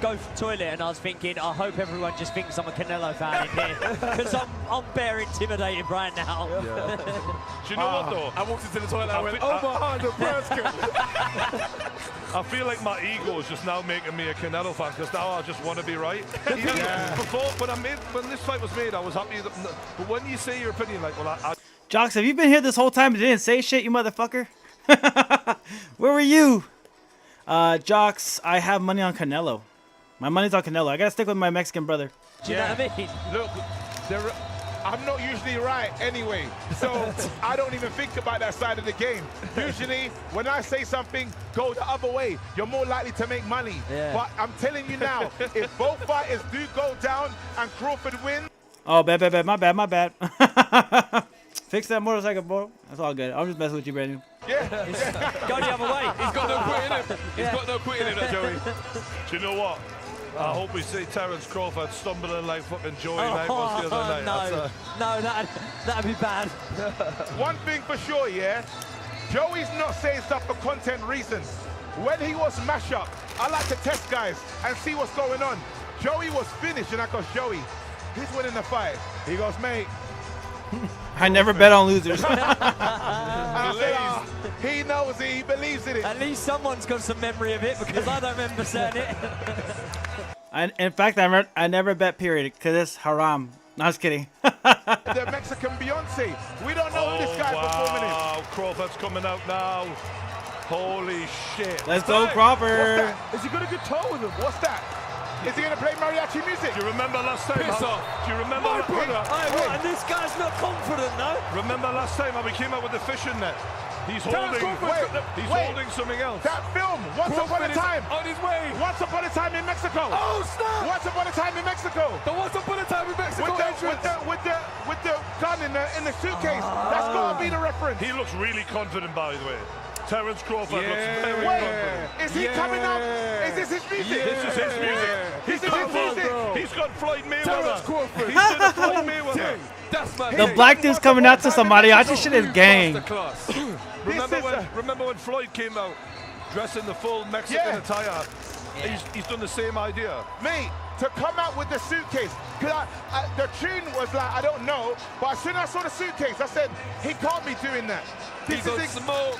Go for the toilet, and I was thinking, I hope everyone just thinks I'm a Canelo fan in here, because I'm bare intimidated right now.
Yeah. Do you know what though?
I walked into the toilet and I went, Omaha, Nebraska.
I feel like my ego is just now making me a Canelo fan, because now I just want to be right. Before, when this fight was made, I was happy. But when you say your opinion, like, well,
Jocks, have you been here this whole time and didn't say shit, you motherfucker? Where were you? Jocks, I have money on Canelo. My money's on Canelo. I gotta stick with my Mexican brother.
Do you know what I mean?
Look, I'm not usually right anyway, so I don't even think about that side of the game. Usually, when I say something, go the other way. You're more likely to make money.
Yeah.
But I'm telling you now, if both fighters do go down and Crawford wins...
Oh, bad. My bad. Fix that motorcycle, bro. That's all good. I'm just messing with you, Brandon.
Yeah.
Go the other way.
He's got no quit in him. He's got no quit in him, that Joey.
do you know what? I hope we see Terence Crawford stumbling like fucking Joey Knight was the other night.
No, that'd be bad.
One thing for sure, yeah? Joey's not saying stuff for content reasons. When he was mash up, I like to test guys and see what's going on. Joey was finished, and I go, Joey, who's winning the fight? He goes, mate.
I never bet on losers.
And I said, he knows it, he believes in it.
At least someone's got some memory of it, because I don't remember saying it.
In fact, I never bet, period, because it's haram. No, I was kidding.
The Mexican Beyonce. We don't know this guy performing it.
Wow, Crawford's coming out now. Holy shit.
Let's go, Crawford.
What's that? Is he got a guitar with him? What's that? Is he gonna play mariachi music?
Do you remember last time?
Piss off.
Do you remember?
And this guy's not confident, no?
Remember last time how we came out with the fishing net? He's
Terence
holding.
Crawford,
He's
wait.
holding something else.
That film, Once Upon a Time.
On his way.
Once Upon a Time in Mexico.
Oh, snap.
Once Upon a Time in Mexico.
The Once Upon a Time in Mexico
with the gun in the suitcase. That's gotta be the reference.
He looks really confident, by the way. Terence Crawford looks very
Wait,
confident.
is he coming up? Is this his music?
This is his music.
This is his music.
He's got Floyd
Terence
Mayweather.
Crawford.
He's done a Floyd Mayweather.
That's my
The black dude's coming out to some mariachi shit is gang.
Remember when Floyd came out dressed in the full Mexican attire? He's done the same idea.
Mate, to come out with the suitcase, because the tune was like, I don't know, but as soon as I saw the suitcase, I said, he can't be doing that. This is smoke.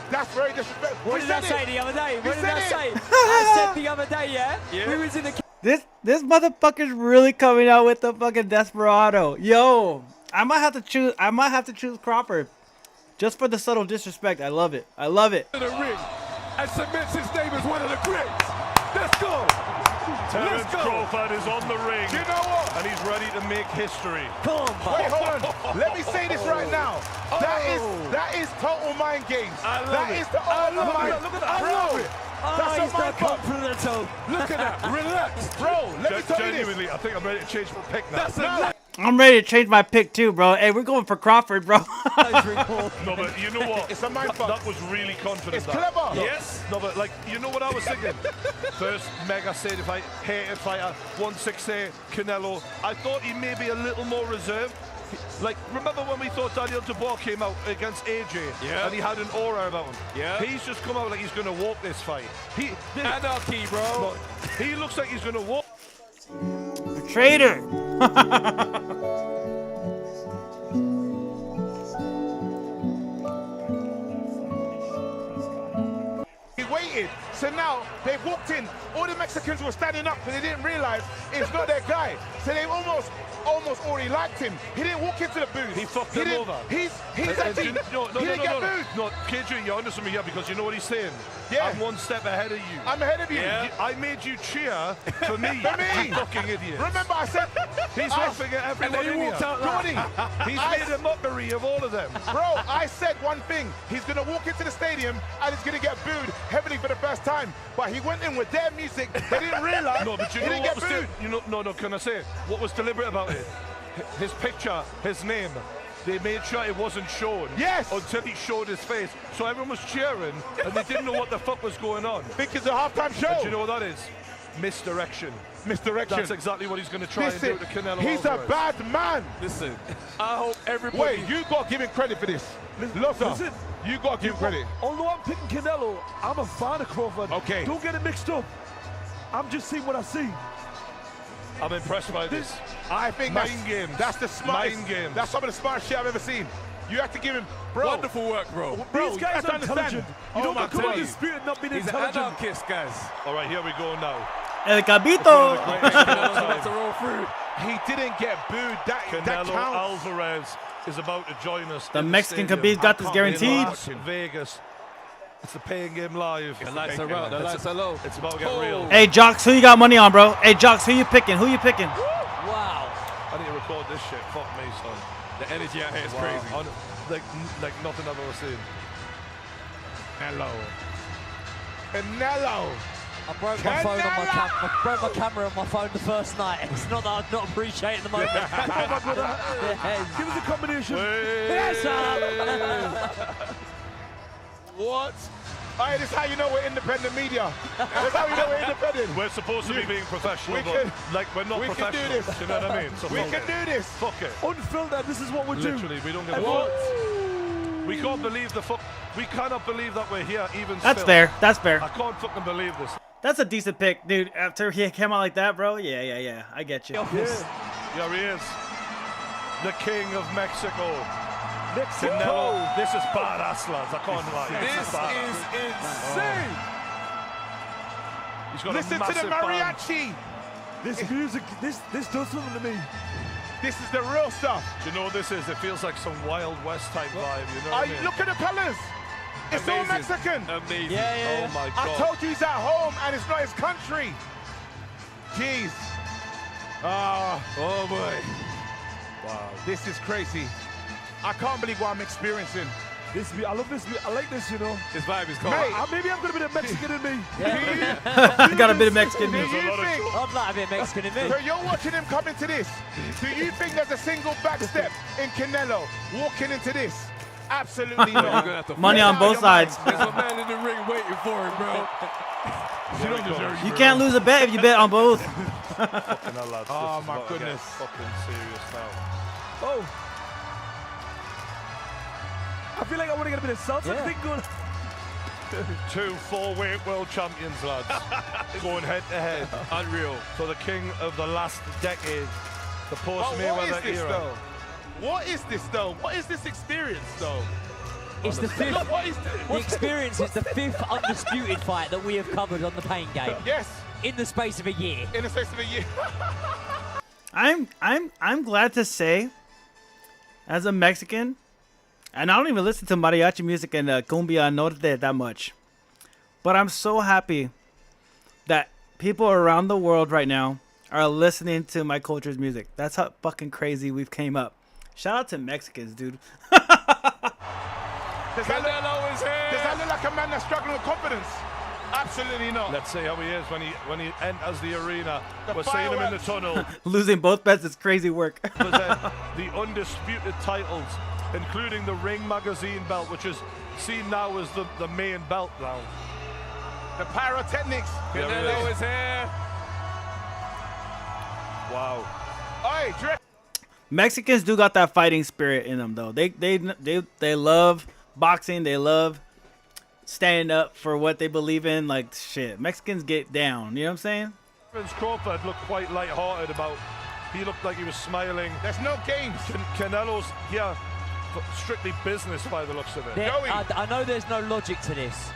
That's very disrespectful.
What did I say the other day? What did I say? I said the other day, yeah? We was in the...
This motherfucker's really coming out with the fucking Desperado. Yo, I might have to choose Crawford. Just for the subtle disrespect. I love it. I love it.
To the ring and cements his name as one of the greats. Let's go.
Terence Crawford is on the ring.
Do you know what?
And he's ready to make history.
Come on,
wait, hold on. Let me say this right now. That is total mind games. That is the total mind.
Look at that.
Bro, that's
he's not confident at all.
Look at that. Relax.
Bro, let me tell you this.
Genuinely, I think I'm ready to change my pick now.
That's
I'm ready to change my pick too, bro. Hey, we're going for Crawford, bro.
No, but you know what?
It's a mind fuck.
That was really confident.
It's clever.
Yes. No, but like, you know what I was thinking? First mega state fight, hated fighter, 160, Canelo. I thought he may be a little more reserved. Like, remember when we thought Daniel Dubois came out against AJ and he had an aura about him?
Yeah.
He's just come out like he's going to walk this fight.
Anarchy, bro.
No, he looks like he's going to walk.
Traitor.
He waited. So now they've walked in. All the Mexicans were standing up because they didn't realize it's not their guy. So they almost already liked him. He didn't walk into the booth.
He fucked them over.
He didn't get booed.
No, KJ, you're understanding me here because you know what he's saying?
Yeah.
I'm one step ahead of you.
I'm ahead of you.
Yeah. I made you cheer for me.
For me.
You fucking idiot.
Remember I said...
He's laughing at everyone in here. He's made a mockery of all of them.
Bro, I said one thing. He's going to walk into the stadium and he's going to get booed heavily for the first time. But he went in with their music. They didn't realize
No, but you
he
know
didn't
what
get
was
booed.
No, can I say what was deliberate about it? His picture, his name. They made sure it wasn't shown.
Yes.
Until he showed his face. So everyone was cheering and they didn't know what the fuck was going on.
Think it's a halftime show.
And do you know what that is? Misdirection.
Misdirection.
That's exactly what he's going to try and do to Canelo
He's
Alvarez.
a bad man.
Listen, I hope everybody...
Wait, you got to give him credit for this. Listen, you got to give him credit.
Although I'm picking Canelo, I'm a fan of Crawford.
Okay.
Don't get it mixed up. I'm just seeing what I see.
I'm impressed by this.
I think that's the smartest.
Mind games.
That's some of the smartest shit I've ever seen. You have to give him, bro.
Wonderful work, bro.
These guys are intelligent. You don't come with the spirit not being
He's
intelligent.
an anarchist, guys.
All right, here we go now.
El Cabito.
That's a roll through.
He didn't get booed. That
Canelo
counts.
Alvarez is about to join us.
The
in
Mexican
stadium.
Khabib got this guaranteed.
In Vegas. It's the paying game live.
The lights are out. The lights are low.
It's about to get real.
Hey, Jocks, who you got money on, bro? Hey, Jocks, who you picking? Who you picking?
Wow.
I need to record this shit. Fuck me, son.
The energy out here is crazy.
Like nothing I've ever seen.
Canelo.
I broke my phone on my I broke my camera on my phone the first night. It's not that I'm not appreciating the moment. Yes.
Give us a combination.
Yes, sir.
What? Hey, this is how you know we're independent media. That's how you know we're independent.
We're supposed to be being professional, but we're not
we
professional.
can do this.
You know what I mean? So
we can do this.
Fuck it.
Unfiltered, this is what we're doing.
Literally, we don't give a fuck. We can't believe the fuck. We cannot believe that we're here even
That's
still.
fair. That's fair.
I can't fucking believe this.
That's a decent pick, dude. After he came out like that, bro. Yeah. I get you.
Yeah, he is. The king of Mexico. Canelo. This is badass, lads. I can't lie.
This is insane.
He's got
Listen
a
to the
massive band.
mariachi.
This music, this does something to me.
This is the real stuff.
Do you know what this is? It feels like some Wild West type vibe, you know what I mean?
Look at the colors. It's all Mexican.
Amazing.
Yeah.
Oh my
I
God.
told you he's at home and it's not his country. Jeez.
Oh boy.
Wow. This is crazy. I can't believe what I'm experiencing.
I love this. I like this, you know.
This vibe is cold.
Maybe I'm gonna be the Mexican in me.
I got a bit of Mexican in me.
I'd like a bit Mexican in me.
So you're watching him come into this. Do you think there's a single back step in Canelo walking into this? Absolutely not.
Money on both sides.
There's a man in the ring waiting for him, bro.
You don't deserve
You can't lose a bet if you bet on both.
Oh my goodness.
Fucking serious now.
Oh. I feel like I want to get a bit of salsa thing going.
2 4-weight world champions, lads. Going head to head.
Unreal.
For the king of the last decade. The
But what is
post-Mayweather
this
era.
though? What is this though? What is this experience though?
It's the fifth.
What is
The experience is the 5th undisputed fight that we have covered on the Pain Game.
Yes.
In the space of a year.
In the space of a year.
I'm glad to say, as a Mexican, and I don't even listen to mariachi music and cumbia norte that much, but I'm so happy that people around the world right now are listening to my culture's music. That's how fucking crazy we've came up. Shout out to Mexicans, dude.
Does that look like a man that's struggling with confidence? Absolutely not.
Let's see how he is when he enters the arena.
The
We're seeing him in the
fireworks.
tunnel.
Losing both bets is crazy work.
Present the undisputed titles, including the Ring Magazine belt, which is seen now as the main belt now.
The pyrotechnics.
Canelo is here.
Wow.
Hey, Drake.
Mexicans do got that fighting spirit in them, though. They love boxing. They love standing up for what they believe in. Like, shit, Mexicans get down. You know what I'm saying?
Terence Crawford looked quite light-hearted about. He looked like he was smiling.
There's no games.
Canelo's strictly business by the looks of it.
I know there's no logic to this,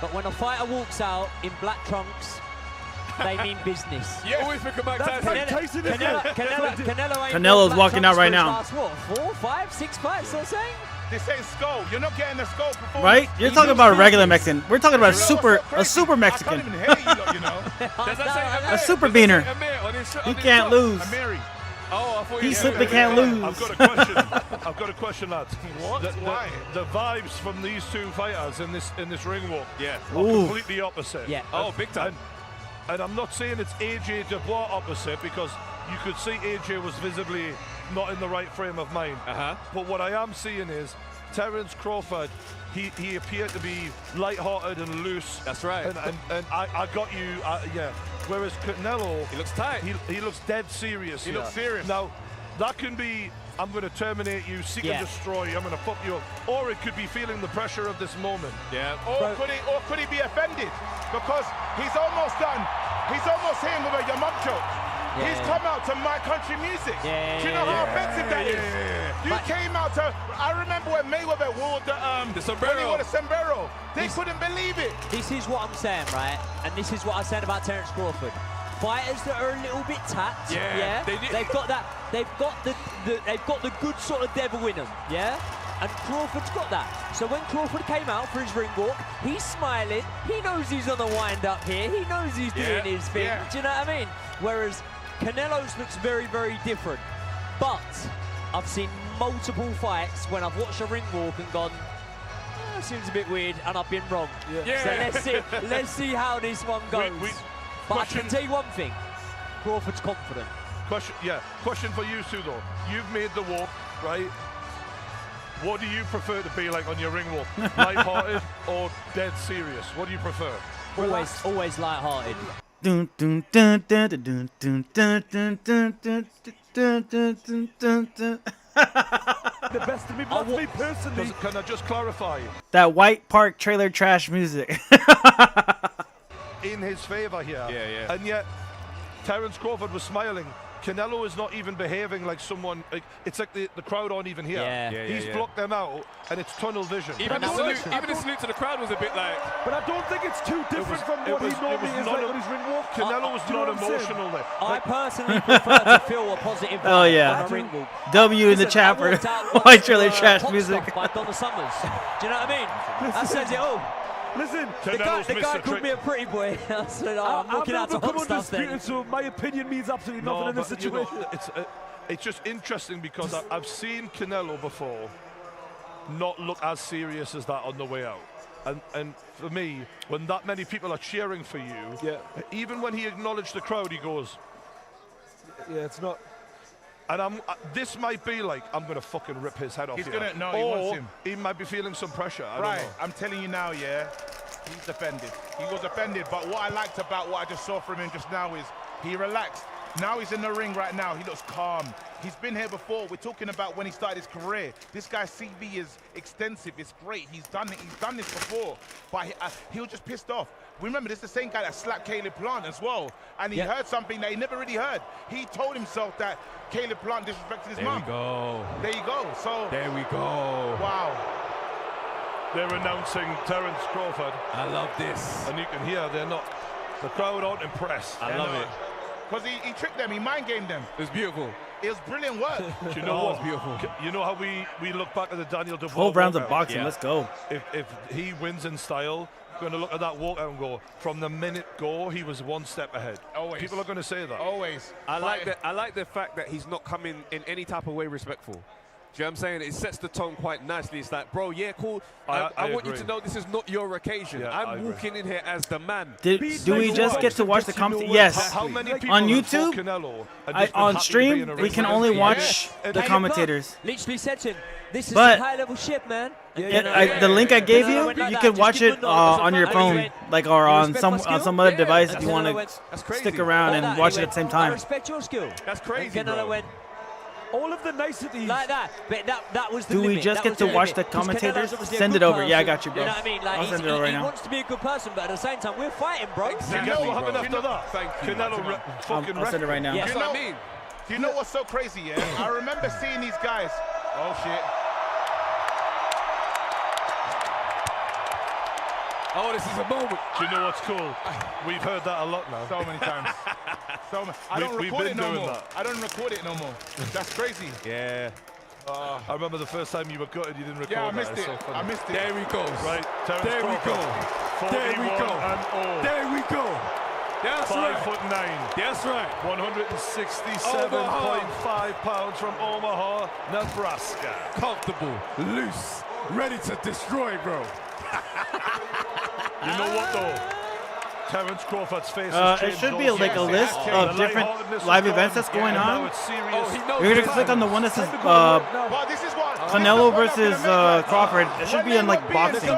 but when a fighter walks out in black trunks, they mean business.
Yeah, always pick a Mike Tyson.
Canelo's walking out right now.
Last, what, 4, 5, 6 fights, so saying?
This ain't skull. You're not getting the skull performance.
Right? You're talking about a regular Mexican. We're talking about a super Mexican.
I can't even hear you, lot, you know.
A super beaner. He can't lose.
Oh, I thought
He simply can't lose.
I've got a question. I've got a question, lads.
What? Why?
The vibes from these two fighters in this ring walk are
Ooh.
completely opposite.
Yeah.
Oh, big time.
And I'm not saying it's AJ Dubois opposite, because you could see AJ was visibly not in the right frame of mind. But what I am seeing is Terence Crawford, he appeared to be light-hearted and loose.
That's right.
And I got you, yeah. Whereas Canelo,
He looks tight.
he looks dead serious.
He looks serious.
Now, that can be, I'm going to terminate you, seek and destroy you, I'm going to fuck you up. Or it could be feeling the pressure of this moment.
Yeah.
Or could he be offended? Because he's almost done. He's almost hitting with a your mum joke. He's come out to my country music. Do you know how offensive that is? You came out to. I remember when Mayweather wore the
sombrero.
When he wore the sombrero. They couldn't believe it.
This is what I'm saying, right? And this is what I said about Terence Crawford. Fighters that are a little bit tapped, they've got that. They've got the good sort of devil in them, yeah. And Crawford's got that. So when Crawford came out for his ring walk, he's smiling. He knows he's on the wind up here. He knows he's doing his thing. Do you know what I mean? Whereas Canelo's looks very, very different. But I've seen multiple fights when I've watched a ring walk and gone, seems a bit weird, and I've been wrong. So let's see how this one goes. But I can tell you one thing, Crawford's confident.
Question for you, Sue, though. You've made the walk, right? What do you prefer to be like on your ring walk? Light-hearted or dead serious? What do you prefer?
Always light-hearted.
Dun, dun, dun, dun, dun, dun, dun, dun, dun, dun, dun, dun, dun, dun, dun.
The best of me, but that's me personally.
Can I just clarify?
That White Park trailer trash music.
In his favor here.
Yeah.
And yet, Terence Crawford was smiling. Canelo is not even behaving like someone. Like, it's like the crowd aren't even here. He's blocked them out, and it's tunnel vision.
Even the salute to the crowd was a bit like.
But I don't think it's too different from what he normally is like when he's ring walk.
Canelo was not emotional there.
I personally prefer to feel a positive vibe
Oh yeah.
on a ring walk.
W in the chat for white trailer trash music.
By Donna Summers. Do you know what I mean? That says it all.
Listen,
the guy called me a pretty boy. I said, I'm looking out to hot stuff then.
So my opinion means absolutely nothing in this situation.
You know, it's just interesting because I've seen Canelo before not look as serious as that on the way out. And for me, when that many people are cheering for you, even when he acknowledged the crowd, he goes,
yeah, it's not.
And this might be like, I'm going to fucking rip his head off.
He's
here.
going to, no, he wants him.
He might be feeling some pressure. I
Right,
don't know.
I'm telling you now, yeah, he's offended. He was offended, but what I liked about what I just saw from him just now is he relaxed. Now he's in the ring right now. He looks calm. He's been here before. We're talking about when he started his career. This guy's CV is extensive. It's great. He's done it. He's done this before. But he was just pissed off. Remember, this is the same guy that slapped Caleb Plant as well. And he heard something that he never really heard. He told himself that Caleb Plant disrespected his mum.
There we go.
There you go. So
there we go.
Wow.
They're announcing Terence Crawford.
I love this.
And you can hear the crowd aren't impressed.
I love it.
Because he tricked them, he mind gamed them.
It was beautiful.
It was brilliant work.
Do you know what?
It was beautiful.
You know how we look back at the Daniel Dubois
12 rounds of
walkout?
boxing, let's go.
If he wins in style, we're going to look at that walkout and go, from the minute go, he was one step ahead.
Always.
People are going to say that.
Always.
I like the fact that he's not coming in any type of way respectful. Do you know what I'm saying? It sets the tone quite nicely. It's like, bro, yeah, cool. I want you to know this is not your occasion.
Yeah,
I'm walking in here as the man.
Do we just get to watch the comments? Yes.
How many people
On
have fought
YouTube,
Canelo and just been
on
happy to be
stream,
in a
we
ring
can
with
only
him?
watch the commentators.
Literally said to him, this is
But-
some high-level shit, man.
The link I gave you, you could watch it on your phone, like or on some other device if you want to stick around and watch it at the same
I
time.
respect your skill.
That's crazy,
And Canelo
bro.
went,
all of the niceties.
like that. But that was the
Do we
limit.
just
That
get
was
to
the
watch
limit.
the
'Cause Canelo's
commentators?
obviously a
Send
good
it over. Yeah, I
person.
got you, bro.
You know what I mean? Like,
I'll send it over right
he
now.
wants to be a good person, but at the same time, we're fighting, bro.
You know what happened after that?
Thank you.
Canelo fucking
I'll send it right now.
Yeah.
That's what I mean.
Do you know what's so crazy, yeah? I remember seeing these guys. Oh, shit.
Oh, this is a moment.
Do you know what's cool? We've heard that a lot now.
So many times. I don't
We've
record
been
it no
doing
more.
that.
I don't record it no more. That's crazy.
Yeah.
I remember the first time you were gutted, you didn't record
Yeah, I
that.
missed
It's
it.
so funny.
I missed it.
There we go.
Right, Terence
There we go.
Crawford,
There we
41
go.
and 0.
There we go. That's right.
5'9".
That's right.
167.5 pounds from Omaha, Nebraska.
Comfortable, loose, ready to destroy, bro.
You know what though? Terence Crawford's face
It should be like a list of different live events that's going on. You're gonna click on the one that says
Well, this is what
Canelo versus Crawford. It should be in like boxing.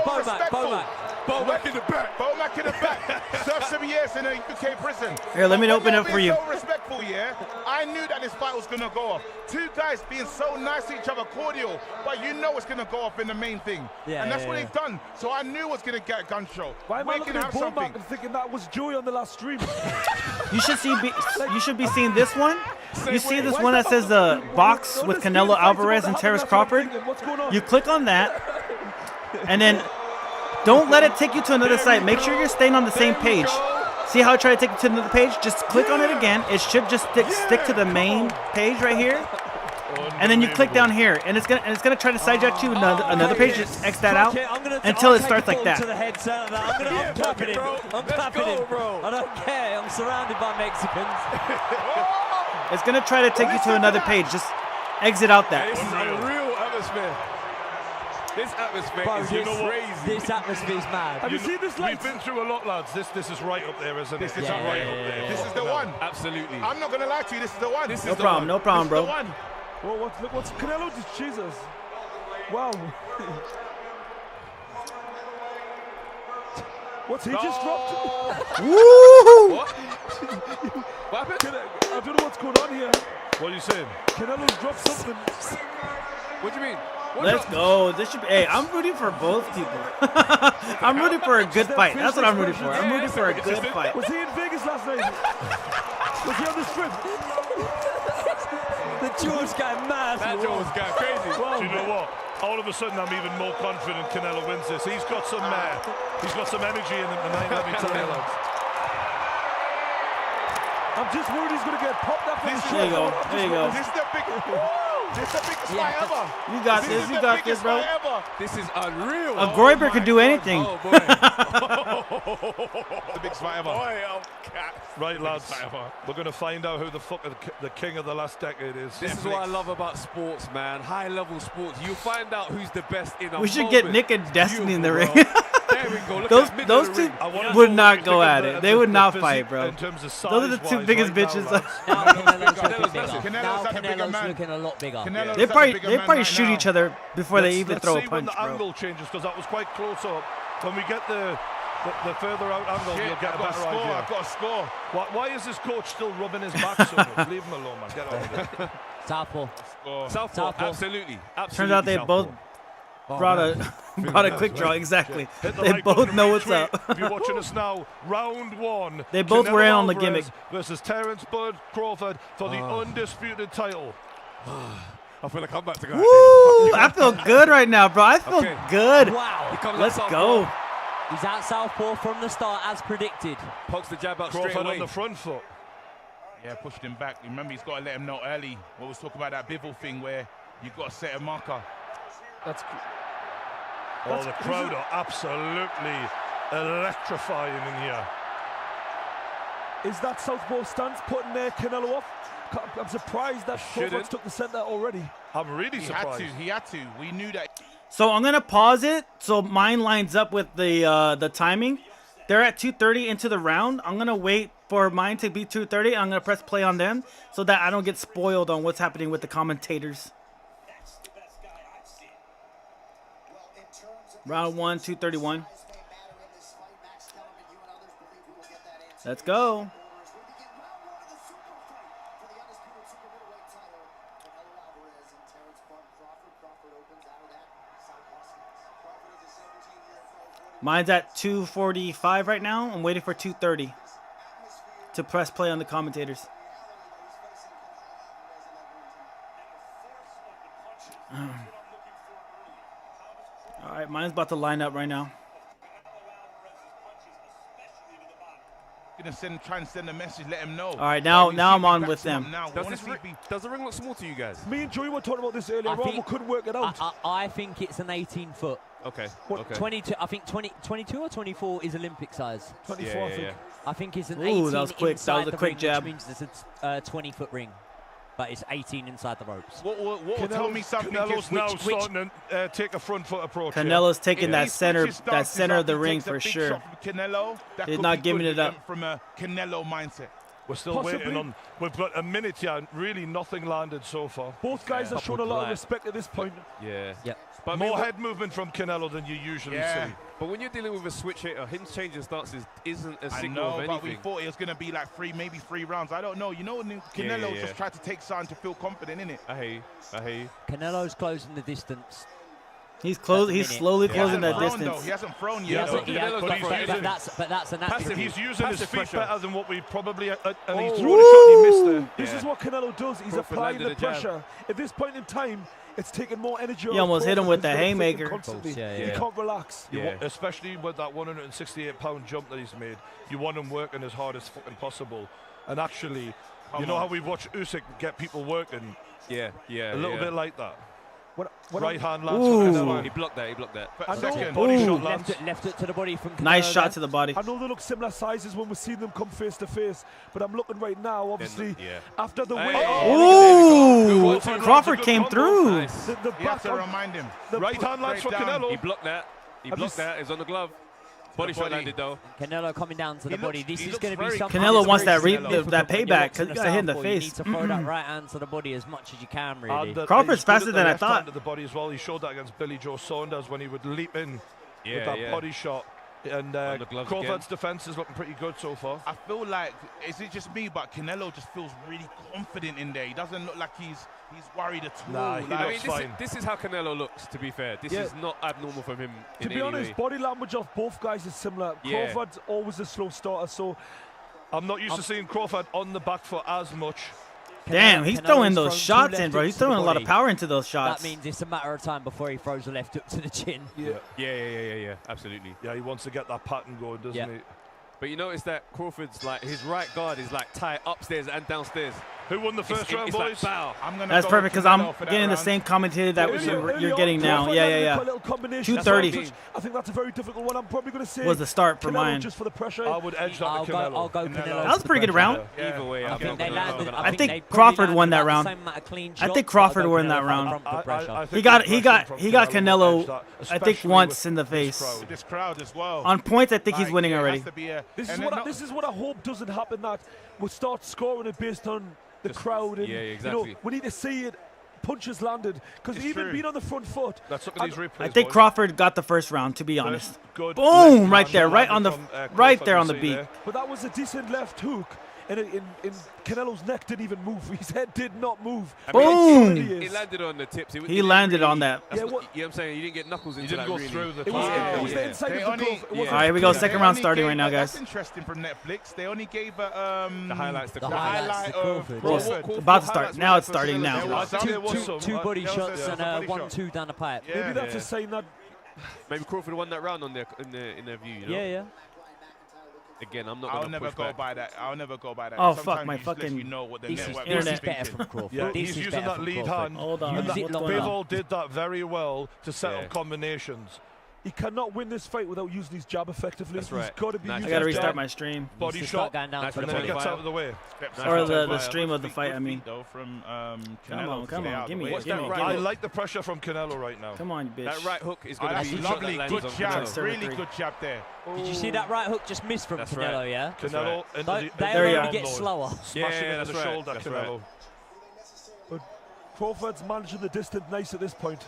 Bomac in the back. Bomac in the back. Served some years in a UK prison.
Here, let me open it up for you.
So respectful, yeah. I knew that this fight was gonna go off. Two guys being so nice to each other, cordial, but you know it's gonna go off in the main thing.
Yeah,
and that's
yeah,
what
yeah.
they've done. So I knew it was gonna get a gun show.
Why am I
We're
looking
gonna
at
have something.
Bomac and thinking that was Joey on the last stream?
You should be seeing this one. You see this one that says box with Canelo Alvarez and Terence Crawford. You click on that, and then don't let it take you to another site. Make sure you're staying on the same page. See how I try to take you to another page? Just click on it again. It should just stick to the main page right here. And then you click down here, and it's gonna try to sidetrack you to another page. Just X that out until it starts like that.
To the head, I'm clapping him. I'm clapping him, bro. I don't care. I'm surrounded by Mexicans.
It's gonna try to take you to another page. Just exit out that.
This is a real atmosphere. This atmosphere
Bro,
is crazy.
This atmosphere is mad.
Have you seen this light?
We've been through a lot, lads. This is right up there, isn't it?
This is
right
right
up there.
This is the one.
Absolutely.
I'm not gonna lie to you. This is the one.
No problem, no problem, bro.
Well, look what's Canelo just Jesus. Wow. What's he just dropped?
Woo!
What happened?
I don't know what's going on here.
What are you saying?
Canelo's dropped something.
What do you mean?
Let's go. This should be. Hey, I'm rooting for both people. I'm rooting for a good fight. That's what I'm rooting for. I'm rooting for a good fight.
Was he in Vegas last night? Was he on the strip?
The jaw's going mad.
That jaw was going crazy.
Do you know what? All of a sudden, I'm even more confident Canelo wins this. He's got some energy in him tonight. Let me tell you, lads.
I'm just worried he's going to get popped after the
There you go. There you go.
This is the biggest fight ever.
You got this. You got this, bro.
This is unreal.
A Groiber can do anything.
Oh, boy.
The biggest fight ever.
Right, lads. We're going to find out who the fuck the king of the last decade is.
This is what I love about sports, man. High-level sports. You find out who's the best in a
We should
moment.
get Nick and Destiny in the ring.
There we go. Look
those
at middle
those
of the
two
ring.
would not go at it. They would not fight, bro.
In terms of size
Those are the two biggest bitches.
Now Canelo's looking bigger. Now
Canelo's had a bigger
Canelo's
man.
looking a lot bigger.
Canelo's
They
had a
probably
bigger
they
man
probably
right
shoot
now.
each other before they even throw a
Let's see when
punch,
the
bro.
angle changes, because that was quite close up. When we get the further out angle,
Shit,
you'll get a better
score.
idea.
I've got a score.
Why is this coach still rubbing his back so much? Leave him alone, man. Get on with it.
Southpaw.
Southpaw, absolutely.
Turns out they both brought a quick draw. Exactly.
Hit the
They
like
both
button,
know what's
retweet.
up.
If you're watching us now, round one.
They both were in on the
Canelo
gimmick.
Alvarez versus Terence Bud Crawford for the undisputed title.
I feel like I'm about to go.
Woo! I feel good right now, bro. I feel good.
Wow.
Let's go.
He's out southpaw from the start, as predicted.
Pokes the jab out straight
Crawford
away.
on the front foot.
Yeah, pushed him back. Remember, he's got to let him know early. We was talking about that Bivol thing where you got to set a marker.
That's
The crowd are absolutely electrifying in here.
Is that southpaw stance putting Canelo off? I'm surprised that Crawford took the center already.
I'm really surprised.
He had to. We knew that.
So I'm gonna pause it so mine lines up with the timing. They're at 2:30 into the round. I'm gonna wait for mine to be 2:30. I'm gonna press play on them so that I don't get spoiled on what's happening with the commentators. Round 1, 2:31. Let's go. Mine's at 2:45 right now. I'm waiting for 2:30 to press play on the commentators. All right, mine's about to line up right now.
Gonna try and send a message, let him know.
All right, now I'm on with them.
Does the ring look small to you guys?
Me and Joey were talking about this earlier on. We couldn't work it out.
I think it's an 18-foot.
Okay.
What, 22. I think 22 or 24 is Olympic size.
24, I think.
I think it's an
Ooh,
18
that was quick.
inside
That was a
the
quick
ring,
jab.
which means it's a 20-foot ring, but it's 18 inside the ropes.
What will tell me something?
Canelo's now starting to take a front foot approach.
Canelo's
here.
taking that center of the ring for sure.
Canelo, that
He's
could
not
be
giving
good
it up.
from a Canelo mindset.
We're still waiting on. We've got a minute here, and really nothing landed so far.
Both guys have shown a lot of respect at this point.
Yeah.
Yep.
But
More head movement from Canelo than you usually see.
But when you're dealing with a switch hitter, him changing stances isn't a
I
signal
know,
of anything.
but we thought it was going to be like maybe three rounds. I don't know. You know, Canelo just tried to take something to feel confident in it.
I hear you.
Canelo's closing the distance.
He's slowly closing that distance.
He hasn't thrown yet.
But that's an attribute.
He's using his feet better than what we probably. And he
Oh.
threw a shot and he missed there.
This is what Canelo does. He's
Crawford
applying
landed
the
a jab.
pressure. At this point in time, it's taking more energy.
He almost hit him with the
He's gotta think
haymaker.
constantly.
Yeah.
He can't relax.
Especially with that 168-pound jump that he's made. You want him working as hard as fucking possible. And actually, you know how we watch Usyk get people working?
Yeah.
A little bit like that.
When
Right
I'm-
hand lands from Canelo.
He blocked that.
Second body shot lands.
Left it to the body from Canelo.
Nice shot to the body.
I know they look similar sizes when we see them come face to face, but I'm looking right now, obviously, after the way.
Ooh, Crawford came through.
The
You have
back
to
on-
remind him.
Right hand lands for Canelo.
He blocked that. It's on the glove. Body shot landed though.
Canelo coming down to the body. This is going to be something.
Canelo wants that
difficult
that
when you're
payback
watching
because he got hit in the
southpaw. You
face.
need to throw that right hand to the body as much as you can, really.
And,
Crawford's
he's good
faster
at the
than I
left
thought.
hand of the body as well. He showed that against Billy Joe Saunders when he would leap in with that body shot. And
the gloves
Crawford's defense is looking pretty good so far.
I feel like, is it just me, but Canelo just feels really confident in there. He doesn't look like he's worried at all.
Nah, he
Like,
looks fine.
This is how Canelo looks, to be fair. This is not abnormal from him
To
in
be
any
honest,
way.
body language of both guys is similar.
Yeah.
Crawford's always a slow starter, so
I'm not used to seeing Crawford on the back foot as much.
Damn, he's throwing those shots in, bro. He's throwing a lot of power into those shots.
That means it's a matter of time before he throws a left hook to the chin.
Yeah. Absolutely.
Yeah, he wants to get that pattern going, doesn't he?
But you notice that Crawford's like his right guard is like tight upstairs and downstairs.
Who won the first round, boys?
Like,
That's perfect because I'm getting the same commentary that you're getting now. Yeah. 2:30
I think that's a very difficult one. I'm probably going to say
was the start for
Canelo
mine.
Just for the pressure.
I would edge that to Canelo.
I'll go Canelo.
That was a pretty good round.
Either way,
I think Crawford won that round. I think Crawford won that round. He got Canelo, I think, once in the face.
This crowd as well.
On points, I think he's winning already.
This is what I hope doesn't happen. That we'll start scoring it based on the crowd. And,
exactly.
You know, we need to see it. Punches landed because even being on the front foot.
Let's look at these replays.
I think Crawford got the first round, to be honest.
Good.
Boom! Right there, right on the beat.
But that was a decent left hook. And in Canelo's neck didn't even move. His head did not move.
Boom!
It landed on the tips.
He landed on that.
You know what I'm saying? You didn't get knuckles into that.
He didn't go through the
It was the inside of the glove.
All right, here we go. Second round starting right now, guys.
That's interesting from Netflix. They only gave the
highlights.
The highlight of
Crawford. About to start. Now it's starting now.
Two body shots and 1-2 down the pipe.
Maybe that's a sign that.
Maybe Crawford won that round in their view. You know?
Yeah.
Again, I'm not.
I'll never go by that. I'll never go by that.
Oh,
Sometimes
fuck, my
you just
fucking
let you know what the
This
network
is
is
better
thinking.
from Crawford.
Yeah,
This
he's
is
using
better
that
from
lead
Crawford.
hand.
Hold on.
And
What's going on?
Bivol did that very well to set up combinations.
He cannot win this fight without using his jab effectively.
That's right.
He's got to be.
I gotta restart my stream.
Body shot, and then he gets out of the way.
Or the stream of the fight, I mean.
From
Come on, give me.
I like the pressure from Canelo right now.
Come on, bitch.
That right hook is going to be
lovely. Good jab.
Canelo.
Really good jab there.
Did you see that right hook just missed from Canelo? Yeah.
Canelo.
They only get slower.
Smashing into the shoulder, Canelo.
But Crawford's managing the distance nice at this point.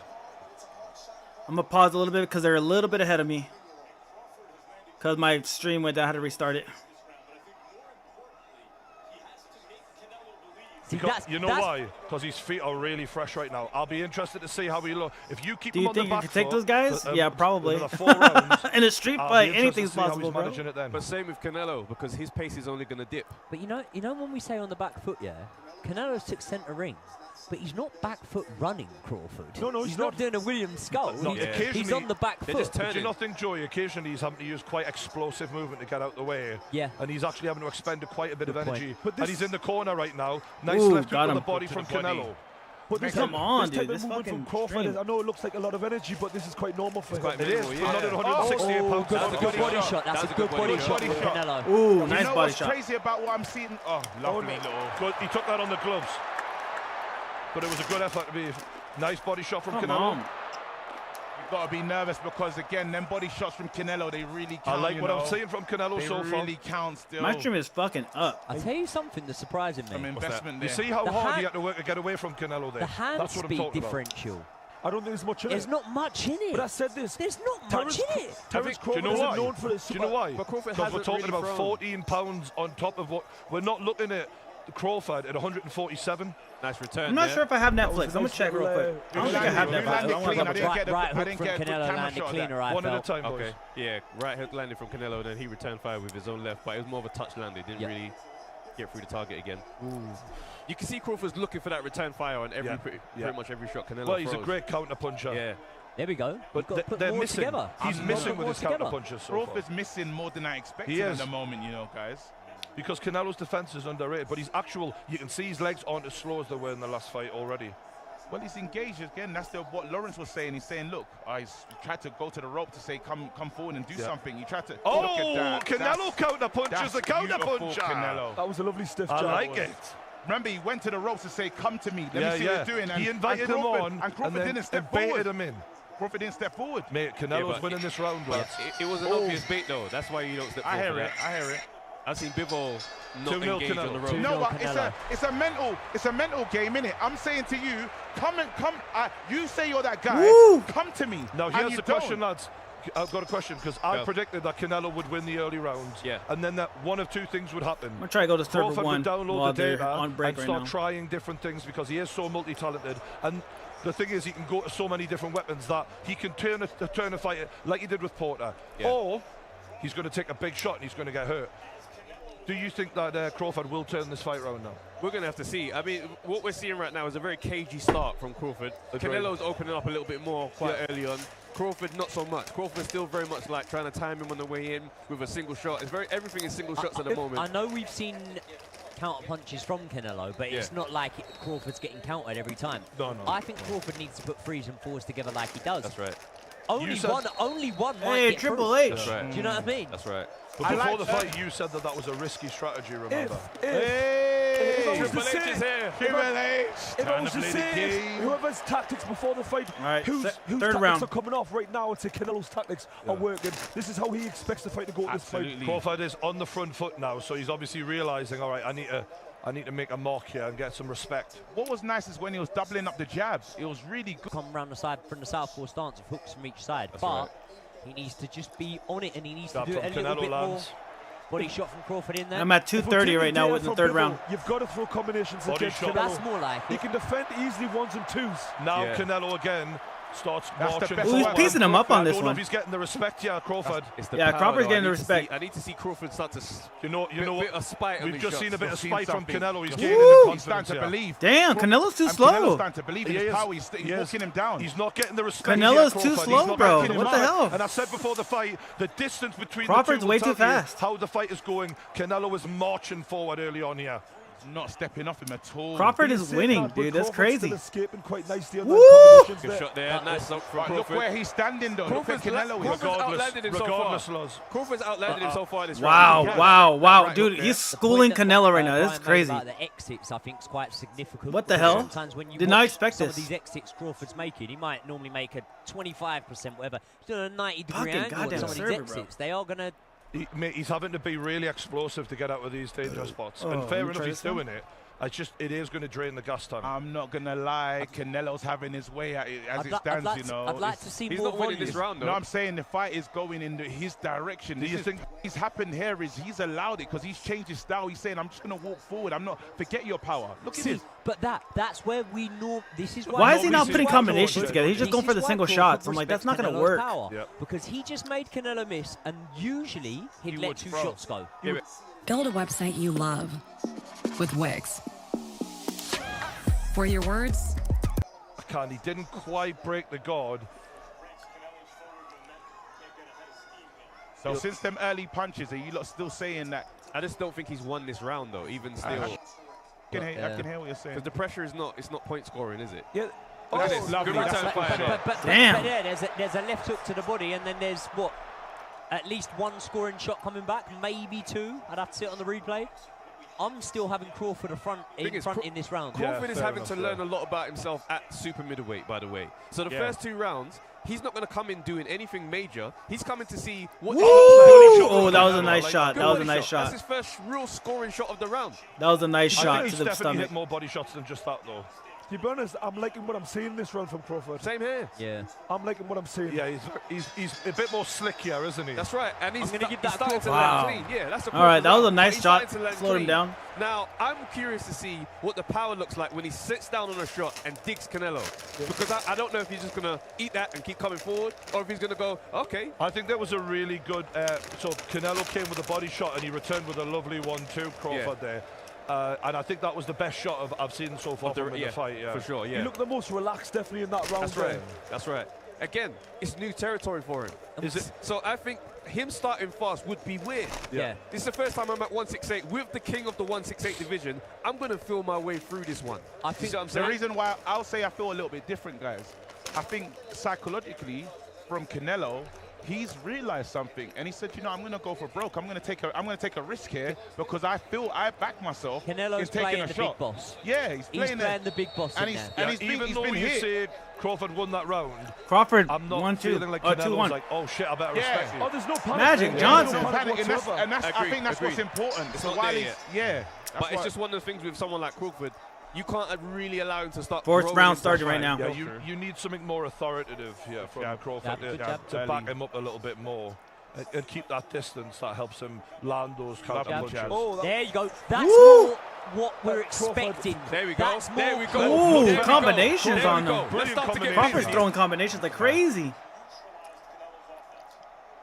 I'm gonna pause a little bit because they're a little bit ahead of me. Because my stream went down, I had to restart it.
You know why? Because his feet are really fresh right now. I'll be interested to see how he look. If you keep him on the back foot.
Do you think you can take those guys? Yeah, probably.
Another 4 rounds,
in a street fight, anything's possible, bro.
But same with Canelo, because his pace is only going to dip.
But you know when we say on the back foot, yeah, Canelo's took centre ring. But he's not back foot running Crawford.
No,
he's not doing a William Skull. He's on the back foot.
Do you not think, Joey, occasionally he's having to use quite explosive movement to get out the way?
Yeah.
And he's actually having to expend quite a bit of energy.
But
and he's in the corner right now. Nice left hook on the body from Canelo.
But this
Come on,
this
dude.
type
This
of movement
fucking
from Crawford,
stream.
I know it looks like a lot of energy, but this is quite normal for him.
It is. He's not at 168 pounds.
That's a good body shot. That's a good body shot from Canelo.
Ooh,
You
nice
know
body
what's
shot.
crazy about what I'm seeing? Oh, lovely little.
Good. He took that on the gloves. But it was a good effort to be. Nice body shot from
Come
Canelo.
on.
You've got to be nervous because, again, them body shots from Canelo, they really count.
I like what I'm seeing from Canelo
they
so far.
really count still.
My stream is fucking up.
I'll tell you something that's surprising me.
Some investment there.
You see how hard he had to work to get away from Canelo there?
The hand
That's what I'm
speed
talking
differential.
I don't think there's much in
There's
it.
not much in it.
But I said this.
There's not much in it.
Terence
Do you
Crawford
know
isn't
why?
known for this.
Do you know why?
But Crawford
Because we're
hasn't
talking
really
about
thrown.
14 pounds on top of what we're not looking at. Crawford at 147.
Nice return.
I'm not sure if I have Netflix. I'm gonna check real quick. I don't think I have Netflix. I don't wanna double check.
Right hook from Canelo landed cleaner, I
One at a
felt.
time, boys.
Okay. Yeah, right hook landed from Canelo, then he returned fire with his own left, but it was more of a touch landed. Didn't really get through the target again. You can see Crawford's looking for that return fire on every pretty much every shot Canelo
Well, he's
throws.
a great counter puncher.
Yeah.
There we go.
But
Put
they're
more
missing.
together.
He's missing with his counter punches so far.
Crawford's missing more than I expected
He
at
is.
the moment, you know, guys.
Because Canelo's defense is underrated, but his actual, you can see his legs aren't as slow as they were in the last fight already.
Well, he's engaged again. That's what Lawrence was saying. He's saying, look, he tried to go to the rope to say, come forward and do something. He tried to. Look at that.
Canelo counter punches the counter puncher.
Canelo.
That was a lovely stiff
I
jab.
like it.
Remember, he went to the ropes to say, come to me. Let me see what you're doing. And,
he invited him on,
and Crawford
then
didn't step
baited
forward.
him in.
Crawford didn't step forward.
Mate, Canelo's winning this round, lads.
It was an obvious bait, though. That's why you don't step forward.
I hear it.
I've seen Bivol not
2-0
engage on the
Canelo.
rope.
No, but it's a mental game, innit? I'm saying to you, come. You say you're that guy.
Woo!
Come to me.
Now,
and
here's
you
the question,
don't.
lads. I've got a question, because I
Go.
predicted that Canelo would win the early rounds.
Yeah.
And then that one of two things would happen.
I'm gonna try to go to server
Crawford
one
would download
while
the
they're
data
on break
and
right
start
now.
trying different things, because he is so multi-talented. And the thing is, he can go to so many different weapons that he can turn a fight like he did with Porter.
Yeah.
Or he's going to take a big shot and he's going to get hurt. Do you think that Crawford will turn this fight around now?
We're going to have to see. I mean, what we're seeing right now is a very cagey start from Crawford. Canelo's opening up a little bit more quite early on. Crawford, not so much. Crawford's still very much like trying to time him on the way in with a single shot. It's everything is single shots at the moment.
I know we've seen counter punches from Canelo, but it's not like Crawford's getting countered every time.
No.
I think Crawford needs to put threes and fours together like he does.
That's right.
Only one might
Hey,
get
Triple
through.
H.
That's right.
Do you know what I mean?
That's right.
But before the fight, you said that was a risky strategy, remember?
Triple H is here.
If I was to say whoever's tactics before the fight,
All right,
whose
third
tactics
round.
are coming off right now, I'd say Canelo's tactics are working. This is how he expects the fight to go. This fight.
Crawford is on the front foot now, so he's obviously realizing, all right, I need to make a mark here and get some respect.
What was nice is when he was doubling up the jabs. It was really good.
Come round the side from the southpaw stance with hooks from each side, but he needs to just be on it, and he needs to do it a little bit more. Body shot from Crawford in there.
I'm at 230 right now with the third round.
You've got to throw combinations against Canelo.
That's more like it.
He can defend easily ones and twos.
Now Canelo again starts marching.
Ooh, he's piecing him up on this
I don't know
one.
if he's getting the respect here, Crawford.
Yeah, Crawford's getting the respect.
I need to see Crawford start to.
You know
bit of spite.
We've just seen a bit of spite from Canelo. He's
Woo!
gaining the confidence.
He's starting to believe.
Damn, Canelo's too
Canelo's
slow.
starting to believe in his power. He's walking him down.
He's not getting the respect.
Canelo's
here,
too
Crawford.
slow,
He's not
bro.
backing him
What the
up.
hell?
And I said before the fight, the distance between
Crawford's
the two
way
will
too
tell you
fast.
how the fight is going. Canelo is marching forward early on here.
Not stepping off him at all.
Crawford is winning, dude. That's crazy.
Escaping quite nicely on
Woo!
combinations
Good
there.
shot there. Nice look from
Right, look
Crawford.
where he's standing though. Look where Canelo is.
Crawford's outlanded him so
Regardless,
far.
Loz.
Crawford's outlanded him so far this
Wow,
round.
wow, dude. He's schooling Canelo right now. That's crazy.
The exits, I think, is quite significant.
What the hell?
Sometimes when you
Did not
watch
expect
some
this.
of these exits Crawford's making, he might normally make a 25%, whatever. He's doing a 90-degree
Fucking
angle on
goddamn
some of these
server,
exits. They are going to...
He's having to be really explosive to get out of these danger spots. And fair enough, he's doing it. It is going to drain the gas tank.
I'm not gonna lie, Canelo's having his way as it stands, you know.
I'd like to see
He's
more
not winning this round, though.
No, I'm saying the fight is going in his direction.
Do you think
he's happened here is he's allowed it because he's changed his style. He's saying, I'm just gonna walk forward. I'm not forget your power. Look at this.
But that's where we know. This is
Why is he not putting combinations
Crawford-
together? He's just going for the single shots. I'm like, that's not going to work.
Because he just made Canelo miss, and usually he'd let two shots go.
Build a website you love with Wix. For your words,
He didn't quite break the guard.
So since them early punches, are you lot still saying that?
I just don't think he's won this round though. Even still,
I can hear what you're saying.
because the pressure is not. It's not point scoring, is it?
Yeah.
Look at this.
lovely.
Good
That's
return
a
fire.
But
Damn.
yeah, there's a left hook to the body, and then there's what? At least one scoring shot coming back, maybe two. I'd have to see it on the replay. I'm still having Crawford in this round.
Crawford is having to learn a lot about himself at super middleweight, by the way. So the first two rounds, he's not going to come in doing anything major. He's coming to see what.
Oh, that was a nice shot. That was a nice shot.
That's his first real scoring shot of the round.
That was a nice
I
shot
think
to
he's
the
definitely
stomach.
hit more body shots than just that, though.
To be honest, I'm liking what I'm seeing this round from Crawford.
Same here.
Yeah.
I'm liking what I'm seeing.
Yeah, he's a bit more slick here, isn't he?
That's right. And he's
I'm gonna give that
starting to
Wow.
learn clean. Yeah, that's a
All right, that was a
round.
nice
He's
shot.
starting to learn
Slowed him
clean.
down.
Now, I'm curious to see what the power looks like when he sits down on a shot and digs Canelo. Because I don't know if he's just going to eat that and keep coming forward, or if he's going to go, okay.
I think that was a really good. So Canelo came with a body shot and he returned with a lovely one too, Crawford there. And I think that was the best shot I've seen so far from him in the fight. Yeah,
for sure. Yeah,
He looked the most relaxed, definitely, in that round.
that's right. That's right. Again, it's new territory for him.
Is it?
So I think him starting fast would be weird.
Yeah.
This is the first time I'm at 168 with the king of the 168 division. I'm going to feel my way through this one.
I think
what I'm
The
saying?
reason why I'll say I feel a little bit different, guys. I think psychologically, from Canelo, he's realized something, and he said, you know, I'm going to go for broke. I'm going to take a risk here because I feel I back myself.
Canelo's
in taking
playing
a
the
shot.
big boss.
Yeah, he's playing
the big boss
and
in
he's,
there.
and
Even though
been
you
hit.
say Crawford won that round,
Crawford
I'm not
1-2.
feeling like
Oh,
Canelo's
2-1.
like, oh shit, I better
Yeah.
respect you.
Oh, there's no panic.
Magic
There's
Johnson.
no panic
And that's,
whatsoever.
and that's, I
Agreed,
think that's what's
agreed.
important.
It's
So
not
while
there
he's,
yet.
that's
But it's
why-
just one of the things with someone like Crawford. You can't really allow him to start.
Fourth
rolling
round
into
started
the
right
fight.
now.
Yeah, you need something more authoritative here from Crawford
Good jab.
to back him up a little bit more and keep that distance. That helps him land those counter
Jab.
punches.
Oh,
There you go. That's
Woo!
more what we're expecting.
There we go.
That's
There
more
we go.
Ooh,
There we go.
combinations
There we
on
go.
them.
Let's
Brilliant
start to get
combination.
Crawford's
busy.
throwing combinations like crazy.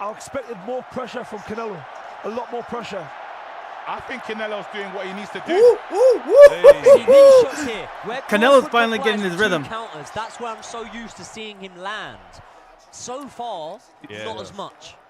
I expected more pressure from Canelo. A lot more pressure.
I think Canelo's doing what he needs to do.
These shots here, where
Canelo's
Crawford
finally
requires
getting his
2
rhythm.
Counters. That's where I'm so used to seeing him land. So far, not as much.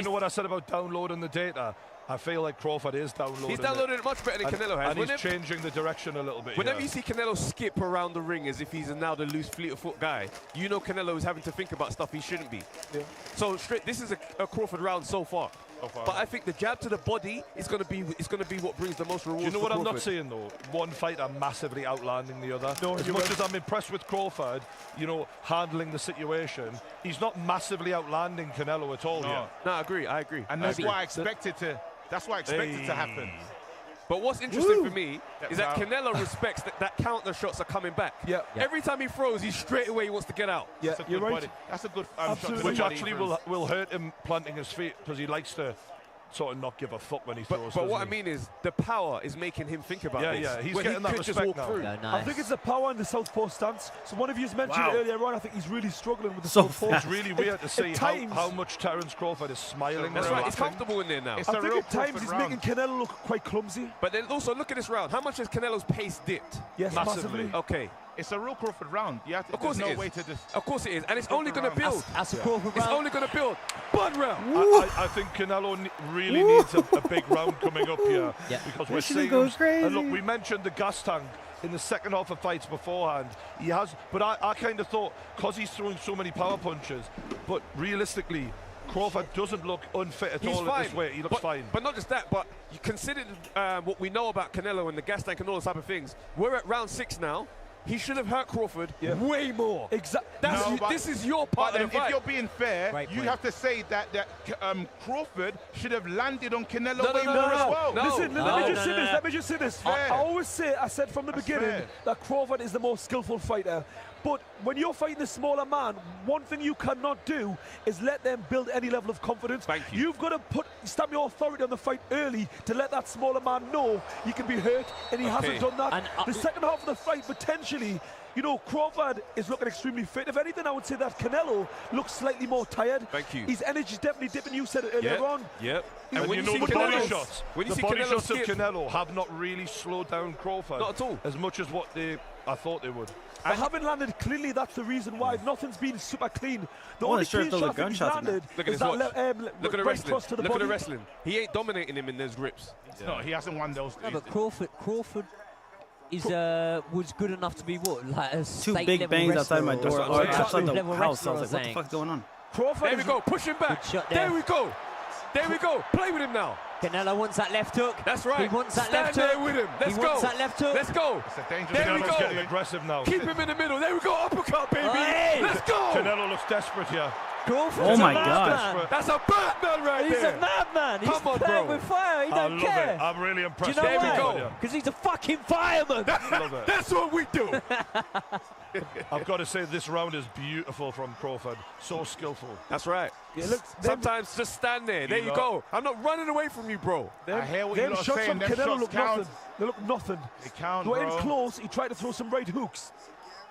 you know what I said about downloading the data? I feel like Crawford is downloading.
He's downloaded it much better than Canelo has.
And he's changing the direction a little bit.
Whenever you see Canelo skip around the ring as if he's now the loose, fleet of foot guy, you know Canelo is having to think about stuff he shouldn't be.
Yeah.
So straight, this is a Crawford round so far. But I think the jab to the body is going to be what brings the most rewards.
Do you know
for
what I'm not
Crawford.
saying though? One fighter massively outlanding the other.
No,
as
you're
much
right.
as I'm impressed with Crawford, you know, handling the situation, he's not massively outlanding Canelo at all.
No.
No, I agree.
And that's why I expected to. That's why I expected to happen.
But what's interesting for me
Yep,
is that
now-
Canelo respects that counter shots are coming back.
Yeah.
Every time he throws, he straight away wants to get out.
Yeah,
That's a
you're
good
right.
body. That's a good shot to
Absolutely.
the
Which
body
actually
for him.
will hurt him planting his feet because he likes to sort of not give a fuck when he throws.
But what I
doesn't he?
mean is the power is making him think about
Yeah,
this.
yeah, he's
when
getting
he
that
could just
respect
walk
now.
through.
Yeah,
I think it's the power and the southpaw stance. So one of you mentioned
Wow.
earlier on, I think he's really struggling with the
So
southpaw.
fast.
It's really weird to see
At times,
how much Terence Crawford is smiling.
That's
and
right. He's
laughing.
comfortable in there now.
It's
I
a
think
real
at times
Crawford
he's
round.
making Canelo look quite clumsy.
But then also look at this round. How much has Canelo's pace dipped?
Yes, massively.
Okay.
It's a real Crawford round. You have to,
Of course
there's
it
no
is.
way to just.
Of course it is, and it's only going to
round.
build.
That's a Crawford
It's
round.
only going to build. Bud round.
I think Canelo really needs a big round coming up here because we're
This is
seeing
going
him.
crazy.
And look, we mentioned the gas tank in the second half of fights beforehand. He has, but I kind of thought because he's throwing so many power punches, but realistically, Crawford doesn't look unfit at
He's
all
fine.
at this weight. He looks fine.
But not just that, but you consider what we know about Canelo and the gas tank and all those type of things. We're at round 6 now. He should have hurt Crawford way more.
Exactly.
This is your part
But
of
then
the fight.
if you're being fair,
Great
you
point.
have to say that Crawford should have landed on Canelo
No,
way
no,
more
no,
as well.
no.
Listen,
No,
let me
no,
just say
no,
this.
no.
Let me just say this.
Fair.
I always say, I said from the
That's
beginning
fair.
that Crawford is the most skillful fighter. But when you're fighting the smaller man, one thing you cannot do is let them build any level of confidence.
Thank you.
You've got to stamp your authority on the fight early to let that smaller man know he can be hurt, and he hasn't done that.
And,
the second half of the fight, potentially, you know, Crawford is looking extremely fit. If anything, I would say that Canelo looks slightly more tired.
Thank you.
His energy's definitely dipping. You said it earlier on.
Yep.
And
when
you
you
know
see
the body
Canelo's-
shots.
when you
The
see
body
Canelo
shots of
skip-
Canelo have not really slowed down Crawford.
Not at all.
As much as what I thought they would.
I haven't landed cleanly. That's the reason why nothing's been super clean. The
I wasn't
only
sure if
clean
those were
shot I think he's
gunshots or not.
landed
Look at
is
his
that
watch.
le-
Look at the
right
wrestling.
cross to the
Look at
body.
the wrestling. He ain't dominating him in those grips.
No, he hasn't won those.
No, but Crawford is was good enough to be what, like a
Two
state
big
level
bangs outside my
wrestler
door.
or
Or
a
outside the
level
house. I
wrestler,
was like, what the
saying.
fuck's going on?
Crawford
There we
is-
go. Push him back.
Good shot
There
there.
we go. There we go. Play with him now.
Canelo wants that left hook.
That's right.
He wants that
Stand
left
there
hook.
with him. Let's
he
go.
wants that left hook.
Let's go.
It's a dangerous
There we
Canelo's
go.
getting aggressive now.
Keep him in the middle. There we go. Uppercut, baby.
Hey.
Let's go.
Canelo looks desperate here.
Crawford.
Oh my
a
gosh.
madman.
That's a Batman right
He's
there.
a madman. He's
Come on,
playing
bro.
with fire. He
I
don't
love
care.
it. I'm really
Do you
impressed.
know
There we
why?
go.
Because he's a fucking fireman.
Love it.
That's what we do.
I've got to say this round is beautiful from Crawford. So skillful.
That's right.
Yeah, look,
Sometimes just stand there. There you go. I'm not running away from you, bro.
I hear what
them
you're
shots
saying.
from
Them
Canelo
shots
look
count.
nothing. They look nothing.
They count,
They were in
bro.
close. He tried to throw some right hooks.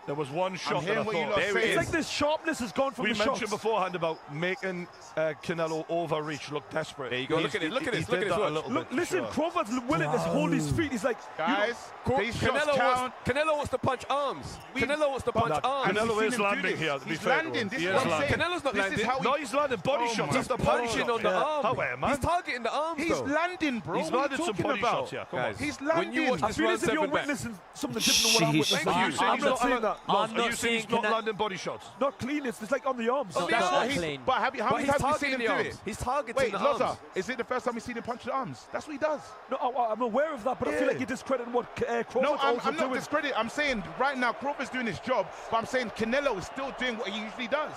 There was one shot that I
hearing what you
thought.
lot
There
saying.
it
It's
is.
like this sharpness has gone from
We
the
mentioned
shots.
beforehand about making Canelo overreach look desperate.
There you go. Look at it. Look at
He
this. Look
did
at
that a
this.
little
Look,
bit,
listen,
sure.
Crawford's willing to hold his feet. He's like,
Guys, these shots
Canelo
count.
wants to punch arms. Canelo wants to punch
Nah,
arms.
Canelo
We've
is
seen him do
landing
this.
here. To be
He's
fair to
landing.
him.
This
He
is
is
what I'm
landing.
saying.
Cannelo's not
This is
landing.
how
No, he's landing body
Oh
shots
my
after
He's
body
punching
shots.
on the arm.
How man?
He's targeting the arms,
He's
though.
landing, bro.
He's
What are
landed
you
some
talking
body
about?
shots, yeah. Come on.
Guys,
He's
when you watch
landing.
I
this
feel
round
as if you're
7 back,
witnessing something different than what I'm
Sheesh.
witnessing.
Thank you.
Are you saying
I'm
he's
not
not
seeing
landing-
that.
Loz,
I'm
are you
not
saying
seeing
he's not
Canelo-
landing body shots?
Not clean. It's like on the arms.
Oh,
Not
that's
that
what
clean.
But how
but
many
he's
times have you seen
targeting
him
the
do
arms.
it?
He's targeting
Wait,
the
Loza,
arms.
is it the first time you've seen him punch the arms? That's what he does.
No, I'm aware of that, but I feel
Yeah.
like you're discrediting what Crawford's
No, I'm
also
not
doing.
discrediting. I'm saying right now Crawford's doing his job, but I'm saying Canelo is still doing what he usually does.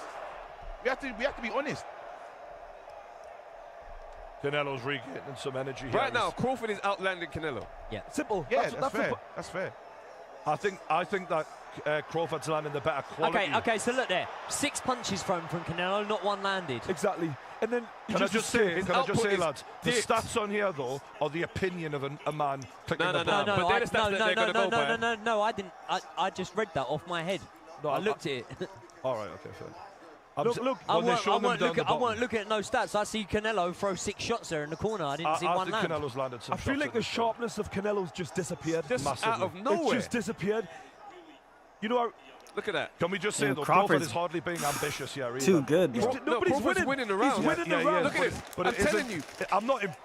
We have to be honest.
Canelo's regaining some energy here.
Right now, Crawford is outlanding Canelo.
Simple.
Yeah, that's
the
fair.
po-
That's fair.
I think that Crawford's landing the better quality.
Okay, so look there. 6 punches thrown from Canelo, not one landed.
Exactly. And then you
Can I just say,
his
can I just
output
say,
is
lads, the
dipped.
stats on here though are the opinion of a man clicking
No,
the
no,
button.
no. But they're the stats that they're gonna go by.
No, I didn't. I just read that off my head.
No,
I looked at it.
All right, okay, fair.
Look,
I
when they're
weren't, I,
showing them
weren't
down
looking,
the
I weren't
bottom.
looking at no stats. I see Canelo throw 6 shots there in the corner. I didn't see
I
one
think
land.
Canelo's landed some
I feel
shots
like
at
the
this point.
sharpness of Canelo's just disappeared.
Just
Massively.
out of
It's
nowhere.
just disappeared. You know,
Look at that.
Can we just say,
Yeah,
though,
Crawford's
Crawford is hardly being ambitious here either.
too good, bro.
Nobody's
Crawford's winning the round.
He's winning the round.
Look at it.
But
I'm
it isn't-
telling you.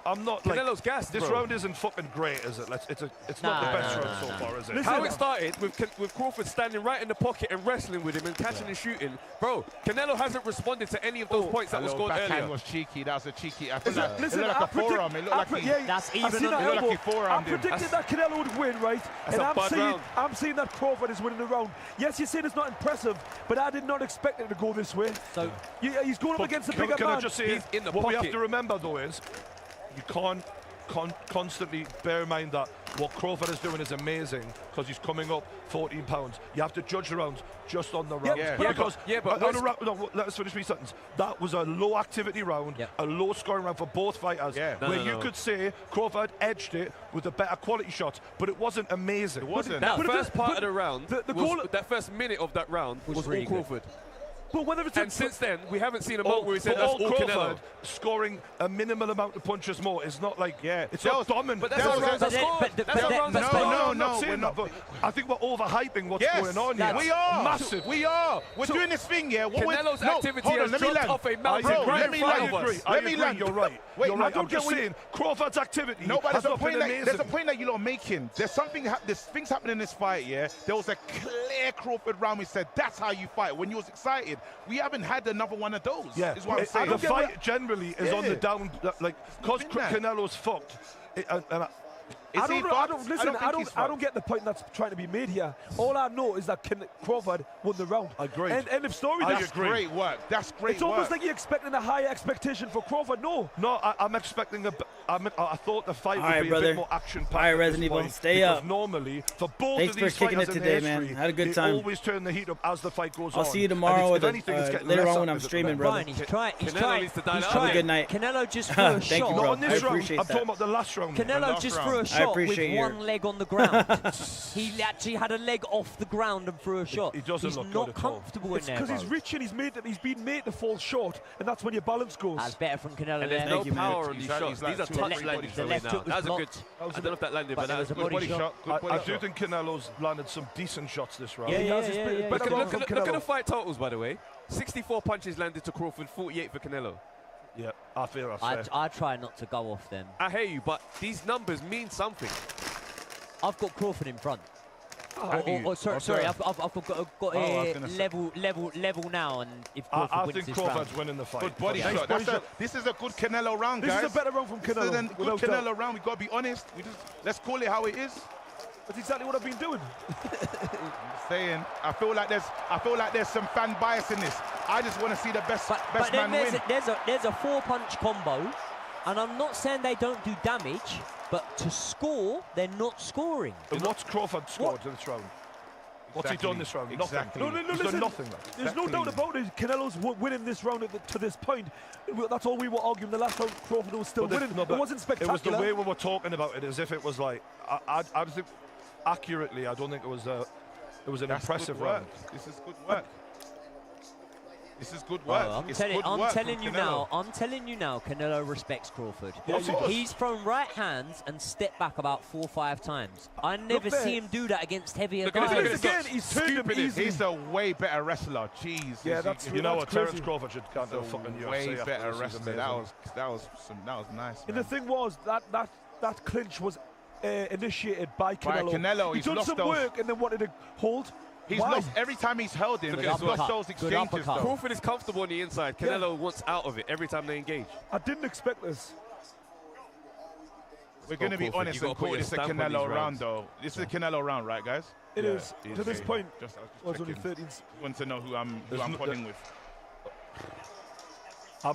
I'm not like...
Canelo's gassed,
This
bro.
round isn't fucking great, is it? It's not the best round so far, is it?
How it started with Crawford standing right in the pocket and wrestling with him and catching and shooting. Bro, Canelo hasn't responded to any of those points that was scored
backhand
earlier.
was cheeky. That was a cheeky. I
Listen,
it looked like a forearm. It looked like he...
That's
I've
even
seen
on
that
it looked like
elbow.
he forearmed
I
him.
predicted that Canelo would win, right?
That's
And
a bad round.
I'm saying that Crawford is winning the round. Yes, you're saying it's not impressive, but I did not expect it to go this way.
So
he's going up against a bigger
Can
man.
I just say,
He's in the
what we have
pocket.
to remember, though, is you can't constantly bear in mind that what Crawford is doing is amazing because he's coming up 14 pounds. You have to judge the rounds just on the rounds. Because let us finish my sentence. That was a low activity round, a low scoring round for both fighters. Where you could say Crawford edged it with a better quality shot, but it wasn't amazing.
It wasn't.
That first part of the round, that first minute of that round was
really
all Crawford.
But whether it's
And since then, we haven't seen a moment where we said that's all
Crawford
Canelo.
scoring a minimal amount of punches more. It's not like it's not dominant.
But that's how rounds are scored. That's how rounds are scored.
I'm not saying that, but I think we're overhyping what's going on here.
We are
Massive.
We are. We're doing this thing, yeah.
Canelo's activity has
let me
dropped
land.
off a mountain
Bro,
right
let
in
me
front
land.
of us.
Let me land.
You're right.
Wait,
You're right.
I
I'm just saying Crawford's activity
No, but
has
there's a
not been
point.
amazing.
There's a point that you're not making. There's something. There's things happening in this fight. Yeah, there was a clear Crawford round. We said that's how you fight when you was excited. We haven't had another one of those.
Yeah,
is what I'm saying.
the fight generally is on the down, like, because
Been that.
Canelo's fucked.
Is he fucked?
I don't get the point that's trying to be made here. All I know is that Crawford won the round.
Agreed.
End of story.
That's great work. That's great
It's almost
work.
like you're expecting a higher expectation for Crawford. No.
No, I'm expecting I thought the fight
All
would
right,
be a
brother.
bit more action-packed.
All right,
at
Resident
this
Evil,
point,
stay
because
up.
normally, for both
Thanks
of
for
these
kicking
fighters
it
in
today,
their
man.
history,
Had a good
they
time.
always turn the heat up as the fight goes on.
I'll see you
And
tomorrow
if
or
anything, it's getting
later
less
on when
up
I'm
as it
streaming,
goes.
brother.
He's trying.
Canelo needs to dial it
Have a good night.
Canelo just threw a
Thank you,
shot.
bro.
Not on
I
this round.
appreciate
I'm
that.
talking about the last round.
Canelo just threw a
I
shot with
appreciate your-
one leg on the ground. He actually had a leg off the ground and threw a shot.
He doesn't
He's
look
not
good at all.
comfortable in
It's
there.
because he's
bro.
rich and he's been made to fall short, and that's when your balance goes.
That's better from Canelo
And there's
there.
no
Thank you, man.
power on these shots. These are touch landings
the
right
left
now.
hook was
That was a good.
blocked.
I don't know if that landed,
But
but that
there
was
was
a
a
good
body
body
shot.
shot.
I do think Canelo's landed some decent shots this round.
Yeah, yeah,
That's
yeah,
his
yeah.
better
Look
round from
at the
Canelo.
fight totals, by the way. 64 punches landed to Crawford, 48 for Canelo.
Yeah, I feel that's fair.
I try not to go off them.
I hear you, but these numbers mean something.
I've got Crawford in front.
Have you?
Sorry, I've got
I was gonna say.
level now, and if
I
Crawford wins
think
this
Crawford's
round,
winning the fight.
Good body
Yeah.
shot. This is a good Canelo round,
This
guys.
is a better round from
This is
Canelo.
a good
without doubt.
Canelo round. We gotta be honest. Let's call it how it is.
That's exactly what I've been doing.
Saying, I feel like there's some fan bias in this. I just want to see the best
but then
man win.
there's a 4-punch combo, and I'm not saying they don't do damage, but to score, they're not scoring.
And what's Crawford scored in this round? What's he done this round?
Exactly.
Nothing.
No,
He's
listen,
done nothing.
There's no doubt about it. Canelo's winning this round to this point. That's all we were arguing the last round. Crawford was still winning. It wasn't spectacular.
It was the way we were talking about it, as if it was like I just think accurately. I don't think it was an
That's
impressive
good work.
round.
This is good work. This is good
Oh,
work.
I'm
It's
telling
good work from
you
Canelo.
now, Canelo respects Crawford.
Yeah, of course.
He's thrown right hands and stepped back about 4 or 5 times. I never
there.
see him do that against heavier
Look at
guys.
this
Again, he's turned him easy.
He's a way better wrestler. Jeez.
Yeah, that's
You know what?
that's
Terence
crazy.
Crawford should come to
a
the fucking UFC.
way
after
better
this. He's
wrestler.
amazing.
That was nice.
And
Man.
the thing was that clinch was initiated by Canelo.
Canelo,
He
he's
done
lost
some
those.
work and then wanted to hold.
He's
Why?
lost every time he's held him.
Good
He's lost
uppercut.
those
Good
exchanges.
uppercut.
Though.
Crawford is comfortable on the inside. Canelo wants out of it every time they engage.
I didn't expect this.
We're going to be
Crawford,
honest
you gotta
and
put
call
your
this a
stamp on
Canelo
these
round,
rounds.
though. This is a Canelo round, right, guys?
It is.
it
To this
is.
point,
I was just
was only
checking.
13.
Want to know who I'm pulling with.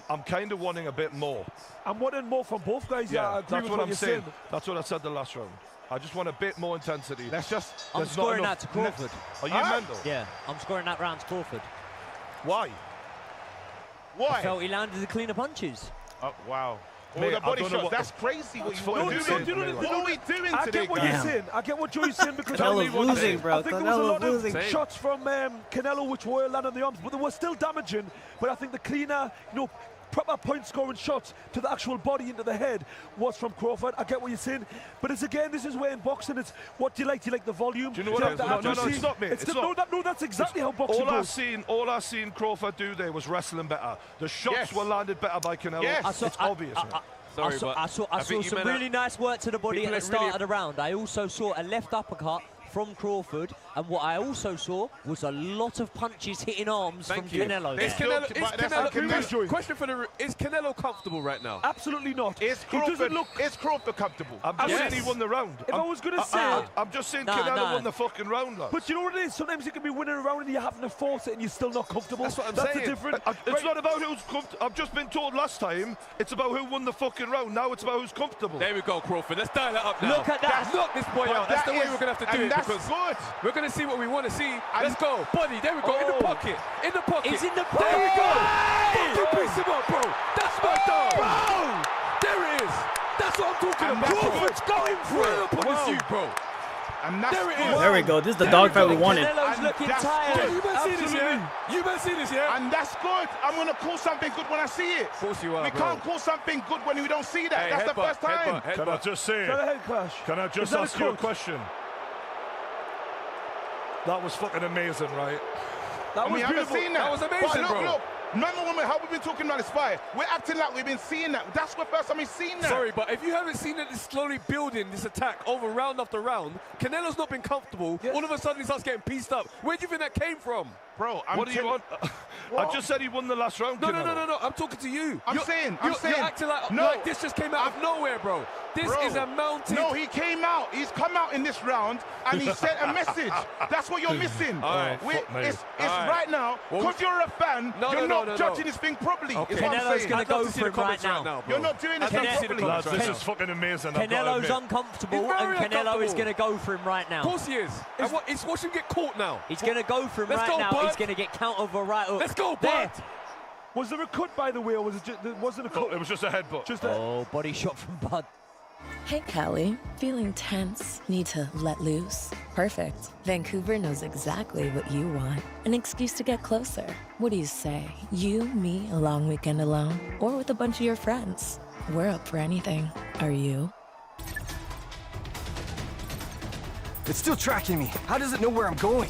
I'm kind of wanting a bit more.
I'm wanting more from both guys. Yeah, I agree
that's
with
what
what
I'm
you're
saying.
saying.
That's what I said the last round. I just want a bit more intensity.
Let's just.
I'm
There's not
scoring
enough
that to Crawford.
Are you
Huh?
mental?
Yeah, I'm scoring that round to Crawford.
Why?
Why?
I felt he landed the cleaner punches.
Oh, wow. All
Mate,
the
I
body
don't know
shots.
what
That's crazy what you
No,
are
no,
doing.
do you know-
What are we doing
I
today,
get what
guys?
you're saying. I get what Joey's saying because
Canelo's
I
losing, bro.
I think there was a lot
Canelo's
of
losing.
shots from Canelo which were landing on the arms, but they were still damaging. But I think the cleaner, proper point-scoring shots to the actual body into the head was from Crawford. I get what you're saying, but it's again, this is where in boxing, it's what do you like? Do you like the volume?
Do you know what? No, stop me.
No, that's exactly how boxing goes.
All I seen Crawford do there was wrestling better. The shots were landed better by Canelo.
Yes.
It's obvious.
I saw some really nice work to the body at the start of the round. I also saw a left uppercut from Crawford, and what I also saw was a lot of punches hitting arms from Canelo.
Is Canelo comfortable right now?
Absolutely not.
Is Crawford comfortable?
I'm just saying he won the round.
If I was going to say...
I'm just saying Canelo won the fucking round, lads.
But you know what it is? Sometimes you can be winning a round and you're having to force it and you're still not comfortable.
That's what I'm
saying.
That's the difference. It's not about who's comfortable. I've just been told last time it's about who won the fucking round. Now it's about who's comfortable.
There we go, Crawford. Let's dial it up now.
Look at that.
Knock this boy out. That's the way we're going to have to do it.
That's good.
We're going to see what we want to see. Let's go. Body. There we go. In the pocket. In the pocket.
He's in the pocket.
There we go. Fucking piece him up, bro. That's my dog. There it is. That's what I'm talking about. Crawford's going for it up on his suit, bro.
And that's
there it is.
There we go. This is the dogfight we wanted.
Canelo's looking tired.
You better see this, yeah? You better see this, yeah?
And that's good. I'm going to call something good when I see it.
Of course you are,
We can't call something good when we don't see that. That's the first time.
Can I just say? Can I just ask you a question? That was fucking amazing, right?
That was beautiful. That
was amazing, bro.
Look. Remember how we've been talking about this fight? We're acting like we've been seeing that. That's the first time we've seen that.
Sorry, but if you haven't seen it slowly building this attack over round after round, Canelo's not been comfortable. Yes. All of a sudden he starts getting pieced up. Where do you think that came from?
Bro,
what do you want? I just said he won the last round.
No. I'm talking to you.
You're
acting like this just came out of nowhere, bro. This is a mountain.
No, he came out. He's come out in this round and he sent a message. That's what you're missing. It's right now, because you're a fan, you're not judging this thing properly.
Okay. Canelo's going to go for it right now.
You're not doing this thing properly.
Lads, this is fucking amazing.
Canelo's uncomfortable, and Canelo is going to go for him right now.
Of course he is. It's watch him get caught now.
He's going to go for him right now. He's going to get counter over right hook.
Let's go, Bud.
Was there a cut, by the way, or was it just, wasn't a cut?
No, it was just a headbutt.
Body shot from Bud.
Hey, Kelly. Feeling tense? Need to let loose? Perfect. Vancouver knows exactly what you want. An excuse to get closer. What do you say? You, me, a long weekend alone? Or with a bunch of your friends? We're up for anything. Are you?
It's still tracking me. How does it know where I'm going?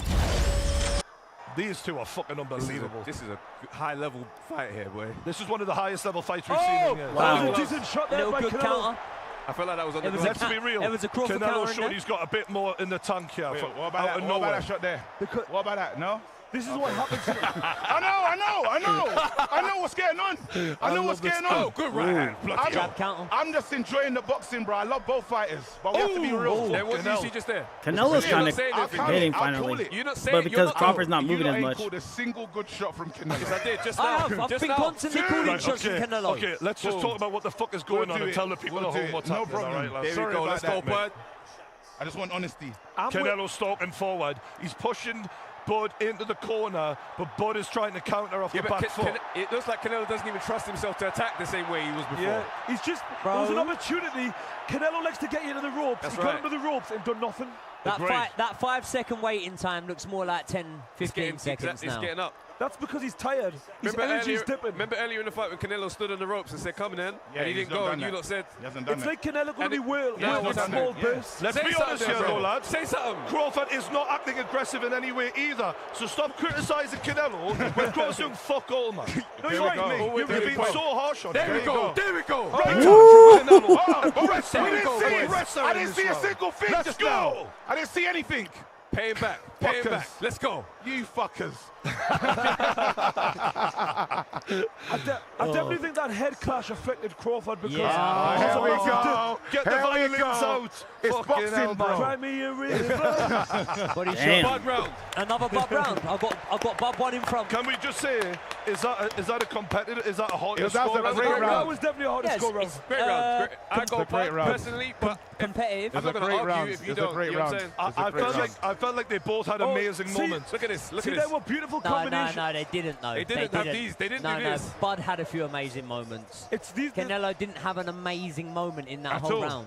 These two are fucking unbelievable.
This is a high-level fight here, boy.
This is one of the highest-level fights we've seen in years.
Wow. A decent shot there by
good
Canelo.
counter.
I felt like that was on the
Let's be real.
It was a Crawford
Canelo
counter.
showed he's got a bit more in the tank here.
What about that shot there? What about that? No?
This is what happens.
I know what's going on. I know what's going on.
Oh, good right hand.
I'm just enjoying the boxing, bro. I love both fighters, but we have to be real.
What did you see just there?
Canelo's kind of hitting finally, but because Crawford's not moving as much.
You called a single good shot from Canelo.
Yes, I did. Just now.
I've been constantly calling shots from Canelo.
Okay, let's just talk about what the fuck is going on and tell the people at home what's happening.
No problem.
There we go. Let's go, Bud.
I just want honesty.
Canelo's stalking forward. He's pushing Bud into the corner, but Bud is trying to counter off the back foot.
It looks like Canelo doesn't even trust himself to attack the same way he was before.
Yeah, he's just, there was an opportunity. Canelo likes to get you into the ropes. He got into the ropes and done nothing.
That 5 second waiting time looks more like 10, 15 seconds now.
He's getting up.
That's because he's tired. His energy's dipping.
Remember earlier in the fight when Canelo stood on the ropes and said, "Come in," and he didn't go, and you lot said,
he hasn't done
it's like Canelo going to be with a small burst.
Let's be honest here, though, lads.
Say something.
Crawford is not acting aggressive in any way either. So stop criticising Canelo when Crawford's doing fuck all, man. No, you're right, mate. You've been so harsh on him.
There we go. There we go.
Right,
Canelo. I didn't see a single thing just now. I didn't see anything.
Pay him back. Pay him back. Let's go.
You fuckers.
I definitely think that head clash affected Crawford because...
Here we go.
Get the violins out.
It's boxing, bro.
Try me a river.
Body shot. Bud round. Another Bud round. I've got Bud one in front.
Can we just say, is that a competitive? Is that a hot score?
That was definitely a hard score round.
Great round. I go Bud personally, but
competitive.
I'm not going to argue if you don't. You know what I'm saying?
I felt like they both had amazing moments.
Look at this. Look
at
this.
They were beautiful combinations.
No, they didn't. No,
they didn't have these. They didn't do this.
Bud had a few amazing moments. Canelo didn't have an amazing moment in that whole round.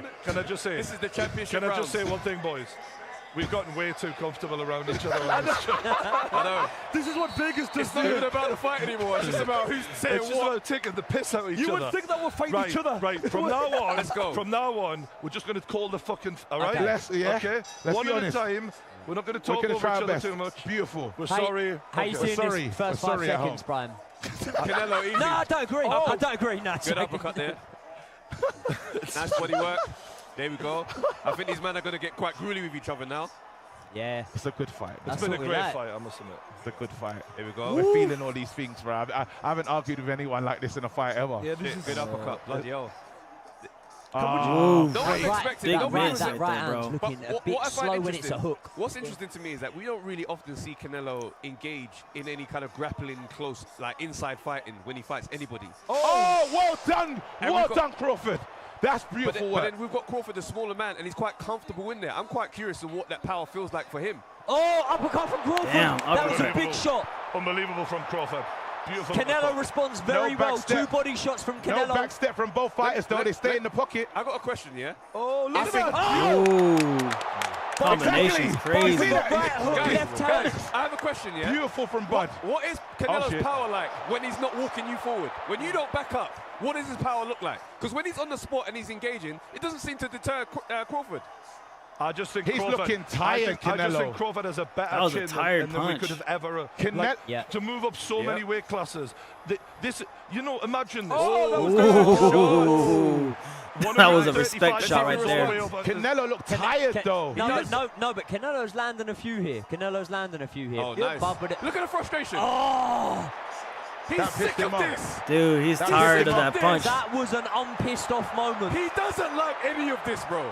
Hey, can I just say?
This is the championship
Can I just
round.
say one thing, boys? We've gotten way too comfortable around each other.
I know.
This is what Vegas does.
It's not even about the fight anymore. It's just about who's saying
It's just
what.
about taking the piss out of each
You
other.
would think that we're fighting each other.
Right. From now on,
Let's go.
From now on, we're just going to call the fucking. All right.
Okay.
Okay.
Let's
One
be
at
honest.
a time. We're not going to talk
We're gonna
over
try
each
our
other
best.
too much.
Beautiful.
We're sorry.
How you seeing
sorry.
this first
We're
5
sorry at
seconds, Brian?
Canelo, easy.
No, I don't agree. I don't agree. No,
Good uppercut there. Nice body work. There we go. I think these men are going to get quite gruely with each other now.
Yeah.
It's a good fight.
It's been a great fight, I must admit.
It's a good fight. Here we go. We're feeling all these things, bro. I haven't argued with anyone like this in a fight ever.
Yeah, this is
Good uppercut. Bloody hell.
Oh,
no one's expecting
big miss
that right hand's
bro.
looking a
What
bit
I find
slow when it's a
interesting-
hook.
What's interesting to me is that we don't really often see Canelo engage in any kind of grappling close, like inside fighting when he fights anybody.
Oh, well done.
And
Well
we've got-
done, Crawford. That's beautiful
But
work.
then we've got Crawford, a smaller man, and he's quite comfortable in there. I'm quite curious of what that power feels like for him.
Oh, uppercut from Crawford.
Damn,
that was a
uppercut.
big shot.
Unbelievable from Crawford. Beautiful.
Canelo
uppercut.
responds very well.
back step.
2 body shots from
No
Canelo.
back step from both fighters, though. They stay in the pocket.
I got a question, yeah?
Oh,
I
look
think-
at that.
Ooh. Combination's
Exactly.
crazy.
See that?
Right hook,
Guys,
left hand.
I have a question, yeah?
Beautiful from Bud.
What is
Oh,
Canelo's
shit.
power like when he's not walking you forward? When you don't back up, what does his power look like? Because when he's on the spot and he's engaging, it doesn't seem to deter Crawford.
I just think
He's
Crawford,
looking tired,
I just
Canelo.
think Crawford has a better
That was a
chin
tired
than we
punch.
could have ever.
Cane-
Yeah.
To move up so many weight classes. This, you know, imagine this.
Oh, that was
Ooh. That was a
135
respect shot right there.
Canelo looked tired, though.
No, but Canelo's landing a few here. Canelo's landing a few here.
Oh, nice.
Bob with it.
Look at the frustration.
Oh,
He's
That
sick
pissed him
of
off.
this.
Dude, he's tired of that punch.
that was an unpissed off moment.
He doesn't like any of this, bro.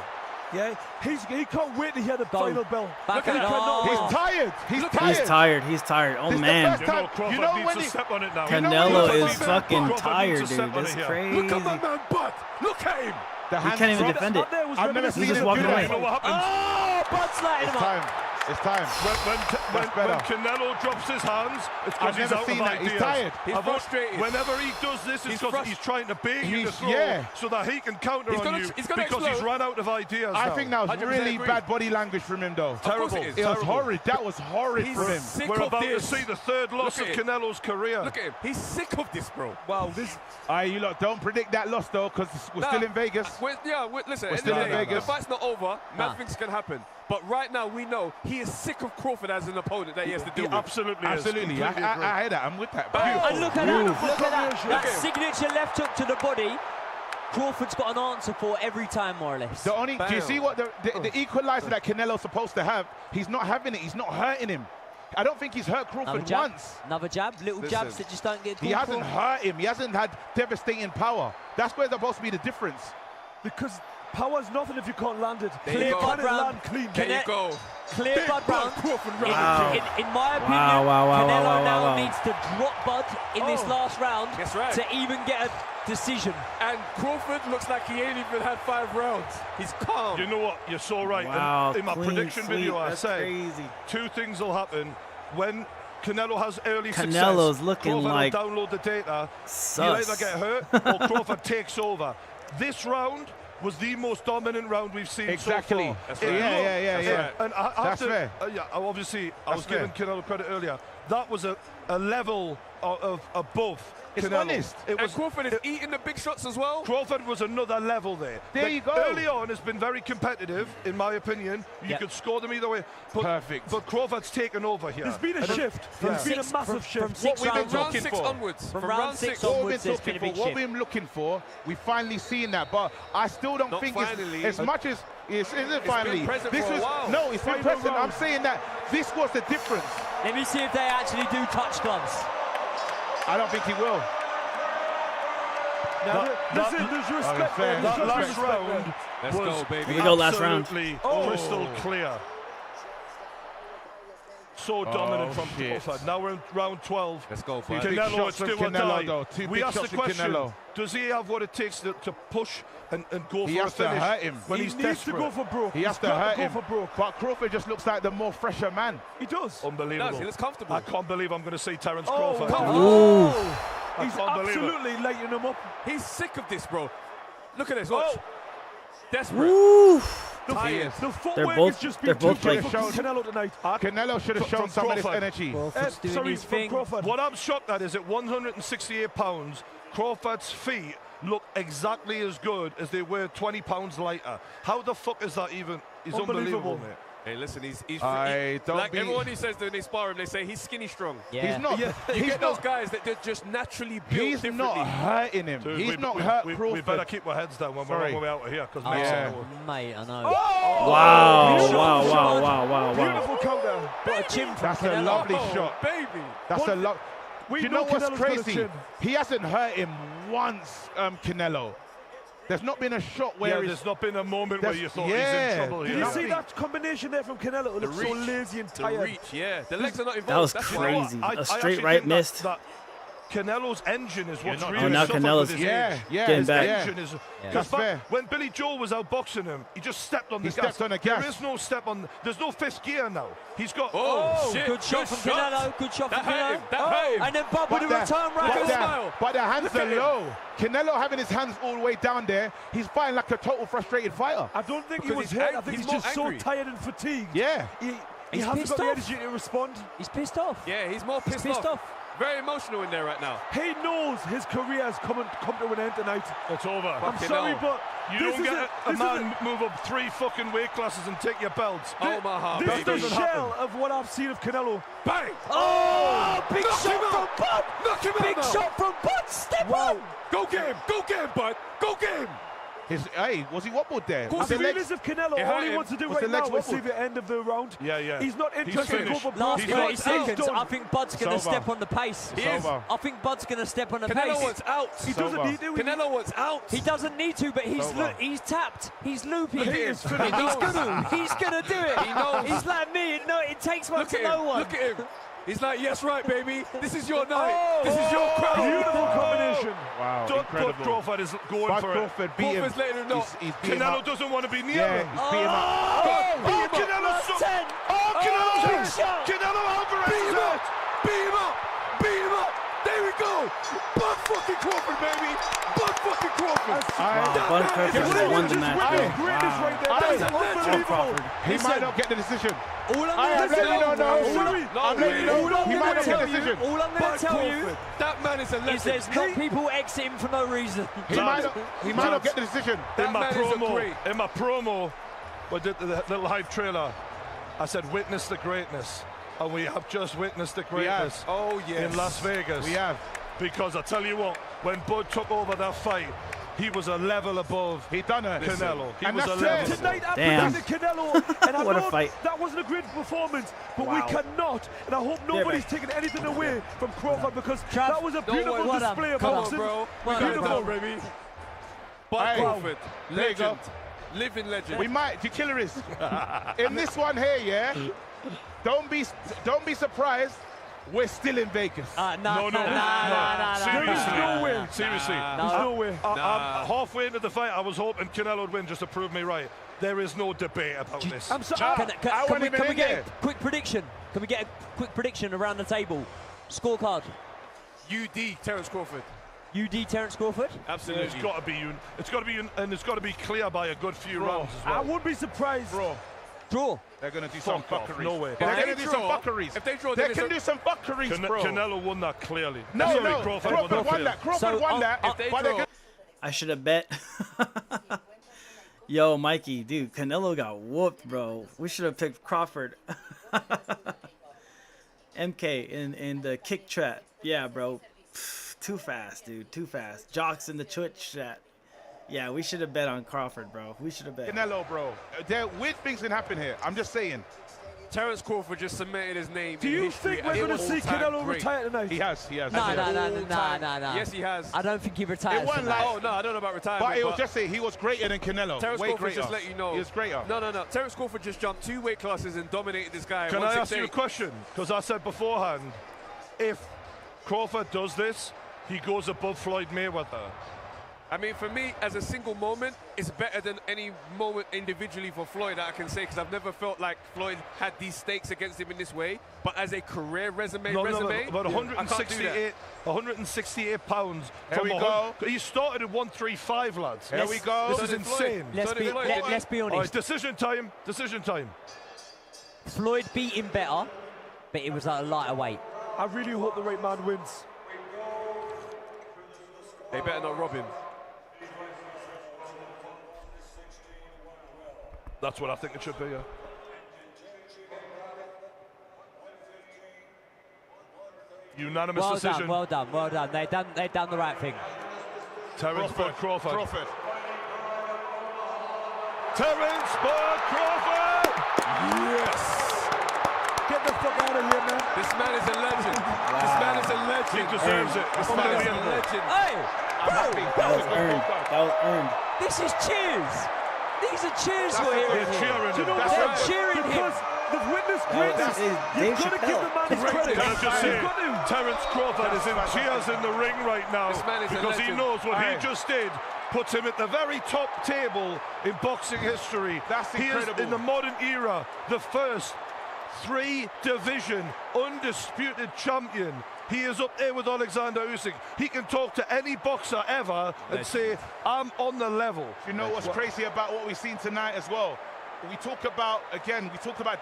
Yeah, he can't wait to hear the final bell.
Back
Look at
at
that.
oh.
He's tired. He's
Look at
tired.
He's tired. He's tired. Oh
This is the
man.
first time-
Crawford
you know
needs
when
to
he-
step on it now.
Canelo
when he-
is fucking
Crawford
tired,
needs to step
dude.
on
That's
it here.
crazy.
Look at my man Bud. Look at him.
The
He
hands
can't even
drop.
defend it.
I've never seen
just
him
walking
do
away.
You know
that.
what happens?
Oh, Bud's lighting
It's
him up.
time. It's time.
When
better.
Canelo drops his hands, it's
I've
because he's
never
out
seen
of
that.
ideas.
He's tired.
He's
I've watched-
frustrated.
Whenever he does this, it's because he's trying to bait you to
He's-
throw
yeah.
so that he can counter
He's
on
gonna-
you
he's gonna
because he's
explode.
run out of ideas
I
now.
think that was
100%
really
agree.
bad body language from him, though.
course
Terrible.
it is.
It was
Terrible.
horrid. That was horrid
He's
from him.
sick
We're
of
about to
this.
see the third loss of
Look at him.
Canelo's career.
Look at him. He's sick of this, bro.
Wow, this.
You lot don't predict that loss, though, because we're still in Vegas.
Listen,
We're
at the
still
end of the
in
day,
Vegas.
the fight's not over. Mad things can happen. But right now, we know he is sick of Crawford as an opponent that he has to deal with.
Absolutely is.
Absolutely.
Completely agree.
I hear that. I'm with that.
Oh,
Beautiful.
and look at that. Look at that.
Look
That
at him.
signature left hook to the body. Crawford's got an answer for every time, more or less.
The only, do you
Bam.
see what the equalizer that Canelo's supposed to have? He's not having it. He's not hurting him. I don't think he's hurt
Another
Crawford
jab.
once.
Another jab. Little
Listen,
jabs that just don't get
He
called
hasn't
for.
hurt him. He hasn't had devastating power. That's where supposed to be the difference.
Because power's nothing if you can't land it.
There you
Clear
go.
Bud
Can it
round.
land clean?
There you go.
Clear
Big
Bud
Bud
round.
Crawford
In,
round.
in my opinion,
Wow, wow, wow,
Canelo
wow, wow,
now
wow.
needs to drop Bud in this last round
That's right.
to even get a decision.
And Crawford looks like he ain't even had 5 rounds. He's calm.
You know what? You're so right.
Wow,
In my
clean
prediction
sweep.
video, I
That's
said
crazy.
2 things will happen when Canelo has early
Canelo's
success.
looking
Crawford
like
will download the data.
sus.
He'll either get hurt or Crawford takes over. This round was the most dominant round we've seen
Exactly.
so far.
That's right. Yeah.
And I have
That's
to,
fair.
obviously, I
That's
was giving Canelo credit earlier. That was a level of above
It's
Canelo.
honest.
It
And
was,
Crawford is eating the big shots as well.
Crawford was another level there.
There
Like,
you go.
Early on, it's been very competitive, in my opinion. You could score them either way. But,
Perfect.
But Crawford's taken over here.
There's been a shift. There's been a massive shift.
From 6
we've been
rounds
talking
Round 6
for.
onwards.
From
From
round
round
6
6
What we've
onwards,
been
there's been a
looking
big
for, what
shift.
we've been looking for, we finally seen that. But I still don't
Not
think
finally.
it's as much as it isn't finally.
been present
This
for a
was
while.
no, it's been
Final
present. I'm
round.
saying that this was the difference.
Let me see if they actually do touch gloves.
I don't think he will.
Now, there's respect
fair.
there.
That
There's
last
respect
round
there.
Let's
was
go, baby.
Here we go, last round.
absolutely
Oh.
crystal clear. So dominant from
shit.
Crawford. Now we're in round 12.
Let's go, bud.
Big
Canelo,
shots
it's
from
still a
Canelo,
die.
though. Two
We
big
asked the
shots from
question,
Canelo.
does he have what it takes to push and go
He
for a
has to
finish
hurt him.
when
He
he's
needs
desperate?
to go for broke.
He has to
got
hurt
go
him.
for broke.
But Crawford just looks like the more fresher man.
He does.
Unbelievable.
He looks comfortable.
I can't believe I'm going to see Terence
Oh,
Crawford.
come
I
He's
can't believe it.
absolutely lighting him up.
He's sick of this, bro. Look at this. Watch. Desperate.
Woo.
Tired.
The footwork
They're
has
both-
just
they're
been too
both like-
good for Canelo tonight.
Canelo should have shown
From
some of this
Crawford.
energy.
Sorry, from Crawford.
What I'm shocked at is at 168 pounds, Crawford's feet look exactly as good as they were 20 pounds lighter. How the fuck is that even? It's unbelievable, mate.
Hey, listen, he's
don't
like
be-
everyone who says that when they spar him, they say he's skinny strong.
He's not.
You
He's
get those
not.
guys that they're just naturally built
He's
differently.
not hurting him.
Dude,
He's not hurt Crawford.
We better keep our heads down when we're on our way out of here, because
Mate, I know.
Wow.
Beautiful counter.
What a chin from
That's a
Canelo.
lovely shot.
Baby.
That's a lot.
We
You know
know
what's
Canelo's got a
crazy?
chin.
He hasn't hurt him once, Canelo. There's not been a shot where
there's not been a moment where you thought he's in trouble
Did
here.
you see that combination there from Canelo? It
The
looks so
reach,
lazy and
the
tired.
reach, yeah. The legs are not involved.
That was
That's
crazy.
I
A straight
actually
right
think
missed.
that Canelo's engine is what's
not-
really
Oh, now
suffered
Canelo's
with his age.
getting
his
back.
engine is.
That's
Because
fair.
when Billy Joel was outboxing him, he just stepped on the
He
gas.
stepped on the gas.
There is no step on. There's no fifth gear now. He's got.
Oh, shit.
Good shot from Canelo. Good shot from
That hurt
Canelo.
him. That hurt him.
And then Bob with a return right.
But the hands
Look
are
at him.
low. Canelo having his hands all the way down there. He's fighting like a total frustrated fighter.
I don't think he
Because
was
he's
hurt. I
angry.
think he's
He's
just
more
so
angry.
tired and fatigued.
Yeah.
He
He's
hasn't
pissed
got the
off.
energy to respond.
He's pissed off.
Yeah, he's more pissed,
pissed off.
Very emotional in there right now.
He knows his career has come to an end tonight.
It's over.
I'm sorry, but
You
this
don't
is
get a man move up 3 fucking weight classes and take your belts.
Oh, my heart.
This is the
doesn't
shell
happen.
of what I've seen of Canelo.
Bang!
Oh, big
Knock him
shot
out.
from Bud.
Knock him out
Big
now.
shot from Bud. Step
Wow.
on.
Go get him. Go get him, bud. Go get him.
Hey, was he wobbled there?
I
Was the
feel
legs-
as if Canelo,
It
all
hurt
he
him.
wants to do
Was
right
the legs
now is see
wobbled?
the end of the round.
Yeah.
He's not interested in
finished.
go for
Last
He's
30
not-
seconds.
done.
I think Bud's going to
It's over.
step on the pace.
He is.
over.
I think Bud's going to step on the
Canelo
pace.
wants out.
He doesn't
over.
need to.
Canelo wants out.
He doesn't need to, but he's
over.
he's tapped. He's looping.
He is
He's
finished.
gonna do it.
He knows.
He's like me. No, it takes one
Look
to
at
know
him.
one.
Look at him. He's like, yes, right, baby. This is your night.
Oh.
This is your crowd.
Beautiful combination.
Wow,
Bud
incredible.
Crawford is going
Bud
for it.
Crawford beat him.
Crawford's letting him know.
He's beat him
Canelo
up.
doesn't want to be near
Yeah,
him.
he's beat him up.
Oh, Canelo's so...
10.
Oh, Canelo's
big
hurt.
shot.
Canelo Alvarez
Beat
is
him up.
hurt.
Beat him up. Beat him up. There we go. Bud fucking Crawford, baby. Bud fucking Crawford.
Bud Crawford won the match.
Greatness
Wow.
right there.
Aye.
That's unbelievable.
He might not get the decision.
All I'm
I'm
going to
letting you know now. I'm letting you know. He might not get
tell
the decision.
you, all I'm going to tell you
That man is a
is
legend.
there's not people exiting for no reason.
He might not get the decision.
In my
man is a
promo, with the little hype trailer, I said, witness the greatness. And we have just witnessed the greatness
Oh, yes.
in Las Vegas.
We have.
Because I tell you what, when Bud took over that fight, he was a level above
He done it.
Canelo. He
And
was a
that's
level
it.
Tonight, I
Damn.
predicted Canelo, and I
What a
know
fight.
that wasn't a great performance, but
Wow.
we cannot, and I hope nobody's taking anything away from Crawford because that was a beautiful
worry.
display of
Come on,
boxing.
bro.
Well
Beautiful.
Come on, baby. Bud
Hey.
Crawford.
There you go.
Legend. Living legend.
We might, you killer is. In this one here, yeah. Don't be surprised. We're still in Vegas.
No.
Seriously, no way.
Seriously.
There's no way.
I'm halfway into the fight, I was hoping Canelo would win just to prove me right. There is no debate about this.
I'm sorry.
I wasn't even
Can we
in
get
there.
a quick prediction? Can we get a quick prediction around the table? Scorecard.
UD, Terence Crawford.
UD Terence Crawford.
Absolutely.
It's got to be and it's got to be clear by a good few rounds as well.
I would be surprised.
Draw.
They're gonna do some
Fuck off,
fuckeries.
no way.
They're
If
gonna
they
do some
draw-
fuckeries.
if they draw,
they
then
can
it's a-
do some fuckeries, bro.
Canelo won that clearly.
No,
Sorry,
no.
Crawford
Crawford
won that
won that. Crawford
So,
won that.
if they
but they're
draw-
gonna-
I should have bet. Yo, Mikey, dude, Canelo got whooped, bro. We should have picked Crawford. MK in the kick trap. Yeah, bro. Pff, too fast, dude. Too fast. Jocks in the Twitch chat. Yeah, we should have bet on Crawford, bro. We should have bet.
Canelo, bro. There weird things can happen here. I'm just saying.
Terence Crawford just cemented his name.
Do
in
you
history
think we're
as
going to see
all-time
Canelo
great.
retire tonight?
He has.
No.
Yes, he has.
I don't think he retires.
It wasn't
tonight.
like-
Oh, no, I don't know about retirement.
But it was just say he was greater than Canelo.
Terence
Way
Crawford
greater.
just let you know.
He was greater.
No. Terence Crawford just jumped 2 weight classes and dominated this guy. at
Can I ask you a
168.
question? Because I said beforehand, if Crawford does this, he goes above Floyd Mayweather.
I mean, for me, as a single moment, it's better than any moment individually for Floyd that I can say, because I've never felt like Floyd had these stakes against him in this way. But as a career resume,
But
I can't do that.
168 pounds.
Here we go.
He started at 135, lads.
Here we go.
This is insane.
Let's be
All right,
honest.
decision time. Decision time.
Floyd beat him better, but it was at a lighter weight.
I really hope the right man wins.
They better not rob him.
That's what I think it should be, yeah. Unanimous
Well
decision.
done, well done, well done. They've done the right thing.
Terence Bud Crawford. Terence Bud Crawford! Yes!
Get the fuck out of here, man.
This man is a legend. This man is a legend.
He deserves it.
This man is a legend.
Hey, bro,
That was earned. That was earned.
this is cheers. These are cheers we're hearing
They're
here.
cheering him.
They're cheering him.
Because they've witnessed greatness.
is
You've
Dave
got to give the man his
Chappelle.
credit.
Can I just say,
You've got to.
Terence Crawford is in tears in the ring right now
This man is a
because he
legend.
knows what he
Aye.
just did puts him at the very top table in boxing history.
That's
He is,
incredible.
in the modern era, the first three-division undisputed champion. He is up there with Alexander Usyk. He can talk to any boxer ever and say, I'm on the level.
You know what's crazy about what we've seen tonight as well? We talked about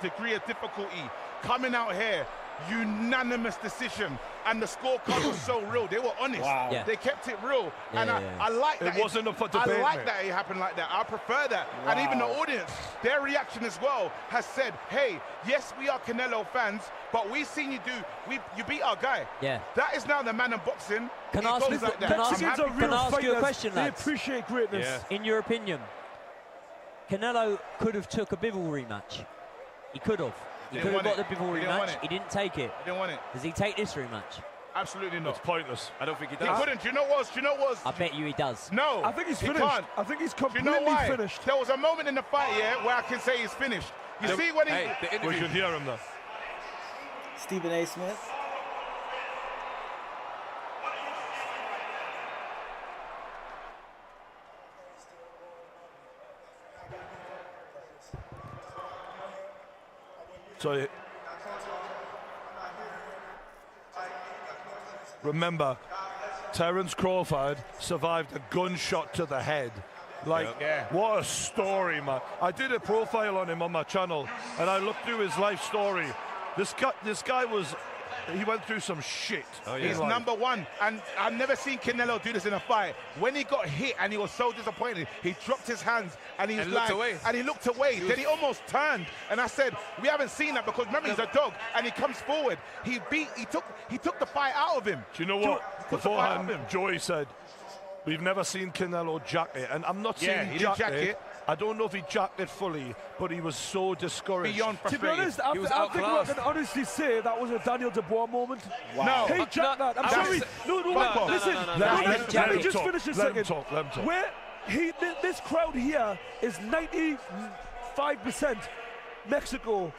degree of difficulty. Coming out here, unanimous decision. And the scorecard was so real. They were honest.
Wow.
Yeah.
They kept it real.
Yeah,
and
yeah.
I like that.
It wasn't up for debate,
I like
mate.
that it happened like that. I prefer that. And even the audience, their reaction as well has said, hey, yes, we are Canelo fans, but we've seen you you beat our guy.
Yeah.
That is now the man in boxing.
Can
It
I ask
goes
you-
like that.
can I
I'm
ask you-
happy
Are
for
Can
real
I ask you a
fighters.
question,
They
lads?
appreciate greatness.
Yeah.
In your opinion, Canelo could have took a Bivol rematch. He could have. He
Didn't
could have
want
got the
it.
Bivol
He didn't want
rematch.
it.
He didn't take it.
I didn't want it.
Does he take this rematch?
Absolutely not.
It's pointless.
I don't think he
He
does.
couldn't. Do you know what?
I bet you he does.
No.
I think he's
he
finished.
can't.
I think he's
Do you
completely
know why?
finished.
There was a moment in the fight, where I can say he's finished. You see when he...
Hey, the
We
interview.
can hear him though.
Stephen A. Smith.
So remember, Terence Crawford survived a gunshot to the head. Like,
Yeah.
what a story, man. I did a profile on him on my channel, and I looked through his life story. This guy he went through some shit.
He's number one, and I've never seen Canelo do this in a fight. When he got hit and he was so disappointed, he dropped his hands and he was
looked away.
And he looked away. Then he almost turned, and I said, "We haven't seen that because remember he's a dog." And he comes forward. He took the fight out of him.
Do you know what?
Took the fight out of
Beforehand,
him.
Joey said, we've never seen Canelo jack it. And I'm not
Yeah,
saying
he
he
didn't
jacked
jack
it.
it.
I don't know if he jacked it fully, but he was so discouraged.
Beyond
To be
frustrated.
honest, I
He was
think I
outclassed.
can honestly say that was a Daniel Dubois moment.
No.
He jacked that. I'm
I
sorry.
was-
No,
no,
listen.
no, no,
No,
no,
let-
no,
let
let
me
him
just
talk.
finish this
Let him
second.
talk, let him talk.
Where this crowd here is 95% Mexico.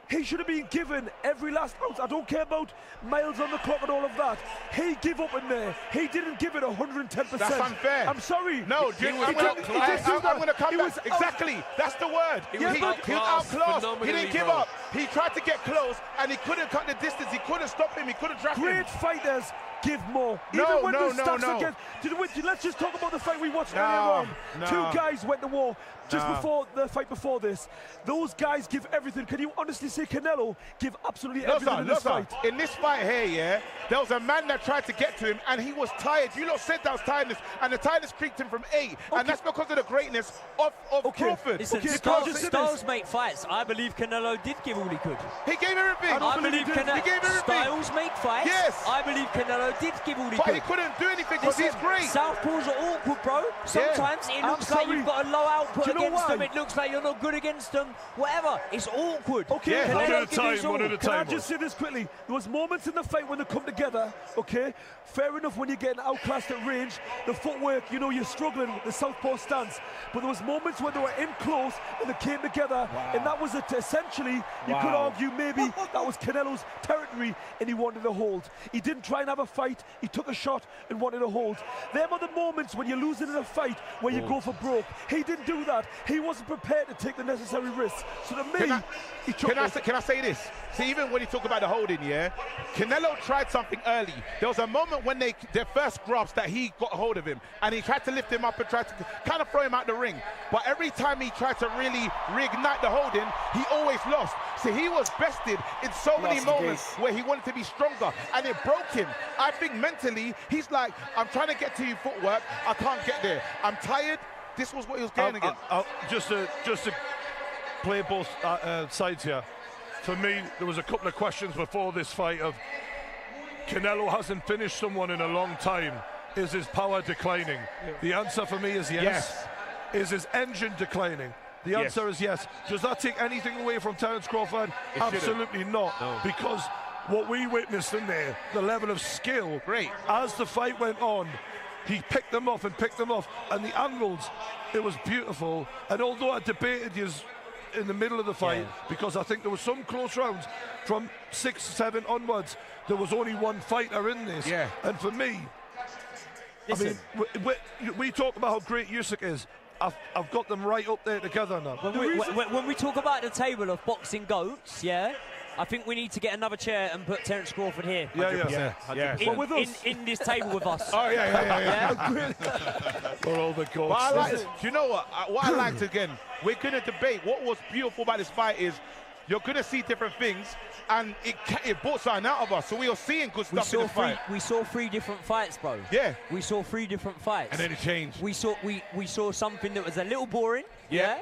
He should have been given every last ounce. I don't care about miles on the clock and all of that. He gave up in there. He didn't give it 110%.
That's unfair.
I'm sorry.
No,
He
I'm
didn't-
gonna
he didn't do that.
come
He
back.
was out-
Exactly. That's the word.
He was outclassed
He
phenomenally,
didn't give
bro.
up. He tried to get close, and he couldn't cut the distance. He couldn't stop him. He couldn't trap him.
Great fighters give more.
No,
Even when
no,
the
no,
stacks
no.
against, let's just talk about the fight we watched
No,
earlier on.
no.
Two guys went to war just
No.
before the fight before this. Those guys give everything. Can you honestly say Canelo give absolutely everything in this fight?
In this fight here, there was a man that tried to get to him, and he was tired. You lot said that was tiredness, and the tiredness creeped him from 8, and that's because of the greatness of Crawford.
Listen,
Because
Styles make fights. I believe Canelo did give all he could.
He gave everything.
I believe
he gave everything.
Styles make fights.
Yes.
I believe Canelo did give all he
But
could.
he couldn't do anything because he's
Listen,
great.
Southpaws are awkward, bro. Sometimes it
I'm
looks like
sorry.
you've got a low output
Do you know
against them.
why?
It looks like you're not good against them. Whatever. It's awkward.
Okay,
Yeah,
can
one
I-
at a time, one at a
Can I
time,
just say this quickly? There was moments in the fight when they come together, okay? Fair enough when you're getting outclassed at range, the footwork, you're struggling with the southpaw stance. But there was moments when they were in close and they came together, and that was essentially, you could argue maybe that was Canelo's territory and he wanted to hold. He didn't try and have a fight, he took a shot and wanted to hold. Them are the moments when you're losing in a fight where you go for broke. He didn't do that. He wasn't prepared to take the necessary risks. So to me, he took
Can I say this? See, even when you talk about the holding, Canelo tried something early. There was a moment when their first grabs that he got a hold of him, and he tried to lift him up and tried to kind of throw him out the ring. But every time he tried to really reignite the holding, he always lost. So he was bested in so many
Lost the
moments
case.
where he wanted to be stronger, and it broke him. I think mentally, he's like, I'm trying to get to you footwork, I can't get there. I'm tired. This was what he was getting against.
Just to play both sides here. For me, there was a couple of questions before this fight of Canelo hasn't finished someone in a long time. Is his power declining? The answer for me is yes. Is his engine declining? The answer is yes. Does that take anything away from Terence Crawford? Absolutely not.
No.
Because what we witnessed in there, the level of skill, as the fight went on, he picked them off and picked them off, and the angles, it was beautiful. And although I debated you in the middle of the fight, because I think there was some close rounds from 6, 7 onwards, there was only one fighter in this. And for me,
Listen.
I mean, we talk about how great Usyk is. I've got them right up there together now.
When we talk about the table of boxing goats, I think we need to get another chair and put Terence Crawford here. In this table with us.
Oh, yeah.
We're all the goats.
But I like, do you know what? What I liked again, we're going to debate. What was beautiful about this fight is you're going to see different things, and it brought something out of us. So we are seeing good stuff in the fight.
We saw 3 different fights, bro.
Yeah.
We saw 3 different fights.
And then it changed.
We saw something that was a little boring.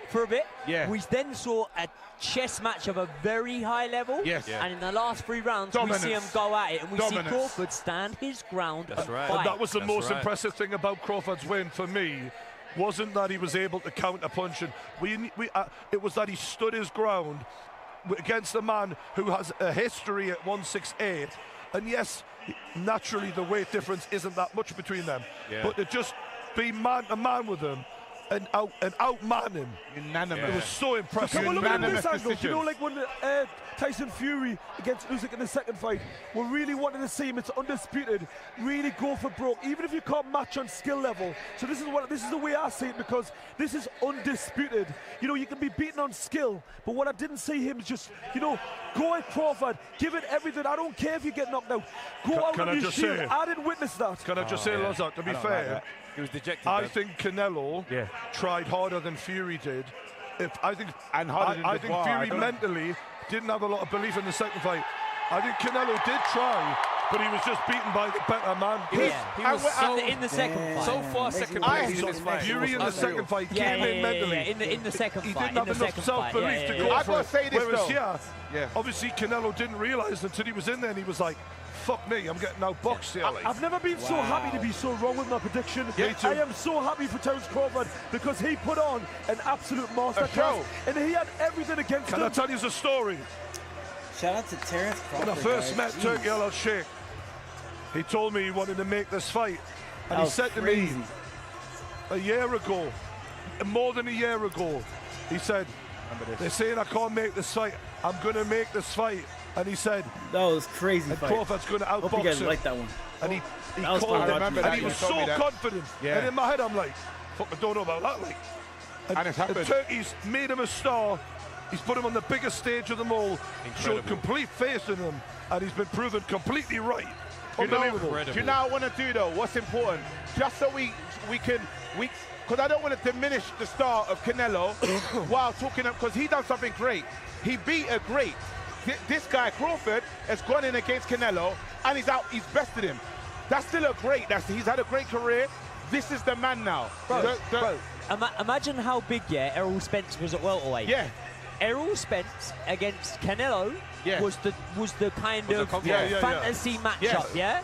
For a bit. We then saw a chess match of a very high level. And in the last 3 rounds, we see him go at it, and we see Crawford stand his ground and fight.
And that was the most impressive thing about Crawford's win for me. Wasn't that he was able to counter punch, and it was that he stood his ground against a man who has a history at 168. And yes, naturally the weight difference isn't that much between them. But to just be man to man with him and outman him.
Unanimous.
It was so impressive.
Come on, look at this angle. You know, like when Tyson Fury against Usyk in the second fight, we're really wanting to see him. It's undisputed. Really go for broke, even if you can't match on skill level. So this is the way I see it, because this is undisputed. You know, you can be beaten on skill, but what I didn't see him is just, you know, go at Crawford, give it everything. I don't care if you get knocked out. Go out on your shield. I didn't witness that.
Can I just say, Lozak, to be fair,
he was dejected.
I think Canelo tried harder than Fury did. I think Fury mentally didn't have a lot of belief in the second fight. I think Canelo did try, but he was just beaten by the better man.
He was in the second fight.
So far, second place in this fight.
Fury in the second fight came in mentally.
In the second
he
fight.
didn't have enough self-belief to go for it.
Say this,
whereas obviously Canelo didn't realise until he was in there, and he was like, fuck me, I'm getting outboxed here.
I've never been so happy to be so wrong with my prediction. I am so happy for Terence Crawford, because he put on an absolute masterclass, and he had everything against him.
Can I tell you a story?
Shout out to Terence Crawford.
When I first met Turki Al-Sheikh, he told me he wanted to make this fight, and he said to me a year ago, more than a year ago, he said, they're saying I can't make this fight. I'm going to make this fight. And he said,
that was crazy.
And Crawford's going to outbox
Hope you guys
him.
Like that one.
And he
was
called
fun
him, and he was so confident. And in my head, I'm like, fuck, I don't know about that. Like, and
it's happened.
Turkey's made him a star. He's put him on the biggest stage of them all. Showed complete faith in him, and he's been proven completely right. Unbelievable.
Do you know what I want to do though? What's important? Just so we can because I don't want to diminish the star of Canelo while talking up, because he done something great. He beat a great. This guy Crawford has gone in against Canelo, and he's bested him. That's still a great. He's had a great career. This is the man now.
Bro, imagine how big Errol Spence was at welterweight. Errol Spence against Canelo was the kind of fantasy matchup.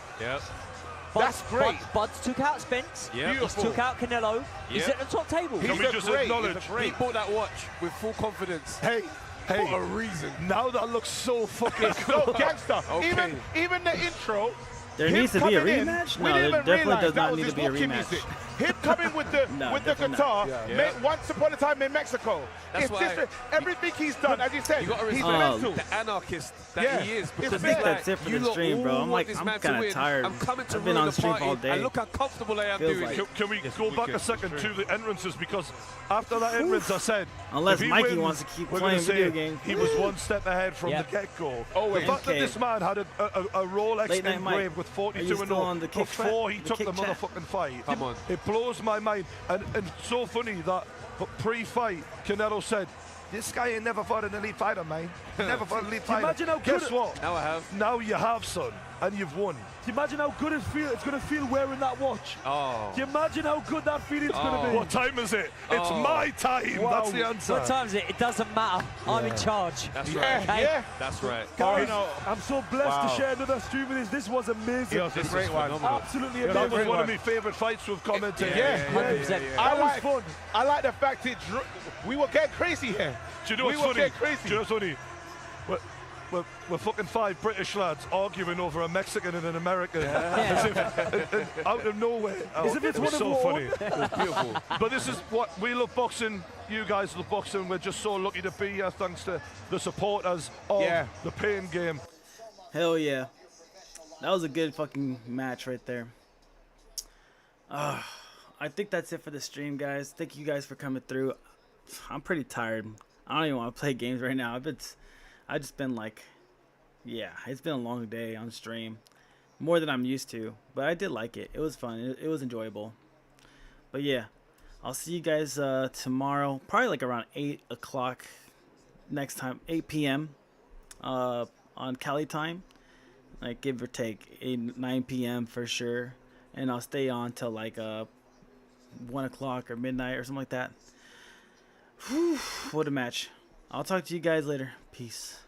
That's great.
Budds took out Spence. He took out Canelo. He's at the top table.
Can we just acknowledge
he bought that watch with full confidence.
Hey,
for a reason.
Now that looks so fucking
so gangster. Even the intro.
There needs to be a rematch? No, there definitely does not need to be a rematch.
Him coming with the guitar, once upon a time in Mexico.
That's why
everything he's done, as you said, he's mental.
The anarchist that he is.
I think that's it for the stream, bro. I'm kind of tired. I've been on stream all day.
And look how comfortable I am doing it.
Can we go back a second to the entrances? Because after that entrance, I said,
unless Mikey wants to keep playing video games,
he was one step ahead from the get-go. The fact that this man had a Rolex engraved with 42-0 before he took the motherfucking fight.
Come on.
It blows my mind. And so funny that pre-fight, Canelo said, this guy ain't never fought an elite fighter, man. Never fought an elite fighter.
Imagine how
Guess what?
Now I have.
Now you have, son.
and you've won. Do you imagine how good it's going to feel wearing that watch?
Oh.
Do you imagine how good that feeling's going to be?
What time is it? It's my time.
Wow.
That's the answer.
What time is it? It doesn't matter. I'm in charge.
That's
Yeah,
right.
yeah.
That's right.
Guys, I'm so blessed
Wow.
to share another stream with this. This was amazing.
It was a great one.
Absolutely
That
amazing.
was one of my favourite fights we've commented.
Yeah.
100%.
That was fun.
I like the fact we were getting crazy here.
Do you know
we
what's
were
funny?
getting crazy.
Do you know what's funny? We're fucking 5 British lads arguing over a Mexican and an American. As if, out of nowhere.
As if it's
it was
one
so
of our
funny. It was beautiful. But this is what we love boxing. You guys love boxing. We're just so lucky to be here thanks to the supporters of the Pain Game.
Hell yeah. That was a good fucking match right there. I think that's it for the stream, guys. Thank you guys for coming through. I'm pretty tired. I don't even want to play games right now. I've just been like, yeah, it's been a long day on stream. More than I'm used to. But I did like it. It was fun. It was enjoyable. But yeah, I'll see you guys tomorrow. Probably like around 8 o'clock next time. 8 p.m. On Cali time. Like give or take 9 p.m. for sure. And I'll stay on till like 1 o'clock or midnight or something like that. Whew, what a match. I'll talk to you guys later. Peace.